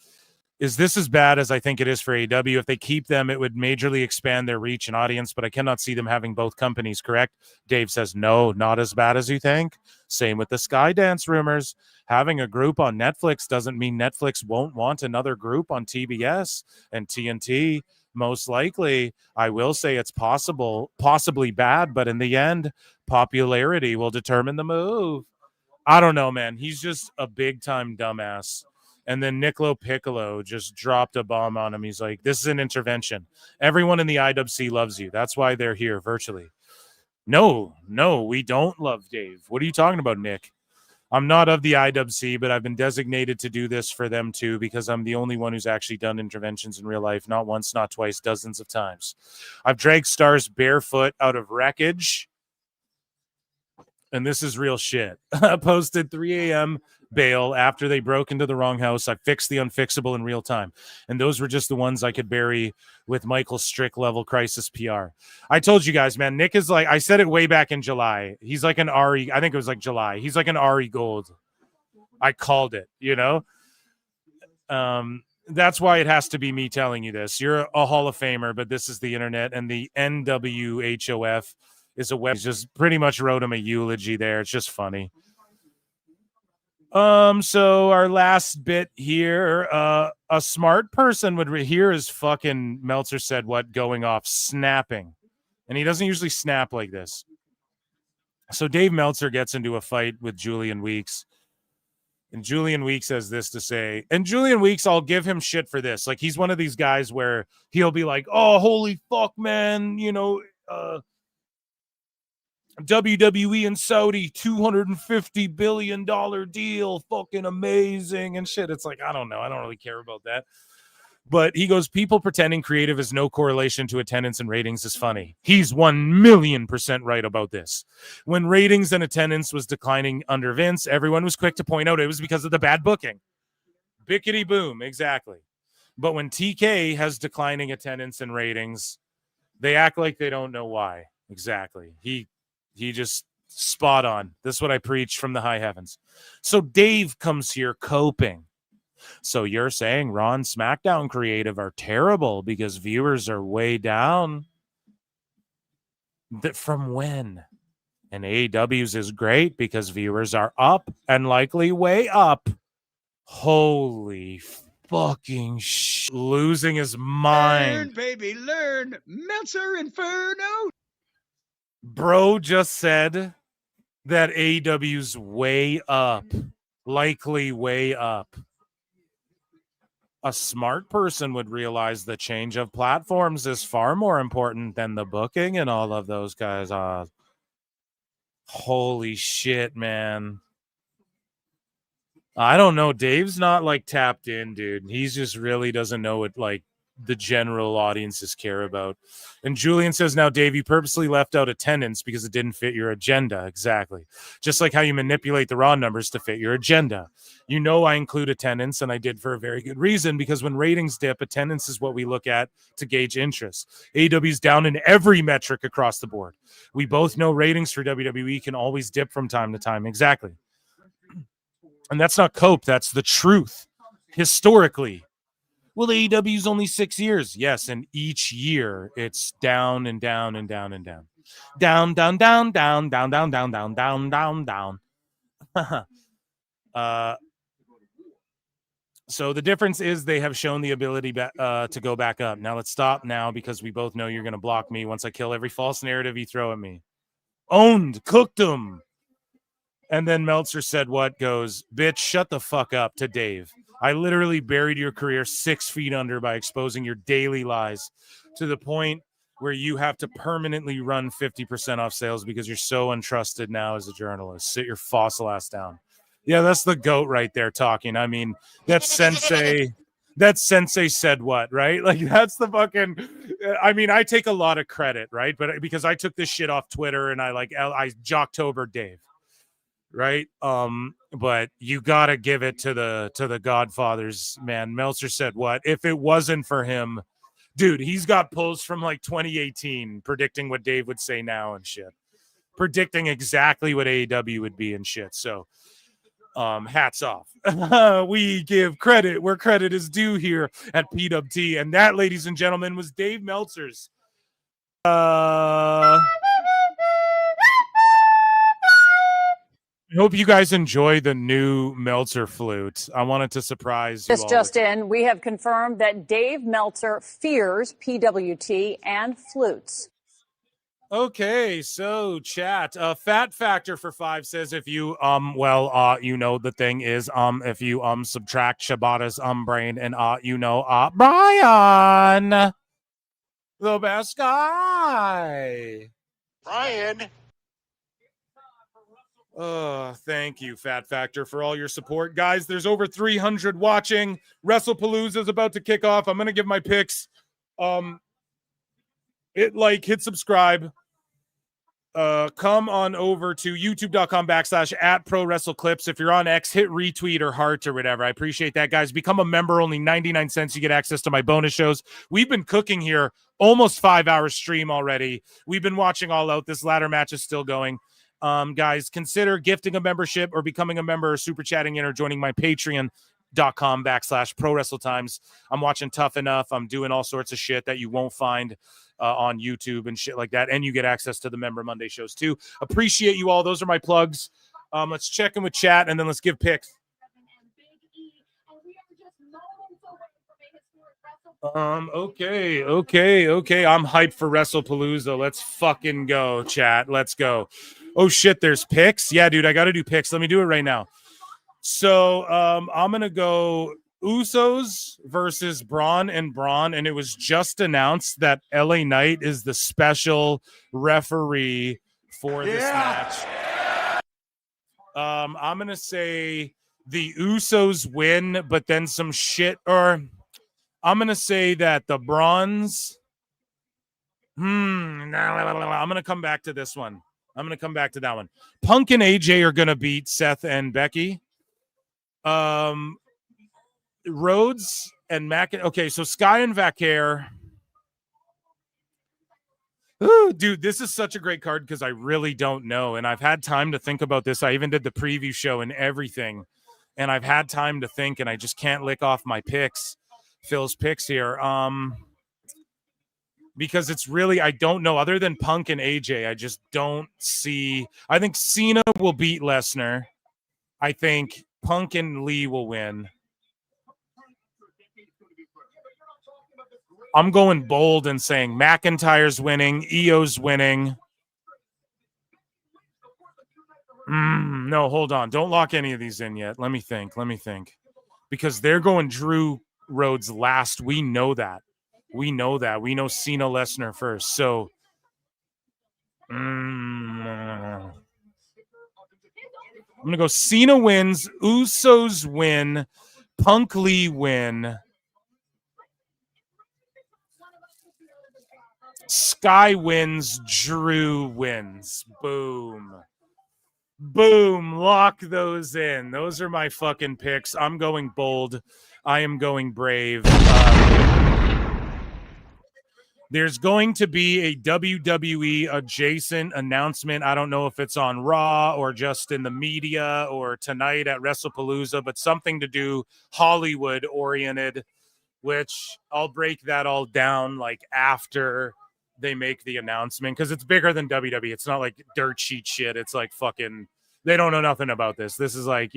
Is this as bad as I think it is for AEW? If they keep them, it would majorly expand their reach and audience, but I cannot see them having both companies, correct? Dave says, no, not as bad as you think. Same with the Skydance rumors. Having a group on Netflix doesn't mean Netflix won't want another group on TBS and TNT. Most likely, I will say it's possibly bad, but in the end, popularity will determine the move. I don't know, man. He's just a big-time dumbass. And then Nicolo Piccolo just dropped a bomb on him. He's like, this is an intervention. Everyone in the IWC loves you. That's why they're here virtually. No, we don't love Dave. What are you talking about, Nick? I'm not of the IWC, but I've been designated to do this for them too because I'm the only one who's actually done interventions in real life, not once, not twice, dozens of times. I've dragged stars barefoot out of wreckage, and this is real shit. I posted 3 a.m. bail after they broke into the wrong house. I fixed the unfixable in real time, and those were just the ones I could bury with Michael Strick level crisis PR. I told you guys, man, Nick is like, I said it way back in July. He's like an Ari, I think it was like July. He's like an Ari Gold. I called it, you know? That's why it has to be me telling you this. You're a Hall of Famer, but this is the internet, and the NWHOF is a web. Just pretty much wrote him a eulogy there. It's just funny. So our last bit here, a smart person would hear his fucking Meltzer said what going off snapping. And he doesn't usually snap like this. So Dave Meltzer gets into a fight with Julian Weeks. And Julian Weeks has this to say. And Julian Weeks, I'll give him shit for this. Like, he's one of these guys where he'll be like, oh, holy fuck, man, you know, WWE and Saudi $250 billion deal, fucking amazing and shit. It's like, I don't know. I don't really care about that. But he goes, people pretending creative has no correlation to attendance and ratings is funny. He's 1,000,000% right about this. When ratings and attendance was declining under Vince, everyone was quick to point out it was because of the bad booking. Bickety boom, exactly. But when TK has declining attendance and ratings, they act like they don't know why. Exactly. He just spot on. This is what I preach from the high heavens. So Dave comes here coping. So you're saying Raw and SmackDown creative are terrible because viewers are way down? From when? And AEW's is great because viewers are up and likely way up. Holy fucking losing his mind. Learn, baby, learn. Meltzer Inferno. Bro just said that AEW's way up, likely way up. A smart person would realize the change of platforms is far more important than the booking and all of those guys. Holy shit, man. I don't know. Dave's not like tapped in, dude. He's just really doesn't know what like the general audiences care about. And Julian says, now, Dave, you purposely left out attendance because it didn't fit your agenda. Exactly. Just like how you manipulate the Raw numbers to fit your agenda. You know, I include attendance, and I did for a very good reason, because when ratings dip, attendance is what we look at to gauge interest. AEW's down in every metric across the board. We both know ratings for WWE can always dip from time to time. Exactly. And that's not cope. That's the truth. Historically. Well, AEW's only 6 years. Yes, and each year it's down and down and down and down. Down, down, down, down, down, down, down, down, down, down, down. So the difference is they have shown the ability to go back up. Now let's stop now because we both know you're going to block me once I kill every false narrative you throw at me. Owned, cooked him. And then Meltzer said what goes, bitch, shut the fuck up to Dave. I literally buried your career 6 feet under by exposing your daily lies to the point where you have to permanently run 50% off sales because you're so untrusted now as a journalist. Sit your fossil ass down. Yeah, that's the GOAT right there talking. I mean, that sensei said what, right? Like, that's the fucking, I mean, I take a lot of credit, right? But because I took this shit off Twitter and I Jocktober Dave. Right. But you gotta give it to the Godfathers, man. Meltzer said what? If it wasn't for him, dude, he's got polls from like 2018 predicting what Dave would say now and shit. Predicting exactly what AEW would be and shit. So hats off. We give credit where credit is due here at PWT. And that, ladies and gentlemen, was Dave Meltzer's I hope you guys enjoy the new Meltzer flute. I wanted to surprise you This all. just in, we have confirmed that Dave Meltzer fears PWT and flutes. Okay, so chat. Fat Factor for 5 says if you you know the thing is if you subtract Shibata's brain and you know Brian, the best guy. Brian. Oh, thank you, Fat Factor, for all your support. Guys, there's over 300 watching. WrestlePalooza is about to kick off. I'm going to give my picks. Hit subscribe. Come on over to youtube.com/@ProWrestleClips. If you're on X, hit retweet or heart or whatever. I appreciate that, guys. Become a member, only 99 cents. You get access to my bonus shows. We've been cooking here almost 5 hours stream already. We've been watching All Out. This ladder match is still going. Guys, consider gifting a membership or becoming a member or super chatting in or joining my Patreon.com/ProWrestleTimes. I'm watching Tough Enough. I'm doing all sorts of shit that you won't find on YouTube and shit like that. And you get access to the Member Monday shows too. Appreciate you all. Those are my plugs. Let's check in with chat and then let's give picks. Okay. I'm hyped for WrestlePalooza. Let's fucking go, chat. Let's go. Oh shit, there's picks. Yeah, dude, I got to do picks. Let me do it right now. So, I'm going to go Usos versus Braun, and it was just announced that LA Knight is the special referee for this match. I'm going to say the Usos win, but then some shit, or I'm going to say that the Brauns. I'm going to come back to this one. I'm going to come back to that one. Punk and AJ are going to beat Seth and Becky. Rhodes and Mac. Okay, so Sky and Vaquer. Ooh, dude, this is such a great card because I really don't know. And I've had time to think about this. I even did the preview show and everything. And I've had time to think, and I just can't lick off my picks. Phil's picks here. Because it's really, I don't know. Other than Punk and AJ, I just don't see. I think Cena will beat Lesnar. I think Punk and Lee will win. I'm going bold and saying McIntyre's winning, Io's winning. No, hold on. Don't lock any of these in yet. Let me think. Because they're going Drew Rhodes last. We know that. We know Cena Lesnar first. So, I'm going to go Cena wins, Usos win, Punk Lee win. Sky wins, Drew wins. Boom. Lock those in. Those are my fucking picks. I'm going bold. I am going brave. There's going to be a WWE adjacent announcement. I don't know if it's on Raw or just in the media or tonight at WrestlePalooza, but something to do Hollywood oriented, which I'll break that all down like after they make the announcement, because it's bigger than WWE. It's not like dirt sheet shit. It's like fucking, they don't know nothing about this. This is like,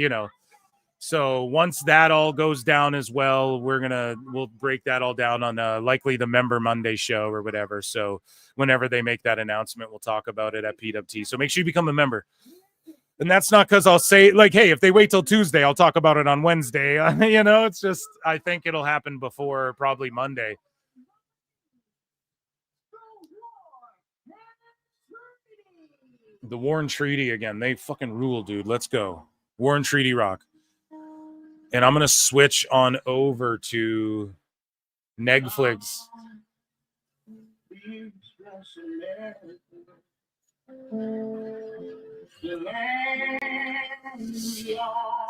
so once that all goes down as well, we'll break that all down on likely the Member Monday show or whatever. So whenever they make that announcement, we'll talk about it at PWT. So make sure you become a member. And that's not because I'll say like, hey, if they wait till Tuesday, I'll talk about it on Wednesday. It's just, I think it'll happen before probably Monday. The Warren Treaty again. They fucking rule, dude. Let's go. Warren Treaty rock. And I'm going to switch on over to Netflix.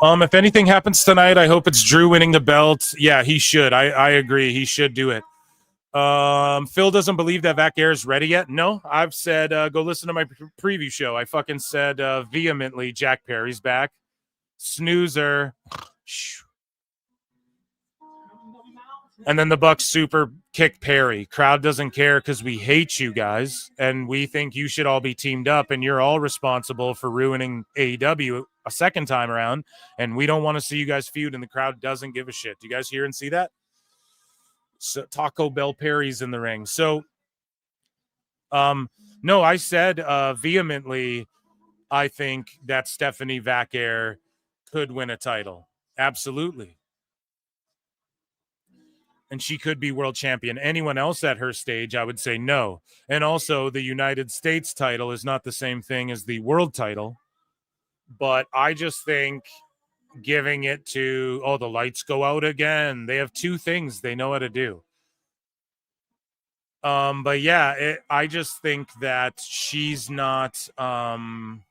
If anything happens tonight, I hope it's Drew winning the belt. Yeah, he should. I agree. He should do it. Phil doesn't believe that Vaquer is ready yet. No, I've said go listen to my preview show. I fucking said vehemently Jack Perry's back. Snoozer. And then the Bucks super kick Perry. Crowd doesn't care because we hate you guys and we think you should all be teamed up and you're all responsible for ruining AEW a second time around, and we don't want to see you guys feud, and the crowd doesn't give a shit. Do you guys hear and see that? So Taco Bell Perry's in the ring. So no, I said vehemently I think that Stephanie Vaquer could win a title. Absolutely. And she could be world champion. Anyone else at her stage, I would say no. And also, the United States title is not the same thing as the world title. But I just think giving it to, oh, the lights go out again. They have two things they know how to do. But yeah, I just think that she's not. I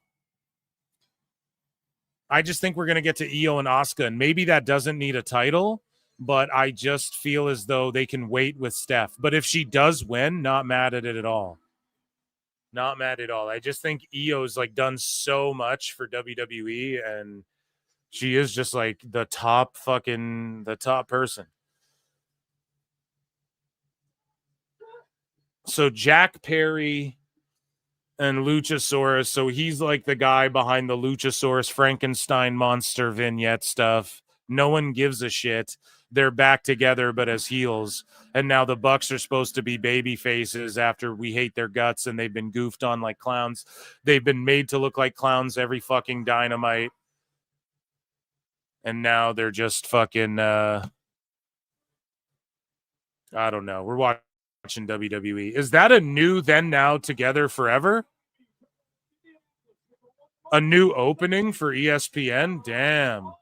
just think we're gonna get to Io and Asuka, and maybe that doesn't need a title, but I just feel as though they can wait with Steph. But if she does win, not mad at it at all. Not mad at all. I just think Io's like done so much for WWE, and she is just like the top person. So Jack Perry and Luchasaurus. So he's like the guy behind the Luchasaurus Frankenstein monster vignette stuff. No one gives a shit. They're back together, but as heels. And now the Bucks are supposed to be baby faces after we hate their guts and they've been goofed on like clowns. They've been made to look like clowns every fucking Dynamite. And now they're just fucking, I don't know. We're watching WWE. Is that a new then now together forever? A new opening for ESPN? Damn.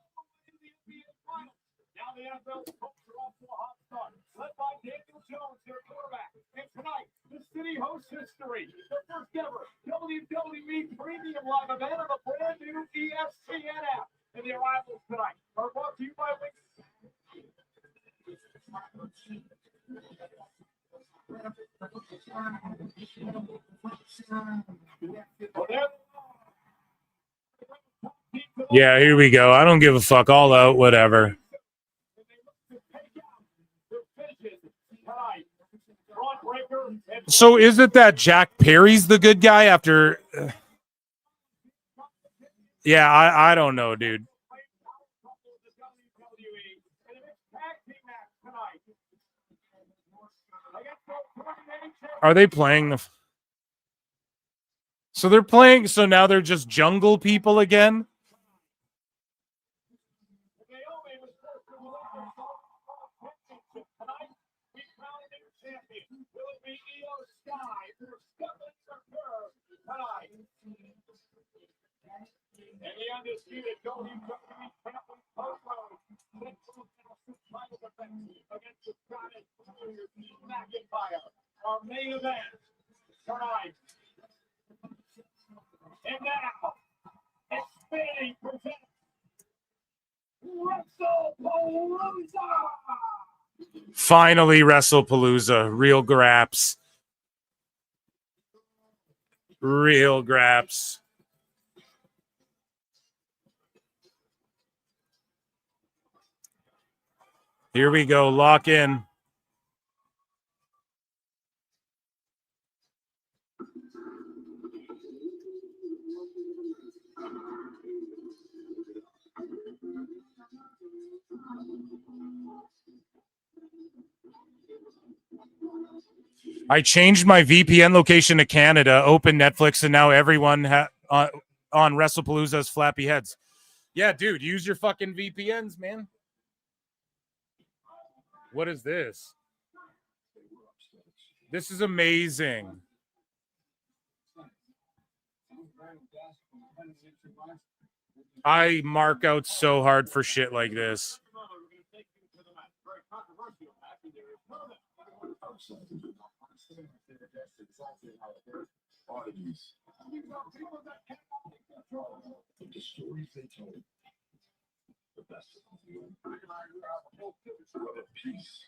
The city hosts history. The first ever WWE Premium Live event on the brand new ESPN app. And the arrivals tonight are brought to you by Yeah, here we go. I don't give a fuck. All out, whatever. So is it that Jack Perry's the good guy after? Yeah, I don't know, dude. Are they playing the? So they're playing. So now they're just jungle people again. And the undisputed WWE champion against the Scottish McIntyre. Our main event tonight. And now, expanding presents WrestlePalooza. Finally, WrestlePalooza. Real graps. Real graps. Here we go. Lock in. I changed my VPN location to Canada, opened Netflix, and now everyone on WrestlePalooza's flappy heads. Yeah, dude, use your fucking VPNs, man. What is this? This is amazing. I mark out so hard for shit like this. The stories they told. The best of you. Peace.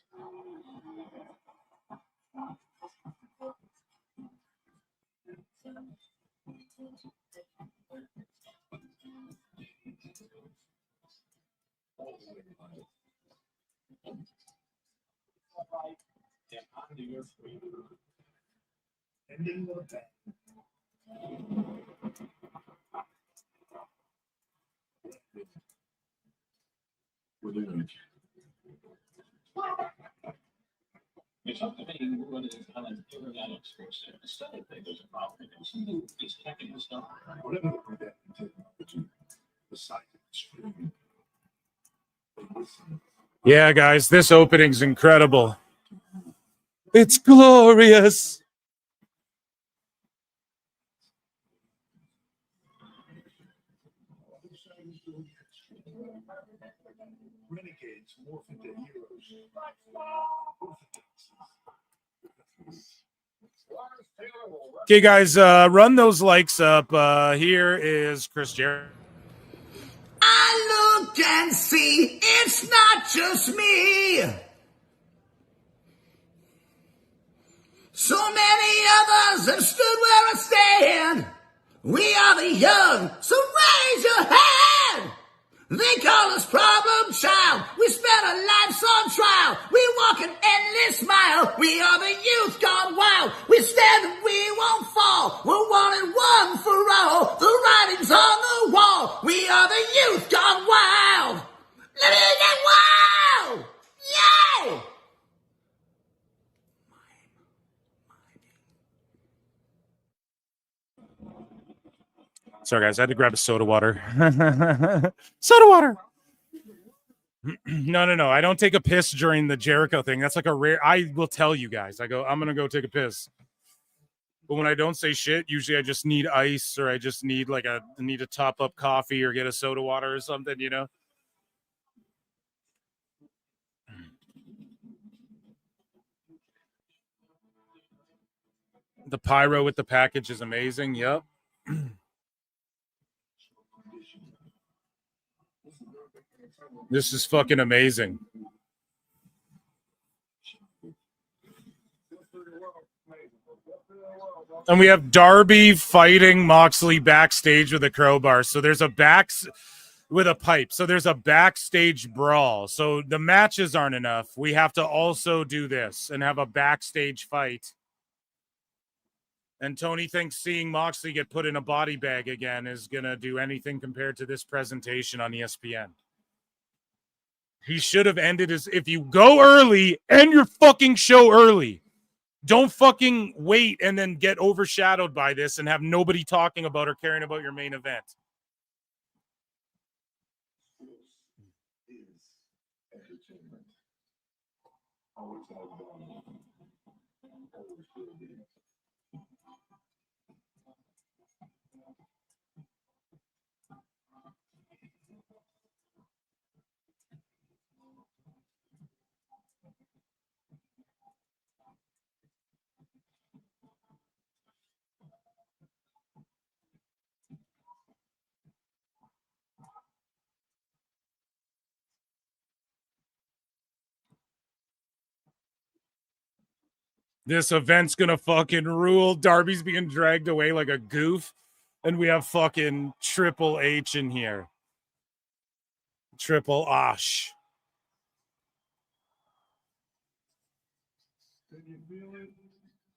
Ending the event. Within It's up to me who runs it on an aerodynamic sports center. Still, I think there's a problem. Something is hacking the stuff. whatever the prevent technology, the site streaming. Yeah, guys, this opening's incredible. It's glorious. Okay, guys, run those likes up. Here is Chris Jericho. I look and see it's not just me. So many others have stood where I stand. We are the young, so raise your hand. They call us problem child. We spent our lives on trial. We walk an endless mile. We are the youth gone wild. We stand and we won't fall. We're one and one for all. The writing's on the wall. We are the youth gone wild. Let me get wild! Yay! Sorry, guys, I had to grab a soda water. Soda water. No. I don't take a piss during the Jericho thing. That's like a rare. I will tell you guys. I'm gonna go take a piss. But when I don't say shit, usually I just need ice or I just need need to top up coffee or get a soda water or something, you know. The pyro with the package is amazing. Yep. This is fucking amazing. And we have Darby fighting Moxley backstage with a crowbar. So there's a with a pipe. So there's a backstage brawl. So the matches aren't enough. We have to also do this and have a backstage fight. And Tony thinks seeing Moxley get put in a body bag again is going to do anything compared to this presentation on ESPN. He should have ended his, if you go early, end your fucking show early. Don't fucking wait and then get overshadowed by this and have nobody talking about or caring about your main event. This event's gonna fucking rule. Darby's being dragged away like a goof. And we have fucking Triple H in here. Triple Osh.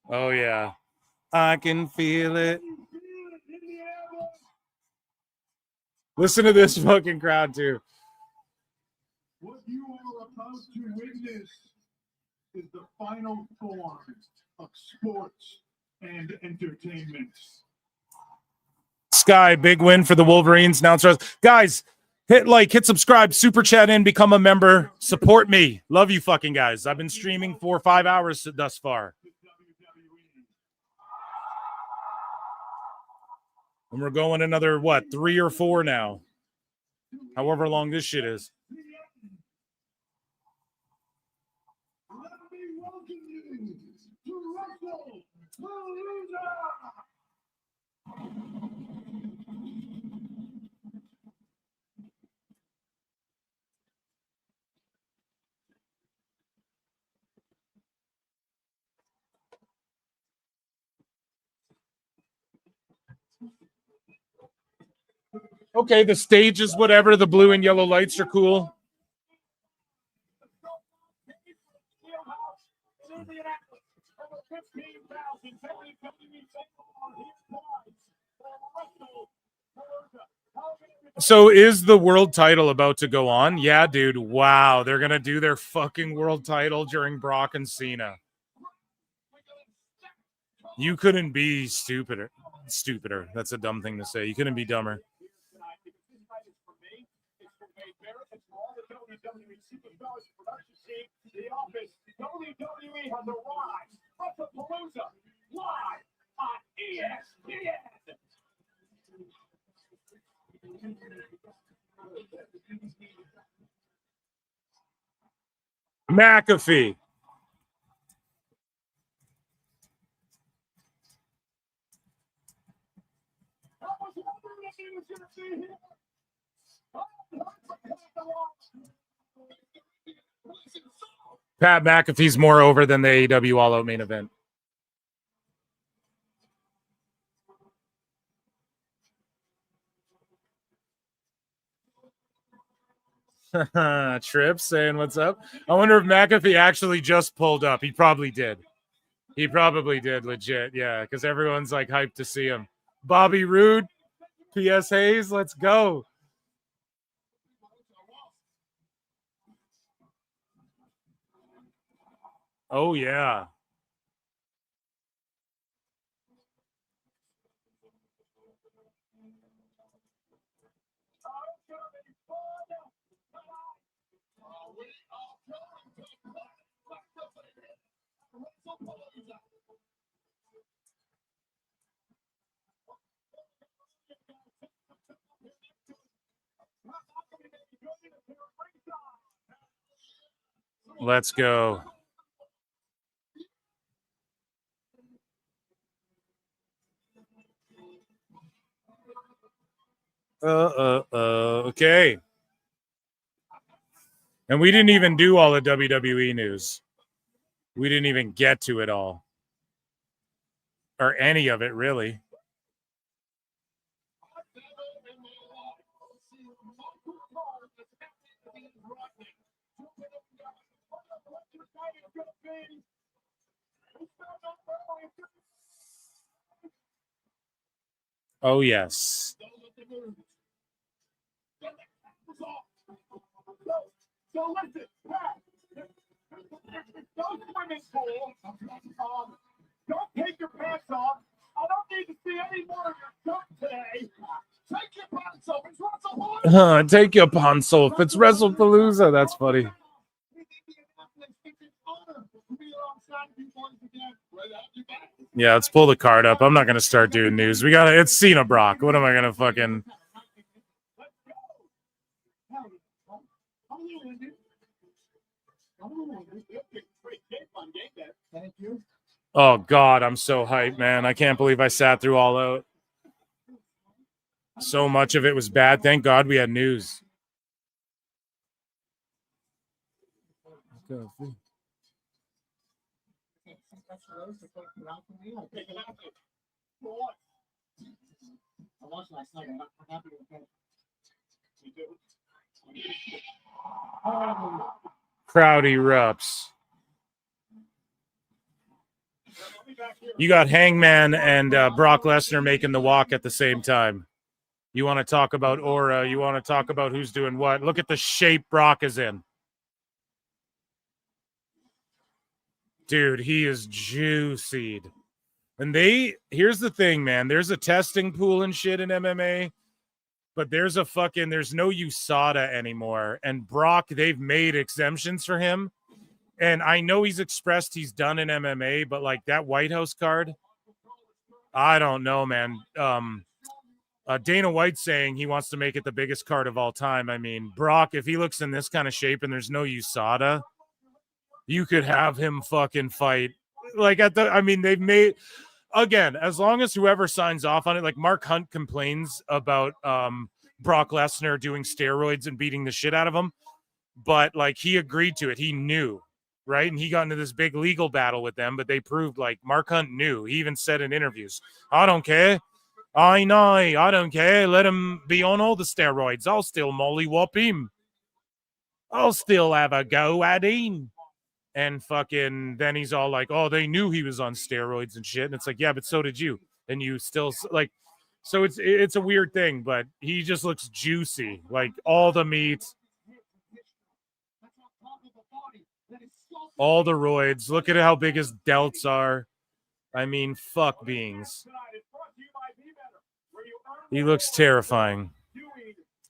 Oh, yeah. I can feel it. Listen to this fucking crowd, too. What you are about to witness is the final form of sports and entertainment. Sky, big win for the Wolverines. Announcers. Guys, hit like, hit subscribe, super chat in, become a member. Support me. Love you fucking guys. I've been streaming for 5 hours thus far. And we're going another, 3 or 4 now. However long this shit is. Okay, the stage is whatever. The blue and yellow lights are cool. So is the world title about to go on? Yeah, dude. Wow. They're going to do their fucking world title during Brock and Cena. You couldn't be stupider. That's a dumb thing to say. You couldn't be dumber. The office, WWE has arrived. WrestlePalooza, live on ESPN. McAfee. Pat McAfee's more over than the AEW All Out main event. Trip saying what's up. I wonder if McAfee actually just pulled up. He probably did. He probably did, legit. Yeah, because everyone's like hyped to see him. Bobby Roode, P.S. Hayes, let's go. Oh, yeah. Let's go. Okay. And we didn't even do all the WWE news. We didn't even get to it all. Or any of it, really. Oh, yes. So listen, Pat, don't swimming pool. Don't take your pants off. I don't need to see any more of your junk today. Take your pants off. It's WrestlePalooza. Take your pants off. It's WrestlePalooza. That's funny. Yeah, let's pull the card up. I'm not gonna start doing news. It's Cena Brock. What am I gonna fucking? Thank you. Oh God, I'm so hyped, man. I can't believe I sat through All Out. So much of it was bad. Thank God we had news. I watched last night. I'm happy with that. You do? Crowd erupts. You got Hangman and Brock Lesnar making the walk at the same time. You want to talk about aura. You want to talk about who's doing what. Look at the shape Brock is in. Dude, he is juicied. And here's the thing, man. There's a testing pool and shit in MMA, but there's no USADA anymore. And Brock, they've made exemptions for him. And I know he's expressed he's done in MMA, but like that White House card, I don't know, man. Dana White's saying he wants to make it the biggest card of all time. I mean, Brock, if he looks in this kind of shape and there's no USADA, you could have him fucking fight. Like they've made, again, as long as whoever signs off on it, like Mark Hunt complains about Brock Lesnar doing steroids and beating the shit out of him, but like he agreed to it. He knew, right? And he got into this big legal battle with them, but they proved like Mark Hunt knew. He even said in interviews, I don't care. I know. I don't care. Let him be on all the steroids. I'll still mollywop him. I'll still have a go at him. And fucking then he's all like, oh, they knew he was on steroids and shit. And it's like, yeah, but so did you. And you still like, so it's a weird thing, but he just looks juicy. Like all the meat, all the roids. Look at how big his delts are. I mean, fuck beings. He looks terrifying.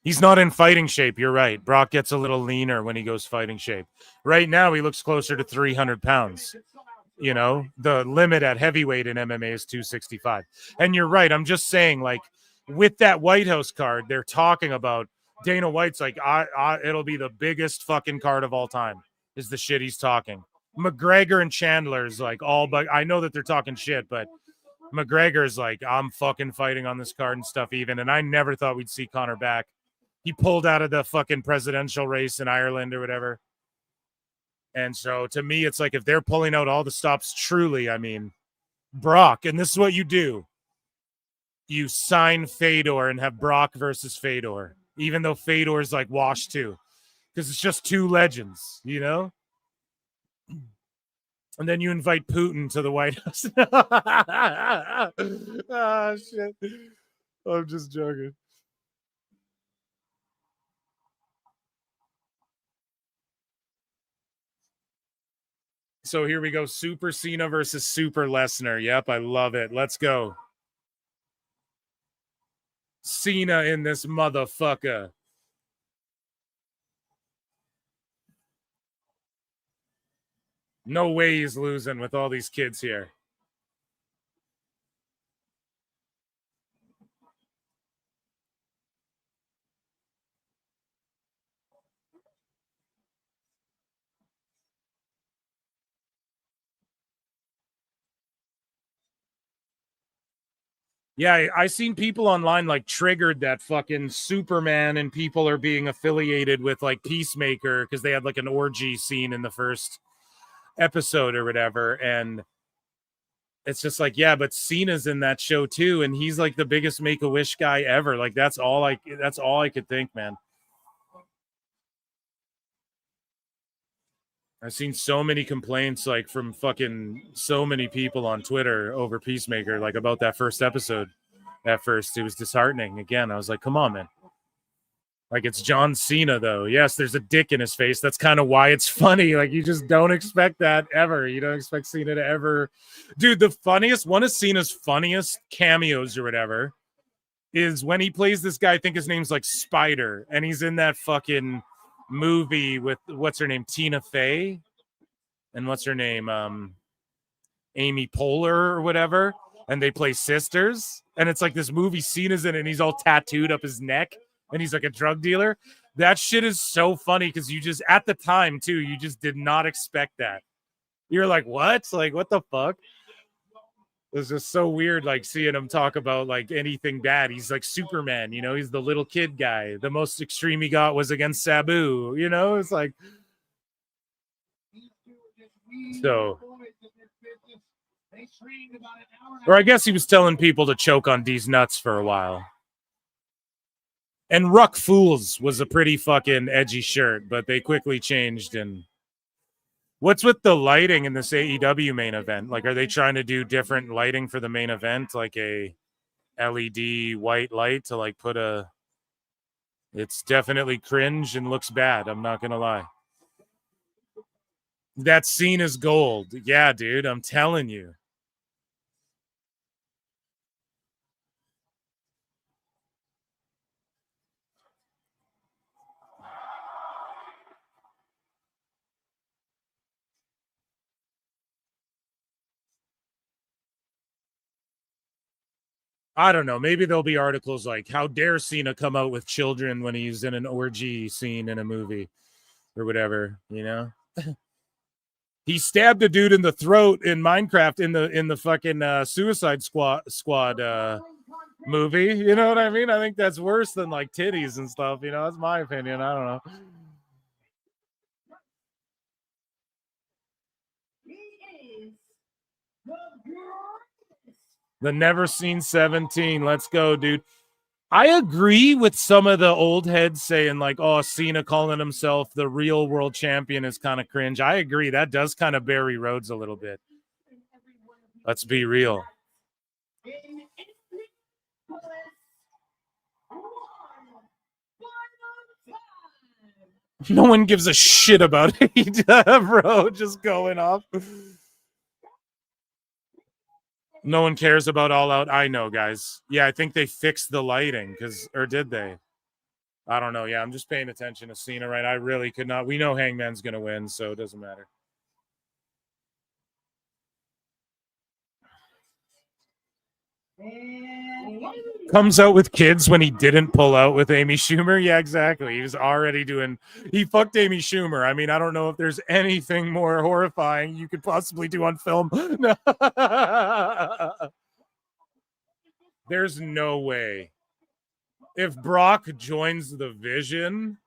He's not in fighting shape. You're right. Brock gets a little leaner when he goes fighting shape. Right now, he looks closer to 300 pounds. You know, the limit at heavyweight in MMA is 265. And you're right. I'm just saying, like, with that White House card, they're talking about Dana White's like, it'll be the biggest fucking card of all time. is the shit he's talking. McGregor and Chandler's like all, but I know that they're talking shit, but McGregor's like, I'm fucking fighting on this card and stuff even. And I never thought we'd see Conor back. He pulled out of the fucking presidential race in Ireland or whatever. And so to me, it's like if they're pulling out all the stops truly, I mean, Brock, and this is what you do. You sign Fedor and have Brock versus Fedor, even though Fedor's like washed too, because it's just two legends, you know? And then you invite Putin to the White House. Ah, shit. I'm just joking. So here we go. Super Cena versus Super Lesnar. Yep, I love it. Let's go. Cena in this motherfucker. No way he's losing with all these kids here. Yeah, I seen people online like triggered that fucking Superman and people are being affiliated with like Peacemaker because they had like an orgy scene in the first episode or whatever. And it's just like, yeah, but Cena's in that show too. And he's like the biggest Make-A-Wish guy ever. Like that's all I could think, man. I've seen so many complaints like from fucking so many people on Twitter over Peacemaker, like about that first episode. At first, it was disheartening. Again, I was like, come on, man. Like, it's John Cena, though. Yes, there's a dick in his face. That's kind of why it's funny. Like, you just don't expect that ever. You don't expect Cena to ever. Dude, the funniest, one of Cena's funniest cameos or whatever is when he plays this guy, I think his name's like Spider, and he's in that fucking movie with, what's her name, Tina Fey? And what's her name? Amy Poehler or whatever. And they play sisters. And it's like this movie Cena's in it, and he's all tattooed up his neck. And he's like a drug dealer. That shit is so funny because you just, at the time too, you just did not expect that. You're like, what? Like, what the fuck? It's just so weird, like seeing him talk about like anything bad. He's like Superman, you know, he's the little kid guy. The most extreme he got was against Sabu, you know, it's like, so, or I guess he was telling people to choke on D's nuts for a while. And Ruck Fools was a pretty fucking edgy shirt, but they quickly changed. And what's with the lighting in this AEW main event? Like, are they trying to do different lighting for the main event? Like a LED white light to like put a, it's definitely cringe and looks bad. I'm not going to lie. That scene is gold. Yeah, dude, I'm telling you. I don't know. Maybe there'll be articles like, how dare Cena come out with children when he's in an orgy scene in a movie or whatever, you know? He stabbed a dude in the throat in Minecraft in the fucking Suicide Squad movie. You know what I mean? I think that's worse than like titties and stuff. You know, that's my opinion. I don't know. The Never Seen 17. Let's go, dude. I agree with some of the old heads saying like, oh, Cena calling himself the real world champion is kind of cringe. I agree. That does kind of bury Rhodes a little bit. Let's be real. No one gives a shit about it, bro. Just going off. No one cares about All Out. I know, guys. Yeah, I think they fixed the lighting or did they? I don't know. Yeah, I'm just paying attention to Cena, right? I really could not. We know Hangman's going to win, so it doesn't matter. Comes out with kids when he didn't pull out with Amy Schumer. Yeah, exactly. He was already he fucked Amy Schumer. I mean, I don't know if there's anything more horrifying you could possibly do on film. No. There's no way. If Brock joins the Vision,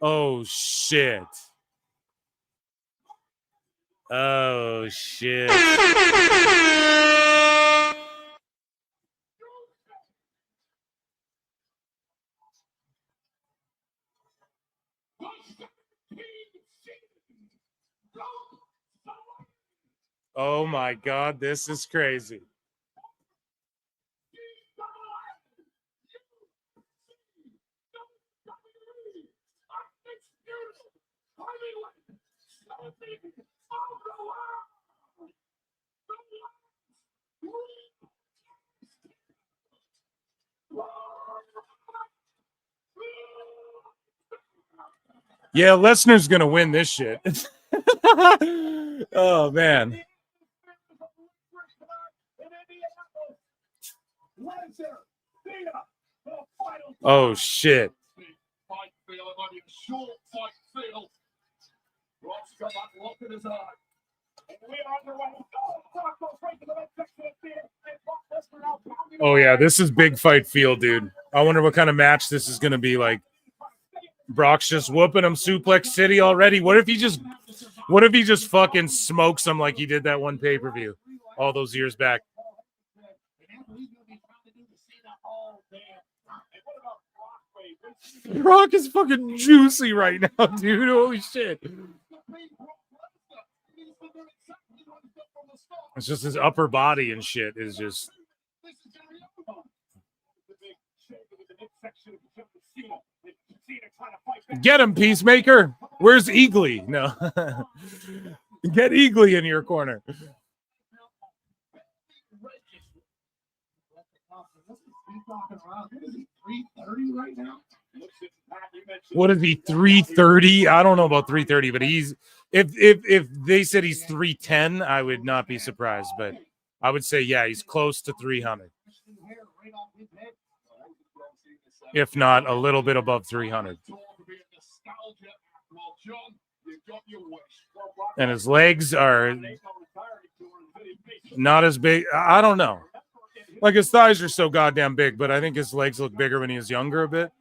oh shit. Oh shit. Oh my God, this is crazy. Yeah, Lesnar's gonna win this shit. Oh man. Oh shit. Oh yeah, this is big fight field, dude. I wonder what kind of match this is gonna be like. Brock's just whooping him Suplex City already. What if he just fucking smokes him like he did that one pay-per-view all those years back? Brock is fucking juicy right now, dude. Holy shit. It's just his upper body and shit is just. Get him, Peacemaker. Where's Eagly? No. Get Eagly in your corner. What is he, 330? I don't know about 330, but he's if they said he's 310, I would not be surprised, but I would say yeah, he's close to 300. If not a little bit above 300. And his legs are not as big. I don't know. Like his thighs are so goddamn big, but I think his legs look bigger when he was younger a bit.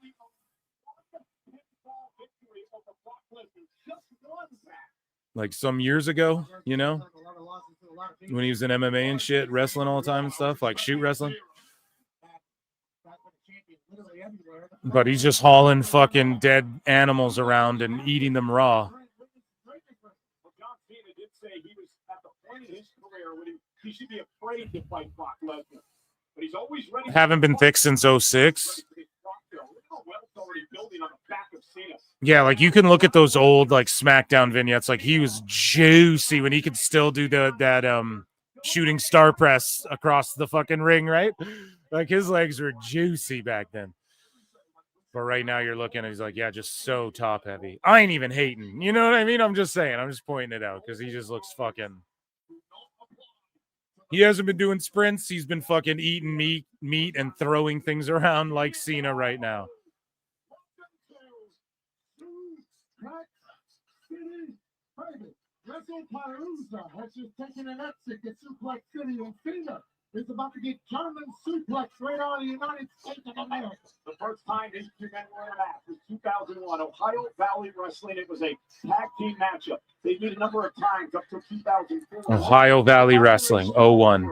Like some years ago, you know, when he was in MMA and shit, wrestling all the time and stuff, like shoot wrestling. But he's just hauling fucking dead animals around and eating them raw. Haven't been thick since 06. Yeah, like you can look at those old like SmackDown vignettes. Like he was juicy when he could still do that shooting star press across the fucking ring, right? Like his legs were juicy back then. But right now you're looking and he's like, yeah, just so top heavy. I ain't even hating. You know what I mean? I'm just saying. I'm just pointing it out because he just looks fucking. He hasn't been doing sprints. He's been fucking eating meat and throwing things around like Cena right now. WrestlePalooza has just taken an exit to Suplex City, and Cena is about to get German suplex right out of the United States of America. The first time these two men were in a match was 2001, Ohio Valley Wrestling. It was a tag team matchup. They did a number of times up to 2004. Ohio Valley Wrestling, 01.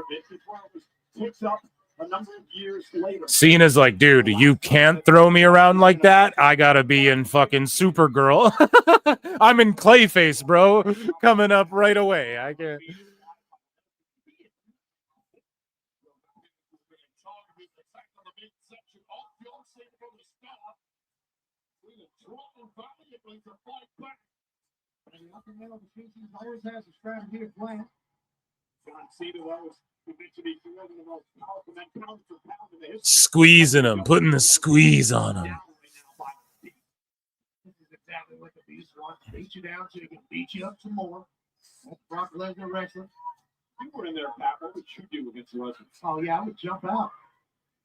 Picks up a number of years later. Cena's like, dude, you can't throw me around like that. I gotta be in fucking Supergirl. I'm in Clayface, bro. Coming up right away. I can't. Always has a strategy to plan. John Cena was eventually one of the most powerful men pound for pound in the history. Squeezing him, putting the squeeze on him. This is exactly what the Beast wants. Beat you down so he can beat you up some more. That's Brock Lesnar wrestling. you were in there, Pat, what would you do against Lesnar? Oh, yeah, I would jump out.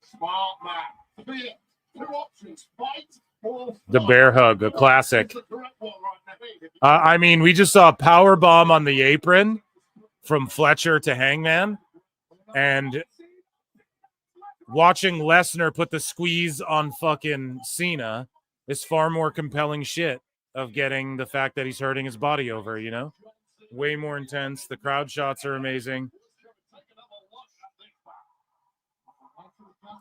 Smart man. Clear. 2 options. Fight or The bear hug, a classic. I mean, we just saw a power bomb on the apron from Fletcher to Hangman, and watching Lesnar put the squeeze on fucking Cena is far more compelling shit of getting the fact that he's hurting his body over, you know? Way more intense. The crowd shots are amazing.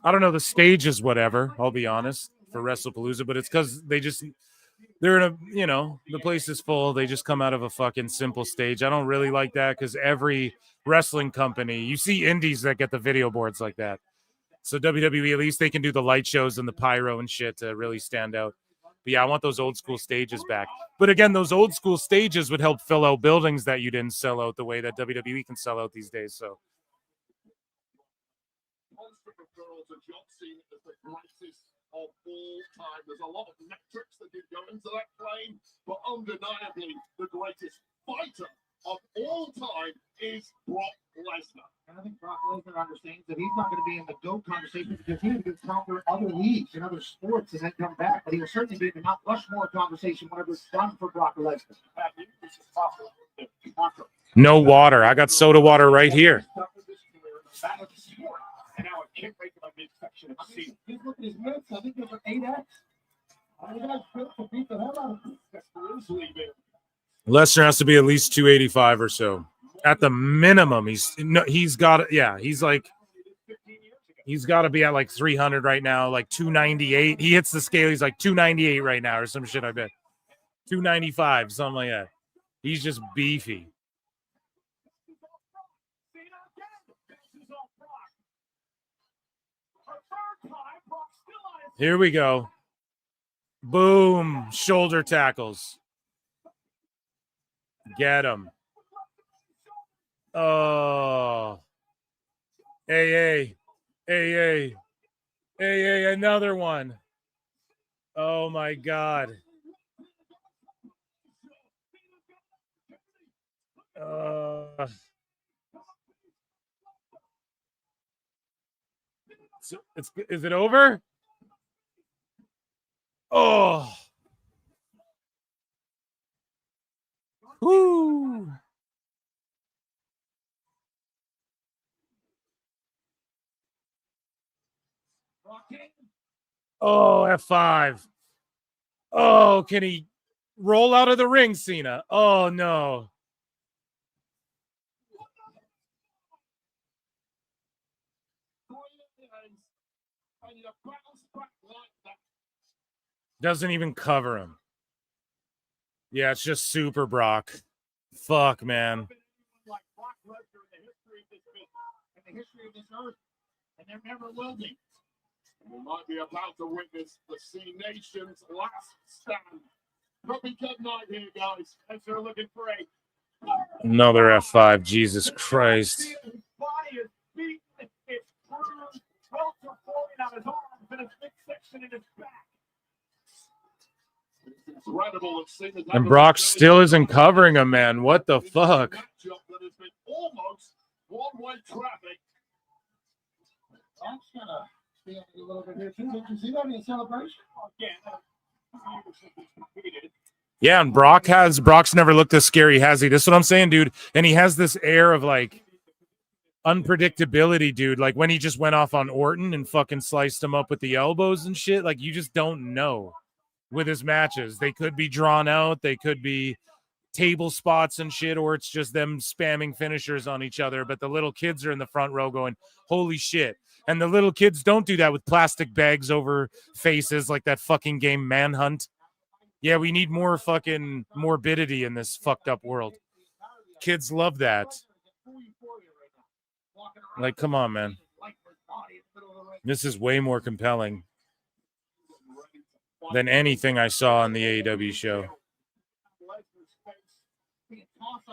I don't know, the stage is whatever, I'll be honest, for WrestlePalooza, but it's because they're in a, you know, the place is full. They just come out of a fucking simple stage. I don't really like that because every wrestling company, you see indies that get the video boards like that. So WWE, at least they can do the light shows and the pyro and shit to really stand out. But yeah, I want those old school stages back. But again, those old school stages would help fill out buildings that you didn't sell out the way that WWE can sell out these days. So of all time. There's a lot of metrics that did go into that claim, but undeniably the greatest fighter of all time is Brock Lesnar. And I think Brock Lesnar understands that he's not going to be in the GOAT conversation because he would conquer other leagues and other sports and then come back. But he will certainly be in the Mount Rushmore conversation whenever it's done for Brock Lesnar. no water. I got soda water right here. And now a kick right to my midsection of C. He's looking at his mitts. I think there's an 8X. I think to beat the hell out of him. Lesnar has to be at least 285 or so. At the minimum, he's got to be at like 300 right now, like 298. He hits the scale, he's like 298 right now or some shit, I bet. 295, something like that. He's just beefy. Here we go. Boom. Shoulder tackles. Get him. Oh. Hey. Another one. Oh, my God. Is it over? Oh. Woo. Oh, F5. Oh, can he roll out of the ring, Cena? Oh, no. Doesn't even cover him. Yeah, it's just Super Brock. Fuck, man. In the history of this earth, and there never will be. We might be about to witness the C Nation's last stand. Probably good night here, guys, as they're looking for Another F5. Jesus Christ. his body is beaten, it's bruised, welts are falling out his arms, and his midsection in his back. It's incredible. And Brock still isn't covering him, man. What the fuck? That has been almost one-way traffic. I'm going to stand a little bit here, too. Did you see that in celebration? Yeah, and Brock's never looked this scary, has he? This is what I'm saying, dude. And he has this air of like unpredictability, dude. Like when he just went off on Orton and fucking sliced him up with the elbows and shit. Like you just don't know with his matches. They could be drawn out, they could be table spots and shit, or it's just them spamming finishers on each other. But the little kids are in the front row going, holy shit. And the little kids don't do that with plastic bags over faces like that fucking game Manhunt. Yeah, we need more fucking morbidity in this fucked up world. Kids love that. Like, come on, man. This is way more compelling than anything I saw on the AEW show.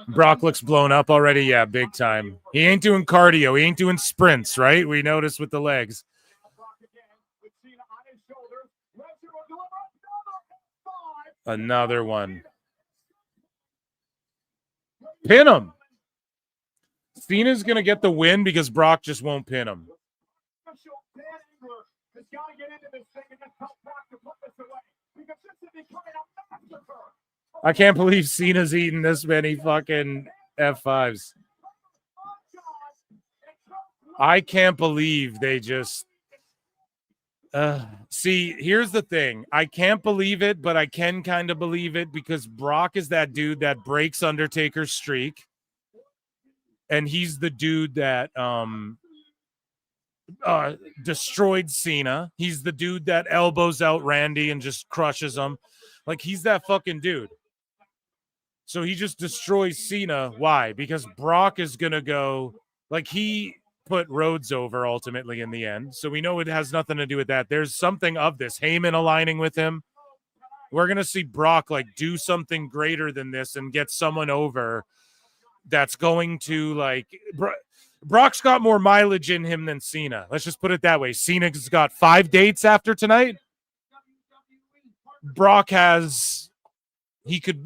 Brock looks blown up already. Yeah, big time. He ain't doing cardio. He ain't doing sprints, right? We noticed with the legs. Another one. Pin him. Cena's going to get the win because Brock just won't pin him. I can't believe Cena's eating this many fucking F5s. I can't believe they just... see, here's the thing. I can't believe it, but I can kind of believe it because Brock is that dude that breaks Undertaker's streak. And he's the dude that destroyed Cena. He's the dude that elbows out Randy and just crushes him. Like, he's that fucking dude. So he just destroys Cena. Why? Because Brock is going to go... Like, he put Rhodes over ultimately in the end. So we know it has nothing to do with that. There's something of this. Heyman aligning with him. We're going to see Brock, like, do something greater than this and get someone over that's going to, like... Brock's got more mileage in him than Cena. Let's just put it that way. Cena's got 5 dates after tonight. Brock has...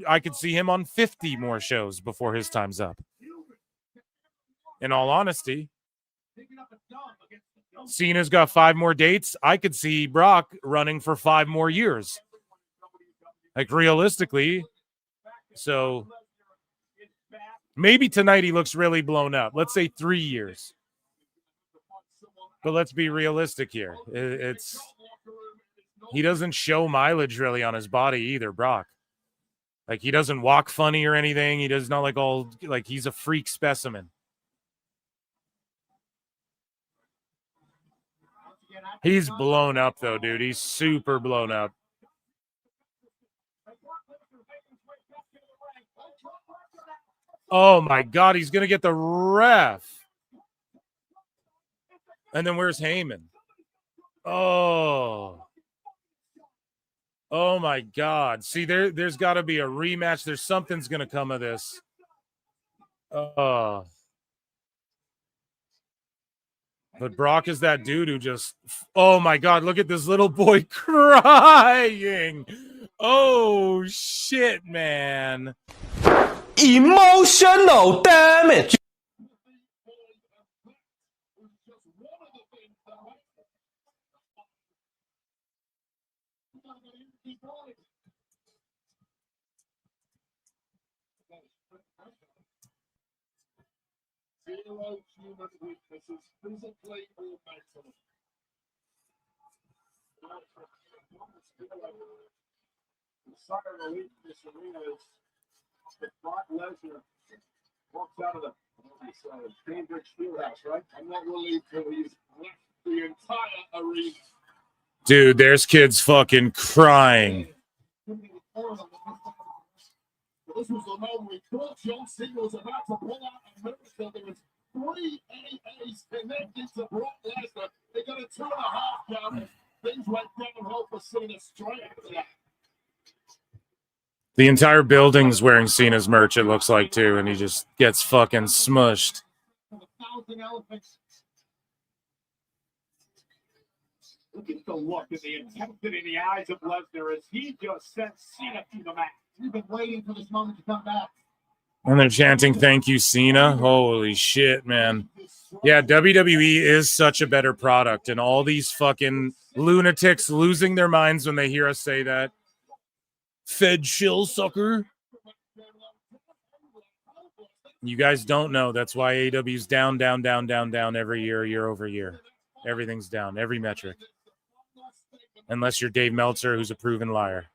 I could see him on 50 more shows before his time's up. In all honesty, Cena's got 5 more dates. I could see Brock running for 5 more years. Like, realistically. So maybe tonight he looks really blown up. Let's say 3 years. But let's be realistic here. He doesn't show mileage really on his body either, Brock. Like, he doesn't walk funny or anything. He does not like he's a freak specimen. He's blown up though, dude. He's super blown up. Oh my God, he's gonna get the ref. And then where's Heyman? Oh my God. See, there's got to be a rematch. There's something's going to come of this. But Brock is that dude who just... Oh, my God. Look at this little boy crying. Oh, shit, man. Emotional damage. Zero human weaknesses, physically or mentally. The sign of relief in this arena is that Brock Lesnar walks out of the Cambridge Fieldhouse, right? I'm not relieved till he's left the entire arena. Dude, there's kids fucking crying. This was the moment we thought John Cena was about to pull out a miracle. There was 3 AAs connected to Brock Lesnar. They got a 2.5 count, and things went downhill for Cena straight after that. The entire building's wearing Cena's merch, it looks like, too, and he just gets fucking smushed. 1,000 elephants. Look at the look and the intensity in the eyes of Lesnar as he just sent Cena through the mat. We've been waiting for this moment to come back. And they're chanting, "Thank you, Cena." Holy shit, man. Yeah, WWE is such a better product, and all these fucking lunatics losing their minds when they hear us say that. Fed shill sucker. You guys don't know. That's why AEW's down every year over year. Everything's down, every metric. Unless you're Dave Meltzer, who's a proven liar.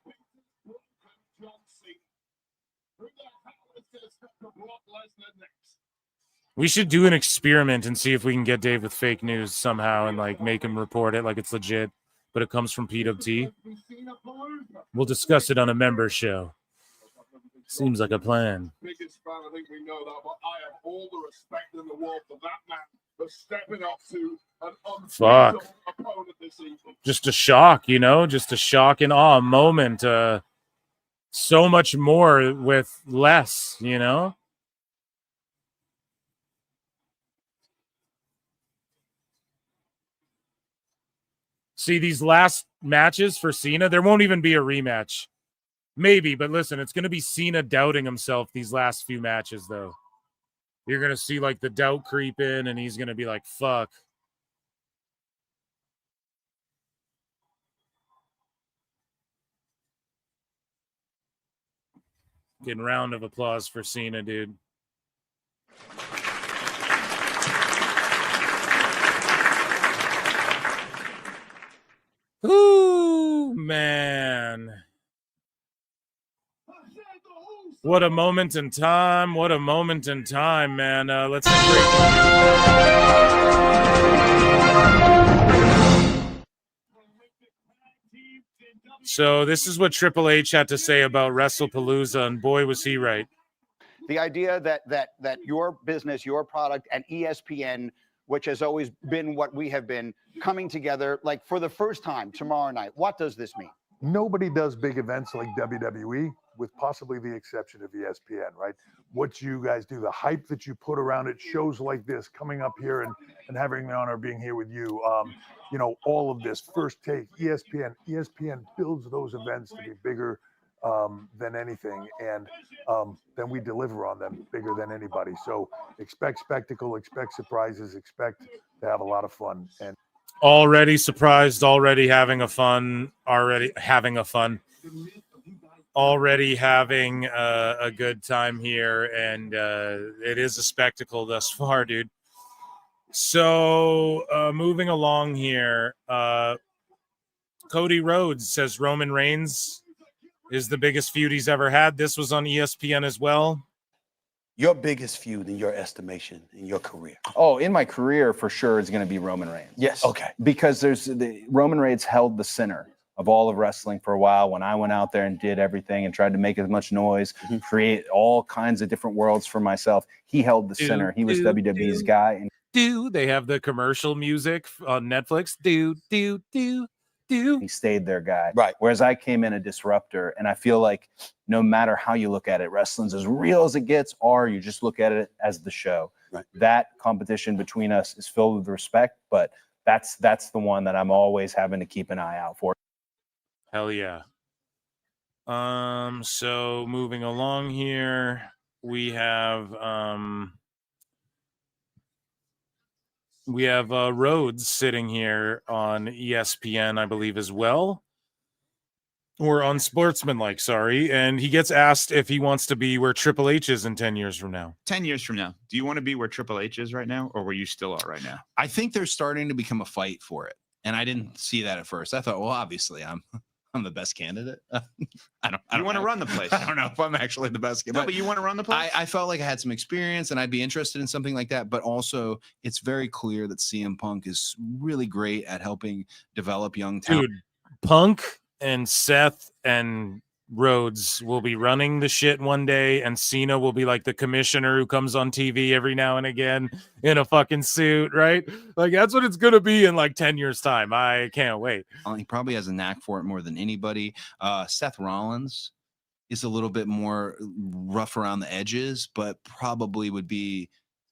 We should do an experiment and see if we can get Dave with fake news somehow and like make him report it like it's legit, but it comes from PWT. We'll discuss it on a member show. Seems like a plan. Biggest fan, I think we know that, but I have all the respect in the world for that man for stepping up to an unbeatable opponent this evening. Just a shock, you know, just a shock and awe moment. So much more with less, you know. See, these last matches for Cena, there won't even be a rematch. Maybe, but listen, it's going to be Cena doubting himself these last few matches, though. You're going to see like the doubt creep in, and he's going to be like, fuck. Getting round of applause for Cena, dude. Ooh, man. What a moment in time. What a moment in time, man. Let's So this is what Triple H had to say about WrestlePalooza, and boy, was he right. The idea that your business, your product, and ESPN, which has always been what we have been, coming together, like for the first time tomorrow night, what does this mean? Nobody does big events like WWE, with possibly the exception of ESPN, right? What you guys do, the hype that you put around it, shows like this, coming up here and having the honor of being here with you. You know, all of this, First Take, ESPN builds those events to be bigger than anything, and then we deliver on them bigger than anybody. So expect spectacle, expect surprises, expect to have a lot of fun. And already surprised, already having a fun, already having a good time here, and it is a spectacle thus far, dude. So moving along here, Cody Rhodes says Roman Reigns is the biggest feud he's ever had. This was on ESPN as well. Your biggest feud in your estimation in your career? Oh, in my career, for sure, is going to be Roman Reigns. Yes. Okay. Because Roman Reigns held the center of all of wrestling for a while. When I went out there and did everything and tried to make as much noise, create all kinds of different worlds for myself, he held the center. He was WWE's guy. And they have the commercial music on Netflix. He stayed their guy. Right. Whereas I came in a disruptor, and I feel like no matter how you look at it, wrestling's as real as it gets, or you just look at it as the show. Right. That competition between us is filled with respect, but that's the one that I'm always having to keep an eye out for. Hell yeah. So moving along here, we have Rhodes sitting here on ESPN, I believe, as well. Or on Sportsmanlike, sorry. And he gets asked if he wants to be where Triple H is in 10 years from now. 10 years from now. Do you want to be where Triple H is right now, or where you still are right now? I think there's starting to become a fight for it. And I didn't see that at first. I thought, well, obviously I'm the best candidate. I don't want to run the place. I don't know if I'm actually the best candidate. No, but you want to run the place? I felt like I had some experience and I'd be interested in something like that. But also, it's very clear that CM Punk is really great at helping develop young talent. Dude, Punk and Seth and Rhodes will be running the shit one day, and Cena will be like the commissioner who comes on TV every now and again in a fucking suit, right? Like, that's what it's gonna be in like 10 years time. I can't wait. He probably has a knack for it more than anybody. Seth Rollins is a little bit more rough around the edges, but probably would be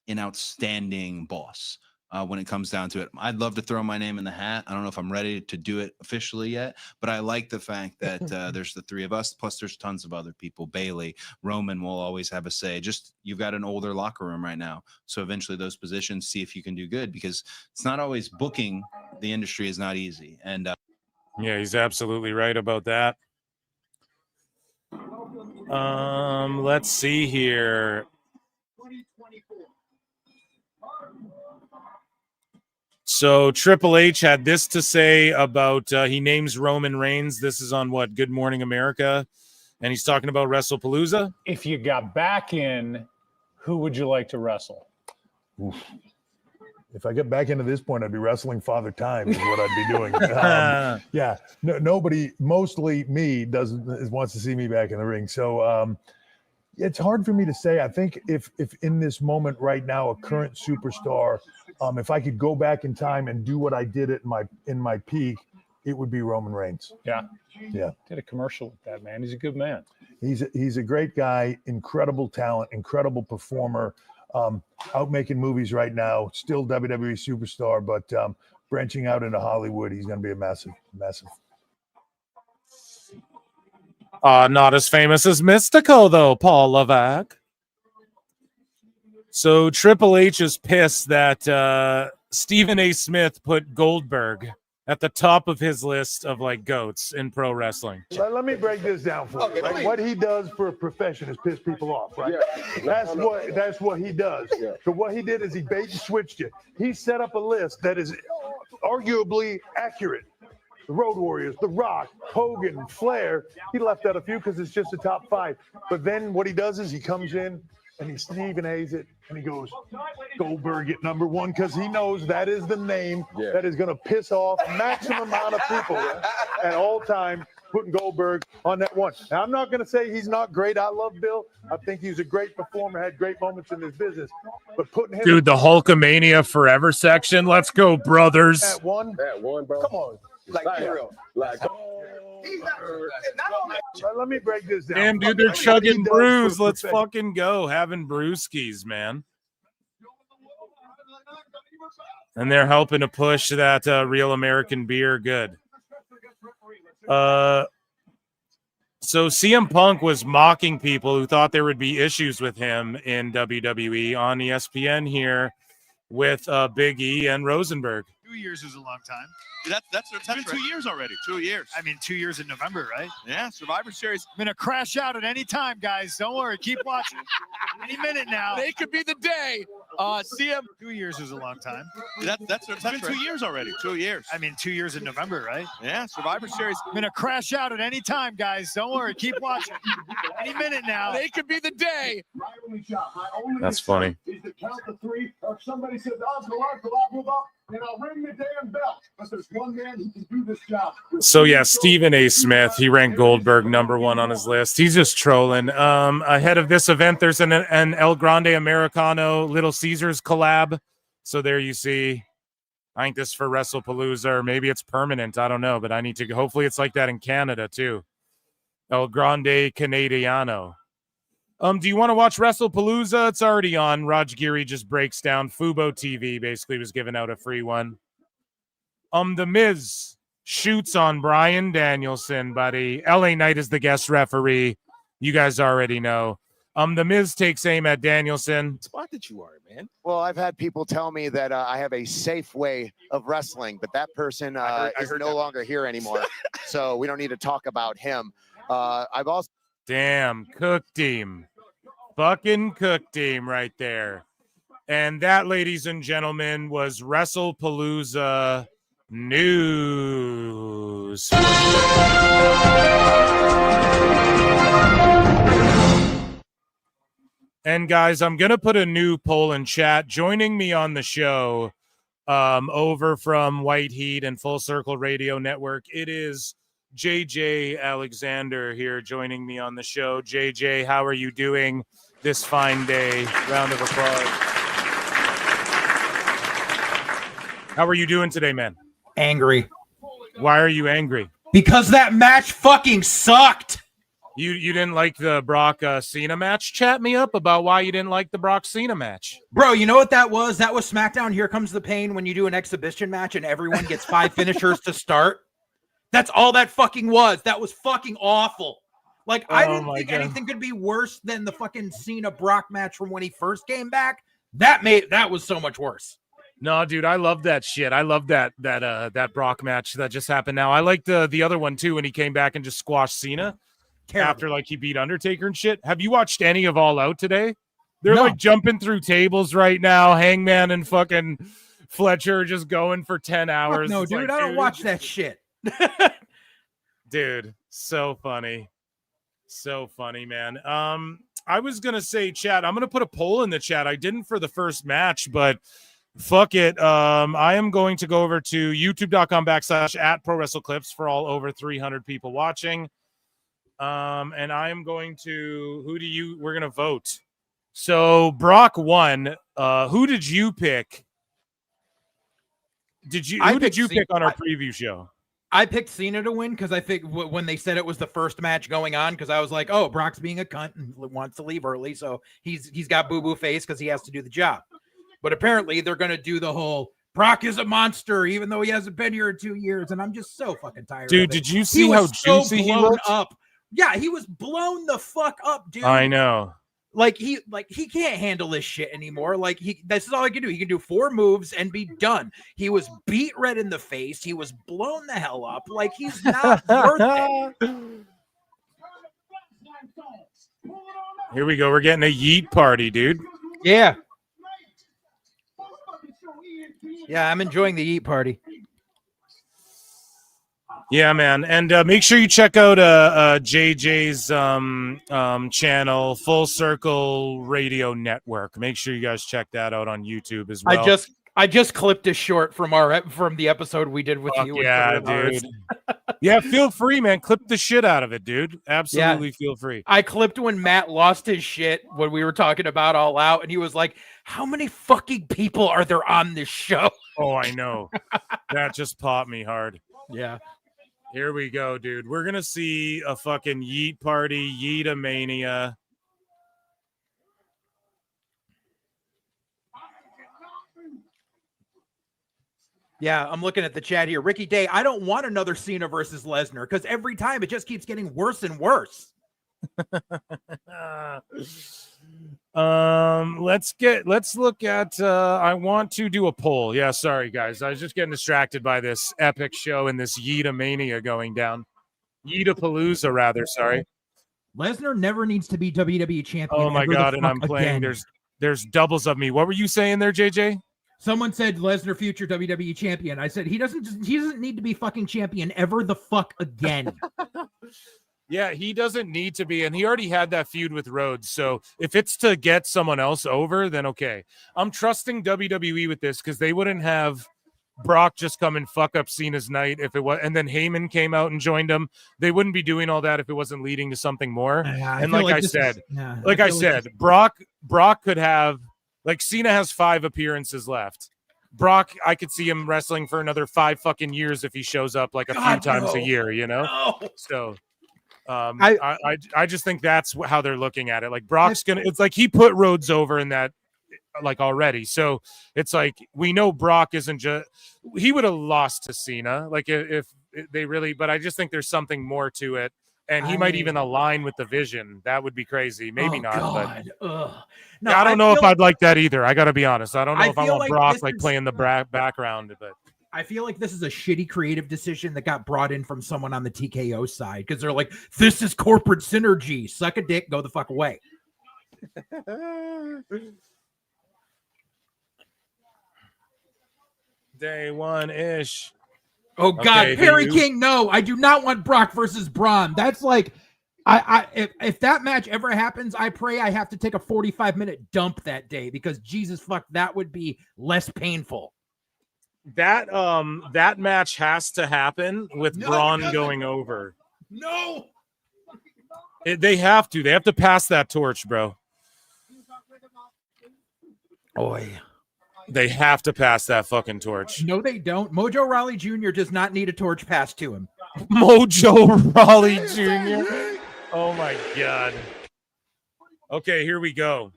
an outstanding boss. When it comes down to it, I'd love to throw my name in the hat. I don't know if I'm ready to do it officially yet, but I like the fact that there's the three of us, plus there's tons of other people. Bailey, Roman will always have a say. Just, you've got an older locker room right now. So eventually those positions, see if you can do good, because it's not always booking. The industry is not easy. And yeah, he's absolutely right about that. Let's see here. So Triple H had this to say about, he names Roman Reigns. This is on what, Good Morning America. And he's talking about WrestlePalooza. If you got back in, who would you like to wrestle? Oof. If I get back into this point, I'd be wrestling Father Time is what I'd be doing. Yeah, nobody, mostly me, wants to see me back in the ring. So it's hard for me to say. I think if in this moment right now, a current superstar, if I could go back in time and do what I did in my peak, it would be Roman Reigns. Yeah. Did a commercial with that, man. He's a good man. He's a great guy, incredible talent, incredible performer. Out making movies right now, still WWE superstar, but branching out into Hollywood, he's going to be a massive. Not as famous as Mystico, though, Paul Levesque. So Triple H is pissed that Stephen A. Smith put Goldberg at the top of his list of like goats in pro wrestling. Let me break this down for you. Right? What he does for a profession is piss people off, right? That's what he does. So what he did is he bait and switched you. He set up a list that is arguably accurate. The Road Warriors, The Rock, Hogan, Flair. He left out a few because it's just the top 5. But then what he does is he comes in and he Stephen A's it and he goes Goldberg at number 1 because he knows that is the name that is going to piss off maximum amount of people at all time, putting Goldberg on that 1. Now, I'm not going to say he's not great. I love Bill. I think he's a great performer, had great moments in his business. But putting him Dude, the Hulkamania Forever section. Let's go, brothers. at 1, bro. come on. Like, for real. Like, let me break this down. Damn, dude, they're What he chugging does brews. for Let's profession. fucking go. Having brewskis, man. And they're helping to push that real American beer. Good. So CM Punk was mocking people who thought there would be issues with him in WWE on ESPN here with Big E and Rosenberg. 2 years is a long time. That's been 2 years already. 2 years. I mean, 2 years in November, right? Yeah, Survivor Series. I'm gonna crash out at any time, guys. Don't worry. Keep watching. Any minute now. They could be the day. CM. 2 years is a long time. That's been 2 years already. 2 years. I mean, 2 years in November, right? Yeah, Survivor Series. I'm gonna crash out at any time, guys. Don't worry. Keep watching. Any minute now. They could be the day. That's funny. Is to count to 3, or if somebody says, then I'll ring the damn bell. But there's one man who can do this job. So yeah, Stephen A. Smith, he ranked Goldberg number 1 on his list. He's just trolling. Ahead of this event, there's an El Grande Americano Little Caesars collab. So there you see. I think this is for WrestlePalooza, or maybe it's permanent. I don't know, but I need to. Hopefully, it's like that in Canada too. El Grande Canadiano. Do you want to watch WrestlePalooza? It's already on. Raj Giri just breaks down. Fubo TV basically was giving out a free one. The Miz shoots on Bryan Danielson, buddy. LA Knight is the guest referee. You guys already know. The Miz takes aim at Danielson. Spot that you are, man. Well, I've had people tell me that I have a safe way of wrestling, but that person is no longer here anymore. So we don't need to talk about him. I've also. Damn, cooked him. Fucking cooked him right there. And that, ladies and gentlemen, was WrestlePalooza news. And guys, I'm going to put a new poll in chat. Joining me on the show over from White Heat and Full Circle Radio Network, it is JJ Alexander here joining me on the show. JJ, how are you doing this fine day? Round of applause. How are you doing today, man? Angry. Why are you angry? Because that match fucking sucked. You didn't like the Brock Cena match? Chat me up about why you didn't like the Brock Cena match. Bro, you know what that was? That was SmackDown Here Comes the Pain when you do an exhibition match and everyone gets 5 finishers to start. That's all that fucking was. That was fucking awful. Like, I didn't think anything could be worse than the fucking Cena Brock match from when he first came back. That was so much worse. No, dude, I love that shit. I love that Brock match that just happened now. I liked the other one too when he came back and just squashed Cena after like he beat Undertaker and shit. Have you watched any of All Out today? They're like jumping through tables right now. Hangman and fucking Fletcher are just going for 10 hours. No, It's dude, like, I don't watch that shit. Dude, so funny. So funny, man. I was going to say, chat, I'm going to put a poll in the chat. I didn't for the first match, but fuck it. I am going to go over to youtube.com/@ProWrestleClips for all over 300 people watching. And I am going to, we're going to vote. So Brock won. Who did you pick? Who did you pick on our preview show? I picked Cena to win because I think when they said it was the first match going on, because I was like, oh, Brock's being a cunt and wants to leave early, so he's got boo-boo face because he has to do the job. But apparently they're going to do the whole Brock is a monster even though he hasn't been here in 2 years, and I'm just so fucking tired. Dude, of it. did you see how juicy he looked? Up. Yeah, he was blown the fuck up, dude. I know. Like he can't handle this shit anymore. Like this is all he can do. He can do 4 moves and be done. He was beat red in the face. He was blown the hell up. Like he's not worth it. Here we go. We're getting a yeet party, dude. Yeah. Yeah, I'm enjoying the yeet party. Yeah, man. And make sure you check out JJ's channel, Full Circle Radio Network. Make sure you guys check that out on YouTube as well. I just clipped a short from the episode we did with you. Yeah, dude. Yeah, feel free, man. Clip the shit out of it, dude. Absolutely feel free. I clipped when Matt lost his shit when we were talking about All Out, and he was like, how many fucking people are there on this show? Oh, I know. That just popped me hard. Yeah. Here we go, dude. We're going to see a fucking yeet party, yeet-a-mania. Yeah, I'm looking at the chat here. Ricky Day, I don't want another Cena versus Lesnar because every time it just keeps getting worse and worse. Let's look at I want to do a poll. Yeah, sorry guys. I was just getting distracted by this epic show and this Yeetamania going down. Yeetapalooza rather, sorry. Lesnar never needs to be WWE champion. Oh my god, and I'm playing there's doubles of me. What were you saying there, JJ? Someone said Lesnar future WWE champion. I said he doesn't need to be fucking champion ever the fuck again. Yeah, he doesn't need to be, and he already had that feud with Rhodes. So if it's to get someone else over, then okay. I'm trusting WWE with this because they wouldn't have Brock just come and fuck up Cena's night if it was, and then Heyman came out and joined him. They wouldn't be doing all that if it wasn't leading to something more. And like I said, Brock could have, like, Cena has 5 appearances left. Brock, I could see him wrestling for another 5 fucking years if he shows up like a few times a year, you know? No. So I just think that's how they're looking at it. Like Brock's gonna, it's like he put Rhodes over in that, like, already. So it's like we know Brock isn't just, he would have lost to Cena, like if they really, but I just think there's something more to it. And he might even align with the vision. That would be crazy. Maybe not. God. But no, I don't know if I'd like that either. I got to be honest. I don't know if I want Brock playing the background. But I feel like this is a shitty creative decision that got brought in from someone on the TKO side because they're like, this is corporate synergy. Suck a dick. Go the fuck away. Day 1-ish. Oh God, Okay, Perry King, no, I do not want Brock versus Braun. That's like, if that match ever happens, I pray I have to take a 45-minute dump that day because Jesus fuck, that would be less painful. That match has to happen with Braun going over. No, they have to. They have to pass that torch, bro. Boy. They have to pass that fucking torch. No, they don't. Mojo Rawley Jr. does not need a torch passed to him. Mojo Rawley Jr. Oh my God. Okay, here we go.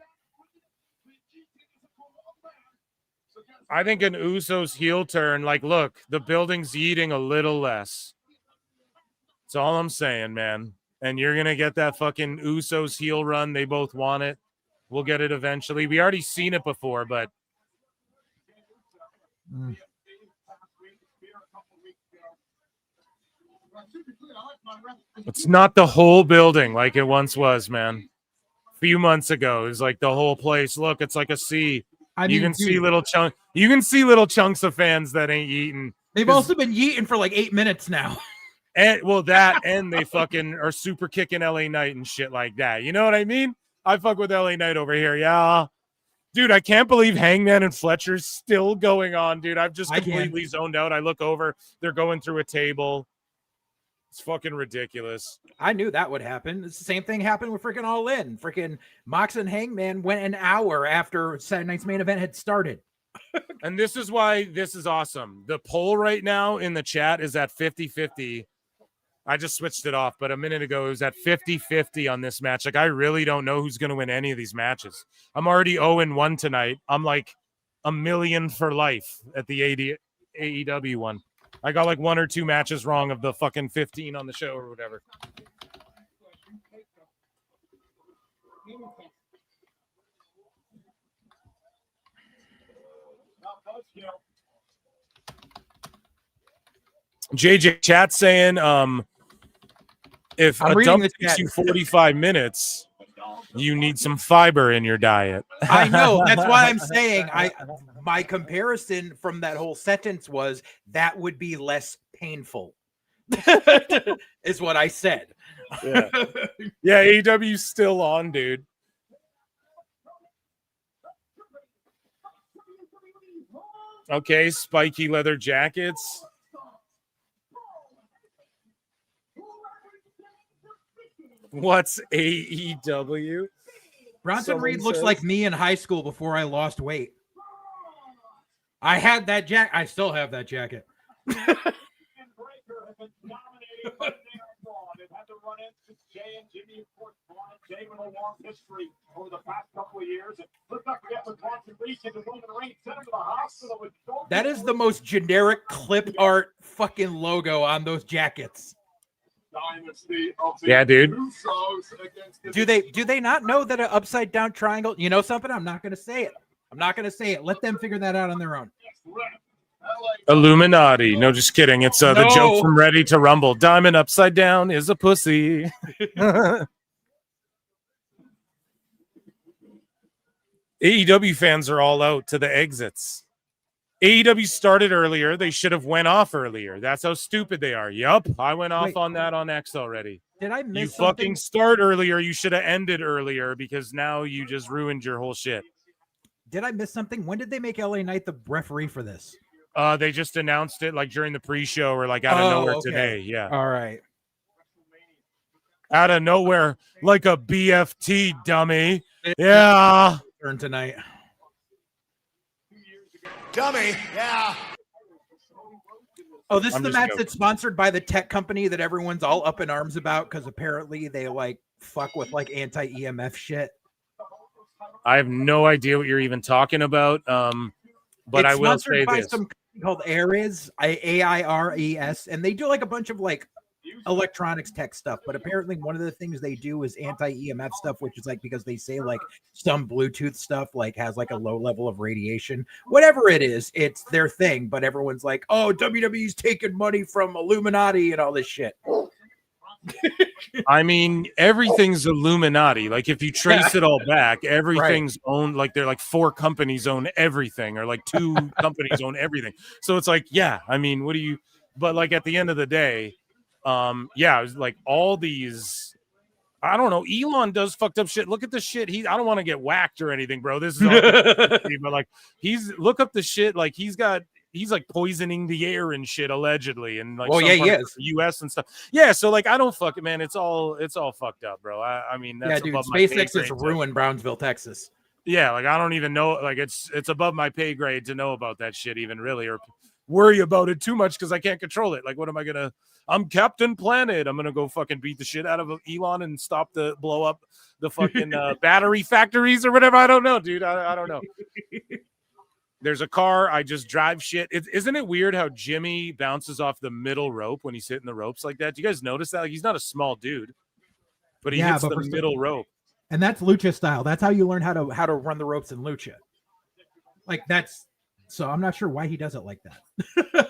I think an Usos heel turn, like, look, the building's eating a little less. That's all I'm saying, man. And you're going to get that fucking Usos heel run. They both want it. We'll get it eventually. We already seen it before, but it's not the whole building like it once was, man. A few months ago, it was like the whole place. Look, it's like a sea. You can see little chunks of fans that ain't eating. They've also been eating for like 8 minutes now. And well, that and they fucking are super kicking LA Knight and shit like that. You know what I mean? I fuck with LA Knight over here. Yeah. Dude, I can't believe Hangman and Fletcher's still going on, dude. I've just completely zoned out. I look over, they're going through a table. It's fucking ridiculous. I knew that would happen. It's the same thing happened with freaking All In. Freaking Mox and Hangman went an hour after Saturday night's main event had started. And this is why this is awesome. The poll right now in the chat is at 50-50. I just switched it off, but a minute ago it was at 50-50 on this match. Like, I really don't know who's going to win any of these matches. I'm already 0-1 tonight. I'm like a million for life at the AEW one. I got like 1 or 2 matches wrong of the fucking 15 on the show or whatever. JJ chat saying, if I'm a reading dump the takes chat. you 45 minutes, you need some fiber in your diet. I know. That's why I'm saying my comparison from that whole sentence was that would be less painful. Is what I said. Yeah. Yeah, AEW's still on, dude. Okay, spiky leather jackets. What's AEW? Bronson Someone Reed looks says. like me in high school before I lost weight. I had that jacket. I still have that jacket. That is the most generic clip art fucking logo on those jackets. Yeah, dude. Do they not know that an upside down triangle? You know something? I'm not gonna say it. I'm not gonna say it. Let them figure that out on their own. Illuminati. No, just kidding. It's the No. joke from Ready to Rumble. Diamond upside down is a pussy. AEW fans are all out to the exits. AEW started earlier. They should have went off earlier. That's how stupid they are. Yup, I went off Wait. on that on X already. Did I miss You something? fucking start earlier. You should have ended earlier because now you just ruined your whole shit. Did I miss something? When did they make LA Knight the referee for this? They just announced it like during the pre-show or like out of nowhere today. Yeah. All right. Out of nowhere, like a BFT dummy. Yeah. Turn tonight. Dummy, yeah. Oh, this is I'm the just match joking. that's sponsored by the tech company that everyone's all up in arms about because apparently they like fuck with like anti-EMF shit. I have no idea what you're even talking about. But It's I will sponsored say by this. some company called Ares, AIRES, and they do like a bunch of like electronics tech stuff. But apparently, one of the things they do is anti-EMF stuff, which is like because they say like some Bluetooth stuff like has like a low level of radiation. Whatever it is, it's their thing. But everyone's like, "Oh, WWE's taking money from Illuminati and all this shit." I mean, everything's Illuminati. Like, if you trace it all back, everything's owned. Like, they're like 4 companies own everything, or like 2 companies own everything. So it's like, yeah, I mean, what do you? But like at the end of the day, yeah, it was like all these. I don't know. Elon does fucked up shit. Look at the shit. I don't want to get whacked or anything, bro. This is all, but like look up the shit. Like he's like poisoning the air and shit allegedly, and like Oh yeah, he is. the U.S. and stuff. Yeah, so like I don't fuck it, man. It's all fucked up, bro. I mean, that's Yeah, dude. above my pay SpaceX grade has ruined Brownsville, Texas. Yeah, like I don't even know. Like it's above my pay grade to know about that shit, even really, or worry about it too much because I can't control it. Like, what am I gonna? I'm Captain Planet. I'm gonna go fucking beat the shit out of Elon and stop the blow up the fucking battery factories or whatever. I don't know, dude. I don't know. There's a car. I just drive shit. Isn't it weird how Jimmy bounces off the middle rope when he's hitting the ropes like that? Do you guys notice that? Like, he's not a small dude, but he hits the middle rope. And that's lucha style. That's how you learn how to run the ropes in lucha. Like that's so I'm not sure why he does it like that.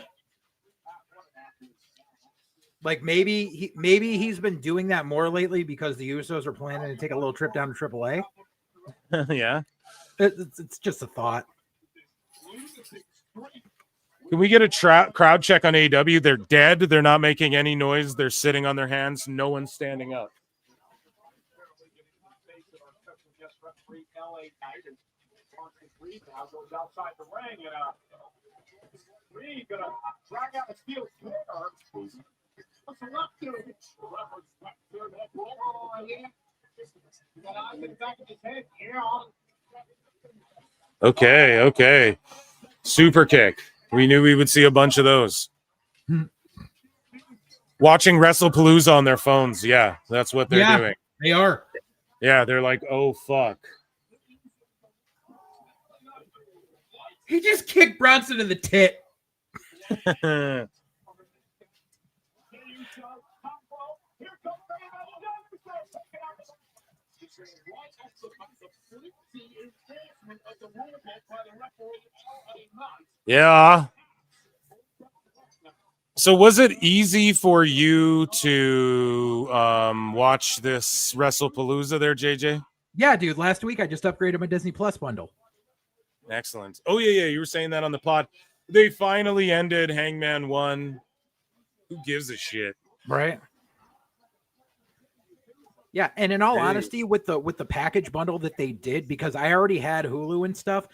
Like maybe he's been doing that more lately because the Usos are planning to take a little trip down to AAA. Yeah. It's just a thought. Can we get a crowd check on AEW? They're dead. They're not making any noise. They're sitting on their hands. No one's standing up. Okay. Super kick. We knew we would see a bunch of those. Watching WrestlePalooza on their phones. Yeah, that's what they're doing. They are. Yeah, they're like, oh, fuck. He just kicked Bronson in the tit. Yeah. So was it easy for you to watch this WrestlePalooza there, JJ? Yeah, dude. Last week I just upgraded my Disney Plus bundle. Excellent. Oh, yeah. You were saying that on the pod. They finally ended Hangman 1. Who gives a shit? Right. Yeah, and in all honesty, with the package bundle that they did, because I already had Hulu and stuff,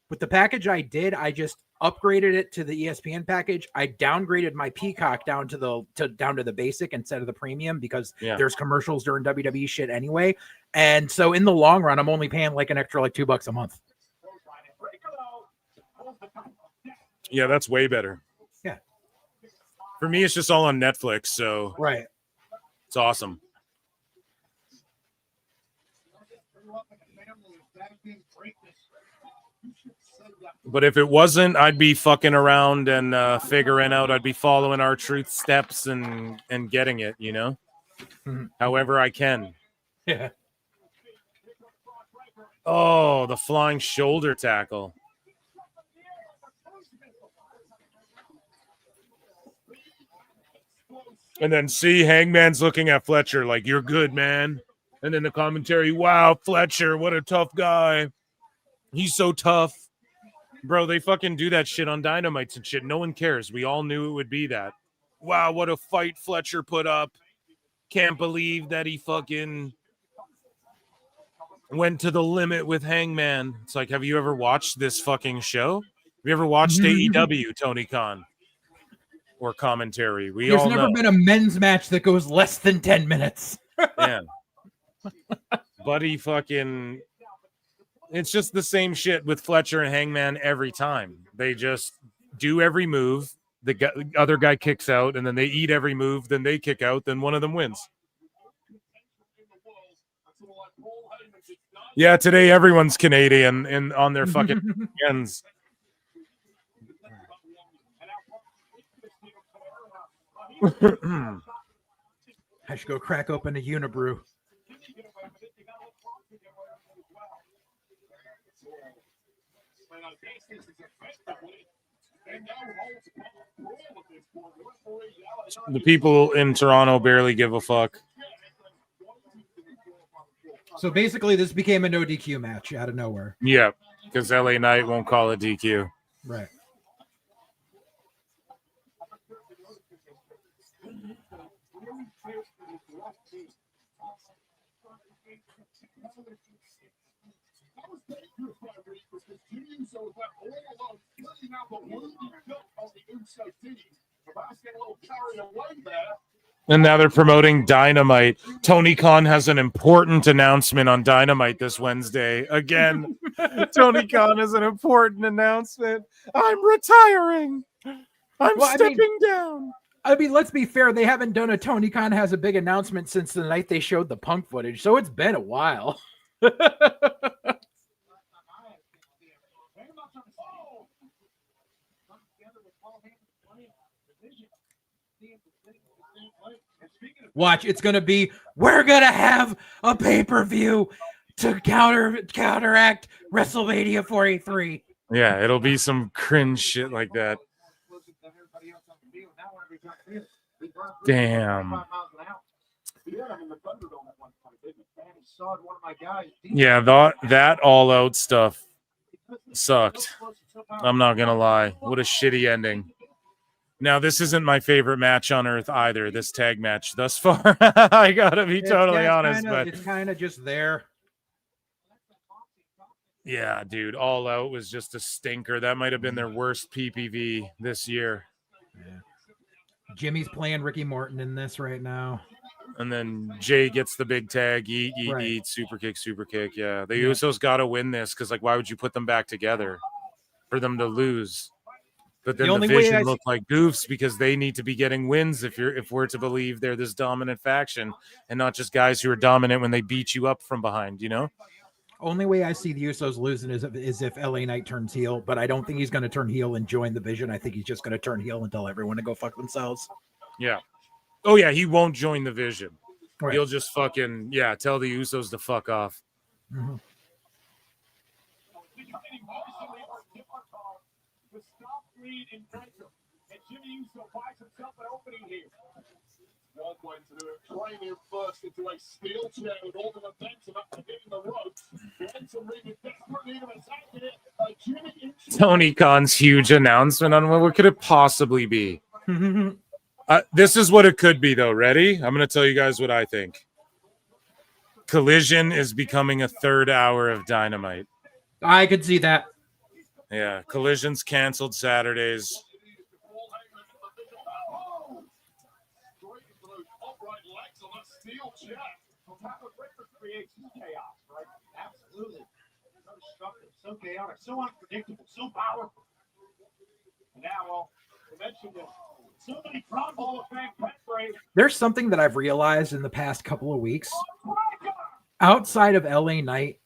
with the package I did, I just upgraded it to the ESPN package. I downgraded my Peacock down to the basic instead of the premium because there's commercials during WWE shit anyway. And so in the long run, I'm only paying like an extra like $2 a month. Yeah, that's way better. Yeah. For me, it's just all on Netflix, so right. It's awesome. But if it wasn't, I'd be fucking around and figuring out. I'd be following our truth steps and getting it, you know, however I can. Yeah. Oh, the flying shoulder tackle. And then see Hangman's looking at Fletcher like, you're good, man. And then the commentary, wow, Fletcher, what a tough guy. He's so tough. Bro, they fucking do that shit on Dynamites and shit. No one cares. We all knew it would be that. Wow, what a fight Fletcher put up. Can't believe that he fucking went to the limit with Hangman. It's like, have you ever watched this fucking show? Have you ever watched AEW, Tony Khan? Or commentary? There's never been a men's match that goes less than 10 minutes. Yeah. Buddy fucking... It's just the same shit with Fletcher and Hangman every time. They just do every move. The other guy kicks out, and then they eat every move. Then they kick out. Then one of them wins. Yeah, today everyone's Canadian and on their fucking ends. I should go crack open a Unibrew. The people in Toronto barely give a fuck. So basically, this became a no DQ match out of nowhere. Yeah, because LA Knight won't call it DQ. Right. And now they're promoting Dynamite. Tony Khan has an important announcement on Dynamite this Wednesday. Again, Tony Khan has an important announcement. I'm retiring. I'm stepping down. I mean, let's be fair. They haven't done a Tony Khan has a big announcement since the night they showed the Punk footage. So it's been a while. Watch, it's going to be, we're going to have a pay-per-view to counteract WrestleMania 43. Yeah, it'll be some cringe shit like that. Damn. Yeah, that all-out stuff sucked. I'm not going to lie. What a shitty ending. Now, this isn't my favorite match on earth either, this tag match thus far. I gotta be totally honest. But it's kind of just there. Yeah, dude, All Out was just a stinker. That might have been their worst PPV this year. Yeah. Jimmy's playing Ricky Morton in this right now. And then Jay gets the big tag, eat, super kick. Yeah, the Usos got to win this because, like, why would you put them back together for them to lose? But then the Vision looked like goofs because they need to be getting wins if we're to believe they're this dominant faction and not just guys who are dominant when they beat you up from behind, you know? Only way I see the Usos losing is if LA Knight turns heel, but I don't think he's going to turn heel and join the Vision. I think he's just going to turn heel and tell everyone to go fuck themselves. Yeah. Oh, yeah, he won't join the Vision Right. He'll just fucking tell the Usos to fuck off. Mm-hmm. Training first into a steel chair with all the events about hitting the ropes. Benson Reed desperately attacking it. Jimmy Tony Khan's huge announcement on what could it possibly be? This is what it could be, though. Ready? I'm going to tell you guys what I think. Collision is becoming a third hour of Dynamite. I could see that. Yeah, Collision's canceled Saturdays. Steel chair. Creates chaos, right? Absolutely. So destructive, so chaotic, so unpredictable, so powerful. And now, well, you mentioned this. So many Pro Hall of Fame pet praise. There's something that I've realized in the past couple of weeks. Outside of LA Knight,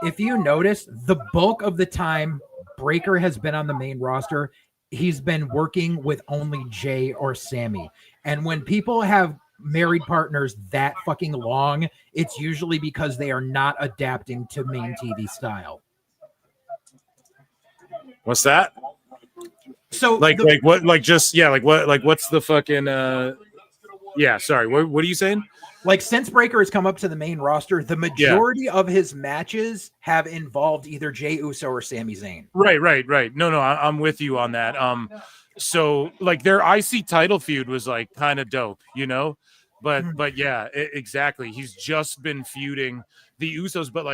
if you notice, the bulk of the time Breaker has been on the main roster, he's been working with only Jay or Sammy. And when people have married partners that fucking long, it's usually because they are not adapting to main TV style. What's that? So what's the fucking sorry, what are you saying? Like, since Breaker has come up to the main roster, the majority of his matches have involved either Jey Uso or Sami Zayn. Right. No, I'm with you on that. So like their IC title feud was like kind of dope, you know? But yeah, exactly. He's just been feuding the Usos, but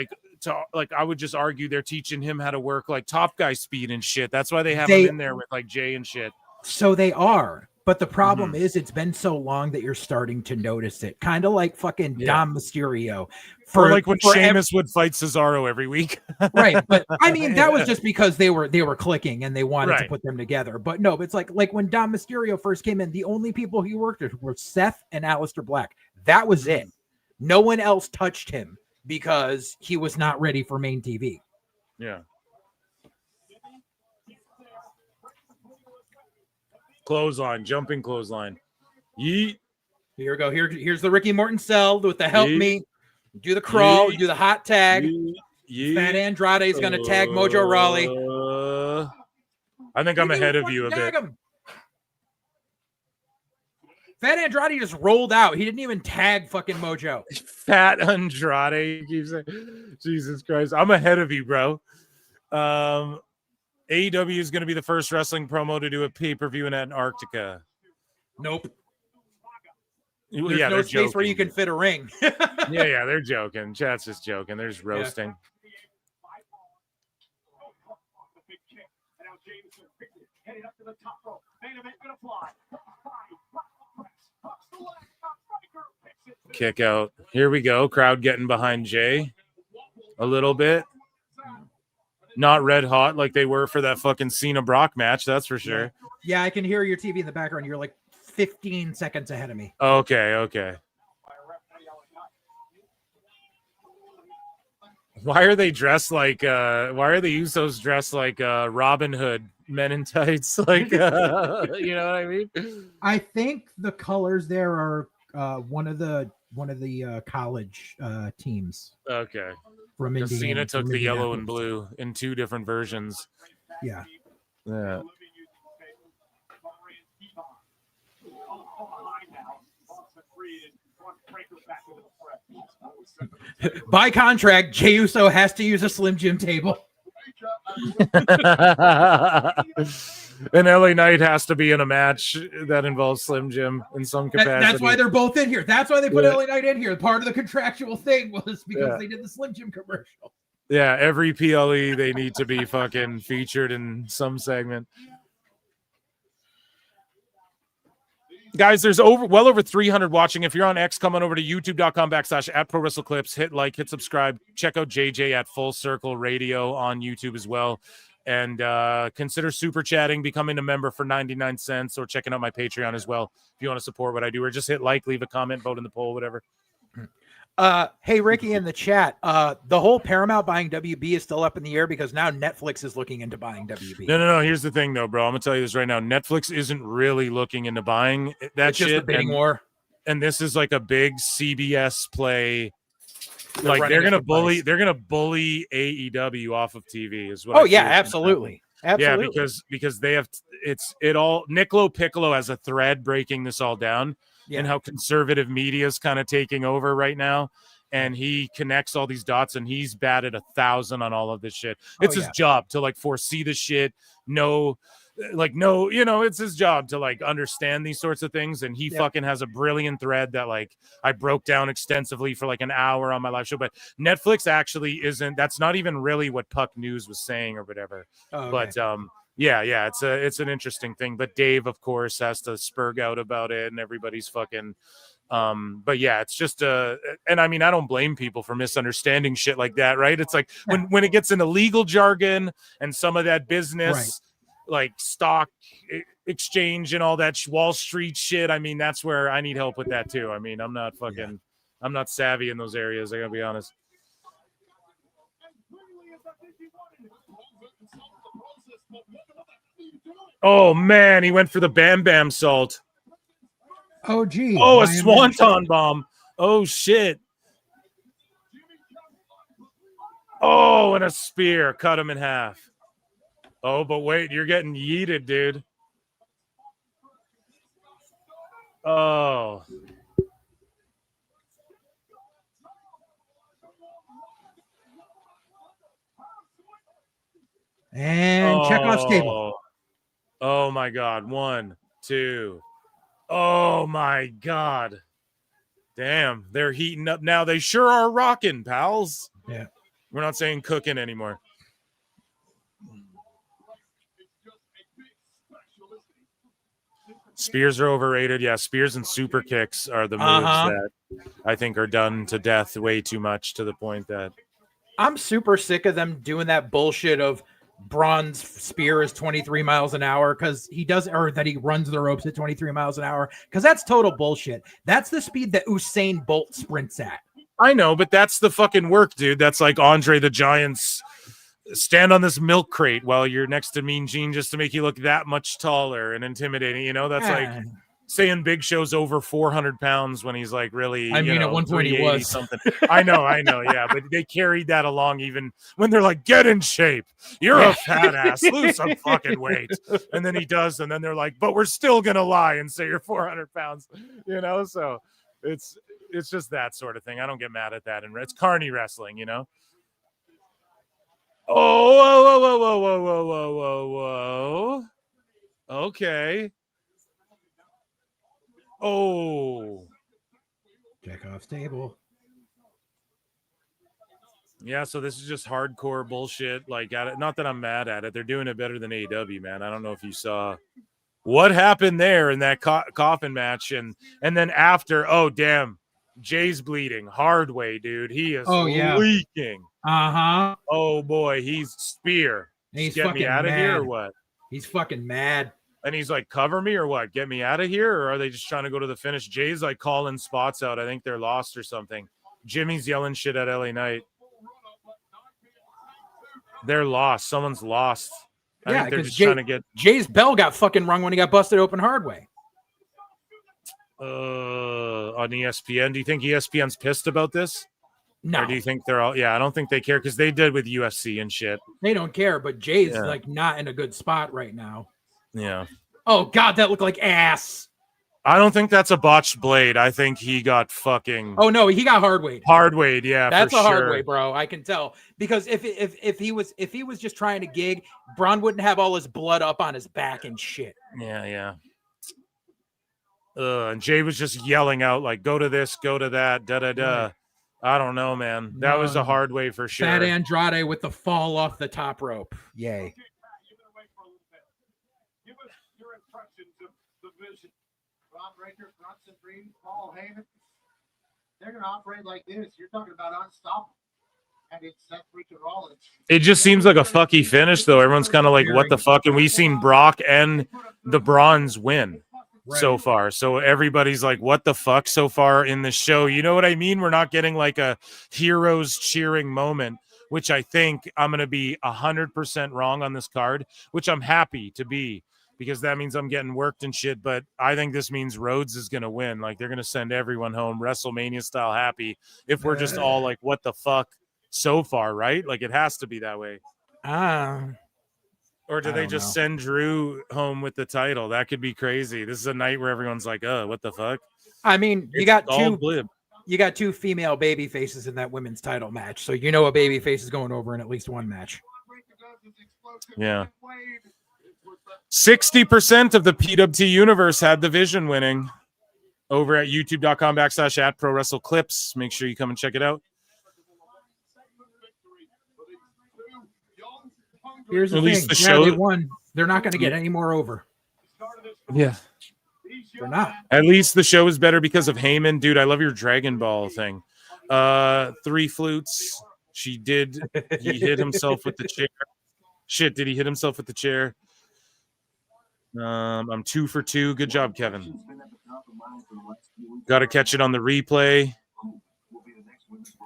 I would just argue they're teaching him how to work like top guy speed and shit. That's why they have him in there with like Jay and shit. So they are. But the problem is it's been so long that you're starting to notice it. Kind of like fucking Dom Mysterio. Or like when Sheamus would fight Cesaro every week. Right. But I mean, that was just because they were clicking and they wanted to put them together. But no, it's like when Dom Mysterio first came in, the only people he worked with were Seth and Aleister Black. That was it. No one else touched him because he was not ready for main TV. Yeah. Clothesline, jumping clothesline. Yeet. Here we go. Here's the Ricky Morton cell with the help me. Do the crawl, do the hot tag. Fat Andrade is going to tag Mojo Rawley. I think I'm ahead of you a bit. Fat Andrade just rolled out. He didn't even tag fucking Mojo. Fat Andrade. Keeps saying, Jesus Christ. I'm ahead of you, bro. AEW is going to be the first wrestling promo to do a pay-per-view in Antarctica. Nope. There's no space where you can fit a ring. yeah, they're joking. Chat's just joking. There's roasting. Kick out. Here we go. Crowd getting behind Jay a little bit. Not red hot like they were for that fucking Cena Brock match, that's for sure. Yeah, I can hear your TV in the background. You're like 15 seconds ahead of me. Okay. Why are they dressed like why are the Usos dressed like Robin Hood men in tights? Like you know what I mean? I think the colors there are one of the college teams. Okay. From Indiana. Cena took the yellow and blue in two different versions. Yeah. By contract, Jey Uso has to use a Slim Jim table. And LA Knight has to be in a match that involves Slim Jim in some capacity. That's why they're both in here. That's why they put LA Knight in here. Part of the contractual thing was because they did the Slim Jim commercial. Yeah, every PLE they need to be fucking featured in some segment. Guys, there's well over 300 watching. If you're on X, come on over to youtube.com/@ProWrestleClips. Hit like, hit subscribe. Check out JJ at Full Circle Radio on YouTube as well. And consider super chatting, becoming a member for 99 cents, or checking out my Patreon as well if you want to support what I do. Or just hit like, leave a comment, vote in the poll, whatever. Hey, Ricky in the chat, the whole Paramount buying WB is still up in the air because now Netflix is looking into buying WB. No. Here's the thing, though, bro. I'm gonna tell you this right now. Netflix isn't really looking into buying that it's shit. Just the bidding war. and this is like a big CBS play. Like running they're us gonna with bully, ice. they're gonna bully AEW off of TV is what. Oh I yeah, feel is gonna absolutely. happen. Yeah, Absolutely. because they have it all. Niccolo Piccolo has a thread breaking this all down, and how conservative media is kind of taking over right now. And he connects all these dots, and he's batted 1,000 on all of this shit. It's his job to like foresee the shit, it's his job to like understand these sorts of things. And he fucking has a brilliant thread that like I broke down extensively for like an hour on my live show. But Netflix actually isn't. That's not even really what Puck News was saying or whatever. Oh, okay. But yeah, it's an interesting thing. But Dave, of course, has to spurg out about it, and everybody's fucking. But yeah, it's just and I mean, I don't blame people for misunderstanding shit like that, right? It's like when it gets into legal jargon and some of that business, like stock exchange and all that Wall Street shit. I mean, that's where I need help with that too. I mean, I'm not savvy in those areas. I gotta be honest. Oh man, he went for the Bam Bam salt. Oh gee. Oh, a swanton bomb. Oh shit. Oh, and a spear cut him in half. Oh, but wait, you're getting yeeted, dude. Oh. And Chekhov's table. Oh my God. 1, 2. Oh my God. Damn, they're heating up now. They sure are rocking, pals. Yeah. We're not saying cooking anymore. Spears are overrated. Yeah, spears and super kicks are the moves that I think are done to death way too much, to the point that I'm super sick of them doing that bullshit of Braun's spear is 23 miles an hour because he does, or that he runs the ropes at 23 miles an hour, because that's total bullshit. That's the speed that Usain Bolt sprints at. I know, but that's the fucking work, dude. That's like Andre the Giant's stand on this milk crate while you're next to Mean Gene just to make you look that much taller and intimidating. You know, that's like saying Big Show's over 400 pounds when he's like really, I mean, at one point he was something. I know. Yeah. But they carried that along even when they're like, get in shape. You're a fat ass. Lose some fucking weight. And then he does. And then they're like, but we're still going to lie and say you're 400 pounds, you know? So it's just that sort of thing. I don't get mad at that. And it's carny wrestling, you know? Whoa. Okay. Oh. Chekhov's table. Yeah, so this is just hardcore bullshit. Like, not that I'm mad at it. They're doing it better than AEW, man. I don't know if you saw what happened there in that coffin match. And then after, oh, damn, Jay's bleeding. Hard way, dude. He is leaking. Uh-huh. Oh, boy, he's spear. He's get me out of here or what? He's fucking mad. And he's like, cover me or what? Get me out of here? Or are they just trying to go to the finish? Jay's like calling spots out. I think they're lost or something. Jimmy's yelling shit at LA Knight. They're lost. Someone's lost. I think they're just trying to get Jay's bell got fucking rung when he got busted open hard way. On ESPN. Do you think ESPN's pissed about this? No. Or do you think they're all? Yeah, I don't think they care because they did with UFC and shit. They don't care, but Jay's like not in a good spot right now. Yeah. Oh God, that looked like ass. I don't think that's a botched blade. I think he got fucking. Oh no, he got hard weight. Hard weight, yeah. That's for a hard sure. weight, bro. I can tell because if he was just trying to gig, Braun wouldn't have all his blood up on his back and shit. Yeah. And Jay was just yelling out like, "Go to this, go to that, da da da." Right. I don't know, man. That was a hard way for sure. Fat Andrade with the fall off the top rope. Yay. Give us your impressions of the vision. Rob Breaker, Bronson Reed, Paul Heyman. They're going to operate like this. You're talking about unstoppable. And it's Seth freaking Rollins. It just seems like a fucky finish, though. Everyone's kind of like, "What the fuck?" And we've seen Brock and the Bronze win so far. So everybody's like, "What the fuck?" so far in the show. You know what I mean? We're not getting like a heroes cheering moment, which I think I'm going to be 100% wrong on this card, which I'm happy to be. because that means I'm getting worked and shit. But I think this means Rhodes is going to win. Like, they're going to send everyone home WrestleMania style happy if we're just all like, what the fuck so far, right? Like, it has to be that way. Or do they just send Drew home with the title? That could be crazy. This is a night where everyone's like, oh, what the fuck? I mean, you It's got all two blib. you got two female baby faces in that women's title match. So you know a baby face is going over in at least one match. Yeah. 60% of the PWT universe had the Vision winning over at youtube.com/@ProWrestleClips. Make sure you come and check it out. Here's the At thing. least the Yeah, show- they won. They're not going to get any more over. Yeah. They're not. At least the show is better because of Heyman. Dude, I love your Dragon Ball thing. 3 flutes. He hit himself with the chair. Shit, did he hit himself with the chair? I'm 2 for 2. Good job, Kevin. Got to catch it on the replay.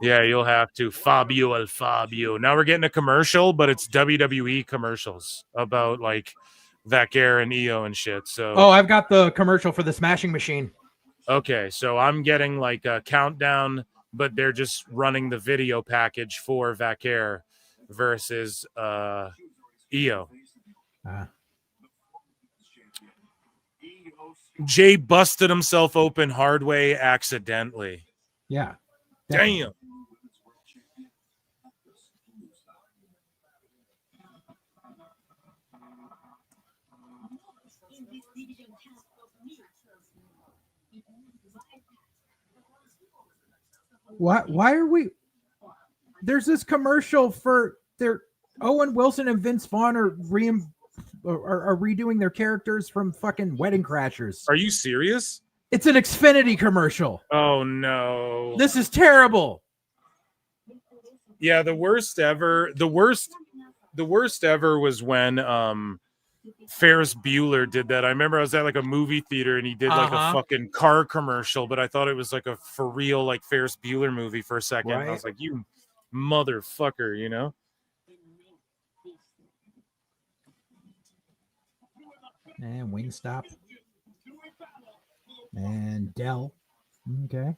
Yeah, you'll have to. Fabio El Fabio. Now we're getting a commercial, but it's WWE commercials about like Vaquer and EO and shit. So Oh, I've got the commercial for the Smashing Machine. okay, so I'm getting like a countdown, but they're just running the video package for Vaquer versus EO. Jay busted himself open hard way accidentally. Yeah. Damn. Why are we? There's this commercial for their Owen Wilson and Vince Vaughn are redoing their characters from fucking Wedding Crashers. Are you serious? It's an Xfinity commercial. Oh no. This is terrible. Yeah, the worst ever was when Ferris Bueller did that. I remember I was at like a movie theater and he did like a fucking car commercial, but I thought it was like a for real like Ferris Bueller movie for a second. Right. I was like, you motherfucker, you know? And Wingstop. And Dell. Okay.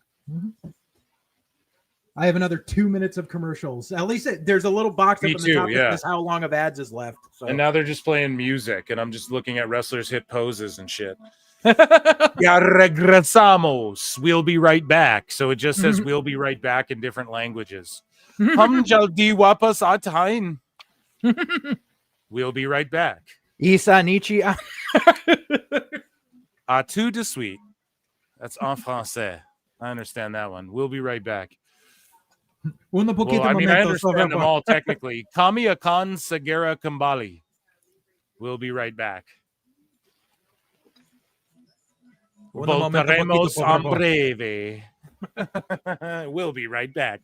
I have another 2 minutes of commercials. At least there's a little box Me up on too, the top yeah. that says how long of ads is left. So. And now they're just playing music, and I'm just looking at wrestlers hit poses and shit. Ya regresamos. We'll be right back. So it just says we'll be right back in different languages. Hum jaldi wapas atain. We'll be right back. Isa Nichi. A tout de suite. That's en français. I understand that one. We'll be right back. Un poquito I mean, I momento, understand them all technically. Kami akan segera kembali. We'll be right back. Voltaremos en breve. We'll be right back.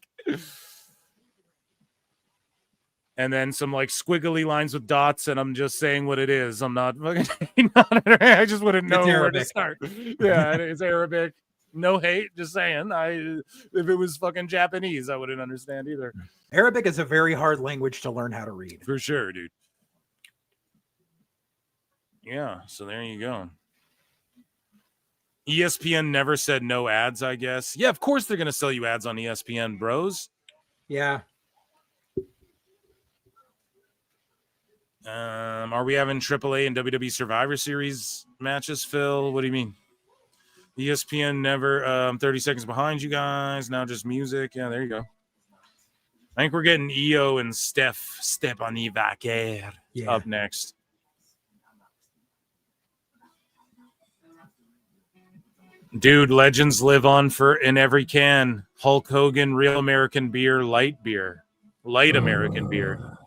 And then some like squiggly lines with dots, and I'm just saying what it is. I'm not fucking. I just wouldn't know where to start. Yeah, it's Arabic. No hate, just saying. If it was fucking Japanese, I wouldn't understand either. Arabic is a very hard language to learn how to read. For sure, dude. Yeah, so there you go. ESPN never said no ads, I guess. Yeah, of course they're going to sell you ads on ESPN, bros. Yeah. Are we having AAA and WWE Survivor Series matches, Phil? What do you mean? ESPN never 30 seconds behind you guys. Now just music. Yeah, there you go. I think we're getting EO and Stephanie Vaquer up next. Dude, legends live on in every can. Hulk Hogan, Real American Beer, Light American Beer.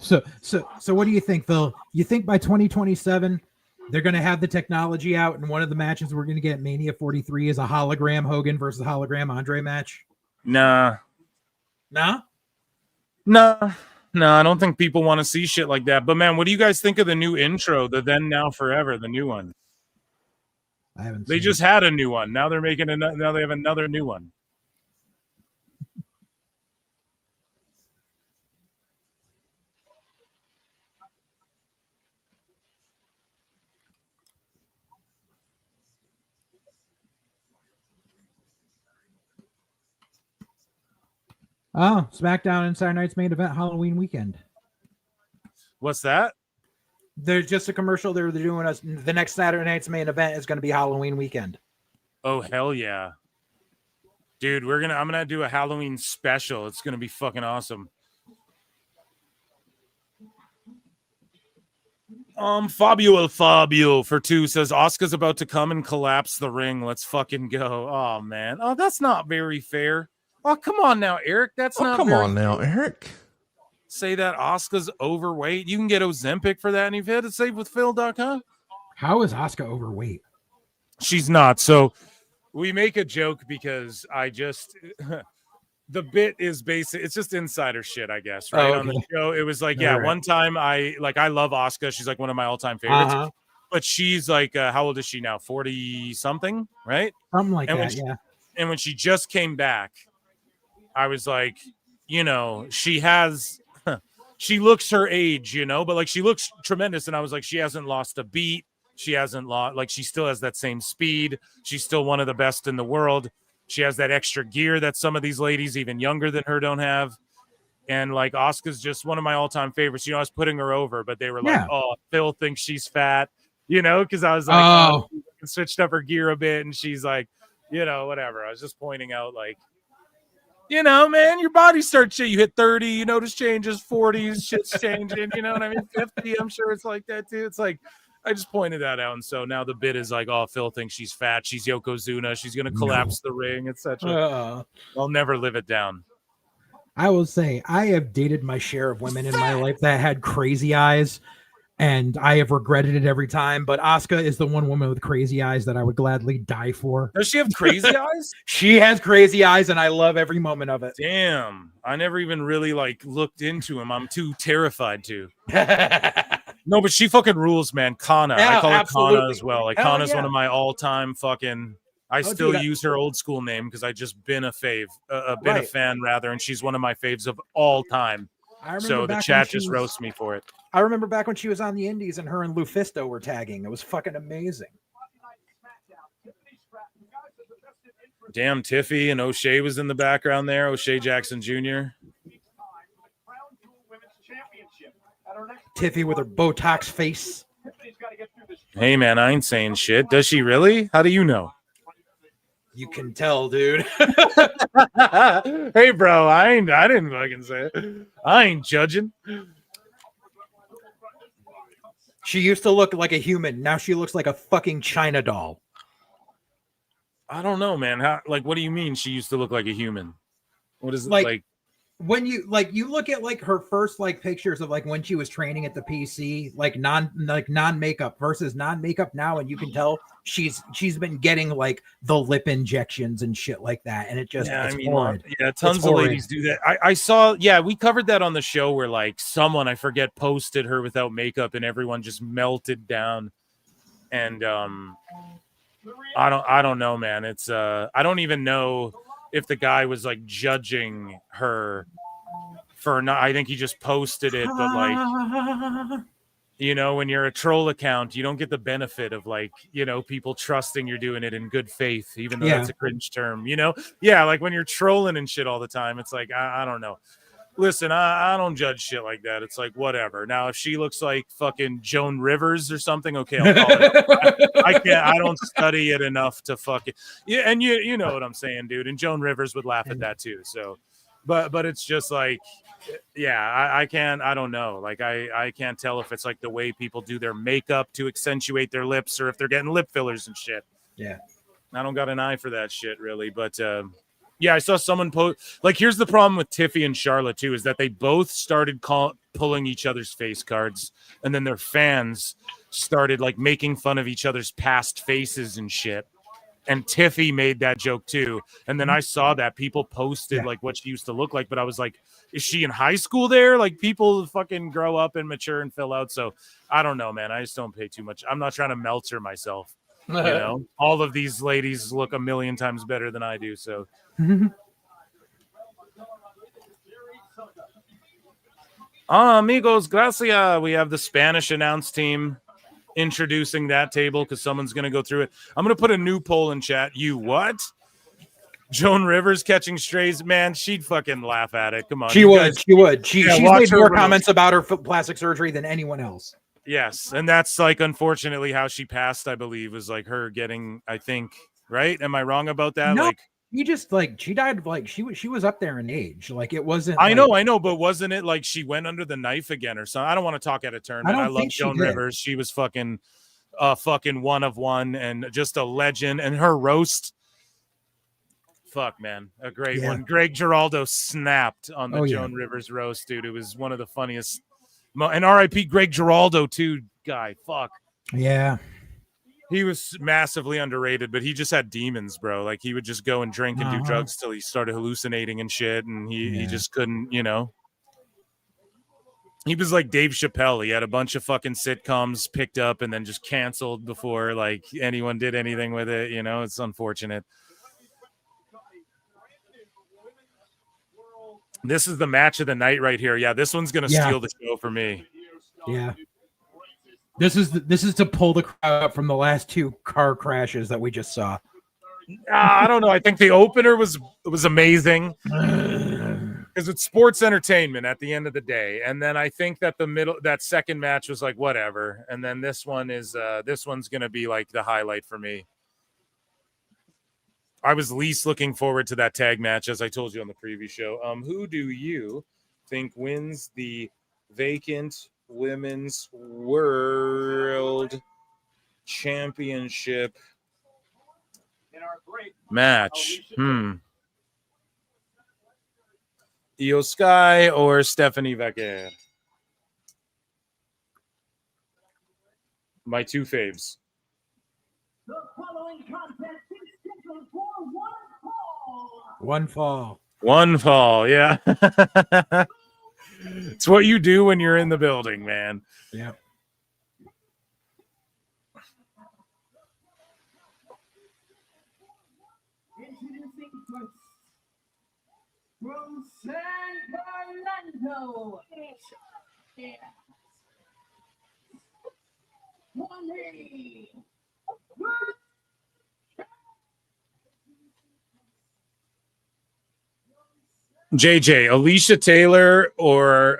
So what do you think, Phil? You think by 2027 they're going to have the technology out, and one of the matches we're going to get Mania 43 is a hologram Hogan versus hologram Andre match? Nah. Nah? No, I don't think people want to see shit like that. But man, what do you guys think of the new intro, the Then Now Forever, the new one? I haven't. They just had a new one. Now they're making now they have another new one. Oh, SmackDown and Saturday Night's Main Event Halloween weekend. What's that? There's just a commercial they're doing us. The next Saturday Night's Main Event is going to be Halloween weekend. Oh, hell yeah. Dude, I'm gonna do a Halloween special. It's gonna be fucking awesome. Fabio for 2 says Asuka's about to come and collapse the ring. Let's fucking go. Oh man. Oh, that's not very fair. Oh, come on now, Eric. That's not come very on now, fair. Eric. Say that Asuka's overweight. You can get Ozempic for that, and you've had it saved with Phil.com. How is Asuka overweight? She's not. So we make a joke because I just the bit is basic. It's just insider shit, I guess. Right. Oh, On the okay. show, it was like, All yeah, right. one time I love Asuka. She's like one of my all-time favorites. Uh-huh. But she's like, how old is she now? 40 something, right? Something like And when that, she- yeah. And when she just came back, I was like, you know, she looks her age, you know, but like she looks tremendous. And I was like, she hasn't lost a beat. She hasn't lost, like she still has that same speed. She's still one of the best in the world. She has that extra gear that some of these ladies even younger than her don't have. And like Asuka's just one of my all-time favorites. You know, I was putting her over, but they were like, Yeah. oh, Phil thinks she's fat, you know, because I was like, Oh. switched up her gear a bit. And she's like, you know, whatever. I was just pointing out, like, you know, man, your body starts, you hit 30, you notice changes, 40s, shit's changing, you know what I mean? 50, I'm sure it's like that too. It's like, I just pointed that out. And so now the bit is like, oh, Phil thinks she's fat. She's Yokozuna. She's going to collapse the ring, etc. I'll never live it down. I will say I have dated my share of women in my life that had crazy eyes, and I have regretted it every time. But Asuka is the one woman with crazy eyes that I would gladly die for. Does she have crazy eyes? She has crazy eyes, and I love every moment of it. Damn. I never even really like looked into him. I'm too terrified to. No, but she fucking rules, man. Kana. Yeah, I call absolutely. her Kana as well. Like Hell Kana's yeah. one of my all-time fucking. I still dude, use her old school name because I just been a fave, been a Right. fan rather, and she's one of my faves of all time. I remember So the back when chat she just was- roasts me for it. I remember back when she was on the Indies and her and Lufisto were tagging. It was fucking amazing. Damn, Tiffy and O'Shea was in the background there. O'Shea Jackson Jr. Tiffy with her Botox face. Hey, man, I ain't saying shit. Does she really? How do you know? You can tell, dude. Hey, bro, I didn't fucking say it. I ain't judging. She used to look like a human. Now she looks like a fucking China doll. I don't know, man. How? Like, what do you mean she used to look like a human? What is it like? When you look at like her first like pictures of like when she was training at the PC, like non makeup versus non makeup now, and you can tell she's been getting like the lip injections and shit like that, and it just it's horrid. Yeah, tons It's of horrid. ladies do that. I saw, yeah, we covered that on the show where like someone I forget posted her without makeup, and everyone just melted down. And I don't know, man. It's I don't even know if the guy was like judging her for not. I think he just posted it, but like, you know, when you're a troll account, you don't get the benefit of like, you know, people trusting you're doing it in good faith, even though Yeah. that's a cringe term, you know? Yeah, like when you're trolling and shit all the time, it's like, I don't know. Listen, I don't judge shit like that. It's like, whatever. Now, if she looks like fucking Joan Rivers or something, okay, I'll call it. I can't. I don't study it enough to fucking. Yeah, and you know what I'm saying, dude. And Joan Rivers would laugh at that too. So, but it's just like, yeah, I can't. I don't know. Like I can't tell if it's like the way people do their makeup to accentuate their lips, or if they're getting lip fillers and shit. Yeah, I don't got an eye for that shit really, but. Yeah, I saw someone post. Like, here's the problem with Tiffy and Charlotte too, is that they both started pulling each other's face cards, and then their fans started like making fun of each other's past faces and shit. And Tiffy made that joke too. And then I saw that people posted like what she used to look like, but I was like, is she in high school there? Like, people fucking grow up and mature and fill out. So I don't know, man. I just don't pay too much. I'm not trying to Meltzer myself. You know, all of these ladies look a million times better than I do. So. Amigos, gracias. We have the Spanish announce team introducing that table because someone's going to go through it. I'm going to put a new poll in chat. You what? Joan Rivers catching strays, man, she'd fucking laugh at it. Come on. She you would. guys- She would. Yeah, She's watch made her more roast. comments about her plastic surgery than anyone else. Yes, and that's like unfortunately how she passed, I believe, was like her getting, I think, right? Am I wrong about that? No, Like she just like she died like she was up there in age. Like it wasn't. I like- know, but wasn't it like she went under the knife again or something? I don't want to talk out of turn, I but I don't love think she Joan did. Rivers. She was fucking one of one and just a legend. And her roast, fuck man, a great Yeah. one. Greg Giraldo snapped on the Oh, yeah. Joan Rivers roast, dude. It was one of the funniest. And R.I.P. Greg Giraldo too, guy. Fuck. Yeah. He was massively underrated, but he just had demons, bro. Like he would just go and drink and do Uh-huh. drugs till he started hallucinating and shit, and he Yeah. just couldn't, you know. He was like Dave Chappelle. He had a bunch of fucking sitcoms picked up and then just canceled before like anyone did anything with it. You know, it's unfortunate. This is the match of the night right here. Yeah, this one's gonna Yeah. steal the show for me. Yeah. This is to pull the crowd up from the last two car crashes that we just saw. I don't know. I think the opener was amazing because it's sports entertainment at the end of the day. And then I think that that second match was like whatever. And then this one's gonna be like the highlight for me. I was least looking forward to that tag match, as I told you on the preview show. Who do you think wins the vacant Women's World Championship match? Io Sky or Stephanie Becker? My two faves. The following contest is scheduled for One fall. One fall, yeah. It's what you do when you're in the building, man. Yeah. Introducing first from San Fernando. Yeah. 20. JJ, Alicia Taylor or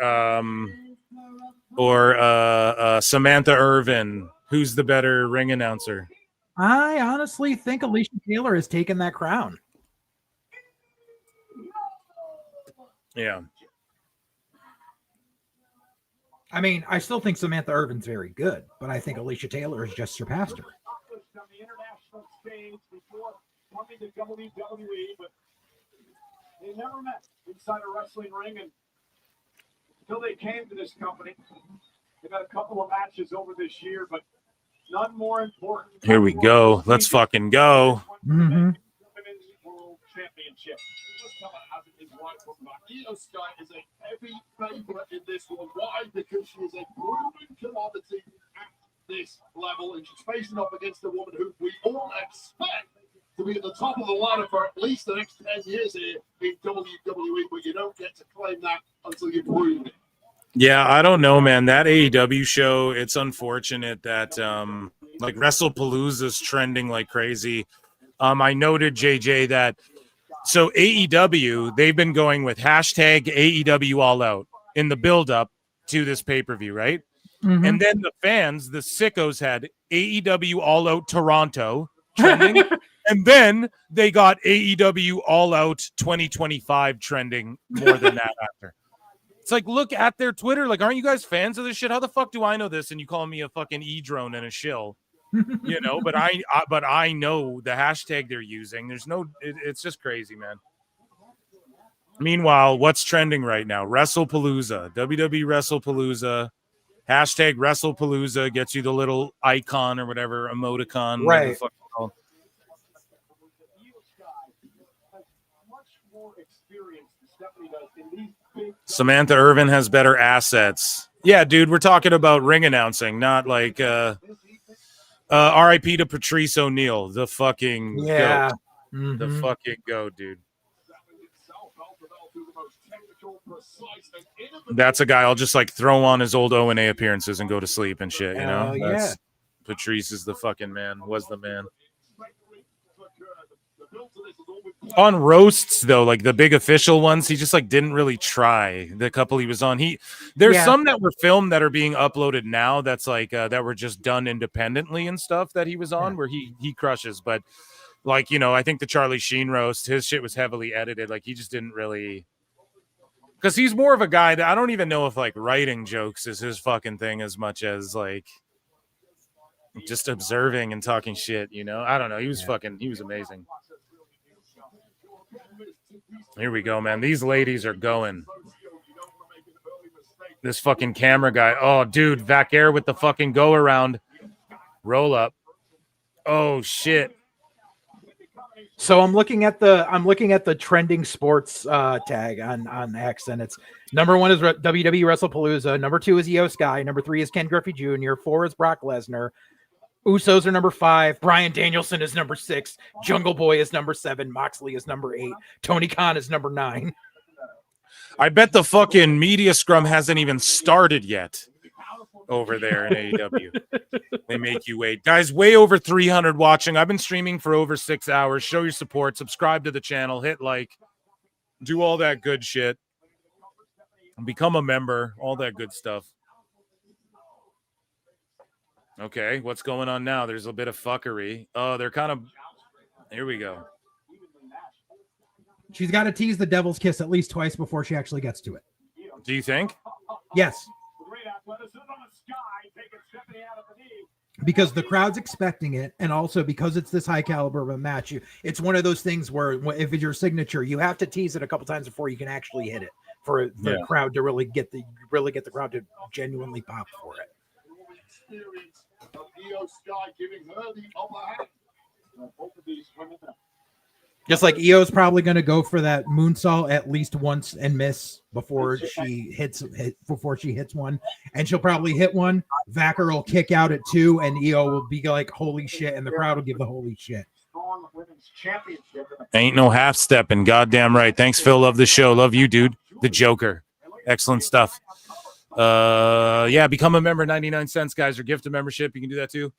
Samantha Irvin? Who's the better ring announcer? I honestly think Alicia Taylor has taken that crown. Yeah. I mean, I still think Samantha Irvin's very good, but I think Alicia Taylor has just surpassed her. On the international stage before coming to WWE, but they never met inside a wrestling ring until they came to this company. They've had a couple of matches over this year, but none more important. Here we go. Let's fucking go. Mm-hmm. Women's World Championship. Let's tell it as it is right from the back. Io Sky is a heavy favorite in this one. Why? Because she is a proven commodity at this level, and she's facing up against a woman who we all expect to be at the top of the ladder for at least the next 10 years here in WWE, but you don't get to claim that until you've proven it. Yeah, I don't know, man. That AEW show, it's unfortunate that like WrestlePalooza's trending like crazy. I noted, JJ, that so AEW, they've been going with hashtag AEW All Out in the build-up to this pay-per-view, right? Mhm. And then the fans, the sickos, had AEW All Out Toronto trending. And then they got AEW All Out 2025 trending more than that after. It's like, look at their Twitter. Like, aren't you guys fans of this shit? How the fuck do I know this? And you call me a fucking e-drone and a shill, you know? But I know the hashtag they're using. There's no. It's just crazy, man. Meanwhile, what's trending right now? WrestlePalooza, WWE WrestlePalooza. Hashtag WrestlePalooza gets you the little icon or whatever emoticon. whatever the Right. fuck it's called. Samantha Irvin has better assets. Yeah, dude, we're talking about ring announcing, not like RIP to Patrice O'Neal, the fucking Yeah. goat. The Mhm. fucking goat, dude. That's a guy I'll just like throw on his old O&A appearances and go to sleep and shit, you know? Hell yeah. Patrice is the fucking man, was the man. On roasts though, like the big official ones, he just like didn't really try. The couple he was on, there's some that were filmed that are being uploaded now. That's like that were just done independently and stuff that he was on, where he crushes. But like I think the Charlie Sheen roast, his shit was heavily edited. Like he just didn't really. Because he's more of a guy that I don't even know if like writing jokes is his fucking thing as much as like just observing and talking shit, I don't know. He was he was amazing. Here we go, man. These ladies are going. This fucking camera guy. Oh, dude, Vac Air with the fucking go around. Roll up. Oh shit. So I'm looking at the trending sports tag on X, and it's number 1 is WWE WrestlePalooza, number 2 is Io Sky, number 3 is Ken Griffey Jr., 4 is Brock Lesnar, Usos are number 5, Bryan Danielson is number 6, Jungle Boy is number 7, Moxley is number 8, Tony Khan is number 9. I bet the fucking media scrum hasn't even started yet over there in AEW. They make you wait. Guys, way over 300 watching. I've been streaming for over 6 hours. Show your support. Subscribe to the channel. Hit like. Do all that good shit. Become a member. All that good stuff. Okay, what's going on now? There's a bit of fuckery. Oh, they're kind of... Here we go. She's got to tease the devil's kiss at least twice before she actually gets to it. Do you think? Yes. Because the crowd's expecting it, and also because it's this high caliber of a match, it's one of those things where if it's your signature, you have to tease it a couple times before you can actually hit it for the crowd to really get the crowd to genuinely pop for it. Just like Io's probably going to go for that moonsault at least once and miss before she hits one, and she'll probably hit one. Vacker will kick out at 2, and Io will be like, "Holy shit!" and the crowd will give the holy shit. Ain't no half stepping. Goddamn right. Thanks, Phil. Love the show. Love you, dude. The Joker. Excellent stuff. Become a member. 99 cents, guys, or gift a membership. You can do that too.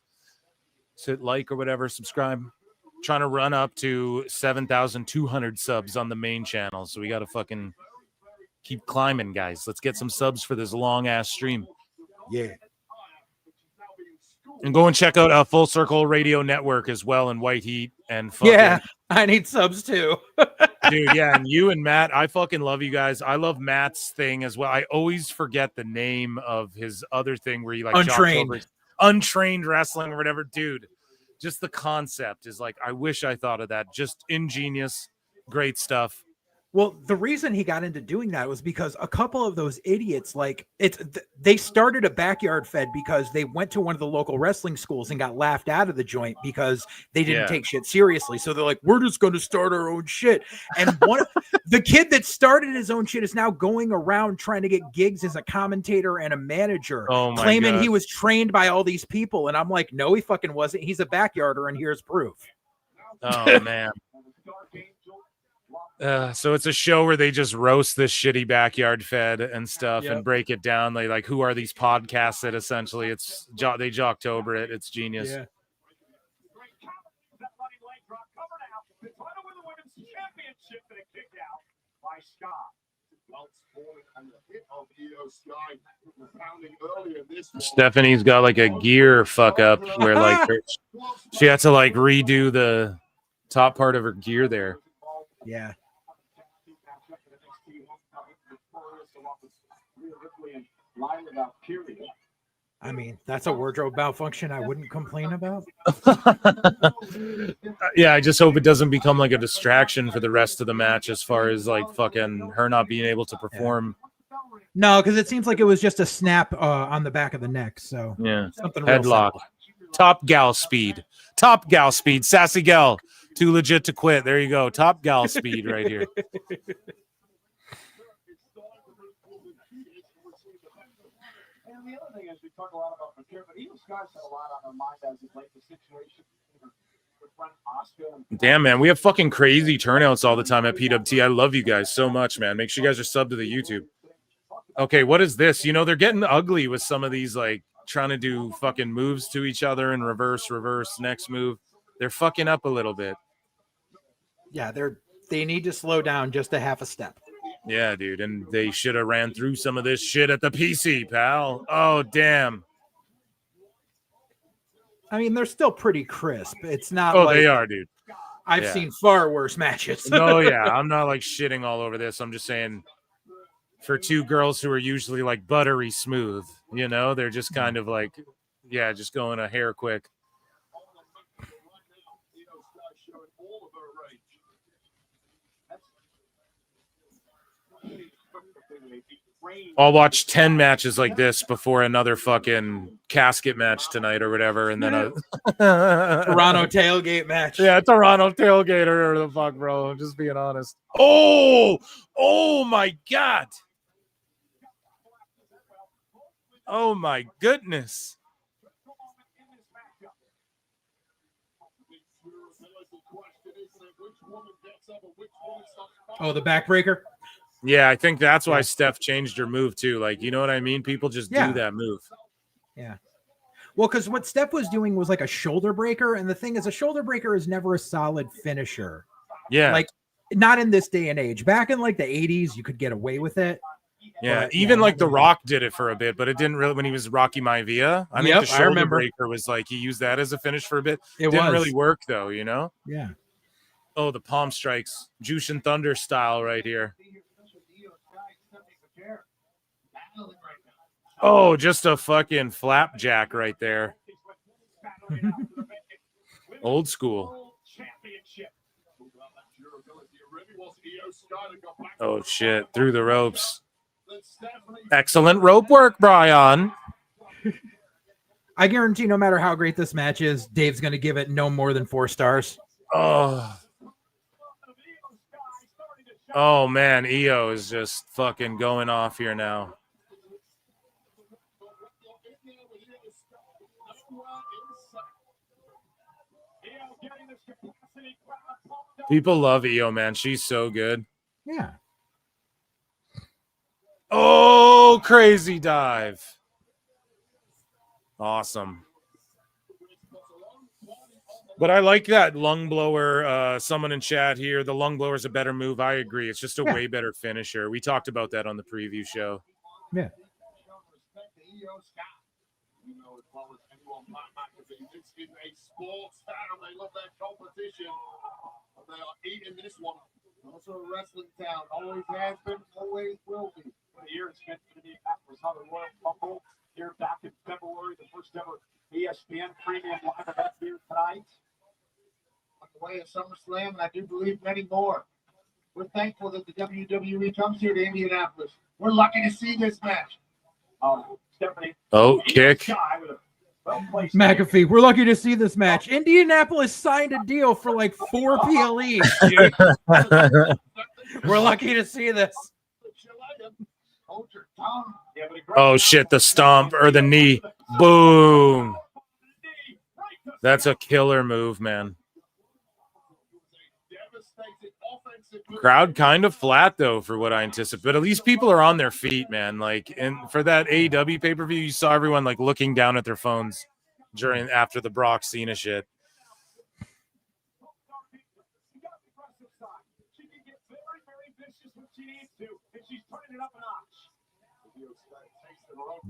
Hit like or whatever. Subscribe. Trying to run up to 7,200 subs on the main channel, so we got to fucking keep climbing, guys. Let's get some subs for this long ass stream. Yeah. And go and check out Full Circle Radio Network as well, and White Heat and fucking... Yeah, I need subs too. Dude, yeah, and you and Matt, I fucking love you guys. I love Matt's thing as well. I always forget the name of his other thing where he like untrained wrestling or whatever. Dude, just the concept is like, I wish I thought of that. Just ingenious, great stuff. Well, the reason he got into doing that was because a couple of those idiots, they started a backyard fed because they went to one of the local wrestling schools and got laughed out of the joint because they didn't take shit seriously. So they're like, we're just going to start our own shit. And the kid that started his own shit is now going around trying to get gigs as a commentator and a manager, claiming he was trained by all these people. And I'm like, no, he fucking wasn't. He's a backyarder, and here's proof. Oh, man. So it's a show where they just roast this shitty backyard fed and stuff and break it down. They like, who are these podcasts that essentially they jocktober it. It's genius. Yeah. Stephanie's got like a gear fuck up where like she had to like redo the top part of her gear there. Yeah. I mean, that's a wardrobe malfunction I wouldn't complain about. Yeah, I just hope it doesn't become like a distraction for the rest of the match as far as like fucking her not being able to perform. No, because it seems like it was just a snap on the back of the neck. So yeah, something headlock. Top gal speed. Sassy gal. Too legit to quit. There you go. Top gal speed right here. And the other thing is, we talk a lot about Bakir, but even Scott's had a lot on their mind as of late, the situation with Oscar. Damn, man, we have fucking crazy turnouts all the time at PWT. I love you guys so much, man. Make sure you guys are subbed to the YouTube. Okay, what is this? You know, they're getting ugly with some of these, like, trying to do fucking moves to each other and reverse, next move. They're fucking up a little bit. Yeah, they're They need to slow down just a half a step. Yeah, dude. And they should have ran through some of this shit at the PC, pal. Oh, damn. I mean, they're still pretty crisp. It's not Oh, like they are, dude. I've Yeah. seen far worse matches. No, yeah. I'm not like shitting all over this. I'm just saying for two girls who are usually like buttery smooth, you know, they're just kind of like, yeah, just going a hair quick. I'll watch 10 matches like this before another fucking casket match tonight or whatever, and then a Toronto tailgate match. Yeah, Toronto tailgate or the fuck, bro. I'm just being honest. Oh my God. Oh my goodness. Oh, the backbreaker. Yeah, I think that's why Steph changed her move too. Like, you know what I mean? People just Yeah. do that move. Yeah. Well, because what Steph was doing was like a shoulder breaker. And the thing is, a shoulder breaker is never a solid finisher. Yeah. Like, not in this day and age. Back in like the 80s, you could get away with it. Yeah, But, even yeah, like The Rock did it for a bit, but it didn't really when he was Rocky Maivia. I think Yep, the I shoulder remember. breaker was like he used that as a finish for a bit. It Didn't was. really work though, you know? Yeah. Oh, the palm strikes. Jushin Thunder style right here. Oh, just a fucking flapjack right there. Old school. Oh shit, through the ropes. Excellent rope work, Brian. I guarantee no matter how great this match is, Dave's going to give it no more than 4 stars. Oh man, EO is just fucking going off here now. People love EO, man. She's so good. Yeah. Oh, crazy dive. Awesome. But I like that lung blower. Someone in chat here, the lung blower is a better move. I agree. It's just a way better finisher. We talked about that on the preview show. Yeah. It's in a sports town. They love their competition. And they are eating this one. Also a wrestling town. Always has been, always will be. For the year, it's been to the Indianapolis Southern Royal Rumble here back in February, the first ever ESPN premium live event here tonight. On the way of SummerSlam, and I do believe many more. We're thankful that the WWE comes here to Indianapolis. We're lucky to see this match. Stephanie. Oh, kick. McAfee, we're lucky to see this match. Indianapolis signed a deal for like 4 PLEs, dude. We're lucky to see this. Oh shit, the stomp or the knee. Boom. That's a killer move, man. Crowd kind of flat though for what I anticipate, but at least people are on their feet, man. Like, and for that AEW pay-per-view, you saw everyone like looking down at their phones after the Brock Cena shit.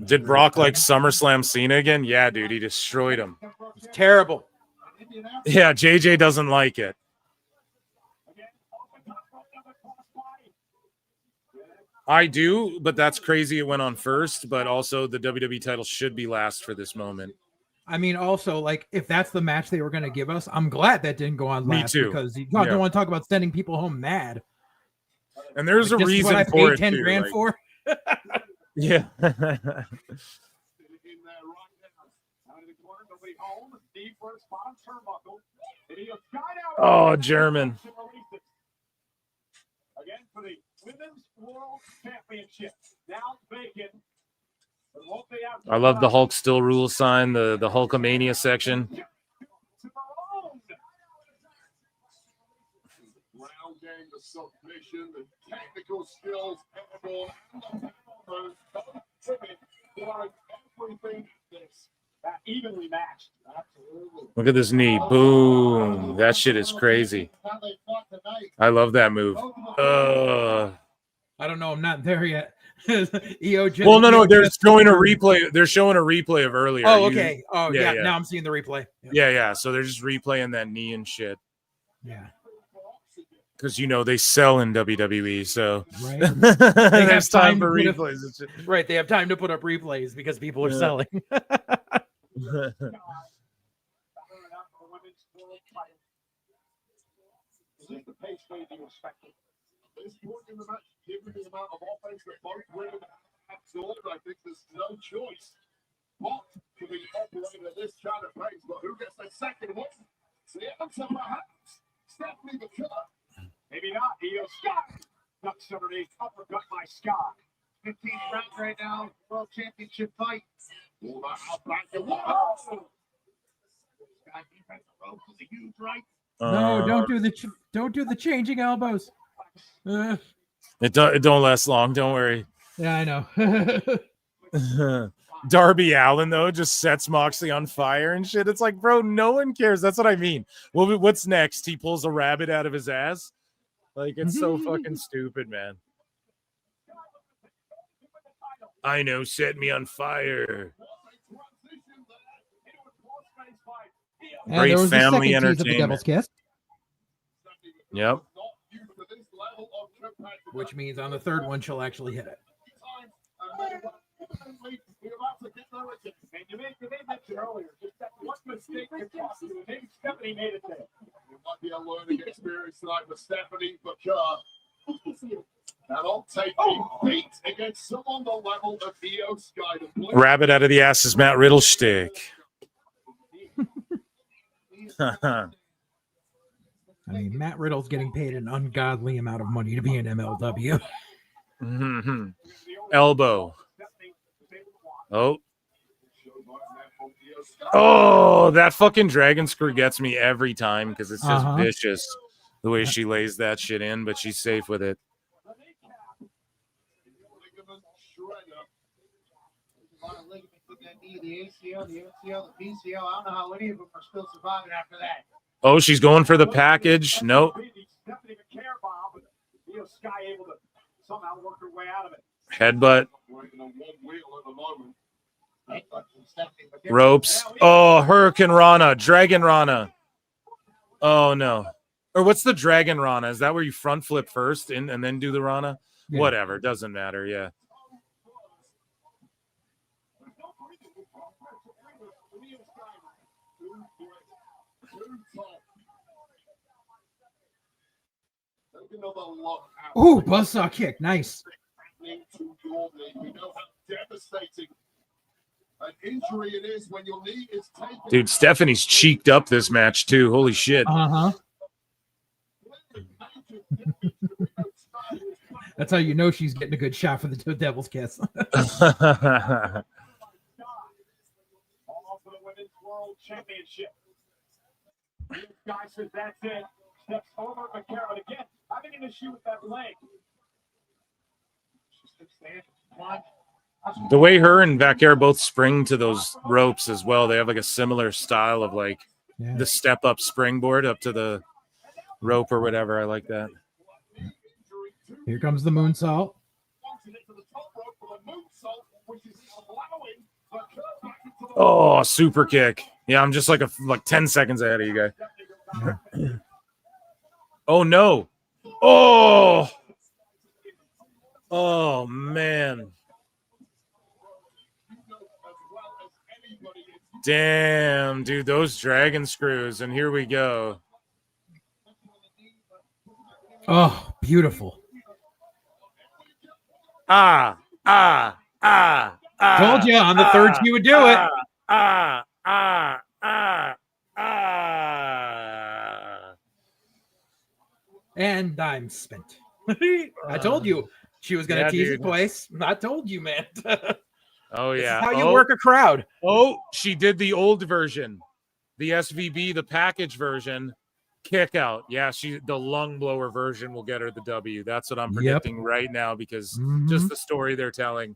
Did Brock like SummerSlam Cena again? Yeah, dude, he destroyed him. It's terrible. Yeah, JJ doesn't like it. I do, but that's crazy. It went on first, but also the WWE title should be last for this moment. I mean, also, like, if that's the match they were going to give us, I'm glad that didn't go on Me last too. because you Yeah. don't want to talk about sending people home mad. And there's Like, a this is reason what I for paid it 10 too. grand like- for. Yeah. Oh, German. Again for the Women's World Championship. Now vacant. I love the Hulk still rules sign, the Hulkamania section. Ground game, the submission, the technical skills, everything this evenly matched. Absolutely. Look at this knee. Boom. That shit is crazy. How they fought tonight. I love that move. I don't know. I'm not there yet. EO just, Well, no, EO they're just showing a confirmed. replay. They're showing a replay of earlier. Oh, okay. yeah. Now I'm seeing the replay. Yeah. So they're just replaying that knee and shit. Yeah. Because they sell in WWE, so Right. there's time for to replays. and shit. Right. They have time to put up replays because people are Yeah. selling. This the pace may be respected. This point in the match, given the amount of offense that both women absorb, I think there's no choice but to be operating at this kind of pace. But who gets the second one? See it until what happens. Stephanie the killer. Maybe not. Io Sky. Ducks underneath. Uppercut by Sky. 15th round right now. World Championship fight. All that out back and whoa! Sky defense ropes is a huge right. No, don't do the changing elbows. It don't last long. Don't worry. Yeah, I know. Darby Allin though just sets Moxley on fire and shit. It's like, bro, no one cares. That's what I mean. Well, what's next? He pulls a rabbit out of his ass. Like, it's so fucking stupid, man. I know, set me on fire. And Great there was family the second tease of the Devil's entertainment. Kiss, Yep. which means on the third one she'll actually hit it. And you mentioned earlier, just that one mistake could cost you. Maybe Stephanie made it there. It might be a learning experience tonight for Stephanie, but that'll take a beat against someone the level of Io Sky. Rabbit out of the ass is Matt Riddle's shtick. I mean, Matt Riddle's getting paid an ungodly amount of money to be in MLW. Mm-hmm. Elbow. Oh, that fucking dragon screw gets me every time because it's just vicious the way she lays that shit in, but she's safe with it. The ACL, the MCL, the PCL. I don't know how any of them are still surviving after that. Oh, she's going for the package. Nope. Stephanie the care bomb, but Io Sky able to somehow work her way out of it. Headbutt. Ropes. Oh, Hurricane Rana. Dragon Rana. Oh, no. Or what's the Dragon Rana? Is that where you front flip first and then do the Rana? Yeah. Whatever. Doesn't matter. Yeah. Ooh, buzzsaw kick. Nice. We know how devastating an injury it is when your knee is taken. Dude, Stephanie's cheeked up this match, too. Holy shit. That's how you know she's getting a good shot for the Devil's Kiss. All for the Women's World Championship. This guy says that's it. Steps over McCarron again. Having an issue with that leg. The way her and Vaquer both spring to those ropes as well, they have like a similar style of like the step up springboard up to the rope or whatever. I like that. Here comes the moonsault. Oh, super kick. Yeah, I'm just like 10 seconds ahead of you guys. Oh no. Oh man. Damn, dude, those dragon screws. And here we go. Oh, beautiful. Told you on the third she would do it. And I'm spent. I told you she was going to tease it twice. I told you, man. Oh, yeah. This is how you work a crowd. Oh, she did the old version. The SVB, the package version. Kick out. Yeah, the lung blower version will get her the W. That's what I'm predicting right now because just the story they're telling.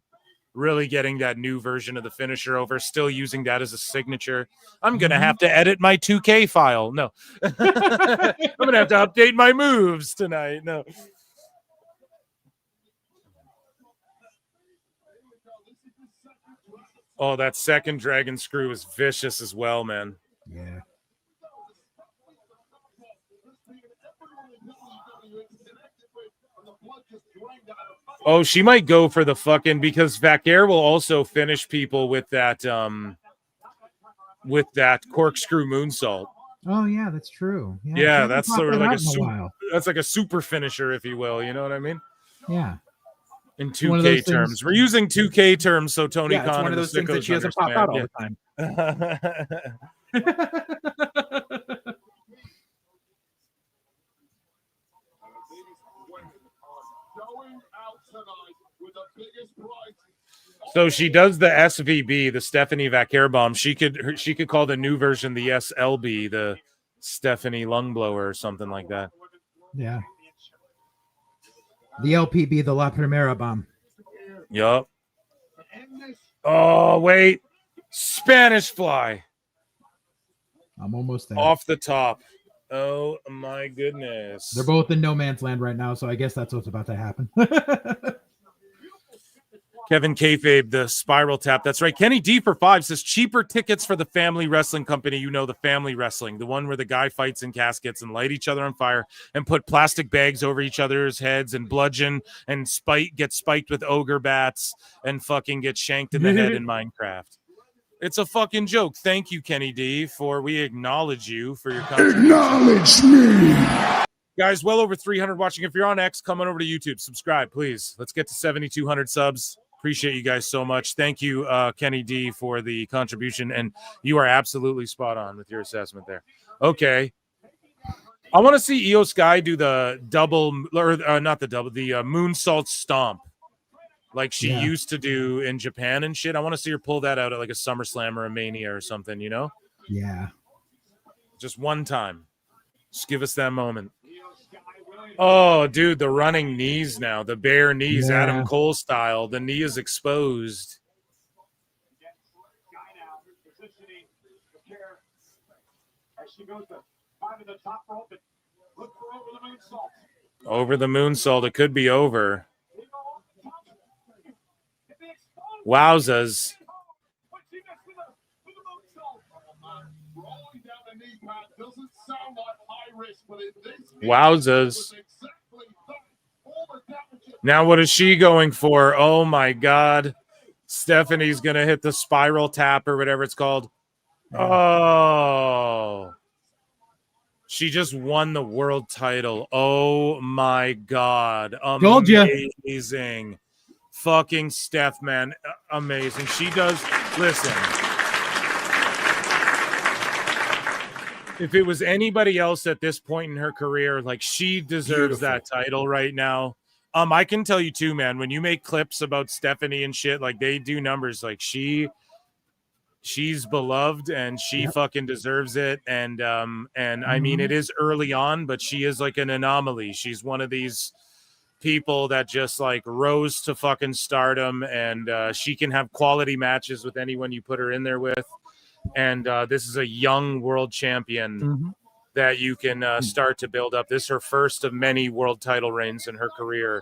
really getting that new version of the finisher over, still using that as a signature. I'm going to have to edit my 2K file. No. I'm going to have to update my moves tonight. No. Oh, that second dragon screw is vicious as well, man. Yeah. Oh, she might go for the fucking, because Vaquer will also finish people with that corkscrew moonsault. Oh yeah, that's true. Yeah, she Yeah, hasn't that's popped sort of that like out in a while. that's like a super finisher, if you will. You know what I mean? Yeah. In One of those 2K terms, things- we're using 2K terms, so Tony Yeah, it's Khan one and of the those things that sickos she doesn't pop out all understand. the time. So she does the SVB, the Stephanie Vaquer bomb. She could call the new version the SLB, the Stephanie lung blower or something like that. Yeah. The LPB, the La Primera bomb. Yup. Oh, wait. Spanish fly. I'm almost there. Off the top. Oh, my goodness. They're both in no man's land right now, so I guess that's what's about to happen. Kevin Kayfabe, the spiral tap. That's right. Kenny D for 5 says cheaper tickets for the family wrestling company. You know, the family wrestling, the one where the guy fights in caskets and light each other on fire and put plastic bags over each other's heads and bludgeon and get spiked with ogre bats and fucking get shanked in the head in Minecraft. It's a fucking joke. Thank you, Kenny D, we acknowledge you for your contribution. Acknowledge me. Guys, well over 300 watching. If you're on X, come on over to YouTube. Subscribe, please. Let's get to 7,200 subs. Appreciate you guys so much. Thank you, Kenny D, for the contribution. And you are absolutely spot on with your assessment there. Okay. I want to see Io Sky do the double, or not the double, the moonsault stomp like she used to do in Japan and shit. I want to see her pull that out at like a SummerSlam or a Mania or something, you know? Yeah. Just one time. Just give us that moment. Oh, dude, the running knees now. The bare knees, Yeah. Adam Cole style. The knee is exposed. Over the moonsault. It could be over. Wowzas. Wowzas. Now what is she going for? Oh my God. Stephanie's going to hit the spiral tap or whatever it's called. Oh. She just won the world title. Oh my God. Told ya. Amazing. Fucking Steph, man. Amazing. She does. Listen. If it was anybody else at this point in her career, like she deserves that title right now. I can tell you too, man, when you make clips about Stephanie and shit, like they do numbers, like she's beloved and she fucking deserves it. And I mean, it is early on, but she is like an anomaly. She's one of these people that just like rose to fucking stardom, and she can have quality matches with anyone you put her in there with. And this is a young world champion that you can start to build up. This is her first of many world title reigns in her career.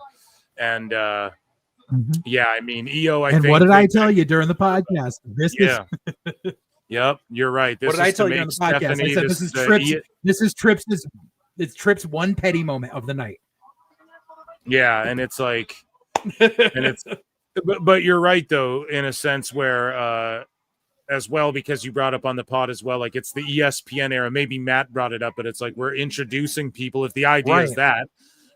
And yeah, I mean, Io, I think. And what did I tell you during the podcast? This is. Yep, you're right. This What did I is tell to you on make the podcast? Stephanie, I said this is Trips. This is Trips. It's Trips' one petty moment of the night. Yeah, and it's like, and it's, but you're right though, in a sense where, as well, because you brought up on the pod as well, like it's the ESPN era. Maybe Matt brought it up, but it's like we're introducing people. If the idea is that,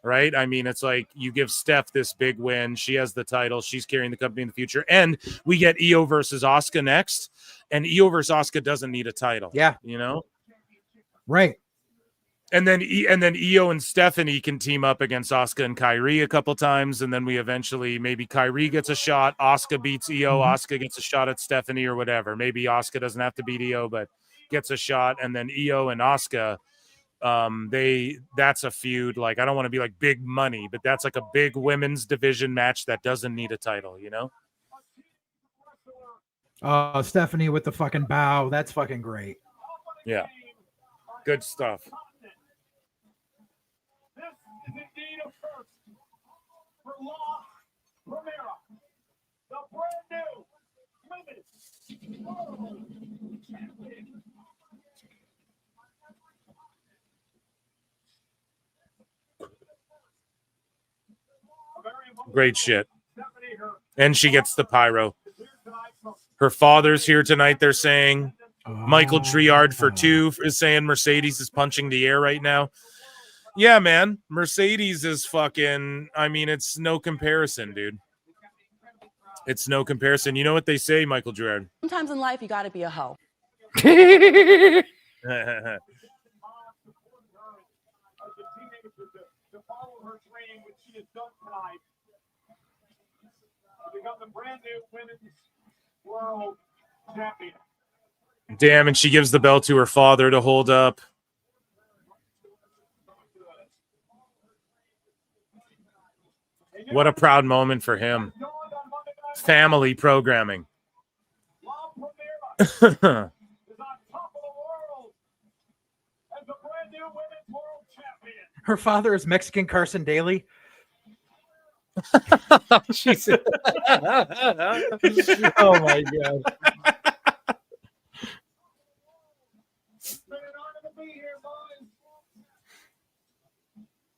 right? I mean, it's like you give Steph this big win. She has the title. She's carrying the company in the future, and we get Io versus Asuka next. And Io versus Asuka doesn't need a title. Yeah, you know, right. And then Io and Stephanie can team up against Asuka and Kyrie a couple times, and then we eventually maybe Kyrie gets a shot, Asuka beats Io, Asuka gets a shot at Stephanie or whatever. Maybe Asuka doesn't have to beat Io, but gets a shot, and then Io and Asuka, that's a feud. Like I don't want to be like big money, but that's like a big women's division match that doesn't need a title, you know? Stephanie with the fucking bow. That's fucking great. Yeah. Good stuff. This is indeed a first for La Primera, the brand new women's world champion. Great shit. And she gets the pyro. Her father's here tonight, they're saying. Michael Triard for 2 is saying Mercedes is punching the air right now. Yeah, man. Mercedes is fucking, I mean, it's no comparison, dude. It's no comparison. You know what they say, Michael Triard? Sometimes in life, you got to be a hoe. Become the brand new women's world champion. Damn, and she gives the belt to her father to hold up. What a proud moment for him. Family programming. Her father is Mexican Carson Daly. Oh my god.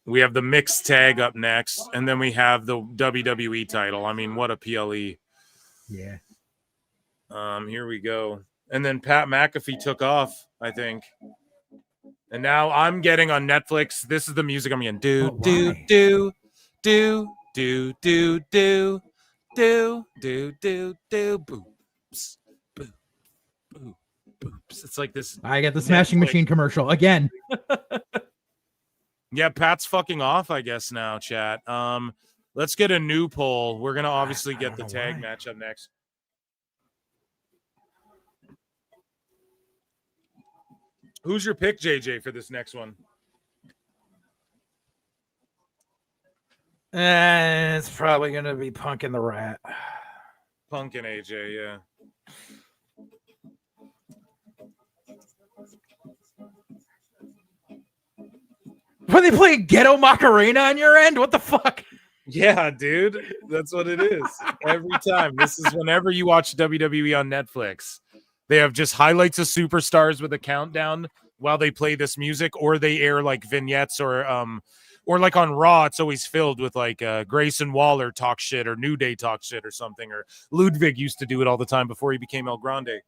We have the mixed tag up next, and then we have the WWE title. I mean, what a PLE. Yeah. Here we go. And then Pat McAfee took off, I think. And now I'm getting on Netflix. This is the music I'm getting. Do, do, do, do, do, do, do, do, do, do, do, boops, boop, boop, boops. It's like this. I get the Smashing Machine commercial again. Yeah, Pat's fucking off, I guess, now, chat. Let's get a new poll. We're gonna obviously get the tag match up next. Who's your pick, JJ, for this next one? It's probably gonna be Punk and the Rat. Punk and AJ, yeah. Were they playing Ghetto Macarena on your end? What the fuck? Yeah, dude. That's what it is. Every time. This is whenever you watch WWE on Netflix. They have just highlights of superstars with a countdown while they play this music, or they air like vignettes, or like on Raw, it's always filled with like Grayson Waller talk shit, or New Day talk shit or something, or Ludwig used to do it all the time before he became El Grande.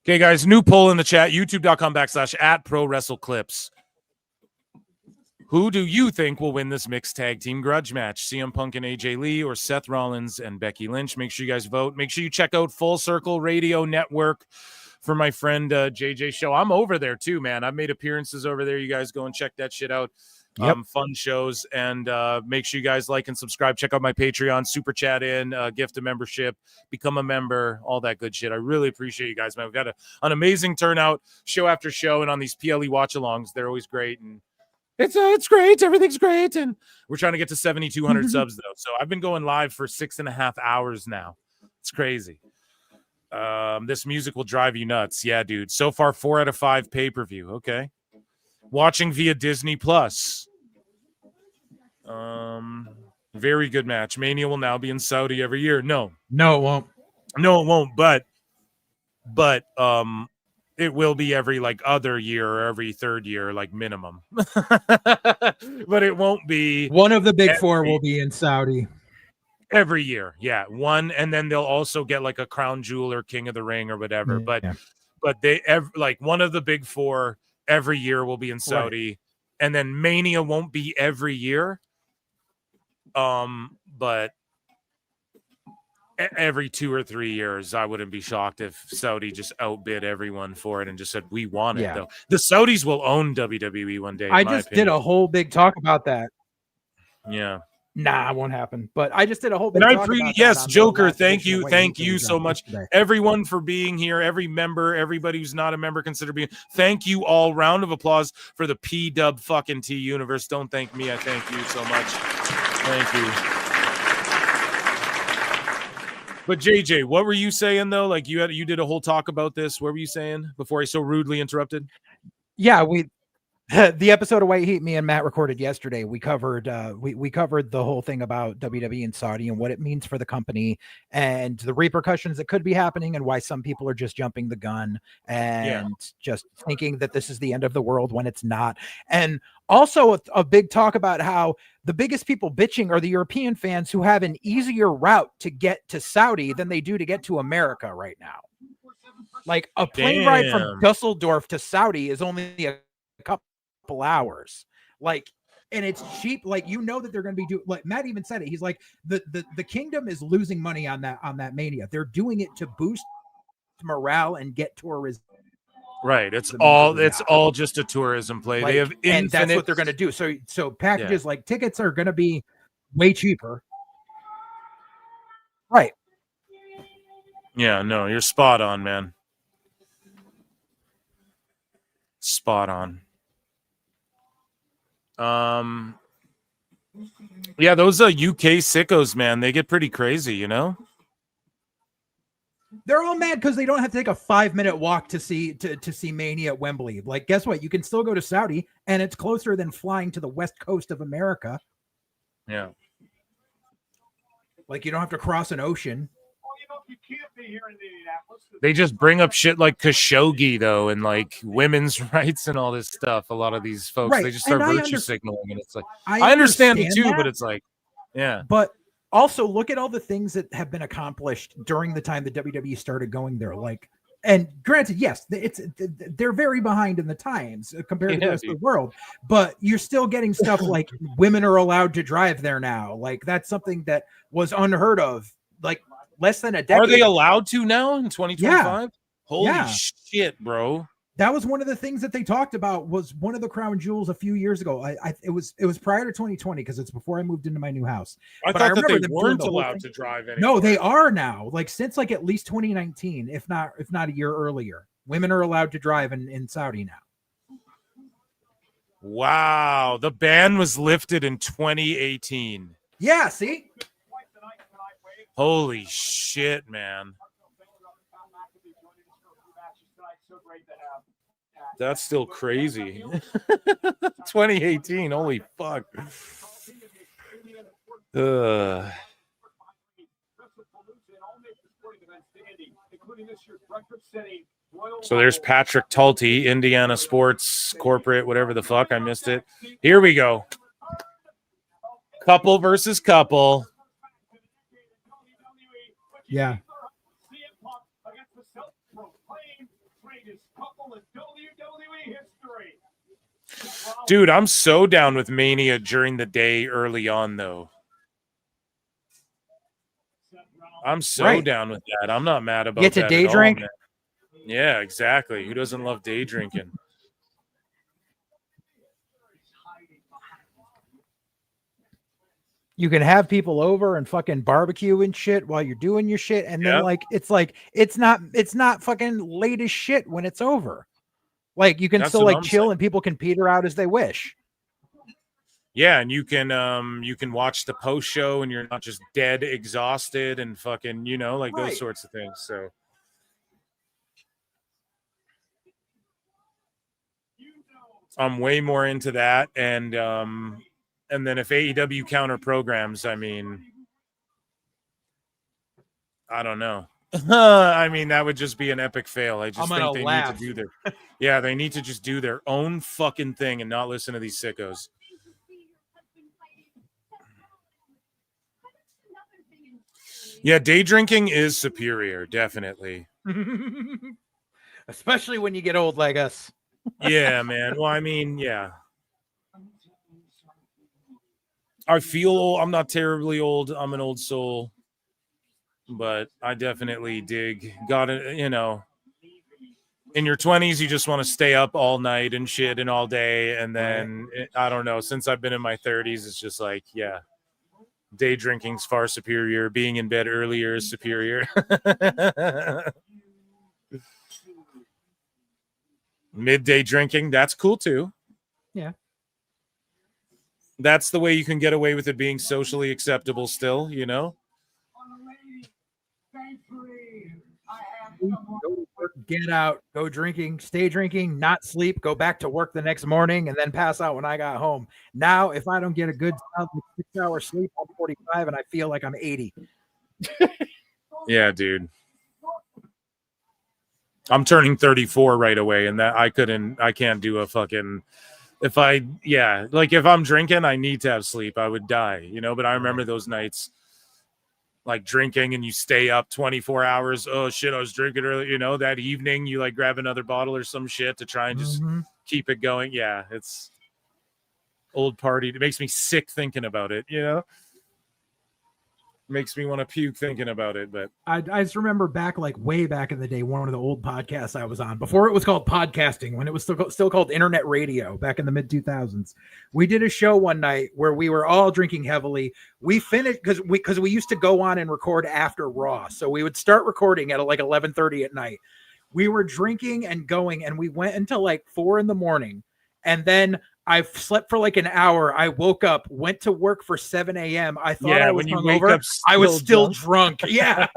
Okay, guys, new poll in the chat, youtube.com/@ProWrestleClips. Who do you think will win this mixed tag team grudge match? CM Punk and AJ Lee, or Seth Rollins and Becky Lynch? Make sure you guys vote. Make sure you check out Full Circle Radio Network for my friend JJ show. I'm over there too, man. I've made appearances over there. You guys go and check that shit out. Yep. Fun shows, and make sure you guys like and subscribe. Check out my Patreon, super chat in, gift a membership, become a member, all that good shit. I really appreciate you guys, man. We've got an amazing turnout, show after show, and on these PLE watch-alongs, they're always great, and it's great. Everything's great, and we're trying to get to 7,200 subs though. So I've been going live for 6.5 hours now. It's crazy. This music will drive you nuts. Yeah, dude. So far, 4 out of 5 pay-per-view. Okay. Watching via Disney Plus. Very good match. Mania will now be in Saudi every year. No, it won't. No, it won't. But it will be every like other year or every third year, like minimum. But it won't be. One of the big four will be in Saudi every year. Yeah, one, and then they'll also get like a crown jewel or King of the Ring or whatever. Yeah. But they like one of the big four every year will be in Saudi, right. And then Mania won't be every year. But every 2 or 3 years, I wouldn't be shocked if Saudi just outbid everyone for it and just said, we want it, though. The Saudis will own WWE one day. I just did a whole big talk about that. Yeah. Nah, it won't happen. But I just did a whole big And I talk appreciate, about that yes, on the Joker, last thank edition of you. White Thank Heat that you we so dropped much. yesterday. Everyone for being here, every member, everybody who's not a member, consider being. Thank you all. Round of applause for the PW fucking T universe. Don't thank me. I thank you so much. Thank you. But JJ, what were you saying though? Like you did a whole talk about this. What were you saying before I so rudely interrupted? Yeah, the episode of White Heat me and Matt recorded yesterday. We covered we covered the whole thing about WWE and Saudi and what it means for the company and the repercussions that could be happening and why some people are just jumping the gun and just thinking that this is the end of the world when it's not. And also a big talk about how the biggest people bitching are the European fans who have an easier route to get to Saudi than they do to get to America right now. Like a plane ride from Dusseldorf to Saudi is only a couple hours, like, and it's cheap. Like, you know that they're going to be doing, like Matt even said it, he's like, the kingdom is losing money on that mania. They're doing it to boost morale and get tourism. Right, it's all just a tourism play. Like, They have infinite, and that's what they're going to do. So packages like tickets are going to be way cheaper. Right. Yeah, no, you're spot on, man. Spot on. Yeah, those UK sickos, man, they get pretty crazy, you know? They're all mad because they don't have to take a 5-minute walk to see Mania at Wembley. Like, guess what? You can still go to Saudi, and it's closer than flying to the west coast of America. Yeah. Like, you don't have to cross an ocean. They just bring up shit like Khashoggi, though, and like women's rights and all this stuff. A lot of these folks, Right. they just start And virtue signaling, and it's like, I understand it too, that, but it's like, yeah. But also look at all the things that have been accomplished during the time the WWE started going there. Like, and granted, yes, they're very behind in the times compared to the rest of the world, but you're still getting stuff like women are allowed to drive there now. Like, that's something that was unheard of, like, less than a decade. Are they allowed to now in 2025? Yeah. Holy Yeah. shit, bro. That was one of the things that they talked about, was one of the crown jewels a few years ago. It was prior to 2020 because it's before I moved into my new house. I But thought that remember they them doing weren't the whole allowed thing. to drive anymore. No, they are now. Like, since like at least 2019, if not a year earlier, women are allowed to drive in Saudi now. Wow, the ban was lifted in 2018. Yeah, see? Holy shit, man. That's still crazy. 2018, holy fuck. So there's Patrick Tulty, Indiana Sports Corporate, whatever the fuck. I missed it. Here we go. Couple versus couple. Yeah. Dude, I'm so down with Mania during the day early on, though. I'm so down with that. I'm not mad about Get to that day at drink? all, man. Yeah, exactly. Who doesn't love day drinking? You can have people over and fucking barbecue and shit while you're doing your shit, and then it's not fucking late as shit when it's over. Like, you can That's still what like I'm chill saying. and people can peter out as they wish. Yeah, and you can watch the post show and you're not just dead exhausted and fucking, you know, like those sorts of things. So I'm way more into that. And then if AEW counter programs, I mean, I don't know. I mean, that would just be an epic fail. I just think they need to do they need to just do their own fucking thing and not listen to these sickos. Yeah, day drinking is superior, definitely. Especially when you get old like us. Yeah, man. Well, I mean, yeah. I feel old. I'm not terribly old. I'm an old soul. But I definitely dig. Got it, you know. In your 20s, you just want to stay up all night and shit and all day. And then, I don't know, since I've been in my 30s, it's just like, yeah. Day drinking's far superior. Being in bed earlier is superior. Midday drinking, that's cool too. Yeah. That's the way you can get away with it being socially acceptable still, you know? Get out, go drinking, stay drinking, not sleep, go back to work the next morning, and then pass out when I got home. Now, if I don't get a good 6-hour sleep, I'm 45 and I feel like I'm 80. Yeah, dude. I'm turning 34 right away, and that I can't do a fucking, if I'm drinking, I need to have sleep. I would die, you know, but I remember those nights like drinking and you stay up 24 hours. Oh shit, I was drinking early, you know, that evening you like grab another bottle or some shit to try and just keep it going. Yeah, it's old party. It makes me sick thinking about it, you know? Makes me want to puke thinking about it. But I just remember back, like way back in the day, one of the old podcasts I was on before it was called podcasting, when it was still called internet radio back in the mid 2000s. We did a show one night where we were all drinking heavily. We finished because we used to go on and record after Raw. So we would start recording at like 11:30 at night. We were drinking and going, and we went until like 4 a.m. And then I slept for like an hour. I woke up, went to work for 7 a.m. I thought I was hungover. I was still drunk. Yeah.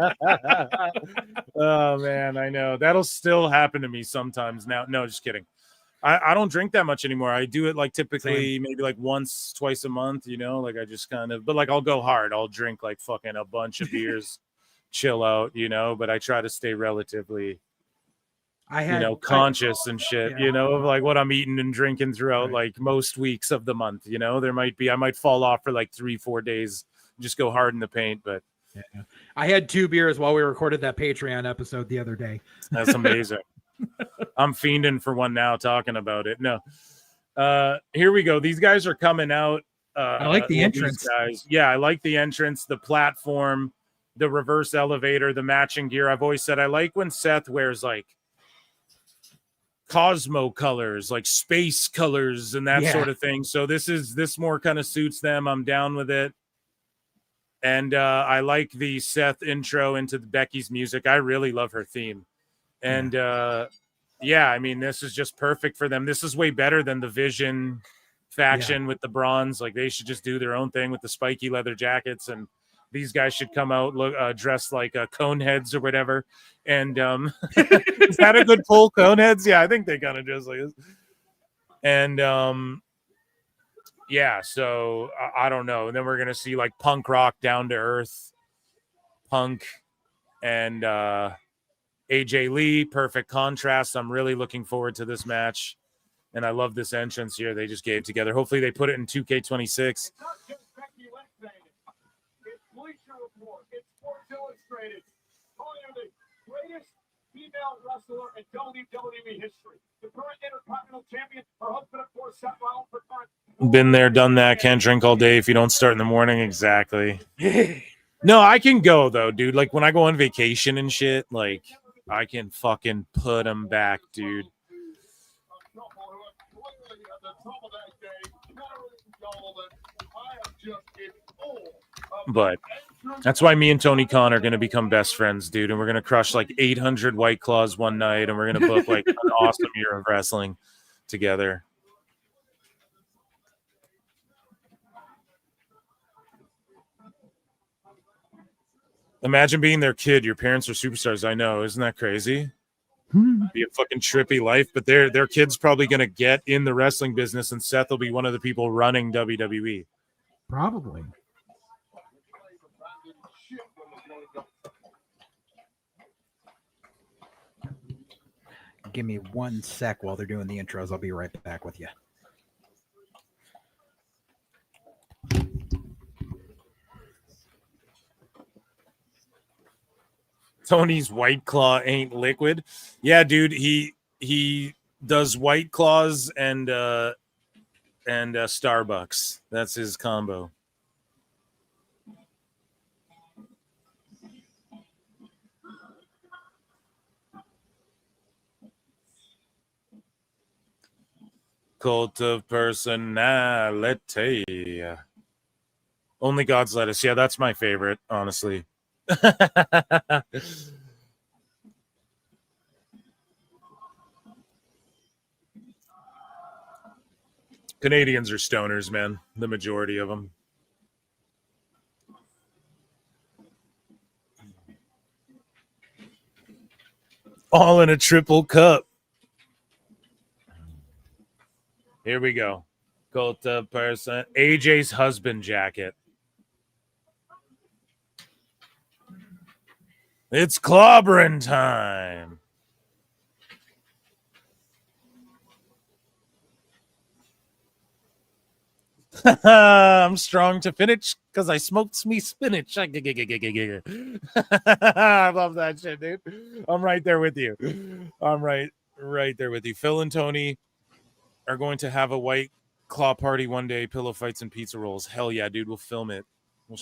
Oh man, I know that'll still happen to me sometimes now. No, just kidding. I don't drink that much anymore. I do it like typically maybe like once, twice a month, you know, like I just kind of, but like I'll go hard. I'll drink like fucking a bunch of beers, chill out, you know, but I try to stay relatively conscious and shit, you know, of like what I'm eating and drinking throughout like most weeks of the month, you know. I might fall off for like 3-4 days, just go hard in the paint, but I had 2 beers while we recorded that Patreon episode the other day. That's amazing. I'm fiending for one now talking about it. No. Here we go. These guys are coming out. I like the entrance. Guys. Yeah, I like the entrance, the platform, the reverse elevator, the matching gear. I've always said I like when Seth wears like Cosmo colors, like space colors and that sort of thing. So this more kind of suits them. I'm down with it. And I like the Seth intro into Becky's music. I really love her theme. And I mean, this is just perfect for them. This is way better than the Vision faction with the bronze. Like they should just do their own thing with the spiky leather jackets, and these guys should come out dressed like cone heads or whatever. And is that a good pull, cone heads? Yeah, I think they kind of dress like this. And so I don't know. And then we're gonna see like punk rock, down to earth punk, and AJ Lee, perfect contrast. I'm really looking forward to this match, and I love this entrance here they just gave together. Hopefully they put it in 2K26. Female wrestler in WWE history. The current Intercontinental Champion, her husband, of course, Seth Rollins, for current. Been there, done that. Can't drink all day if you don't start in the morning. Exactly. No, I can go though, dude. Like when I go on vacation and shit, like I can fucking put them back, dude. But that's why me and Tony Khan are going to become best friends, dude. And we're going to crush like 800 White Claws one night. And we're going to book like an awesome year of wrestling together. Imagine being their kid. Your parents are superstars. I know. Isn't that crazy? Be a fucking trippy life. But their kid's probably going to get in the wrestling business. And Seth will be one of the people running WWE. Probably. Give me 1 sec while they're doing the intros. I'll be right back with you. Tony's White Claw ain't liquid. Yeah, dude, he does White Claws and Starbucks. That's his combo. Cult of personality. Only God's lettuce. Yeah, that's my favorite, honestly. Canadians are stoners, man. The majority of them. All in a triple cup. Here we go. Colta person. AJ's husband jacket. It's clobbering time. I'm strong to finish because I smoked me spinach. I love that shit, dude. I'm right there with you. I'm right there with you. Phil and Tony are going to have a white claw party one day. Pillow fights and pizza rolls. Hell yeah, dude. We'll film it. We'll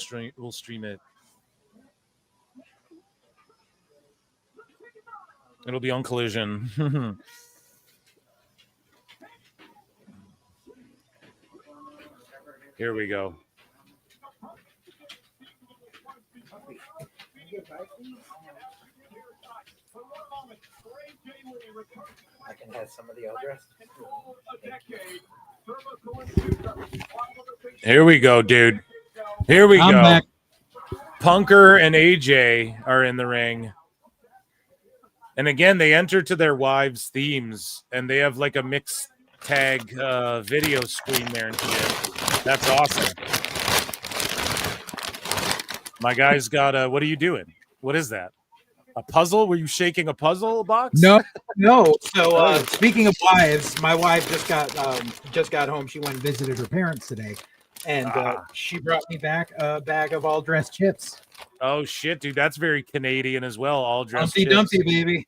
stream it. It'll be on Collision. Here we go. I can have some of the address. Here we go, dude. Here we I'm go. back. Punker and AJ are in the ring. And again, they enter to their wives' themes, and they have like a mixed tag video screen there and shit. That's awesome. My guy's got what are you doing? What is that? A puzzle? Were you shaking a puzzle box? No. So speaking of wives, my wife just got home. She went and visited her parents today, and she brought me back a bag of all dressed chips. Oh shit, dude, that's very Canadian as well. All dressed. Humpty Dumpty, baby.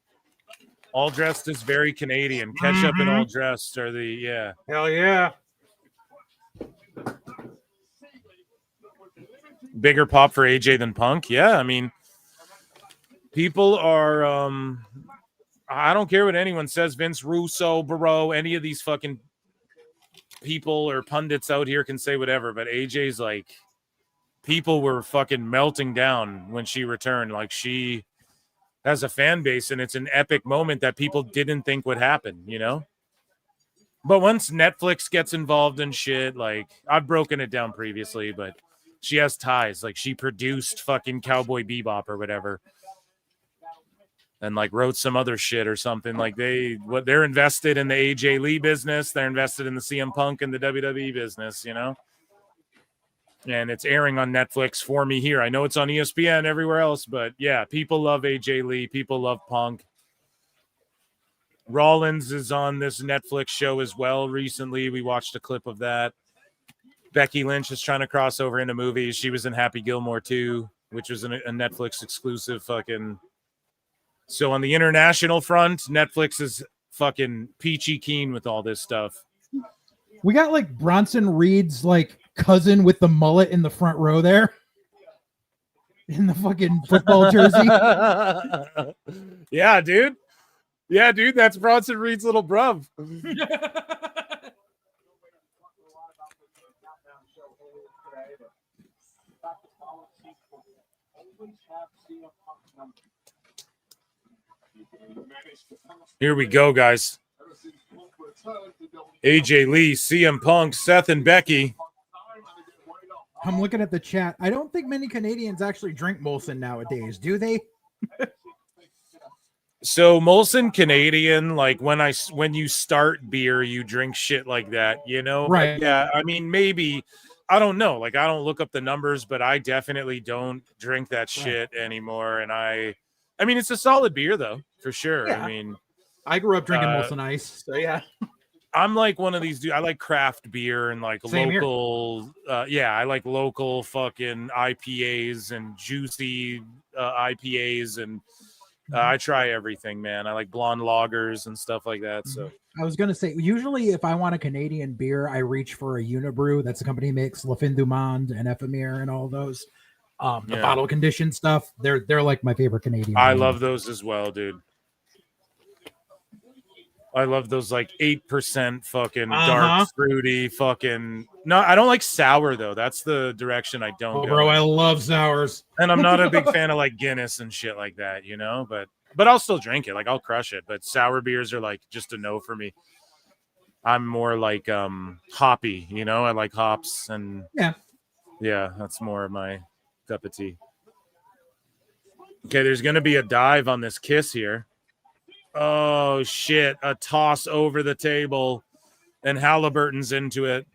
All dressed is very Canadian. Ketchup and all dressed are the Hell yeah. Bigger pop for AJ than Punk. Yeah, I mean, people are I don't care what anyone says, Vince Russo, Barrow, any of these fucking people or pundits out here can say whatever, but AJ's like, people were fucking melting down when she returned. Like, she has a fan base, and it's an epic moment that people didn't think would happen, you know? But once Netflix gets involved in shit, like, I've broken it down previously, but she has ties. Like, she produced fucking Cowboy Bebop or whatever, and like wrote some other shit or something. Like, they're invested in the AJ Lee business. They're invested in the CM Punk and the WWE business, you know? And it's airing on Netflix for me here. I know it's on ESPN everywhere else, but yeah, people love AJ Lee. People love Punk. Rollins is on this Netflix show as well recently. We watched a clip of that. Becky Lynch is trying to cross over into movies. She was in Happy Gilmore too, which was a Netflix exclusive fucking. So on the international front, Netflix is fucking peachy keen with all this stuff. We got like Bronson Reed's like cousin with the mullet in the front row there. In the fucking football jersey. Yeah, dude. Yeah, dude, that's Bronson Reed's little bruv. Here we go, guys. AJ Lee, CM Punk, Seth, and Becky. I'm looking at the chat. I don't think many Canadians actually drink Molson nowadays, do they? So Molson Canadian, like when you start beer, you drink shit like that, you know? Right. But yeah, I mean, maybe, I don't know. Like, I don't look up the numbers, but I definitely don't drink that shit anymore. And I mean, it's a solid beer though, for sure. Yeah. I mean, I grew up drinking Molson Ice, so yeah. I'm like one of these dudes. I like craft beer and like Same here. local. I like local fucking IPAs and juicy IPAs, and I try everything, man. I like blonde lagers and stuff like that. So I was gonna say, usually if I want a Canadian beer, I reach for a Unibrew. That's the company makes La Fin du Monde and Ephemere and all those. The bottle conditioned stuff. They're like my favorite Canadian. I love those as well, dude. I love those like 8% fucking dark fruity fucking. No, I don't like sour though. That's the direction I don't go. Bro, I love sours. And I'm not a big fan of like Guinness and shit like that, you know, but I'll still drink it. Like I'll crush it. But sour beers are like just a no for me. I'm more like hoppy, you know. I like hops and yeah, that's more of my cup of tea. Okay, there's gonna be a dive on this kiss here. Oh shit, a toss over the table and Halliburton's into it.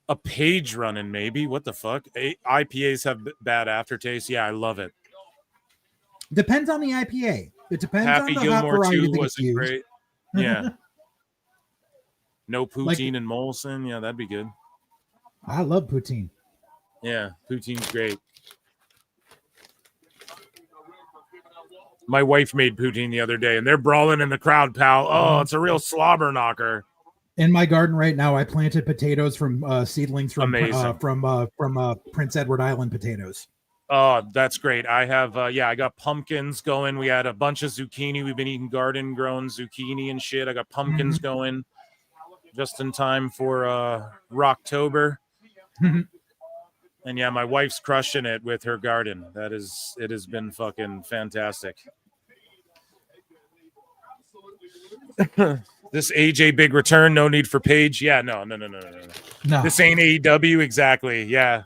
A page running, maybe. What the fuck? IPAs have bad aftertaste. Yeah, I love it. Depends on the IPA. It depends Happy on the hop Gilmore variety 2 that gets wasn't used. great. Yeah. No poutine Like- and Molson. Yeah, that'd be good. I love poutine. Yeah, poutine's great. My wife made poutine the other day, and they're brawling in the crowd, pal. Oh, it's a real slobber knocker. In my garden right now, I planted potatoes from seedlings from Amazing. Prince Edward Island potatoes. Oh, that's great. I have, I got pumpkins going. We had a bunch of zucchini. We've been eating garden grown zucchini and shit. I got pumpkins going just in time for Rocktober. And yeah, my wife's crushing it with her garden. It has been fucking fantastic. This AJ big return, no need for Paige. Yeah, no. No. This ain't AEW, exactly. Yeah.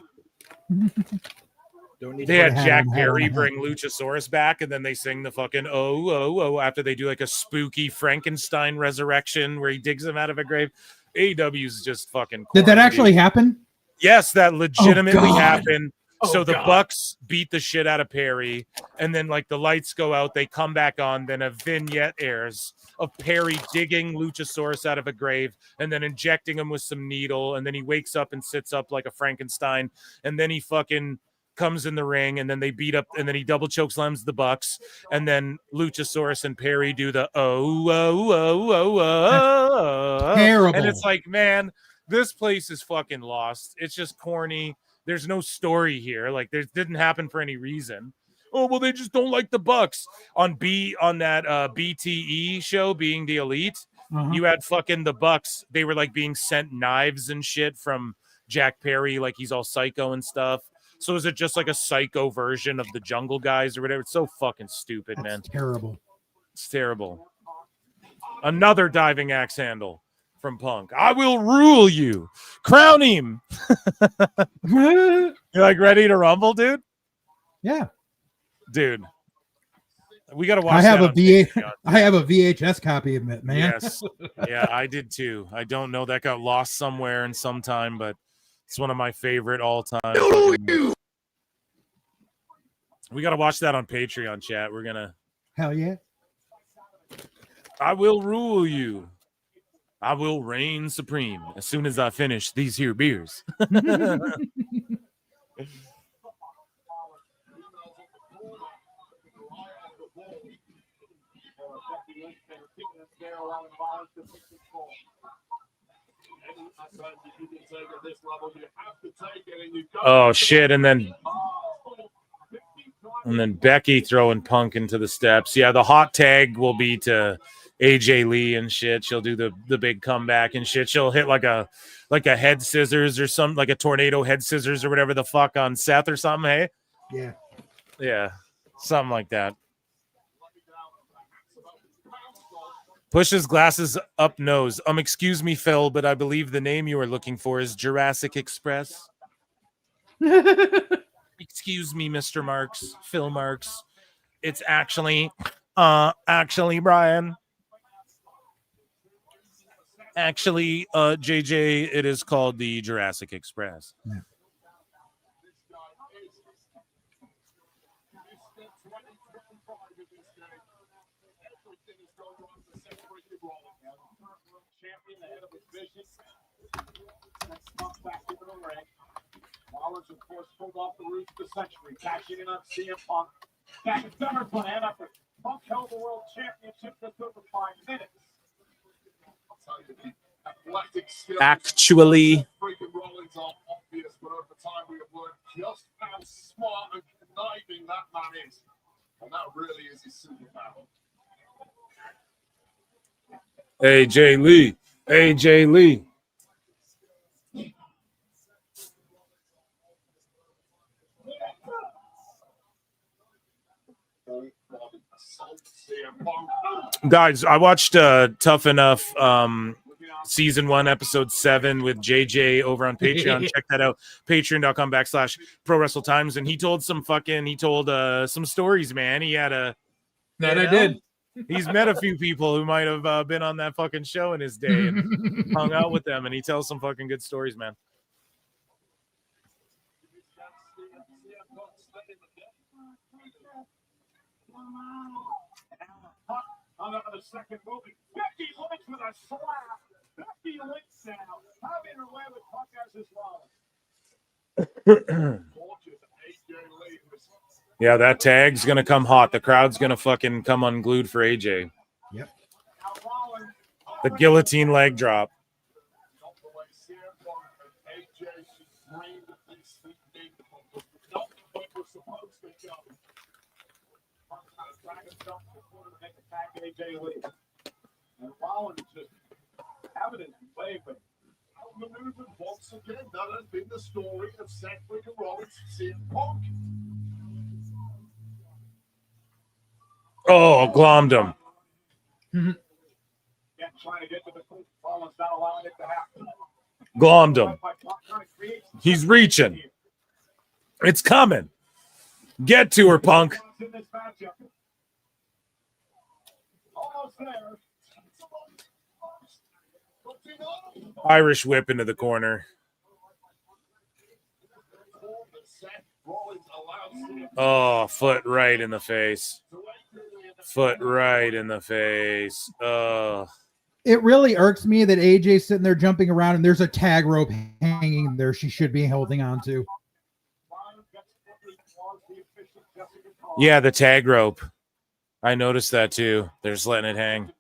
They had Jack Perry bring Luchasaurus back, and then they sing the fucking oh after they do like a spooky Frankenstein resurrection where he digs him out of a grave. AEW's just fucking Did that corny, actually dude. happen? Yes, that legitimately God. happened. Oh, So the God. Bucks beat the shit out of Perry, and then like the lights go out, they come back on, then a vignette airs of Perry digging Luchasaurus out of a grave and then injecting him with some needle, and then he wakes up and sits up like a Frankenstein, and then he fucking comes in the ring, and then they beat up, and then he double choke slams the Bucks, and then Luchasaurus and Perry do the Terrible. and it's like, man, this place is fucking lost. It's just corny. There's no story here. Like, there didn't happen for any reason. Oh, well, they just don't like the Bucks. On that BTE show, Being the Elite, you had fucking the Bucks. They were like being sent knives and shit from Jack Perry, like he's all psycho and stuff. So is it just like a psycho version of the Jungle Guys or whatever? It's so fucking stupid, man. Terrible. It's terrible. Another diving axe handle from Punk. I will rule you. Crown him. You're like ready to rumble, dude? Yeah. Dude. We got to watch I have that a on Patreon. I have a VHS copy of it, man. Yes. Yeah, I did too. I don't know. That got lost somewhere in some time, but it's one of my favorite all-time. We got to watch that on Patreon, chat. We're going to. Hell yeah. I will rule you. I will reign supreme as soon as I finish these here beers. Oh shit, and then Becky throwing Punk into the steps. Yeah, the hot tag will be to AJ Lee and shit. She'll do the big comeback and shit. She'll hit like a head scissors or something, like a tornado head scissors or whatever the fuck on Seth or something, hey? Yeah. Yeah, something like that. Pushes glasses up nose. Excuse me, Phil, but I believe the name you are looking for is Jurassic Express. Excuse me, Mr. Marks, Phil Marks. It's actually Brian. Actually, JJ, it is called the Jurassic Express. Yeah. Rollins, of course, pulled off the roof of the century, cashing in on CM Punk. Back in SummerSlam after Punk held the World Championship for 5 minutes. Actually, Freaking Rollins are obvious, but over time we have learned just how smart and conniving that man is. And that really is his superpower. AJ Lee. AJ Lee. Guys, I watched Tough Enough season 1, episode 7 with JJ over on Patreon. Check that out. Patreon.com/ProWrestleTimes. And he told some stories, man. He had a That I did. He's met a few people who might have been on that fucking show in his day and hung out with them, and he tells some fucking good stories, man. On the second movie, Becky Lynch with a slap. Becky Lynch now having her way with Punk as his father. Yeah, that tag's gonna come hot. The crowd's gonna fucking come unglued for AJ. Yep. The guillotine leg drop. AJ Lee. And Rollins just having it way, but outmaneuvered once again. That has been the story of Seth freaking Rollins and CM Punk. Oh, glommed him. Yeah, trying to get to the foot. Rollins not allowing it to happen. Glommed him. He's reaching. It's coming. Get to her, Punk. Almost there. Irish whip into the corner. Oh, foot right in the face. Foot right in the face. Oh. It really irks me that AJ's sitting there jumping around and there's a tag rope hanging there she should be holding on to. Yeah, the tag rope. I noticed that too. They're just letting it hang.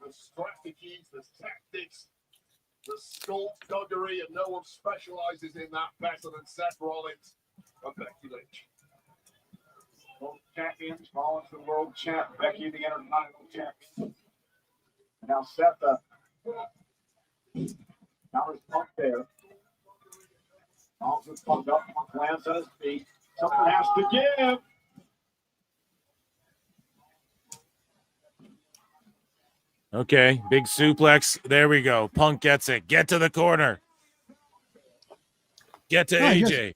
The strategies, the tactics, the skullduggery, and no one specializes in that better than Seth Rollins and Becky Lynch. World champions, Rollins the world champ, Becky the Intercontinental champion. Now Seth, now there's Punk there. Rollins is pumped up, Punk lands on his feet. Something has to give. Okay, big suplex. There we go. Punk gets it. Get to the corner. Get to AJ.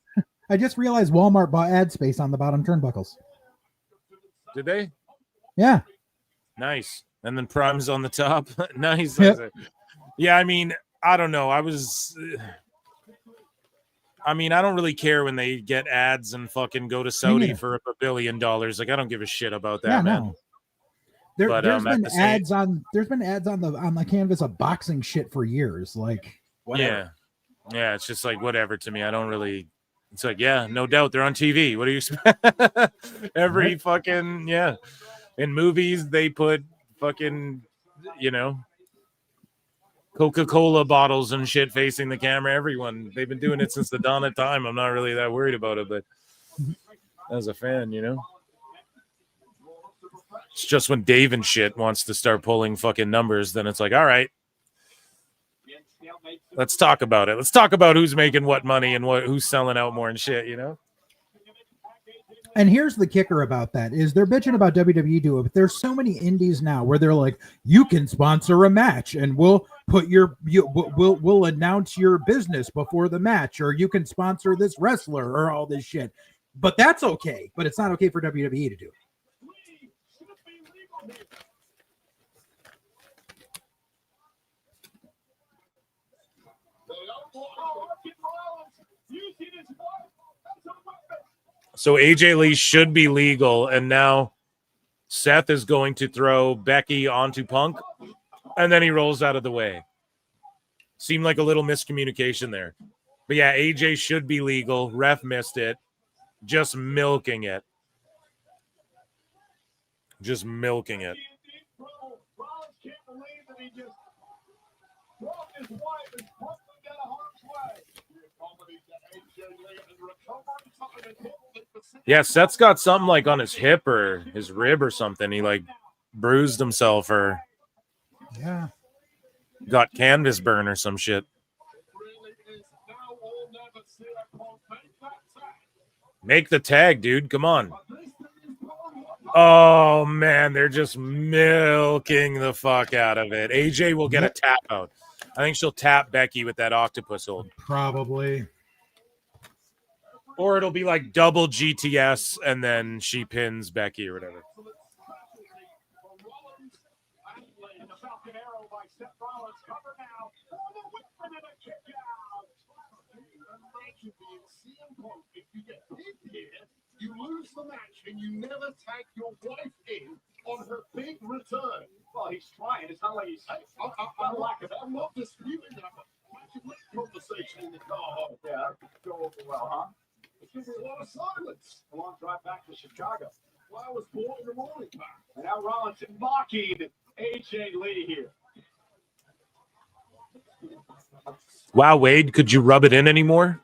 I just realized Walmart bought ad space on the bottom turnbuckles. Did they? Yeah. Nice. And then Prime's on the top. Nice. Yep. Yeah, I mean, I don't know. I don't really care when they get ads and fucking go to Saudi for $1 billion. Like, I don't give a shit about that, Yeah, man. no. There's been ads on the canvas of boxing shit for years. Like, whatever. Yeah, it's just like whatever to me. I don't really. It's like, yeah, no doubt they're on TV. What do you expect? Every fucking in movies they put fucking Coca-Cola bottles and shit facing the camera. Everyone, they've been doing it since the dawn of time. I'm not really that worried about it, but as a fan, it's just when Dave and shit wants to start pulling fucking numbers, then it's like, all right, let's talk about it. Let's talk about who's making what money and who's selling out more and shit, And here's the kicker about that is they're bitching about WWE do it, but there's so many indies now where they're like, you can sponsor a match and we'll put we'll announce your business before the match, or you can sponsor this wrestler or all this shit. But that's okay. But it's not okay for WWE to do. So AJ Lee should be legal, and now Seth is going to throw Becky onto Punk, and then he rolls out of the way. Seemed like a little miscommunication there. But yeah, AJ should be legal. Ref missed it. Just milking it. Just milking it. Yeah, Seth's got something like on his hip or his rib or something. He like bruised himself or Yeah. got canvas burn or some shit. Make the tag, dude. Come on. Oh, man. They're just milking the fuck out of it. AJ will get a tap out. I think she'll tap Becky with that octopus hold. Probably. Or it'll be like double GTS and then she pins Becky or whatever. You lose the match and you never tag your wife in on her big return. Well, he's trying. It's not like he's. I'm not disputing that. Conversation in the car. Yeah, that could go over well, huh? It's giving me a lot of silence. A long drive back to Chicago. Well, I was born in the morning, man. And now Rollins mocking AJ Lee here. Wow, Wade, could you rub it in anymore?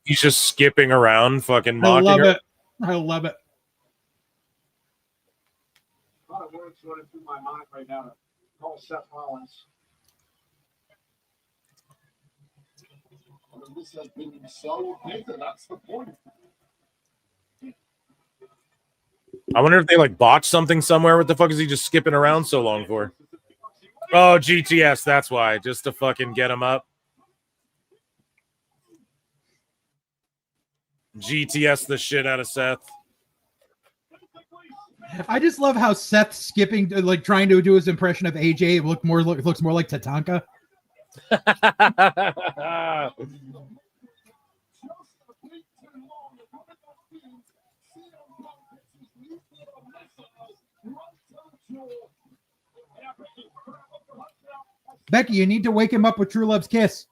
He's just skipping around, fucking mocking I love her. it. I love it. A lot of words running through my mind right now to call Seth Rollins. This has been so bitter. That's the point. I wonder if they like botched something somewhere. What the fuck is he just skipping around so long for? Oh, GTS, that's why. Just to fucking get him up. GTS the shit out of Seth. I just love how Seth skipping, like trying to do his impression of AJ. It looks more like Tatanka. Becky, you need to wake him up with True Love's kiss.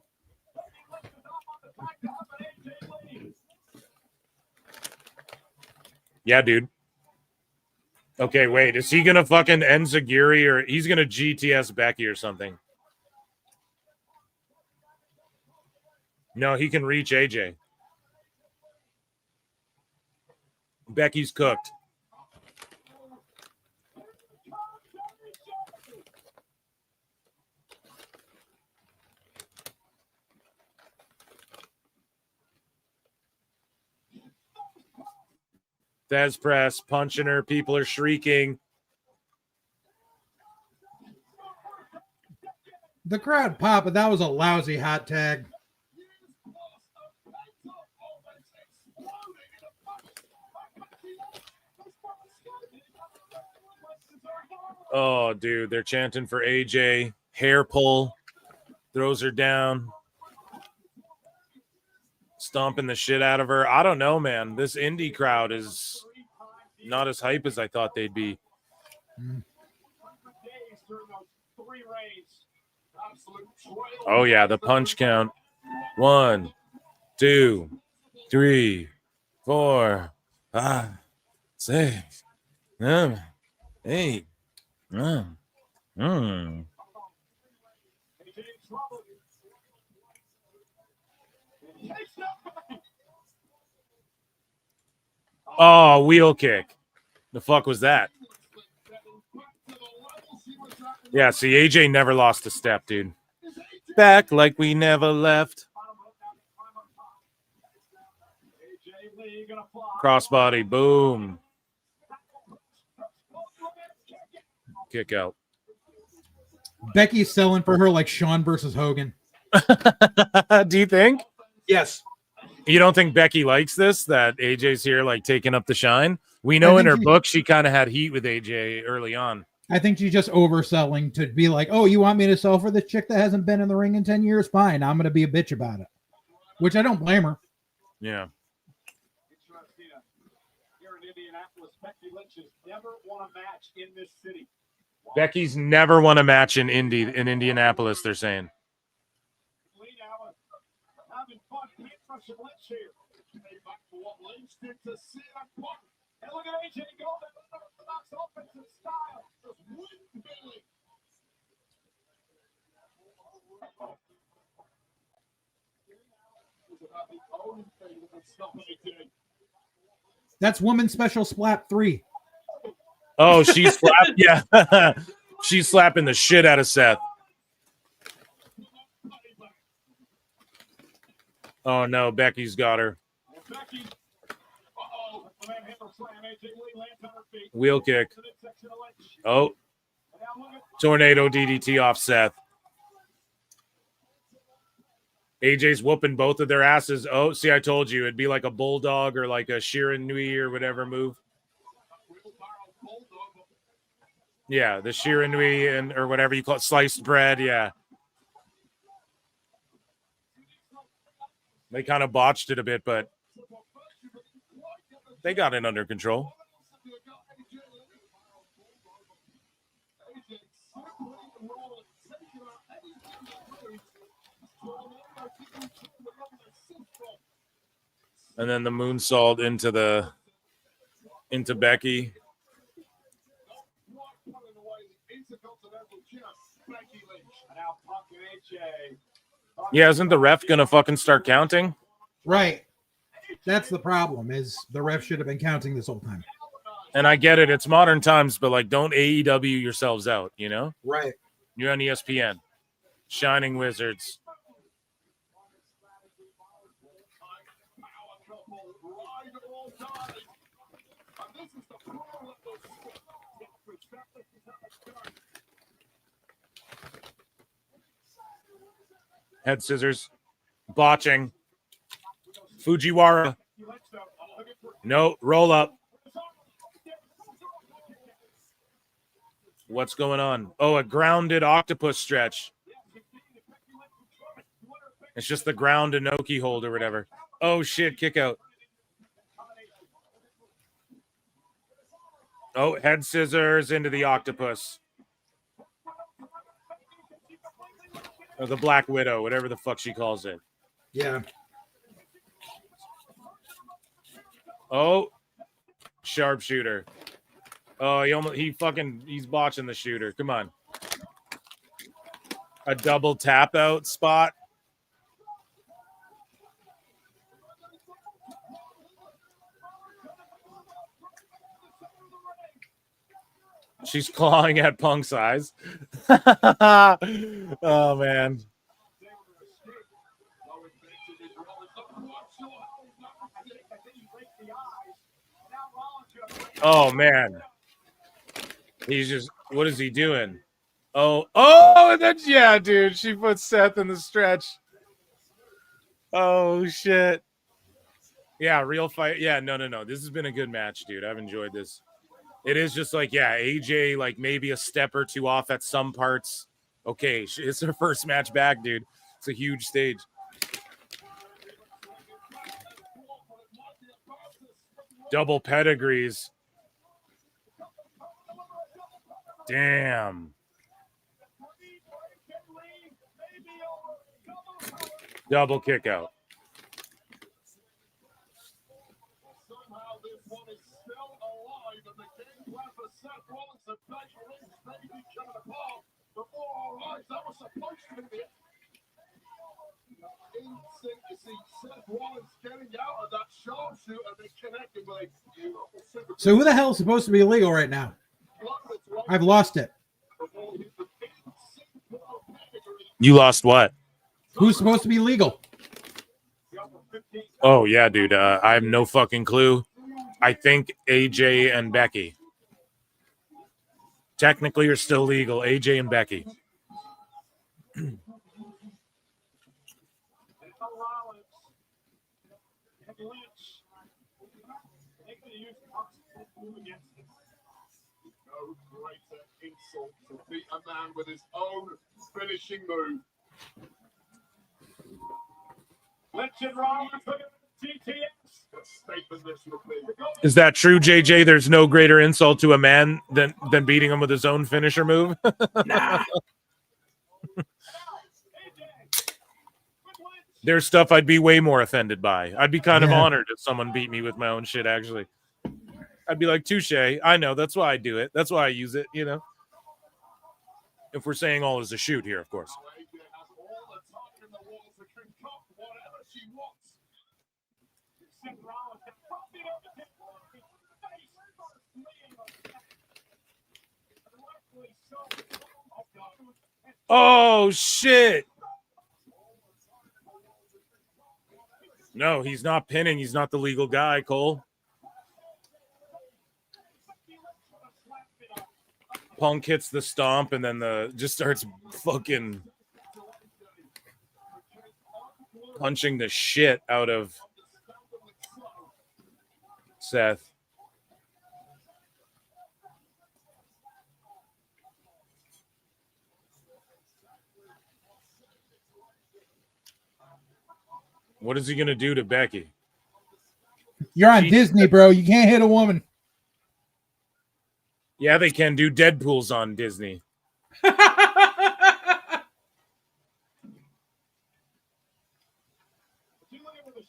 Yeah, dude. Okay, wait. Is he going to fucking Enziguri or he's going to GTS Becky or something? No, he can reach AJ. Becky's cooked. Thesz press, punching her. People are shrieking. The crowd pop, but that was a lousy hot tag. Oh, dude, they're chanting for AJ. Hair pull. Throws her down. Stomping the shit out of her. I don't know, man. This indie crowd is not as hype as I thought they'd be. Oh, yeah, the punch count. 1, 2, 3, 4, 5, 6, 7, 8, 9. Oh, wheel kick. The fuck was that? Yeah, see, AJ never lost a step, dude. Back like we never left. Crossbody, boom. Kick out. Becky's selling for her like Shawn versus Hogan. Do you think? Yes. You don't think Becky likes this, that AJ's here like taking up the shine? We know in her book she kind of had heat with AJ early on. I think she's just overselling to be like, oh, you want me to sell for this chick that hasn't been in the ring in 10 years? Fine. I'm going to be a bitch about it. Which I don't blame her. Yeah. Here in Indianapolis, Becky Lynch has never won a match in this city. Becky's never won a match in Indianapolis, they're saying. Having fun. Lynch here. And look at AJ go. Unorthodox offensive style. Just wouldn't Bailey. That's woman special slap 3. Oh, she's slapping. Yeah. She's slapping the shit out of Seth. Oh, no. Becky's got her. Wheel kick. Oh. Tornado DDT off Seth. AJ's whooping both of their asses. Oh, see, I told you. It'd be like a bulldog or like a Shirin Nui or whatever move. Yeah, the Shirin Nui and or whatever you call it, sliced bread. Yeah. They kind of botched it a bit, but they got it under control. And then the moonsault into Becky. Yeah, isn't the ref gonna fucking start counting? Right. That's the problem, is the ref should have been counting this whole time. And I get it, it's modern times, but like don't AEW yourselves out, you know? Right. You're on ESPN. Shining Wizards. Head scissors. Botching. Fujiwara. No, roll up. What's going on? Oh, a grounded octopus stretch. It's just the ground Inoki hold or whatever. Oh, shit, kick out. Oh, head scissors into the octopus. Or the Black Widow, whatever the fuck she calls it. Yeah. Oh, sharpshooter. Oh, he's botching the shooter. Come on. A double tap out spot. She's clawing at Punk's eyes. Oh, man. Oh, man. He's just, what is he doing? Oh, and then, yeah, dude. She puts Seth in the stretch. Oh, shit. Yeah, real fight. Yeah, no. This has been a good match, dude. I've enjoyed this. It is just like, yeah, AJ, like maybe a step or two off at some parts. Okay, it's her first match back, dude. It's a huge stage. Double pedigrees. Damn. Double kick out. So who the hell is supposed to be illegal right now? I've lost it. You lost what? Who's supposed to be legal? Oh, yeah, dude. I have no fucking clue. I think AJ and Becky. Technically, you're still legal. AJ and Becky. To beat a man with his own finishing move. Legend Rollins for TTS. Is that true, JJ? There's no greater insult to a man than beating him with his own finisher move? Nah. There's stuff I'd be way more offended by. I'd be kind of Yeah. honored if someone beat me with my own shit, actually. I'd be like, touche. I know. That's why I do it. That's why I use it, you know? If we're saying all is a shoot here, of course. Oh, shit. No, he's not pinning. He's not the legal guy, Cole. Punk hits the stomp and then just starts fucking punching the shit out of Seth. What is he going to do to Becky? You're on Disney, bro. You can't hit a woman. Yeah, they can do Deadpool's on Disney.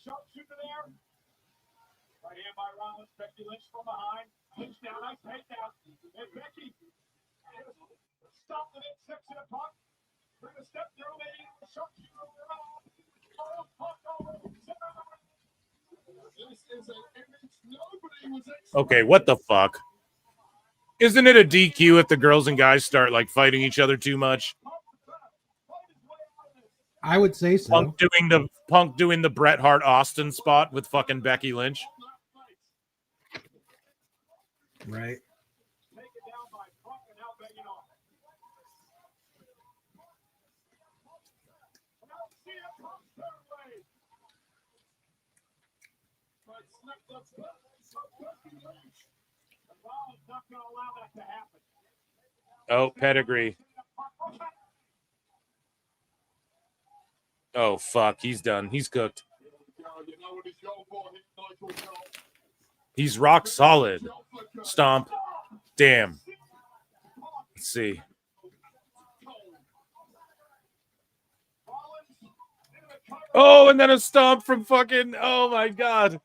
Sharpshooter there. Right hand by Rollins. Becky Lynch from behind. Lynch down. Nice takedown. And Becky stopped the next section of Punk. Bring a step through. Lady sharpshooter around. Okay, what the fuck? Isn't it a DQ if the girls and guys start like fighting each other too much? I would say so. Punk doing the Bret Hart Austin spot with fucking Becky Lynch. Right. Oh, pedigree. Oh, fuck. He's done. He's cooked. He's rock solid. Stomp. Damn. Let's see. Oh, and then a stomp from fucking... Oh, my God.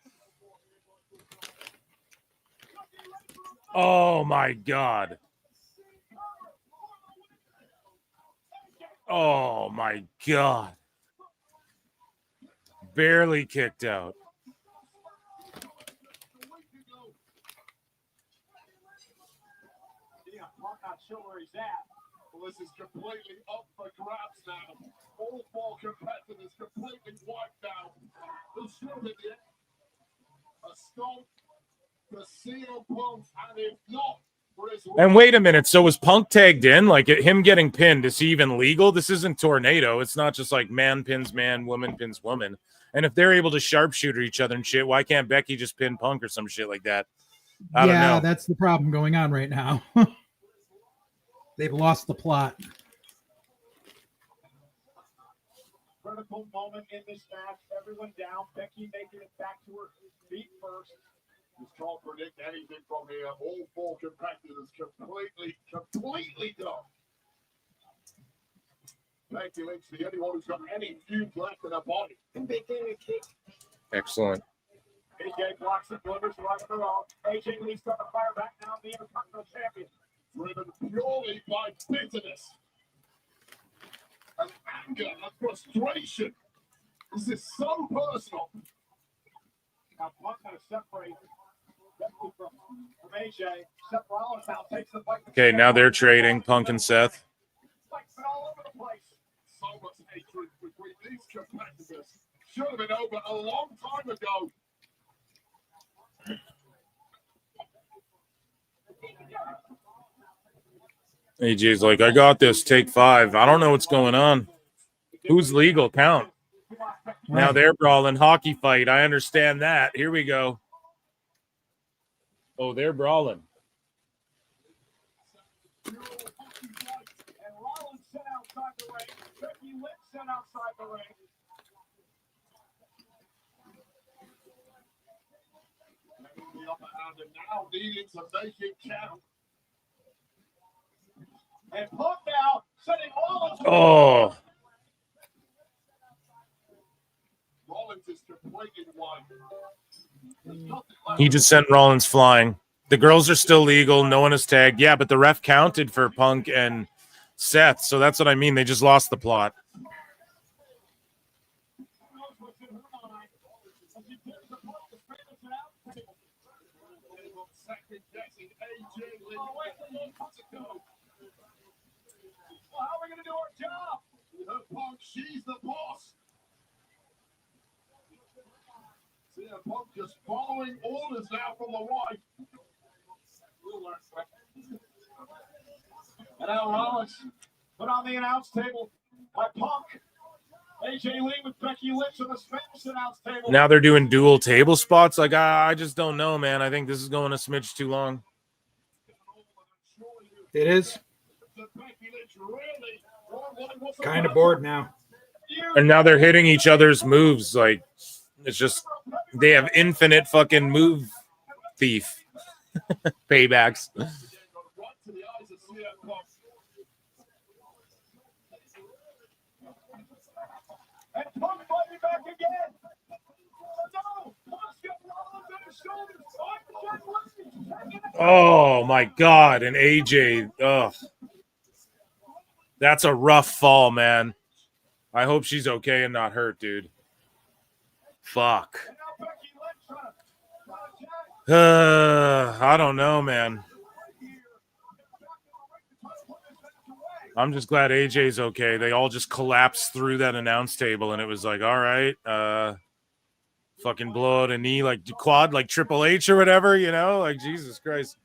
Oh, my God. Oh, my God. Barely kicked out. Yeah, Punk not sure where he's at. Well, this is completely up for grabs now. All four competitors completely wiped out. There's still in the end. A stomp to CM Punk, and if not, And wait a minute. So was Punk tagged in? Like him getting pinned, is he even legal? This isn't Tornado. It's not just like man pins man, woman pins woman. And if they're able to sharpshooter each other and shit, why can't Becky just pin Punk or some shit like that? I don't know. That's the problem going on right now. They've lost the plot. Critical moment in this match. Everyone down. Becky making it back to her feet first. Just can't predict anything from here. All four competitors completely done. Becky Lynch, the only one who's got any fumes left in her body. Excellent. AJ blocks it, delivers right her off. AJ Lee's got to fire back now, the Intercontinental Champion. Driven purely by bitterness and anger and frustration. This is so personal. Now, Punk's going to separate Becky from AJ. Seth Rollins now takes the fight. Okay, now they're trading, Punk and Seth. Fight's been all over the place. So much hatred between these competitors. Should have been over a long time ago. AJ's like, I got this. Take 5. I don't know what's going on. Who's legal? Count. Now they're brawling. Hockey fight. I understand that. Here we go. Oh, they're brawling. And Rollins sent outside the ring. Becky Lynch sent outside the ring. The upper hand and now needing to make it count. And Punk now sending Rollins. Oh. He just sent Rollins flying. The girls are still legal. No one is tagged. Yeah, but the ref counted for Punk and Seth. So that's what I mean. They just lost the plot. How are we going to do our job? Punk, she's the boss. Punk just following orders now from the wife. And now Rollins put on the announce table by Punk. AJ Lee with Becky Lynch on the Spanish announce table. Now they're doing dual table spots. Like, I just don't know, man. I think this is going a smidge too long. It is. Kind of bored now. And now they're hitting each other's moves. Like, it's just, they have infinite fucking move thief paybacks. Oh my God. And AJ, ugh. That's a rough fall, man. I hope she's okay and not hurt, dude. Fuck. I don't know, man. I'm just glad AJ's okay. They all just collapsed through that announce table, and it was like, all right, fucking blow out a knee like quad, like Triple H or whatever, you know? Like, Jesus Christ.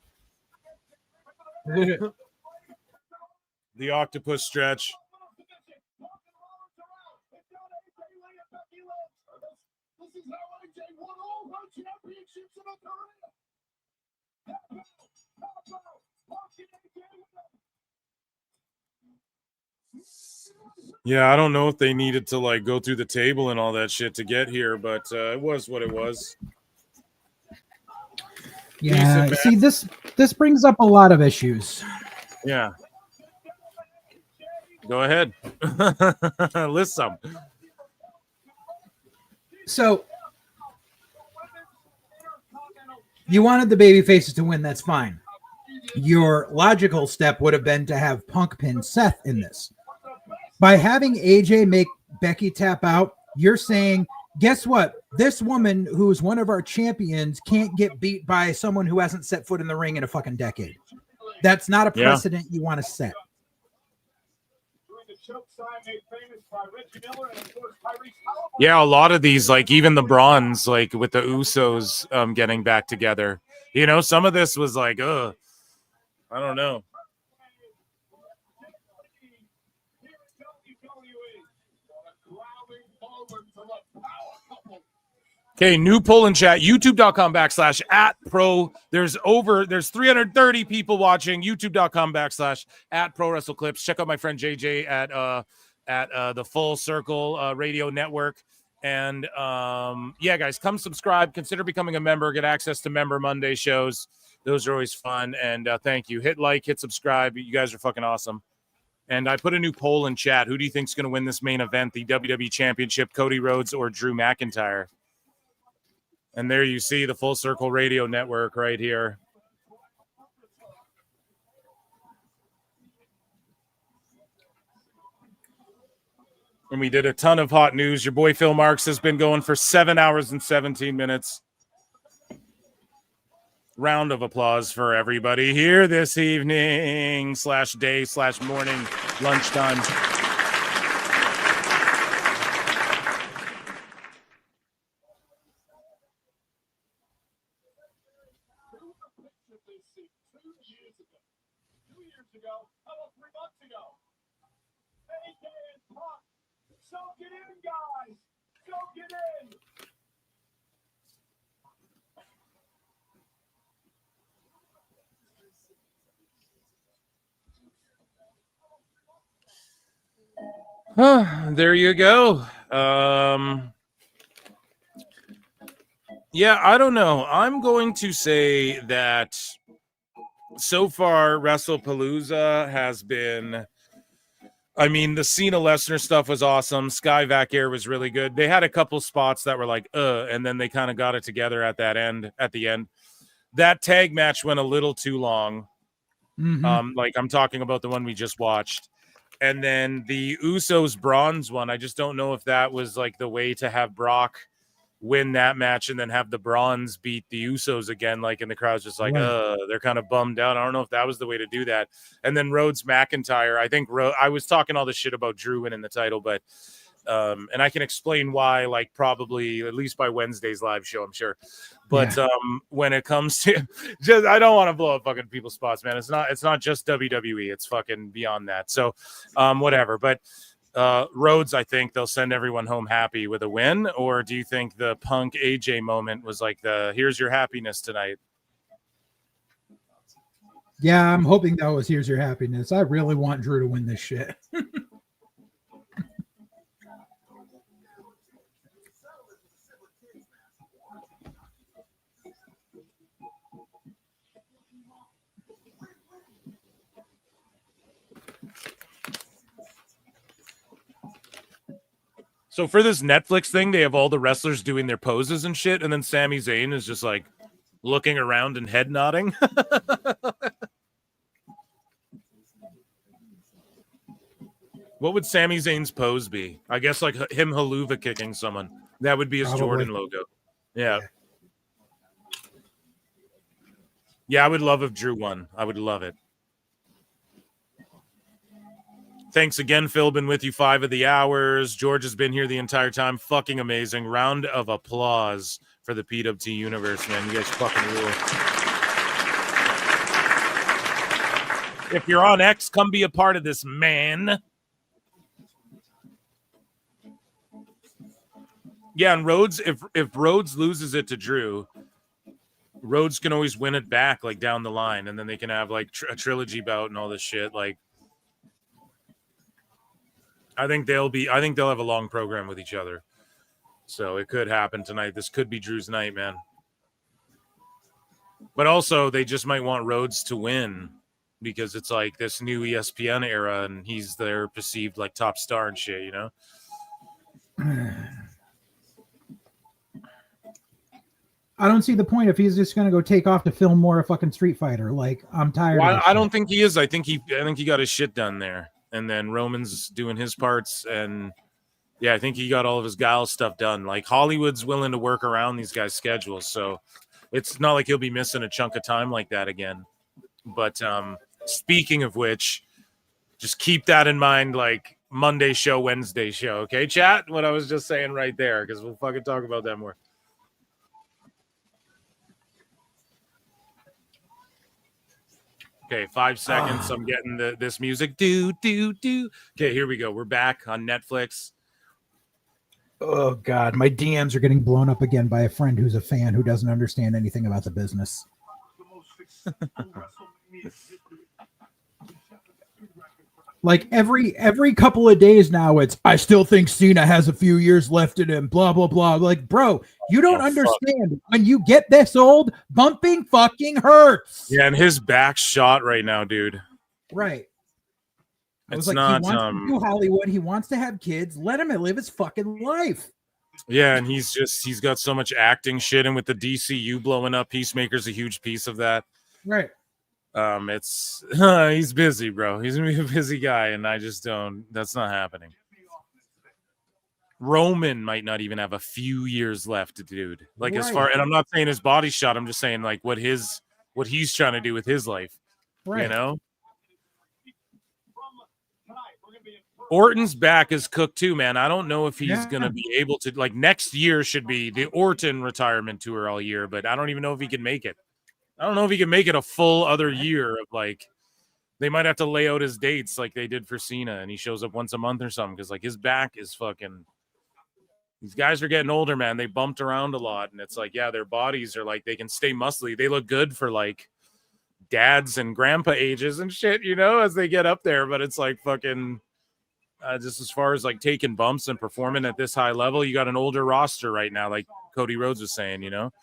The octopus stretch. Yeah, I don't know if they needed to like go through the table and all that shit to get here, but it was what it was. Yeah, see, this brings up a lot of issues. Yeah. Go ahead. List some. So you wanted the baby faces to win, that's fine. Your logical step would have been to have Punk pin Seth in this. By having AJ make Becky tap out, you're saying, guess what? This woman who's one of our champions can't get beat by someone who hasn't set foot in the ring in a fucking decade. That's not a precedent you want to set. Yeah, a lot of these, like even the Bronze, like with the Usos getting back together. You know, some of this was like, I don't know. Okay, new poll in chat, youtube.com/@pro. There's 330 people watching, youtube.com/@pro wrestle clips. Check out my friend JJ at the Full Circle Radio Network. And yeah, guys, come subscribe, consider becoming a member, get access to Member Monday shows. Those are always fun. And thank you. Hit like, hit subscribe. You guys are fucking awesome. And I put a new poll in chat. Who do you think is going to win this main event, the WWE Championship, Cody Rhodes or Drew McIntyre? And there you see the Full Circle Radio Network right here. And we did a ton of hot news. Your boy Phil Marks has been going for 7 hours and 17 minutes. Round of applause for everybody here this evening /day/morning lunchtime. There you go. Yeah, I don't know. I'm going to say that so far WrestlePalooza has been I mean, the Cena Lesnar stuff was awesome. Sky Vac Air was really good. They had a couple spots that were like, and then they kind of got it together at the end. That tag match went a little too long. Like I'm talking about the one we just watched. And then the Usos Bronze one, I just don't know if that was like the way to have Brock win that match and then have the Bronze beat the Usos again. Like, and the crowd's just like, they're kind of bummed out. I don't know if that was the way to do that. And then Rhodes McIntyre, I think I was talking all this shit about Drew winning the title, but and I can explain why, like probably at least by Wednesday's live show, I'm sure. But when it comes to just, I don't want to blow up fucking people's spots, man. It's not just WWE. It's fucking beyond that. So whatever. But Rhodes, I think they'll send everyone home happy with a win. Or do you think the Punk AJ moment was like here's your happiness tonight? Yeah, I'm hoping that was here's your happiness. I really want Drew to win this shit. So for this Netflix thing, they have all the wrestlers doing their poses and shit, and then Sami Zayn is just like looking around and head nodding. What would Sami Zayn's pose be? I guess like him haluva kicking someone. That would be his Jordan logo. Yeah. Yeah, I would love if Drew won. I would love it. Thanks again, Phil. Been with you 5 of the hours. George has been here the entire time. Fucking amazing. Round of applause for the PWT universe, man. You guys fucking rule. If you're on X, come be a part of this, man. Yeah, and Rhodes, if Rhodes loses it to Drew, Rhodes can always win it back, like down the line, and then they can have like a trilogy bout and all this shit. Like, I think they'll have a long program with each other. So it could happen tonight. This could be Drew's night, man. But also, they just might want Rhodes to win because it's like this new ESPN era, and he's their perceived like top star and shit, you know? I don't see the point if he's just going to go take off to film more of fucking Street Fighter. Like, I'm tired of I don't think he is. I think he got his shit done there. And then Roman's doing his parts, and yeah, I think he got all of his Guile stuff done. Like, Hollywood's willing to work around these guys' schedules, so it's not like he'll be missing a chunk of time like that again. But speaking of which, just keep that in mind, like Monday show, Wednesday show, okay, chat? What I was just saying right there, because we'll fucking talk about that more. Okay, 5 seconds. I'm getting this music. Do. Okay, here we go. We're back on Netflix. Oh, God. My DMs are getting blown up again by a friend who's a fan who doesn't understand anything about the business. Like every couple of days now, I still think Cena has a few years left in him, blah, blah, blah. Like, bro, you don't understand. When you get this old, bumping fucking hurts. Yeah, and his back's shot right now, dude. Right. I was It's like, not, he wants to do Hollywood. He wants to have kids. Let him live his fucking life. Yeah, and he's got so much acting shit, and with the DCU blowing up, Peacemaker's a huge piece of that. Right. He's busy, bro. He's gonna be a busy guy, and that's not happening. Roman might not even have a few years left, dude. Like, as far, and I'm not saying his body shot, I'm just saying like what he's trying to do with his life. Right. You know? Orton's back is cooked too, man. I don't know if he's gonna be able to, like, next year should be the Orton retirement tour all year, but I don't even know if he can make it. I don't know if he can make it a full other year of, like, they might have to lay out his dates like they did for Cena, and he shows up once a month or something, because like his back is fucking. These guys are getting older, man. They bumped around a lot, and it's like, yeah, their bodies are like, they can stay muscly. They look good for like dads and grandpa ages and shit, you know, as they get up there. But it's like fucking just as far as like taking bumps and performing at this high level, you got an older roster right now, like Cody Rhodes was saying, you know.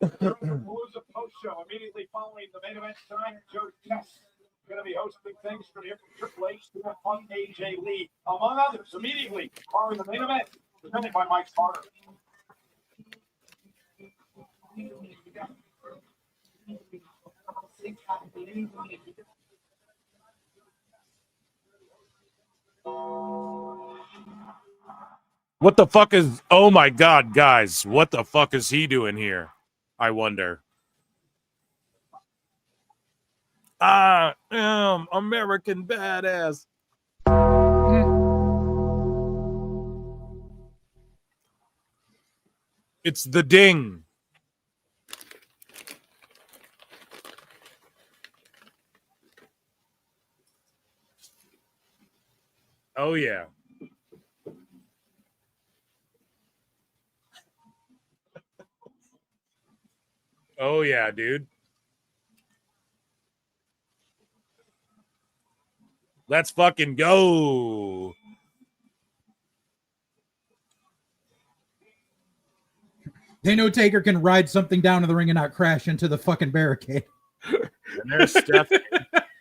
WrestlePalooza post show immediately following the main event tonight. Joe Tess going to be hosting things for the Triple H, Funk, AJ Lee, among others, immediately following the main event, presented by Mike Carter. What the fuck is? Oh my God, guys! What the fuck is he doing here? I wonder. I am American badass. It's the ding. Oh yeah. Oh yeah, dude. Let's fucking go. They know Taker can ride something down to the ring and not crash into the fucking barricade. And there's Stephanie.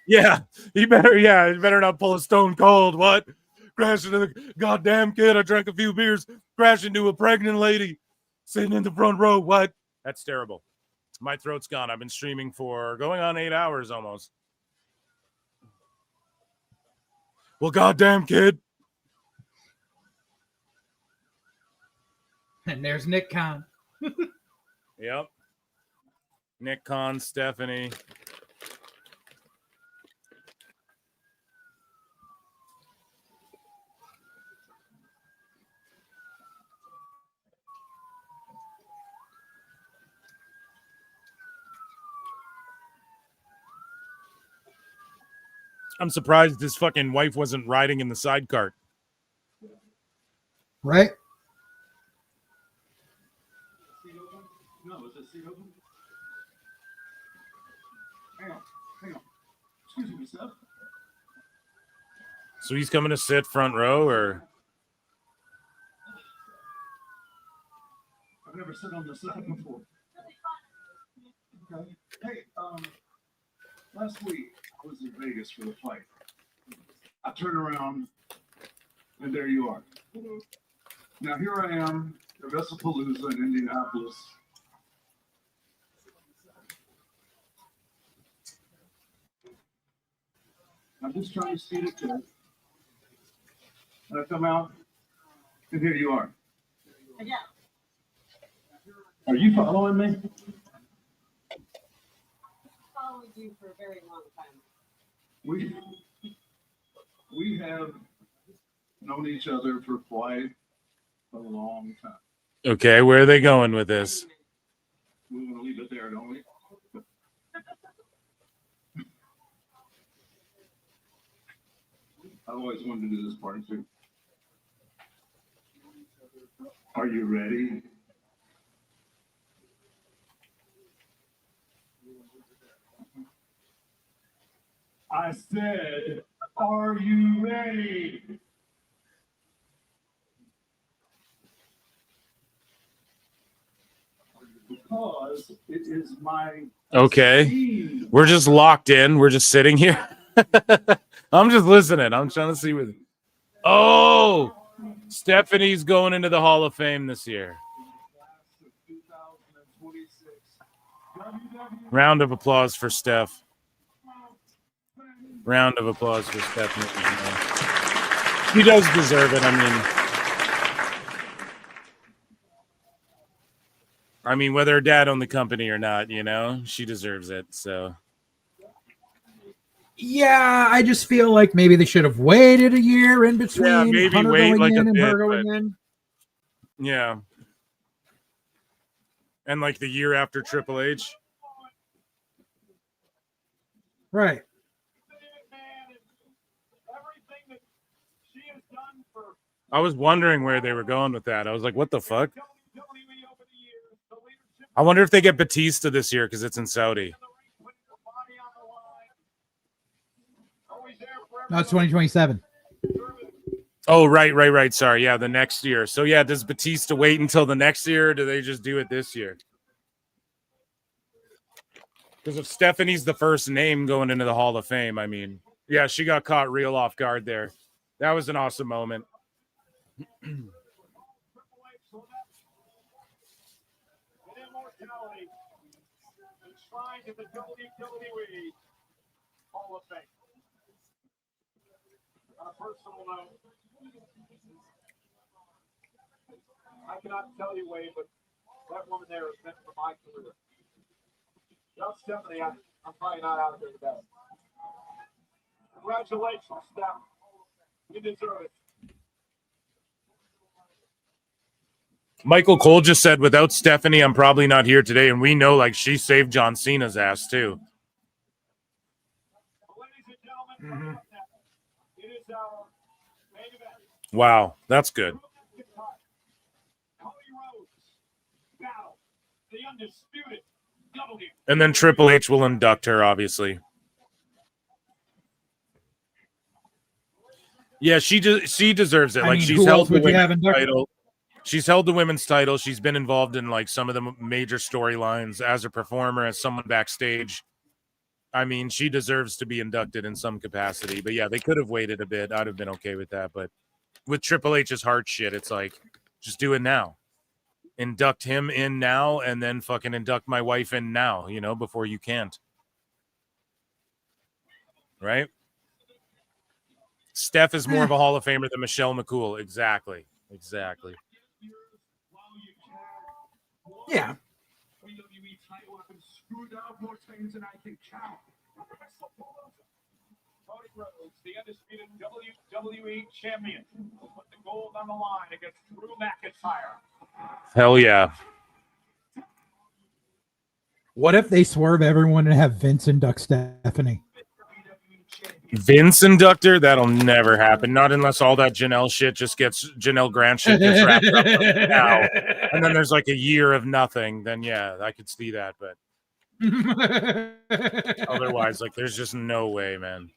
Yeah, he better not pull a Stone Cold. What? Crash into the goddamn kid. I drank a few beers. Crash into a pregnant lady sitting in the front row. What? That's terrible. My throat's gone. I've been streaming for going on 8 hours almost. Well, goddamn kid. And there's Nick Khan. Yep. Nick Khan, Stephanie. I'm surprised his fucking wife wasn't riding in the side cart. Right? No, is the seat open? Hang on. Excuse me, Steph. So he's coming to sit front row, or? I've never sat on the side before. Okay. Hey, last week I was in Vegas for the fight. I turned around, and there you are. Now here I am at WrestlePalooza in Indianapolis. I'm just trying to see the kid. And I come out, and here you are. Yeah. Are you following me? Followed you for a very long time. We have known each other for quite a long time. Okay, where are they going with this? We want to leave it there, don't we? I've always wanted to do this part too. Are you ready? I said, are you ready? Because it is my Okay. We're just locked in. We're just sitting here. I'm just listening. I'm trying to see what. Oh, Stephanie's going into the Hall of Fame this year. Round of applause for Steph. Round of applause for Stephanie. She does deserve it. I mean, whether her dad owned the company or not, she deserves it. So. Yeah, I just feel like maybe they should have waited a year in between. Yeah, maybe Hunter wait going like in a and bit, her going but- in. Yeah. And like the year after Triple H. Right. I was wondering where they were going with that. I was like, what the fuck? I wonder if they get Batista this year because it's in Saudi. No, it's 2027. Oh, right. Sorry. Yeah, the next year. So, yeah, does Batista wait until the next year or do they just do it this year? Because if Stephanie's the first name going into the Hall of Fame, I mean, yeah, she got caught real off guard there. That was an awesome moment. Immortality enshrined in the WWE Hall of Fame. On a personal note, I cannot tell you, Wade, but that woman there is meant for my career. Without Stephanie, I'm probably not out there today. Congratulations, Steph. You deserve it. Michael Cole just said, without Stephanie, I'm probably not here today. And we know, like, she saved John Cena's ass, too. Mm-hmm. It is our main event. Wow, that's good. Battle, the undisputed W. And then Triple H will induct her, obviously. Yeah, she deserves it. I Like, mean, she's who held else the would you have women's inducted? title. She's held the women's title. She's been involved in, like, some of the major storylines as a performer, as someone backstage. I mean, she deserves to be inducted in some capacity. But yeah, they could have waited a bit. I'd have been okay with that. But with Triple H's heart shit, it's like, just do it now. Induct him in now, and then fucking induct my wife in now, you know, before you can't. Right? Steph is more of a Hall of Famer than Michelle McCool. Exactly. Yeah. WWE title have been screwed up more times than I can count. Cody Rhodes, the undisputed WWE champion, will put the gold on the line against Drew McIntyre. Hell yeah. What if they swerve everyone and have Vince induct Stephanie? Vince inductor? That'll never happen. Not unless all that Janelle shit just gets Janelle Grant shit gets wrapped up now. And then there's like a year of nothing. Then yeah, I could see that, but otherwise, like, there's just no way, man.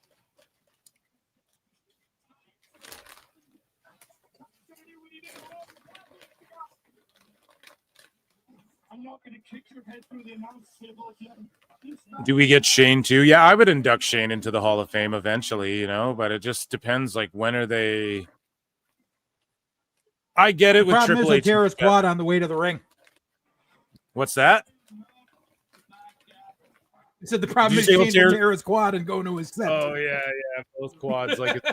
I'm not going to kick your head through the announce table again. Do we get Shane too? Yeah, I would induct Shane into the Hall of Fame eventually, you know, but it just depends. Like, when are they? I get it The with problem Triple is H. he'll tear his quad on the way to the ring. What's that? He said the problem Did is you say Shane he'll will tear- tear his quad and go into his set. Oh yeah, both quads. Like,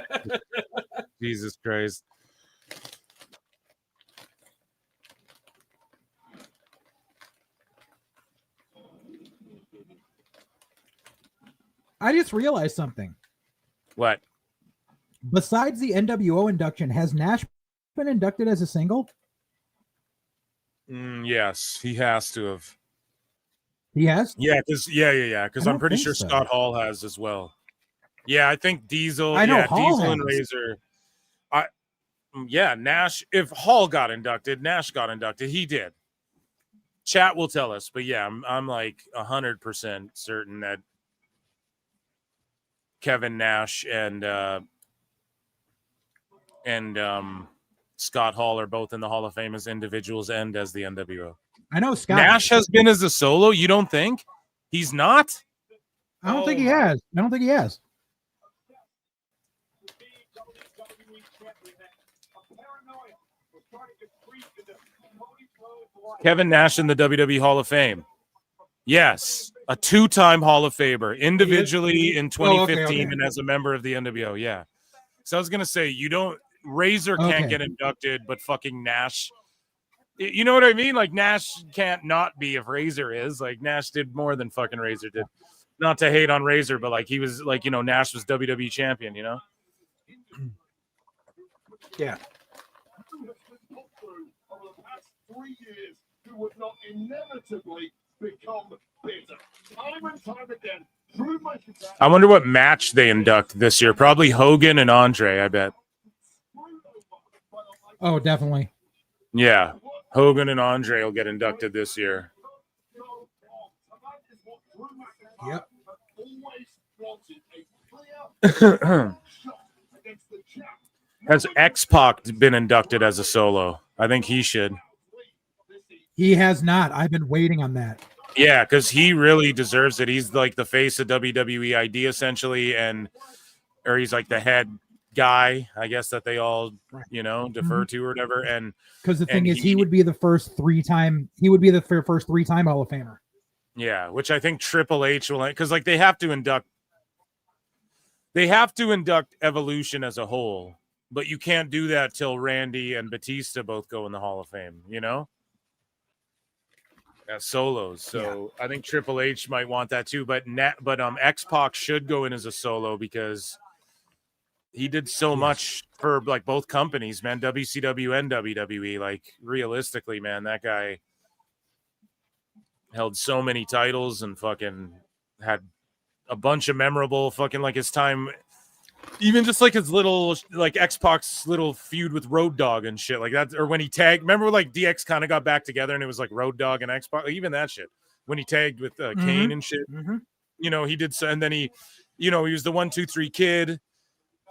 Jesus Christ. I just realized something. What? Besides the NWO induction, has Nash been inducted as a single? Yes, he has to have. He has? Yeah, because I I'm don't pretty think sure so. Scott Hall has as well. Yeah, I think Diesel. I know yeah, Hall Diesel and has. Razor. Nash. If Hall got inducted, Nash got inducted. He did. Chat will tell us, but yeah, I'm like 100% certain that Kevin Nash and Scott Hall are both in the Hall of Fame as individuals and as the NWO. I know Scott. Nash has been as a solo. You don't think he's not? I don't think he has. I don't think he has. Kevin Nash in the WWE Hall of Fame. Yes, a two-time Hall of Famer, individually in 2015 and as a member of the NWO. Yeah. So I was gonna say, Razor can't get inducted, but fucking Nash. You know what I mean? Like, Nash can't not be if Razor is. Like, Nash did more than fucking Razor did. Not to hate on Razor, but like, he was like, Nash was WWE champion. You know. Yeah. Over the past 3 years, who would not inevitably become better. Time and time again, Drew McIntyre. I wonder what match they induct this year. Probably Hogan and Andre, I bet. Oh, definitely. Yeah. Hogan and Andre will get inducted this year. Yep. Has X-Pac been inducted as a solo? I think he should. He has not. I've been waiting on that. Yeah, because he really deserves it. He's like the face of WWE ID essentially, or he's like the head guy, I guess, that they all defer to or whatever. And Because the thing is, he would be the first three-time Hall of Famer. Yeah, which I think Triple H will, because like they have to induct Evolution as a whole, but you can't do that till Randy and Batista both go in the Hall of Fame, as solos. So I think Triple H might want that too, but X-Pac should go in as a solo because he did so much for like both companies, man, WCW and WWE. Like realistically, man, that guy held so many titles and fucking had a bunch of memorable fucking like his time, even just like his little like X-Pac's little feud with Road Dogg and shit like that, or when he tagged. Remember like DX kind of got back together and it was like Road Dogg and X-Pac, even that shit when he tagged with Kane and shit. He did so, and then he was the 1 2 3 Kid.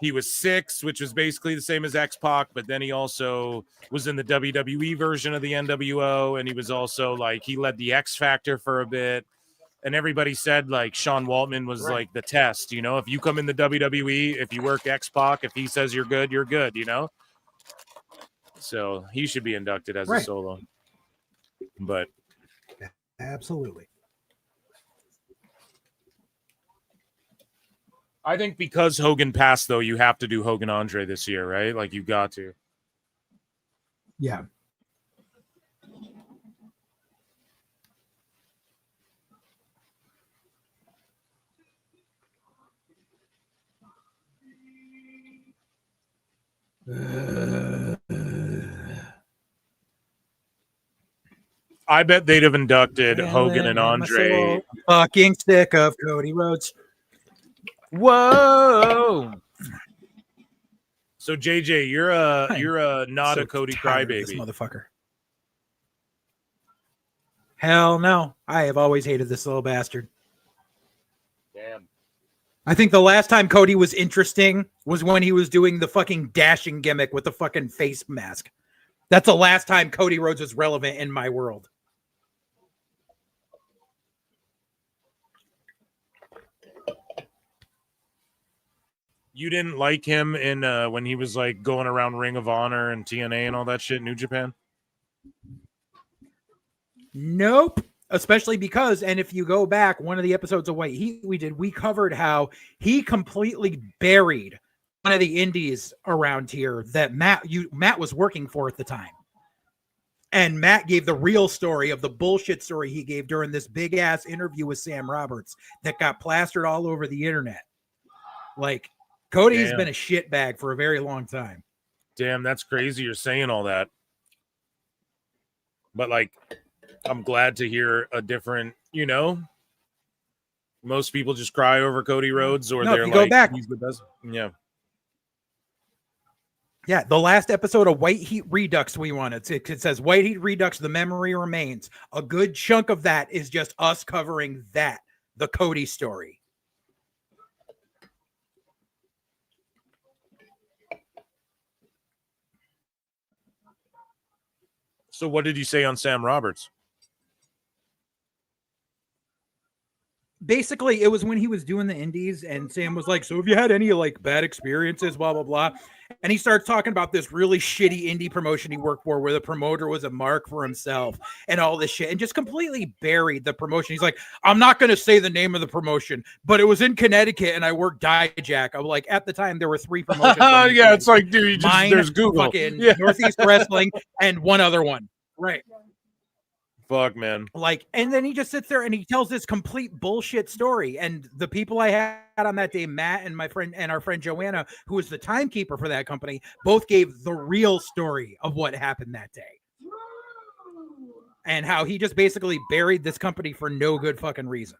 He was 6, which was basically the same as X-Pac, but then he also was in the WWE version of the NWO, and he was also like he led the X Factor for a bit. And everybody said like Sean Waltman was like the test, if you come in the WWE, if you work X-Pac, if he says you're good, So he should be inducted as a solo. But absolutely. I think because Hogan passed, though, you have to do Hogan Andre this year, right? Like you got to. Yeah. I bet they'd have inducted Hogan and Andre. Fucking sick of Cody Rhodes. Whoa. So JJ, you're not a Cody crybaby, motherfucker. Hell no. I have always hated this little bastard. Damn. I think the last time Cody was interesting was when he was doing the fucking dashing gimmick with the fucking face mask. That's the last time Cody Rhodes was relevant in my world. You didn't like him in when he was like going around Ring of Honor and TNA and all that shit, New Japan? Nope. Especially because, and if you go back, one of the episodes of White Heat we covered how he completely buried one of the indies around here that Matt was working for at the time. And Matt gave the real story of the bullshit story he gave during this big ass interview with Sam Roberts that got plastered all over the internet. Like, Cody has been a shitbag for a very long time. Damn, that's crazy you're saying all that. But like, I'm glad to hear a different, most people just cry over Cody Rhodes or they're like, go back. He's the best. Yeah. Yeah, the last episode of White Heat Redux we wanted. It says White Heat Redux, the memory remains. A good chunk of that is just us covering that, the Cody story. So what did you say on Sam Roberts? Basically, it was when he was doing the indies and Sam was like, so have you had any like bad experiences, blah, blah, blah. And he starts talking about this really shitty indie promotion he worked for where the promoter was a mark for himself and all this shit and just completely buried the promotion. He's like, I'm not going to say the name of the promotion, but it was in Connecticut and I worked Dijak. I'm like, at the time there were 3 promotions. Yeah, it's like, dude, there's Google. Fucking Northeast Wrestling and one other one. Right. Fuck, man. Like, and then he just sits there and he tells this complete bullshit story. And the people I had on that day, Matt and my friend and our friend Joanna, who was the timekeeper for that company, both gave the real story of what happened that day. And how he just basically buried this company for no good fucking reason.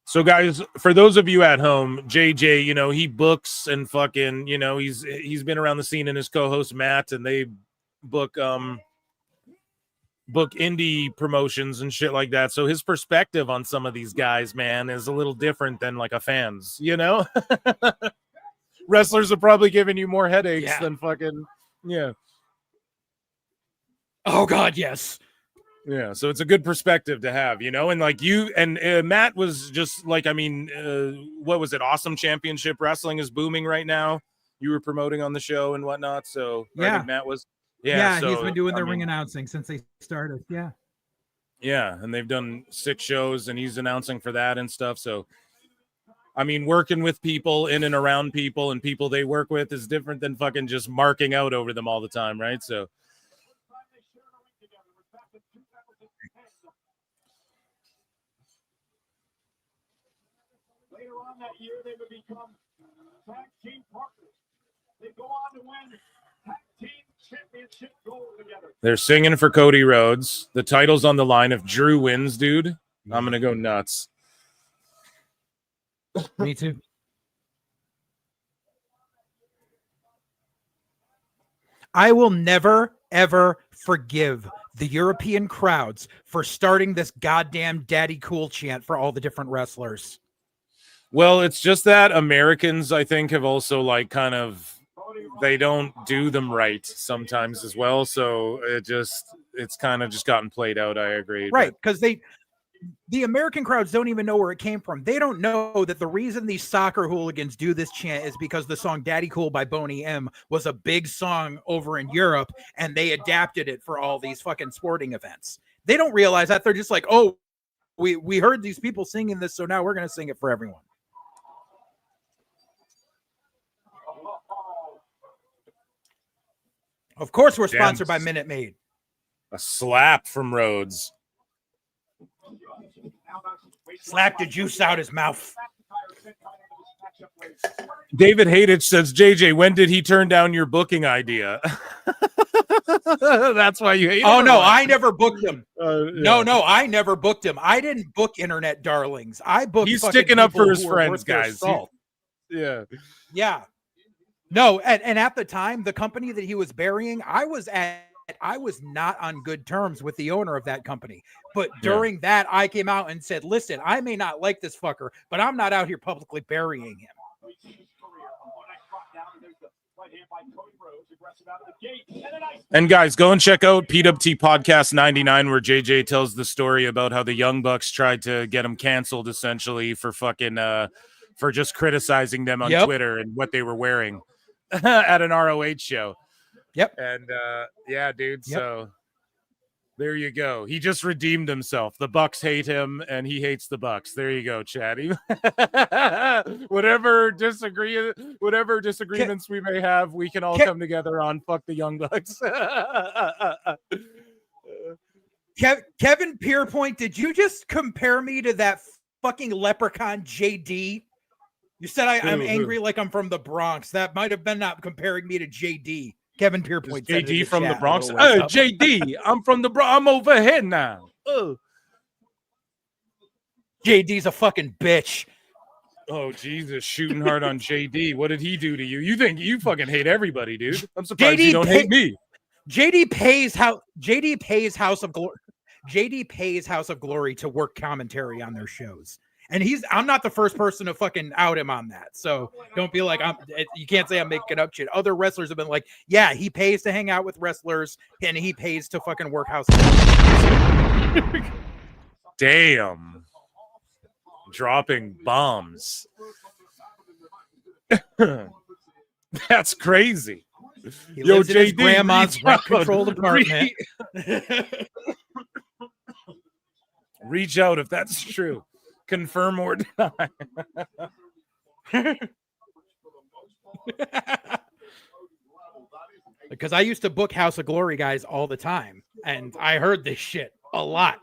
So, guys, for those of you at home, JJ, he books and fucking, he's been around the scene, and his co-host Matt, and they book indie promotions and shit like that. So his perspective on some of these guys, man, is a little different than like a fan's, Wrestlers are probably giving you more headaches than fucking, yeah. Oh God, yes. Yeah, so it's a good perspective to have, you know, and like you and Matt was just like, I mean, what was it? Awesome Championship Wrestling is booming right now. You were promoting on the show and whatnot, so I Yeah. think Matt was. Yeah, so, he's been doing I the ring mean, announcing since they started. Yeah. Yeah, and they've done 6 shows, and he's announcing for that and stuff. So, I mean, working with people in and around people and people they work with is different than fucking just marking out over them all the time, right? So. Later on that year, they would become tag team partners. They go on to win tag team championship gold together. They're singing for Cody Rhodes. The title's on the line. If Drew wins, dude, I'm gonna go nuts. Me too. I will never, ever forgive the European crowds for starting this goddamn daddy cool chant for all the different wrestlers. Well, it's just that Americans, I think, have also like kind of they don't do them right sometimes as well. So it's kind of just gotten played out. I agree. Right, because the American crowds don't even know where it came from. They don't know that the reason these soccer hooligans do this chant is because the song Daddy Cool by Boney M was a big song over in Europe, and they adapted it for all these fucking sporting events. They don't realize that. They're just like, oh, we heard these people singing this, so now we're going to sing it for everyone. Of course, we're sponsored by Minute Maid. A slap from Rhodes. Slapped the juice out his mouth. David Haydich says, JJ, when did he turn down your booking idea? That's why you hate him. Oh, no, I never booked him. Yeah. No, I never booked him. I didn't book internet darlings. I booked He's fucking sticking up people for his who are friends, worth their guys. salt. Yeah. Yeah. No, and at the time, the company that he was burying, I was not on good terms with the owner of that company. But during that, I came out and said, listen, I may not like this fucker, but I'm not out here publicly burying him. And guys, go and check out PWT Podcast 99, where JJ tells the story about how the Young Bucks tried to get him canceled essentially for fucking for just criticizing them on Twitter and what they were wearing at an ROH show. Yep. And yeah, dude. So there you go. He just redeemed himself. The Bucks hate him, and he hates the Bucks. There you go, Chad. Whatever disagreements we may have, we can all come together on fuck the Young Bucks. Kevin Pierpoint, did you just compare me to that fucking leprechaun JD? You said I'm angry like I'm from the Bronx. That might have been not comparing me to JD. Kevin Pierpoint. JD from the Bronx. Oh, JD, I'm from the Bronx. I'm over here now. JD's a fucking bitch. Oh, Jesus, shooting hard on JD. What did he do to you? You think you fucking hate everybody, dude. I'm surprised you don't hate me. JD pays House of Glory to work commentary on their shows. And I'm not the first person to fucking out him on that. So don't be like, you can't say I'm making up shit. Other wrestlers have been like, yeah, he pays to hang out with wrestlers and he pays to fucking work House. Damn. Dropping bombs. That's crazy. He lives in his grandma's rent controlled apartment. Reach out if that's true. Confirm or deny. Because I used to book House of Glory guys all the time, and I heard this shit a lot.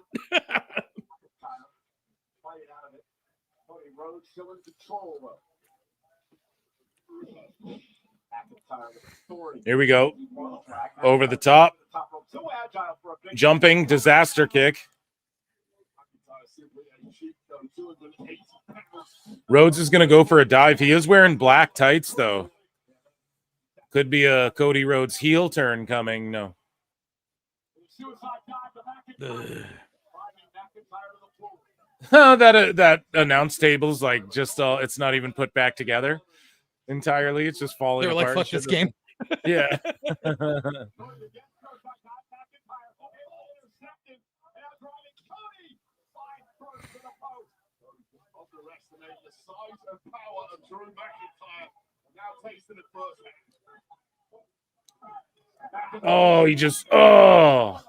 Here we go. Over the top. Jumping disaster kick. Rhodes is going to go for a dive. He is wearing black tights, though. Could be a Cody Rhodes heel turn coming. No. That announce table's like just all. It's not even put back together entirely. It's just falling apart. They're like, fuck this game. Yeah. Oh, he just oh.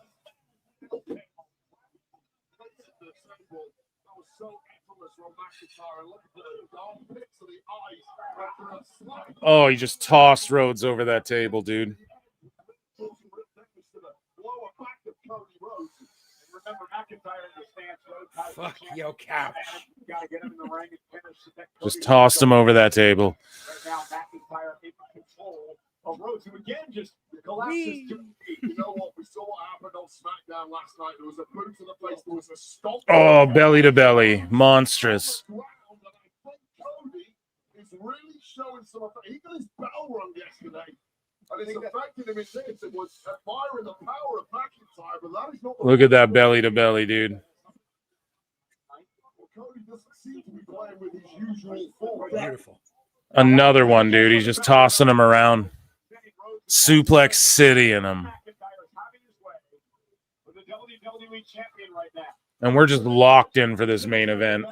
Oh, he just tossed Rhodes over that table, dude. Fuck yo, couch. Just tossed him over that table. Rhodes, who again just collapses to you know what? We saw what happened on SmackDown last night. There was a boot to the face, there was a stomp. Oh, belly to belly. Monstrous. He's really showing some effect. He got his bell rung yesterday. And it's affected him in this. It was admiring the power of McIntyre, but that is not the Look at that belly to belly, dude. Cody doesn't seem to be playing with his usual form. Beautiful. Another one, dude. He's just tossing him around. Suplex City in him. And we're just locked in for this main event.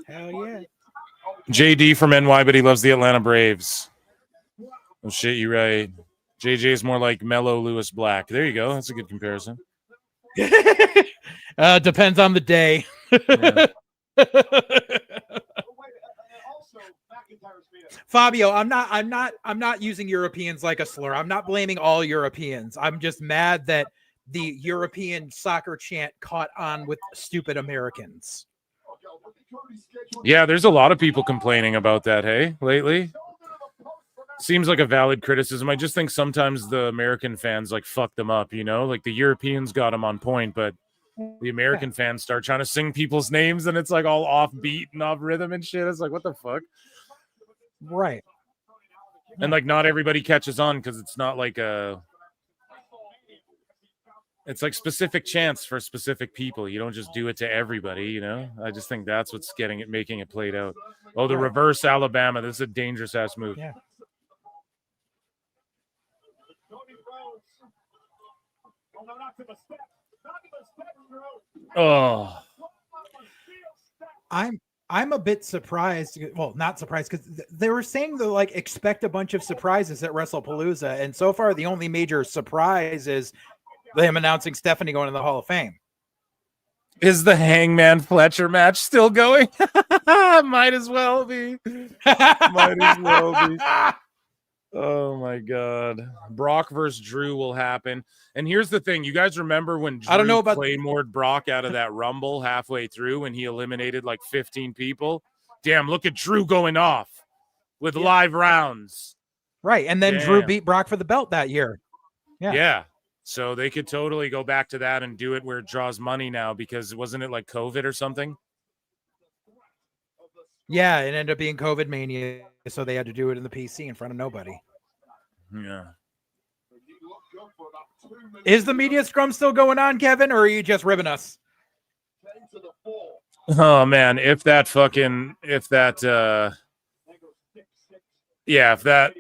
Hell yeah. JD from NY, but he loves the Atlanta Braves. Oh, shit, you're right. JJ is more like Mellow Lewis Black. There you go. That's a good comparison. Depends on the day. Yeah. Fabio, I'm not using Europeans like a slur. I'm not blaming all Europeans. I'm just mad that the European soccer chant caught on with stupid Americans. Yeah, there's a lot of people complaining about that, hey, lately. Seems like a valid criticism. I just think sometimes the American fans like fuck them up, you know? Like the Europeans got them on point, but the American fans start trying to sing people's names and it's like all off beat and off rhythm and shit. It's like, what the fuck? Right. And like not everybody catches on because it's not like it's like specific chants for specific people. You don't just do it to everybody, you know? I just think that's what's making it played out. Oh, the reverse Alabama. This is a dangerous ass move. Yeah. Oh. I'm a bit surprised. Well, not surprised because they were saying to like expect a bunch of surprises at WrestlePalooza, and so far the only major surprise is them announcing Stephanie going to the Hall of Fame. Is the Hangman Fletcher match still going? Might as well be. Might as well be. Oh my God. Brock versus Drew will happen. And here's the thing. You guys remember when Drew I don't know about Claymored Brock out of that Rumble halfway through when he eliminated like 15 people? Damn, look at Drew going off with live rounds. Right. And then Damn. Drew beat Brock for the belt that year. Yeah. So they could totally go back to that and do it where it draws money now because wasn't it like COVID or something? Yeah, it ended up being COVID mania, so they had to do it in the PC in front of nobody. Yeah. Is the media scrum still going on, Kevin, or are you just ribbing us? Oh man, if that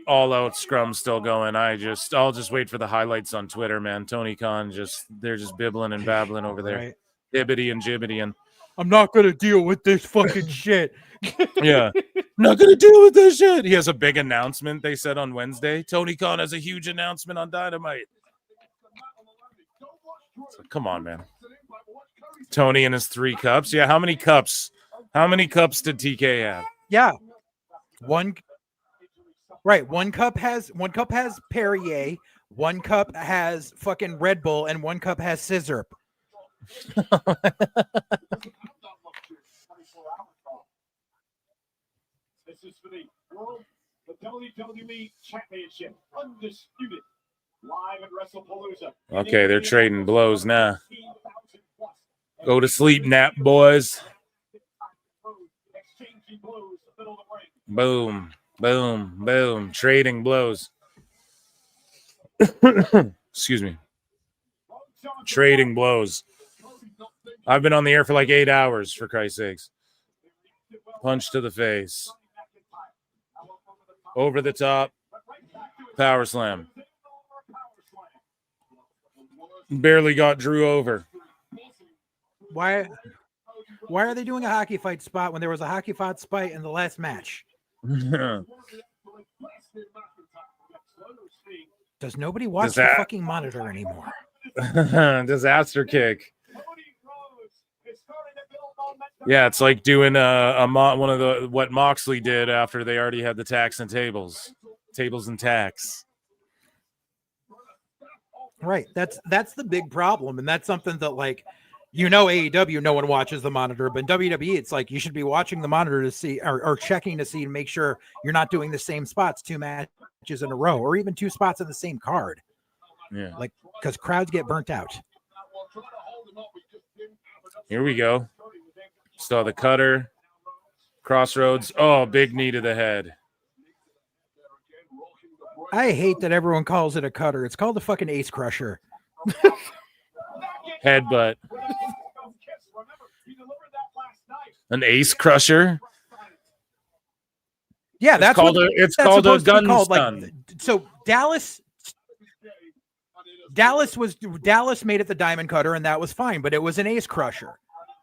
all out scrum's still going, I'll just wait for the highlights on Twitter, man. Tony Khan they're just bibbling and babbling over there. Right. Hibbity and jibbity and I'm not gonna deal with this fucking shit. yeah. Not gonna deal with this shit. He has a big announcement, they said on Wednesday. Tony Khan has a huge announcement on Dynamite. So, come on, man. Tony and his 3 cups. Yeah, how many cups? How many cups did TK have? Yeah. One cup has Perrier, one cup has fucking Red Bull, and one cup has scissor. This is for the WWE Championship, undisputed, live at WrestlePalooza. Okay, they're trading blows now. Go to sleep, nap boys. Boom, boom, boom. Trading blows. Excuse me. Trading blows. I've been on the air for like 8 hours, for Christ's sakes. Punch to the face. Over the top. Power slam. Barely got Drew over. Why Why are they doing a hockey fight spot when there was a hockey fight spot in the last match? Does nobody watch the fucking monitor anymore? Disaster kick. Yeah, it's like doing one of the what Moxley did after they already had the tax and tables and tax. Right. That's the big problem, and that's something that, like, AEW, no one watches the monitor, but in WWE, it's like you should be watching the monitor to see or checking to see and make sure you're not doing the same spots 2 matches in a row, or even 2 spots in the same card. Yeah, like because crowds get burnt out. Here we go. Saw the cutter. Crossroads. Oh, big knee to the head. I hate that everyone calls it a cutter. It's called the fucking ace crusher. Headbutt. An ace crusher. Yeah, that's called a gun stun. Like, so Dallas made it the diamond cutter, and that was fine, but it was an ace crusher.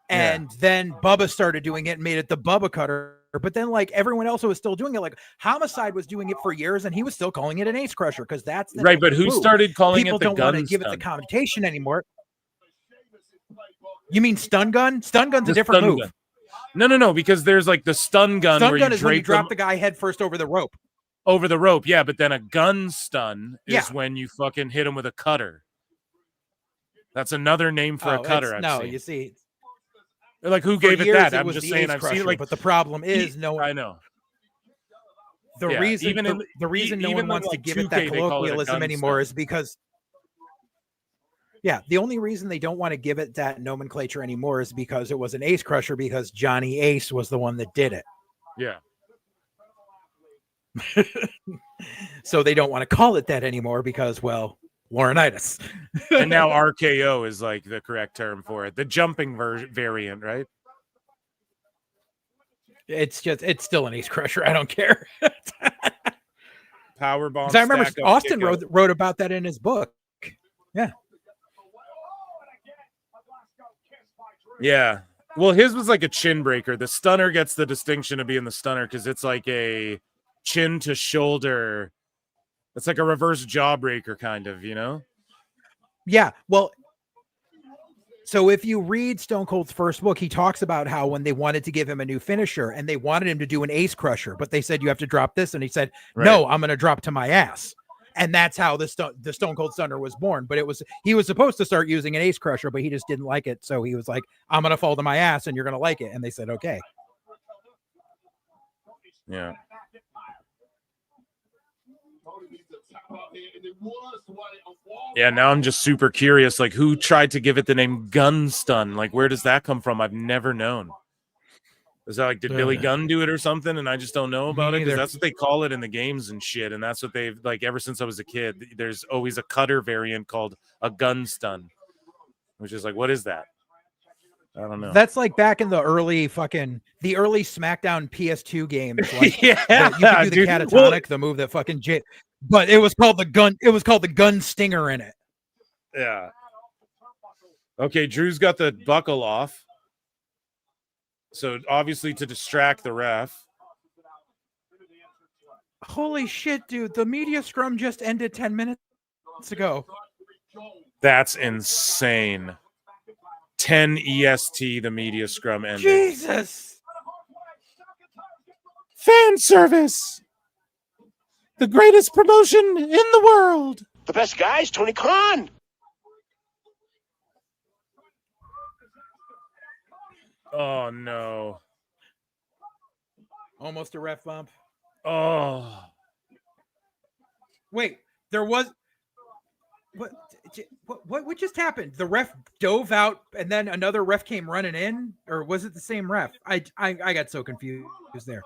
And then Bubba started doing it and made it the Bubba cutter. But then, like, everyone else was still doing it. Like Homicide was doing it for years, and he was still calling it an ace crusher because that's the right. But who started calling People it the don't gun want to give stun? it the connotation anymore. You mean stun gun? Stun gun's The a different stun move. gun. No, because there's like the stun gun. Stun where gun you is when you drape drop them the guy head first over the rope. over the rope. Yeah, but then a gun stun is Yeah. when you fucking hit him with a cutter. That's another name for a cutter. I've seen. You see, Like, who for gave it years that? it I'm was just the saying ace I've seen crusher, it. Like, but the problem is I know. The Yeah, reason even in- the reason no even one in, wants like, to give it 2K, that they call it a colloquialism gun anymore stun. is because the only reason they don't want to give it that nomenclature anymore is because it was an ace crusher, because Johnny Ace was the one that did it. Yeah. So they don't want to call it that anymore because, well, Laurinaitis. And now RKO is like the correct term for it. The jumping variant, right? It's still an ace crusher. I don't care. Power bomb. 'Cause I remember stack up, Austin kick out. wrote about that in his book. Yeah. Yeah. Well, his was like a chin breaker. The stunner gets the distinction of being the stunner because it's like a chin to shoulder. It's like a reverse jawbreaker, kind of, Yeah. Well, so if you read Stone Cold's first book, he talks about how when they wanted to give him a new finisher and they wanted him to do an ace crusher, but they said, you have to drop this. And he said, no, I'm going to drop to my ass. And that's how the Stone Cold Stunner was born. But he was supposed to start using an ace crusher, but he just didn't like it. So he was like, I'm going to fall to my ass and you're going to like it. And they said, okay. Yeah. Yeah, now I'm just super curious. Like, who tried to give it the name Gun Stun? Like, where does that come from? I've never known. Is that like, did Billy Gunn do it or something? And I just don't know about it because that's what they call it in the games and shit. And that's what they've like ever since I was a kid. There's always a cutter variant called a Gun Stun, which is like, what is that? I don't know. That's like back in the early SmackDown PS2 games. Like, yeah, you could do the dude. catatonic, the move that fucking but it was called the gun. It was called the gun stinger in it. Yeah. Okay, Drew's got the buckle off. So obviously to distract the ref. Holy shit, dude. The media scrum just ended 10 minutes ago. That's insane. 10 EST, the media scrum ended. Jesus. Fan service. The greatest promotion in the world. The best guy is Tony Khan. Oh, no. Almost a ref bump. Oh. Wait, there was... What just happened? The ref dove out and then another ref came running in? Or was it the same ref? I got so confused there.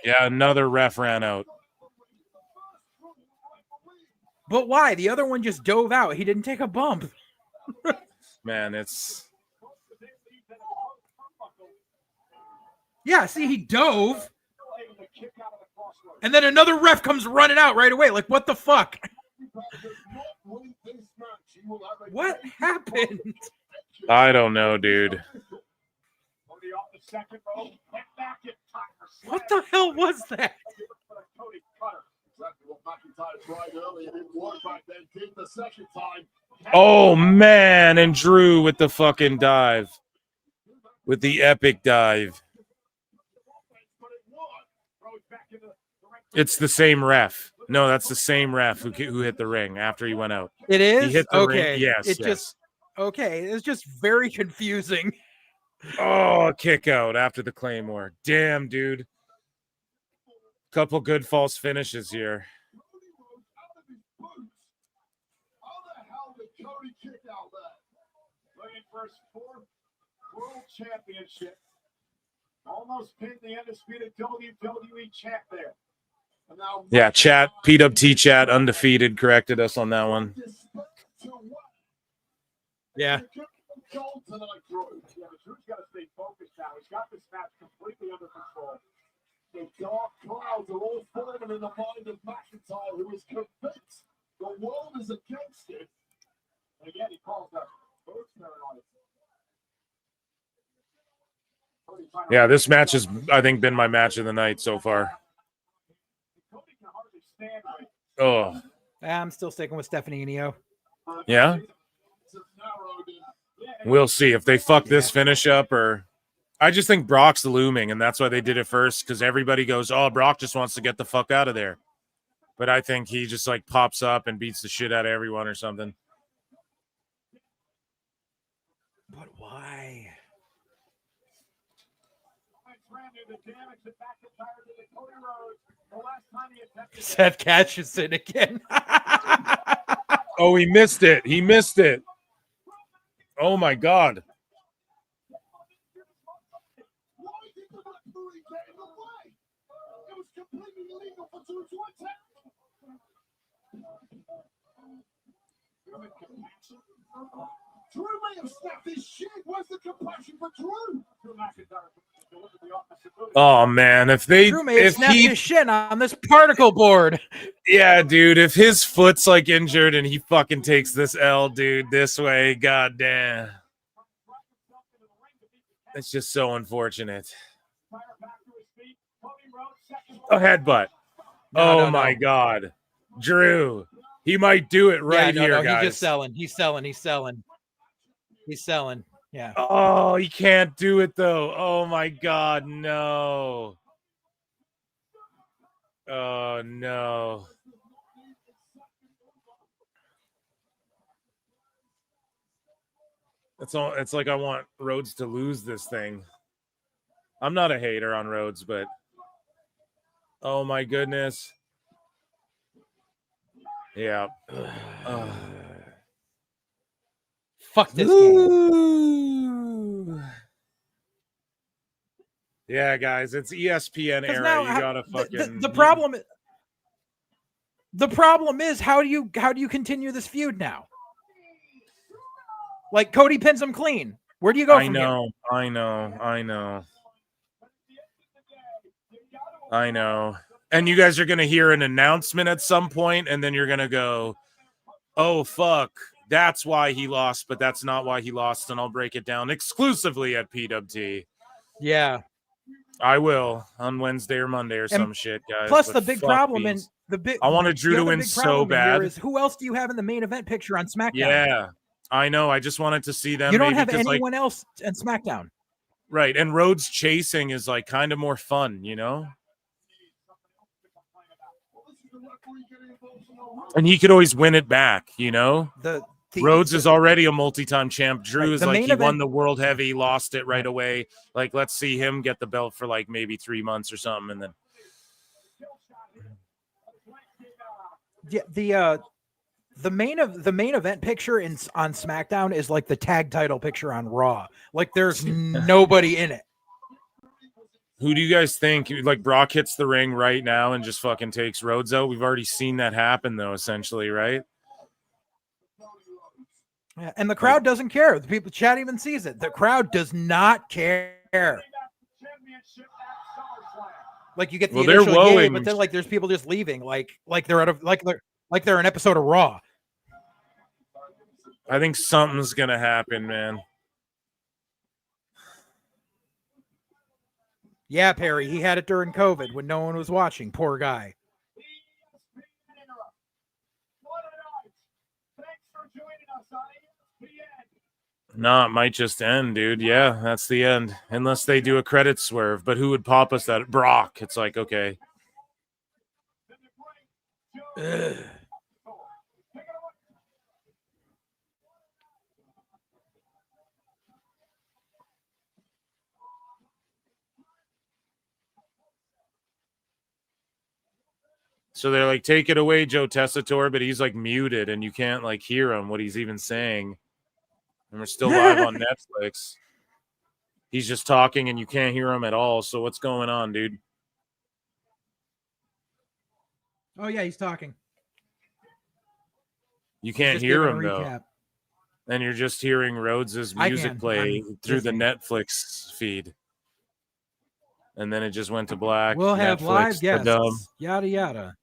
Yeah, another ref ran out. But why? The other one just dove out. He didn't take a bump. Man, it's... Yeah, see, he dove. And then another ref comes running out right away. Like, what the fuck? What happened? I don't know, dude. second row. And back in time. What the hell was that? Cody Cutter. Exactly what McIntyre tried earlier. It didn't work back then. Did the second time. Oh man, and Drew with the fucking dive. With the epic dive. It's the same ref. No, that's the same ref who hit the ring after he went out. It is? He hit the Okay. ring. Yes, It yes. just okay. It's just very confusing. Oh, kick out after the Claymore. Damn, dude. Couple good false finishes here. Cody kick out there. Looking for his fourth world championship. Almost pinned the undisputed WWE champ there. And now Yeah, chat, PWT chat, undefeated, corrected us on that one. Yeah. Gold tonight, Drew. Yeah, but Drew's got to stay focused now. He's got this match completely under control. The dark clouds are all forming in the mind of McIntyre, who is convinced the world is against him. And again, he calls that both paranoid. Yeah, this match has, I think, been my match of the night so far. Oh, I'm still sticking with Stephanie and Io. yeah? We'll see if they fuck this finish up or... I just think Brock's looming, and that's why they did it first, because everybody goes, oh, Brock just wants to get the fuck out of there. But I think he just, like, pops up and beats the shit out of everyone or something. But why? Seth catches it again. Oh, he missed it. He missed it. Oh, my God. Drew may have snapped his shit. Where's the compassion for Drew? Oh, man. If they... Drew may have if snapped he, his shin on this particle board. yeah, dude. If his foot's, like, injured and he fucking takes this L, dude, this way, goddamn. It's just so unfortunate. A headbutt. No, my God. Drew. He might do it right here, guys. He's just selling. He's selling. Yeah. Oh, he can't do it, though. Oh, my God. No. Oh, no. It's like I want Rhodes to lose this thing. I'm not a hater on Rhodes, but oh my goodness. Yeah. Fuck this game. Yeah, guys, it's ESPN era. Now, you gotta fucking the problem is how do you continue this feud now? Like Cody pins him clean. Where do you go from here? I know. And you guys are going to hear an announcement at some point, and then you're going to go, oh, fuck, that's why he lost, but that's not why he lost, and I'll break it down exclusively at PWT. Yeah. I will on Wednesday or Monday or some shit, guys. Plus, but the big fuck problem these. I wanted Drew to win so bad. Is who else do you have in the main event picture on SmackDown? Yeah, I know. I just wanted to see them. You don't have because, anyone else in SmackDown. Right, and Rhodes chasing is like kind of more fun, you know? And he could always win it back, you know? Rhodes is already a multi-time champ. Drew is like, he won the world heavy, lost it right away. Like, let's see him get the belt for like maybe 3 months or something, and then... Yeah, the main event picture on SmackDown is like the tag title picture on Raw. Like there's nobody in it. Who do you guys think? Like Brock hits the ring right now and just fucking takes Rhodes out? We've already seen that happen though, essentially, right? Yeah, and the crowd doesn't care. The people chat even sees it. The crowd does not care. Like you get the initial yay, but then like there's people just leaving, like they're they're an episode of Raw. I think something's gonna happen, man. Yeah, Perry, he had it during COVID when no one was watching. Poor guy. No, it might just end, dude. Yeah, that's the end. Unless they do a credit swerve. But who would pop us that? Brock. It's like, okay. Ugh. So they're like, take it away, Joe Tessitore, but he's like muted and you can't like hear him, what he's even saying. And we're still live on Netflix. He's just talking and you can't hear him at all. So what's going on, dude? Oh, yeah, he's talking. You can't Just hear giving a him, though. recap. And you're just hearing Rhodes's I music can. play I'm through the listening. Netflix feed. And then it just went to black. We'll have Netflix, live guests. da-dum. Yada, yada.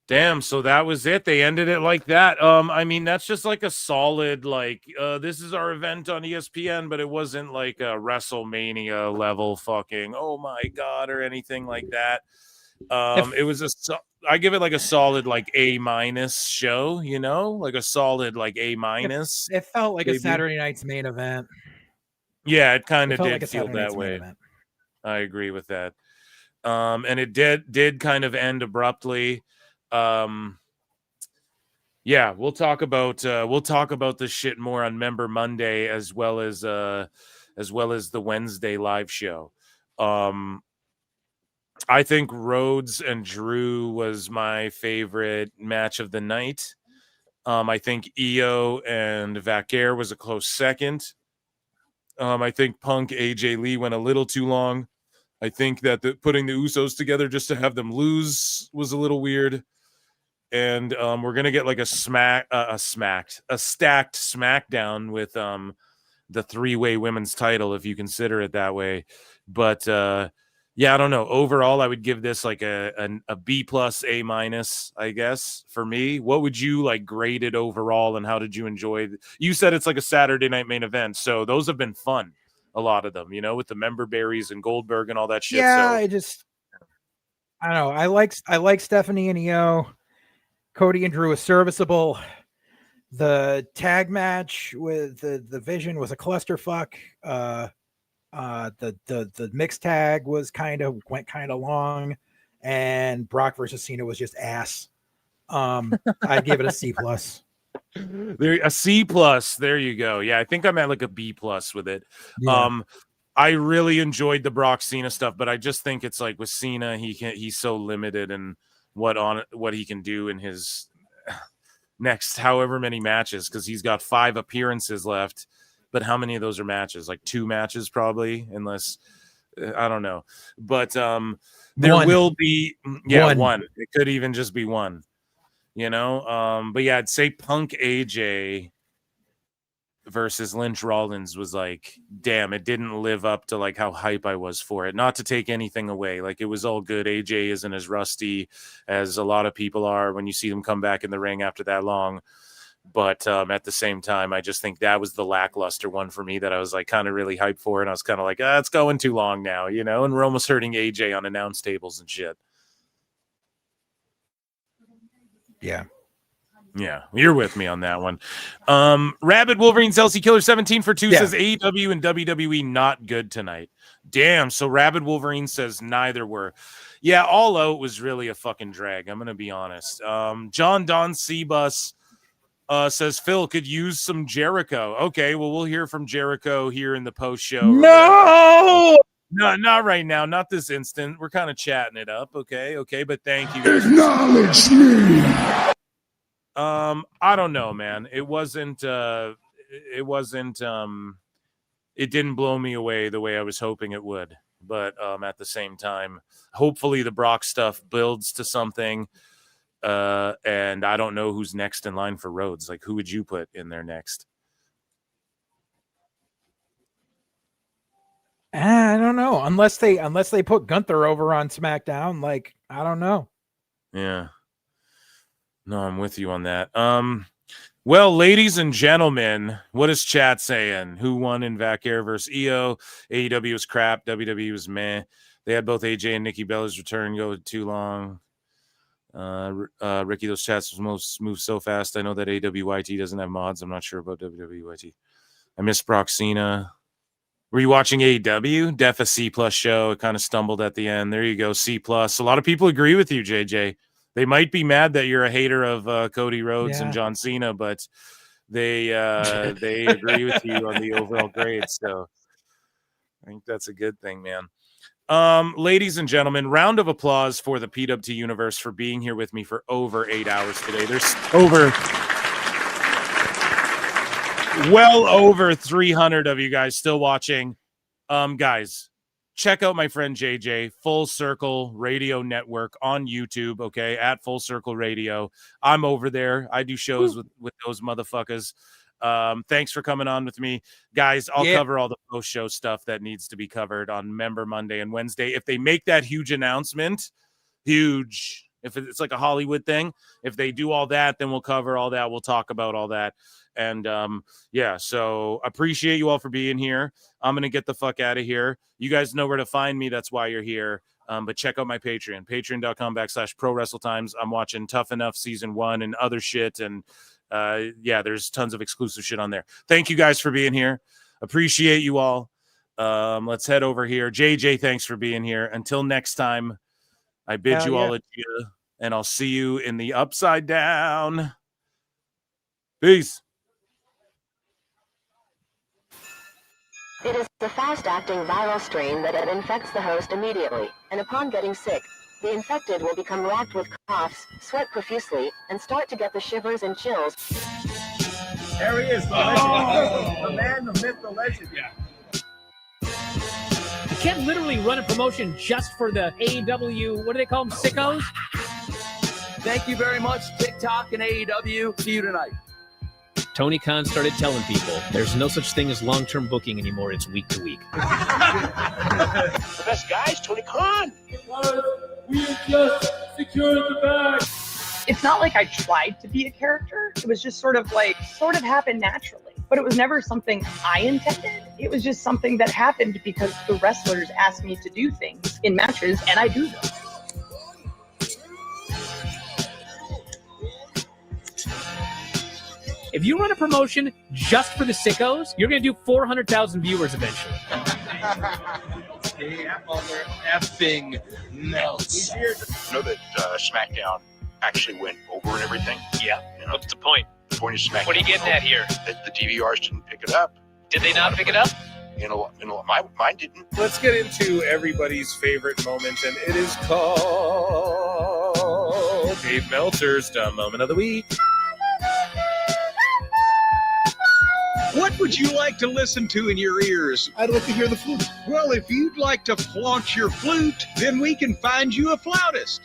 Damn, so that was it. They ended it like that. I mean, that's just like a solid, like, this is our event on ESPN, but it wasn't like a WrestleMania level fucking, oh my God, or anything like that. It was I give it like a solid, like A- show, you know, like a solid, like A-. It felt like a maybe. Saturday night's main event. Yeah, it kind It of felt did like a feel Saturday that night's main way. event. I agree with that. And it did kind of end abruptly. Yeah, we'll talk about this shit more on Member Monday as well as the Wednesday live show. I think Rhodes and Drew was my favorite match of the night. I think Io and Vaquer was a close second. I think Punk AJ Lee went a little too long. I think that putting the Usos together just to have them lose was a little weird. And we're gonna get like a stacked SmackDown with the three-way women's title, if you consider it that way. But yeah, I don't know. Overall, I would give this like a B+, A-, I guess, for me. What would you like grade it overall, and how did you enjoy You said it's like a Saturday night main event, so those have been fun, a lot of them, you know, with the member berries and Goldberg and all that shit. Yeah, So I don't know. I like Stephanie and Io. Cody and Drew was serviceable. The tag match with the Vision was a clusterfuck. The mixed tag went kind of long, and Brock versus Cena was just ass. I'd give it a C+. There, a C+. There you go. Yeah, I think I'm at like a B+ with it. Yeah. I really enjoyed the Brock Cena stuff, but I just think it's like with Cena, he's so limited in what he can do in his next however many matches, because he's got 5 appearances left. But how many of those are matches? Like 2 matches probably, unless I don't know. But there will be one. It could even just be one. You know, but yeah, I'd say Punk AJ versus Lynch Rollins was like, damn, it didn't live up to like how hype I was for it. Not to take anything away, like it was all good. AJ isn't as rusty as a lot of people are when you see them come back in the ring after that long. But at the same time, I just think that was the lackluster one for me that I was like kind of really hyped for, and I was kind of like, it's going too long now, you know. And we're almost hurting AJ on announce tables and shit. Yeah, you're with me on that one. Rabid Wolverine Chelsea Killer 17 for 2 says AEW and WWE not good tonight. Damn, so Rabid Wolverine says neither were. Yeah, All Out was really a fucking drag, I'm gonna be honest. John Don Seabus says Phil could use some Jericho. Okay, well, we'll hear from Jericho here in the post show. No, not right now, not this instant. We're kind of chatting it up. Okay, but thank you. Acknowledge me. I don't know, man. It didn't blow me away the way I was hoping it would. But at the same time, hopefully the Brock stuff builds to something. And I don't know who's next in line for Rhodes. Like, who would you put in there next? I don't know. Unless they put Gunther over on SmackDown, like, I don't know. Yeah. No, I'm with you on that. Well, ladies and gentlemen, what is chat saying? Who won in Vac Air versus EO? AEW was crap. WWE was meh. They had both AJ and Nikki Bella's return go too long. Ricky, those chats move so fast. I know that AWYT doesn't have mods. I'm not sure about WWYT. I miss Brock Cena. Were you watching AEW? Def a C+ show. It kind of stumbled at the end. There you go, C+. A lot of people agree with you, JJ. They might be mad that you're a hater of Cody Rhodes and John Cena, but they agree with you on the overall grade. So I think that's a good thing, man. Ladies and gentlemen, round of applause for the PWT universe for being here with me for over 8 hours today. There's well over 300 of you guys still watching. Guys, check out my friend JJ, Full Circle Radio Network on YouTube, okay, at Full Circle Radio. I'm over there. I do shows with those motherfuckers. Thanks for coming on with me, guys. I'll cover all the post-show stuff that needs to be covered on Member Monday and Wednesday. If they make that huge announcement, if it's like a Hollywood thing, if they do all that, then we'll cover all that. We'll talk about all that. And so appreciate you all for being here. I'm gonna get the fuck out of here. You guys know where to find me. That's why you're here. But check out my Patreon, patreon.com/prowrestletimes. I'm watching Tough Enough Season 1 and other shit. And there's tons of exclusive shit on there. Thank you guys for being here. Appreciate you all. Let's head over here. JJ, thanks for being here. Until next time, I bid you all adieu, and I'll see you in the upside down. Peace. It is a fast-acting viral strain that infects the host immediately, and upon getting sick, the infected will become racked with coughs, sweat profusely, and start to get the shivers and chills. There he is, the legend. The man, the myth, the legend. Yeah. You can't literally run a promotion just for the AEW, what do they call them, sickos? Thank you very much, TikTok and AEW. See you tonight. Tony Khan started telling people there's no such thing as long-term booking anymore. It's week to week. The best guys, Tony Khan. We just secured the bag. It's not like I tried to be a character. It was just sort of happened naturally. But it was never something I intended. It was just something that happened because the wrestlers asked me to do things in matches, and I do them. If you run a promotion just for the sickos, you're going to do 400,000 viewers eventually. Effing melts. You know that SmackDown actually went over and everything? Yeah. You know, what's the point? The point of SmackDown. What are you getting at here? That the DVRs didn't pick it up. Did they not pick it up? Mine didn't. Let's get into everybody's favorite moment, and it is called Dave Meltzer's Dumb Moment of the Week. What would you like to listen to in your ears? I'd like to hear the flute. Well, if you'd like to flaunt your flute, then we can find you a flautist.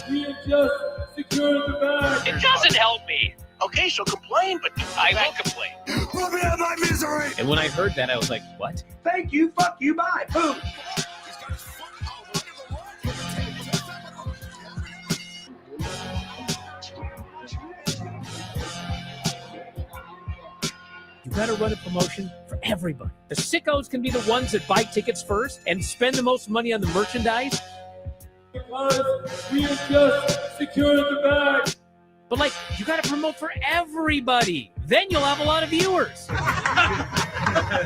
We have just secured the bag. It doesn't help me. Okay, so complain, but I will complain. Let me out of my misery! And when I heard that, I was like, what? Thank you, fuck you, bye. Boom. You gotta run a promotion for everybody. The sickos can be the ones that buy tickets first and spend the most money on the merchandise. Because we have just secured the bag. But you gotta promote for everybody. Then you'll have a lot of viewers. I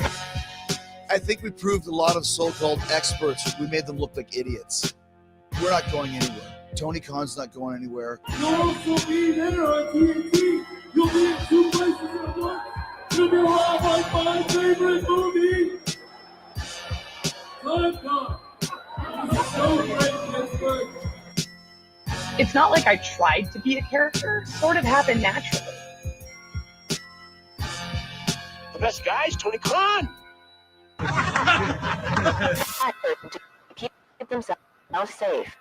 think we proved a lot of so-called experts. We made them look like idiots. We're not going anywhere. Tony Khan's not going anywhere. You'll also be there on TNT. You'll be in 2 places at once. You'll be like my favorite movie. Time Gone. So great in this work. It's not like I tried to be a character. It sort of happened naturally. The best guys, Tony Khan. Keep themselves safe.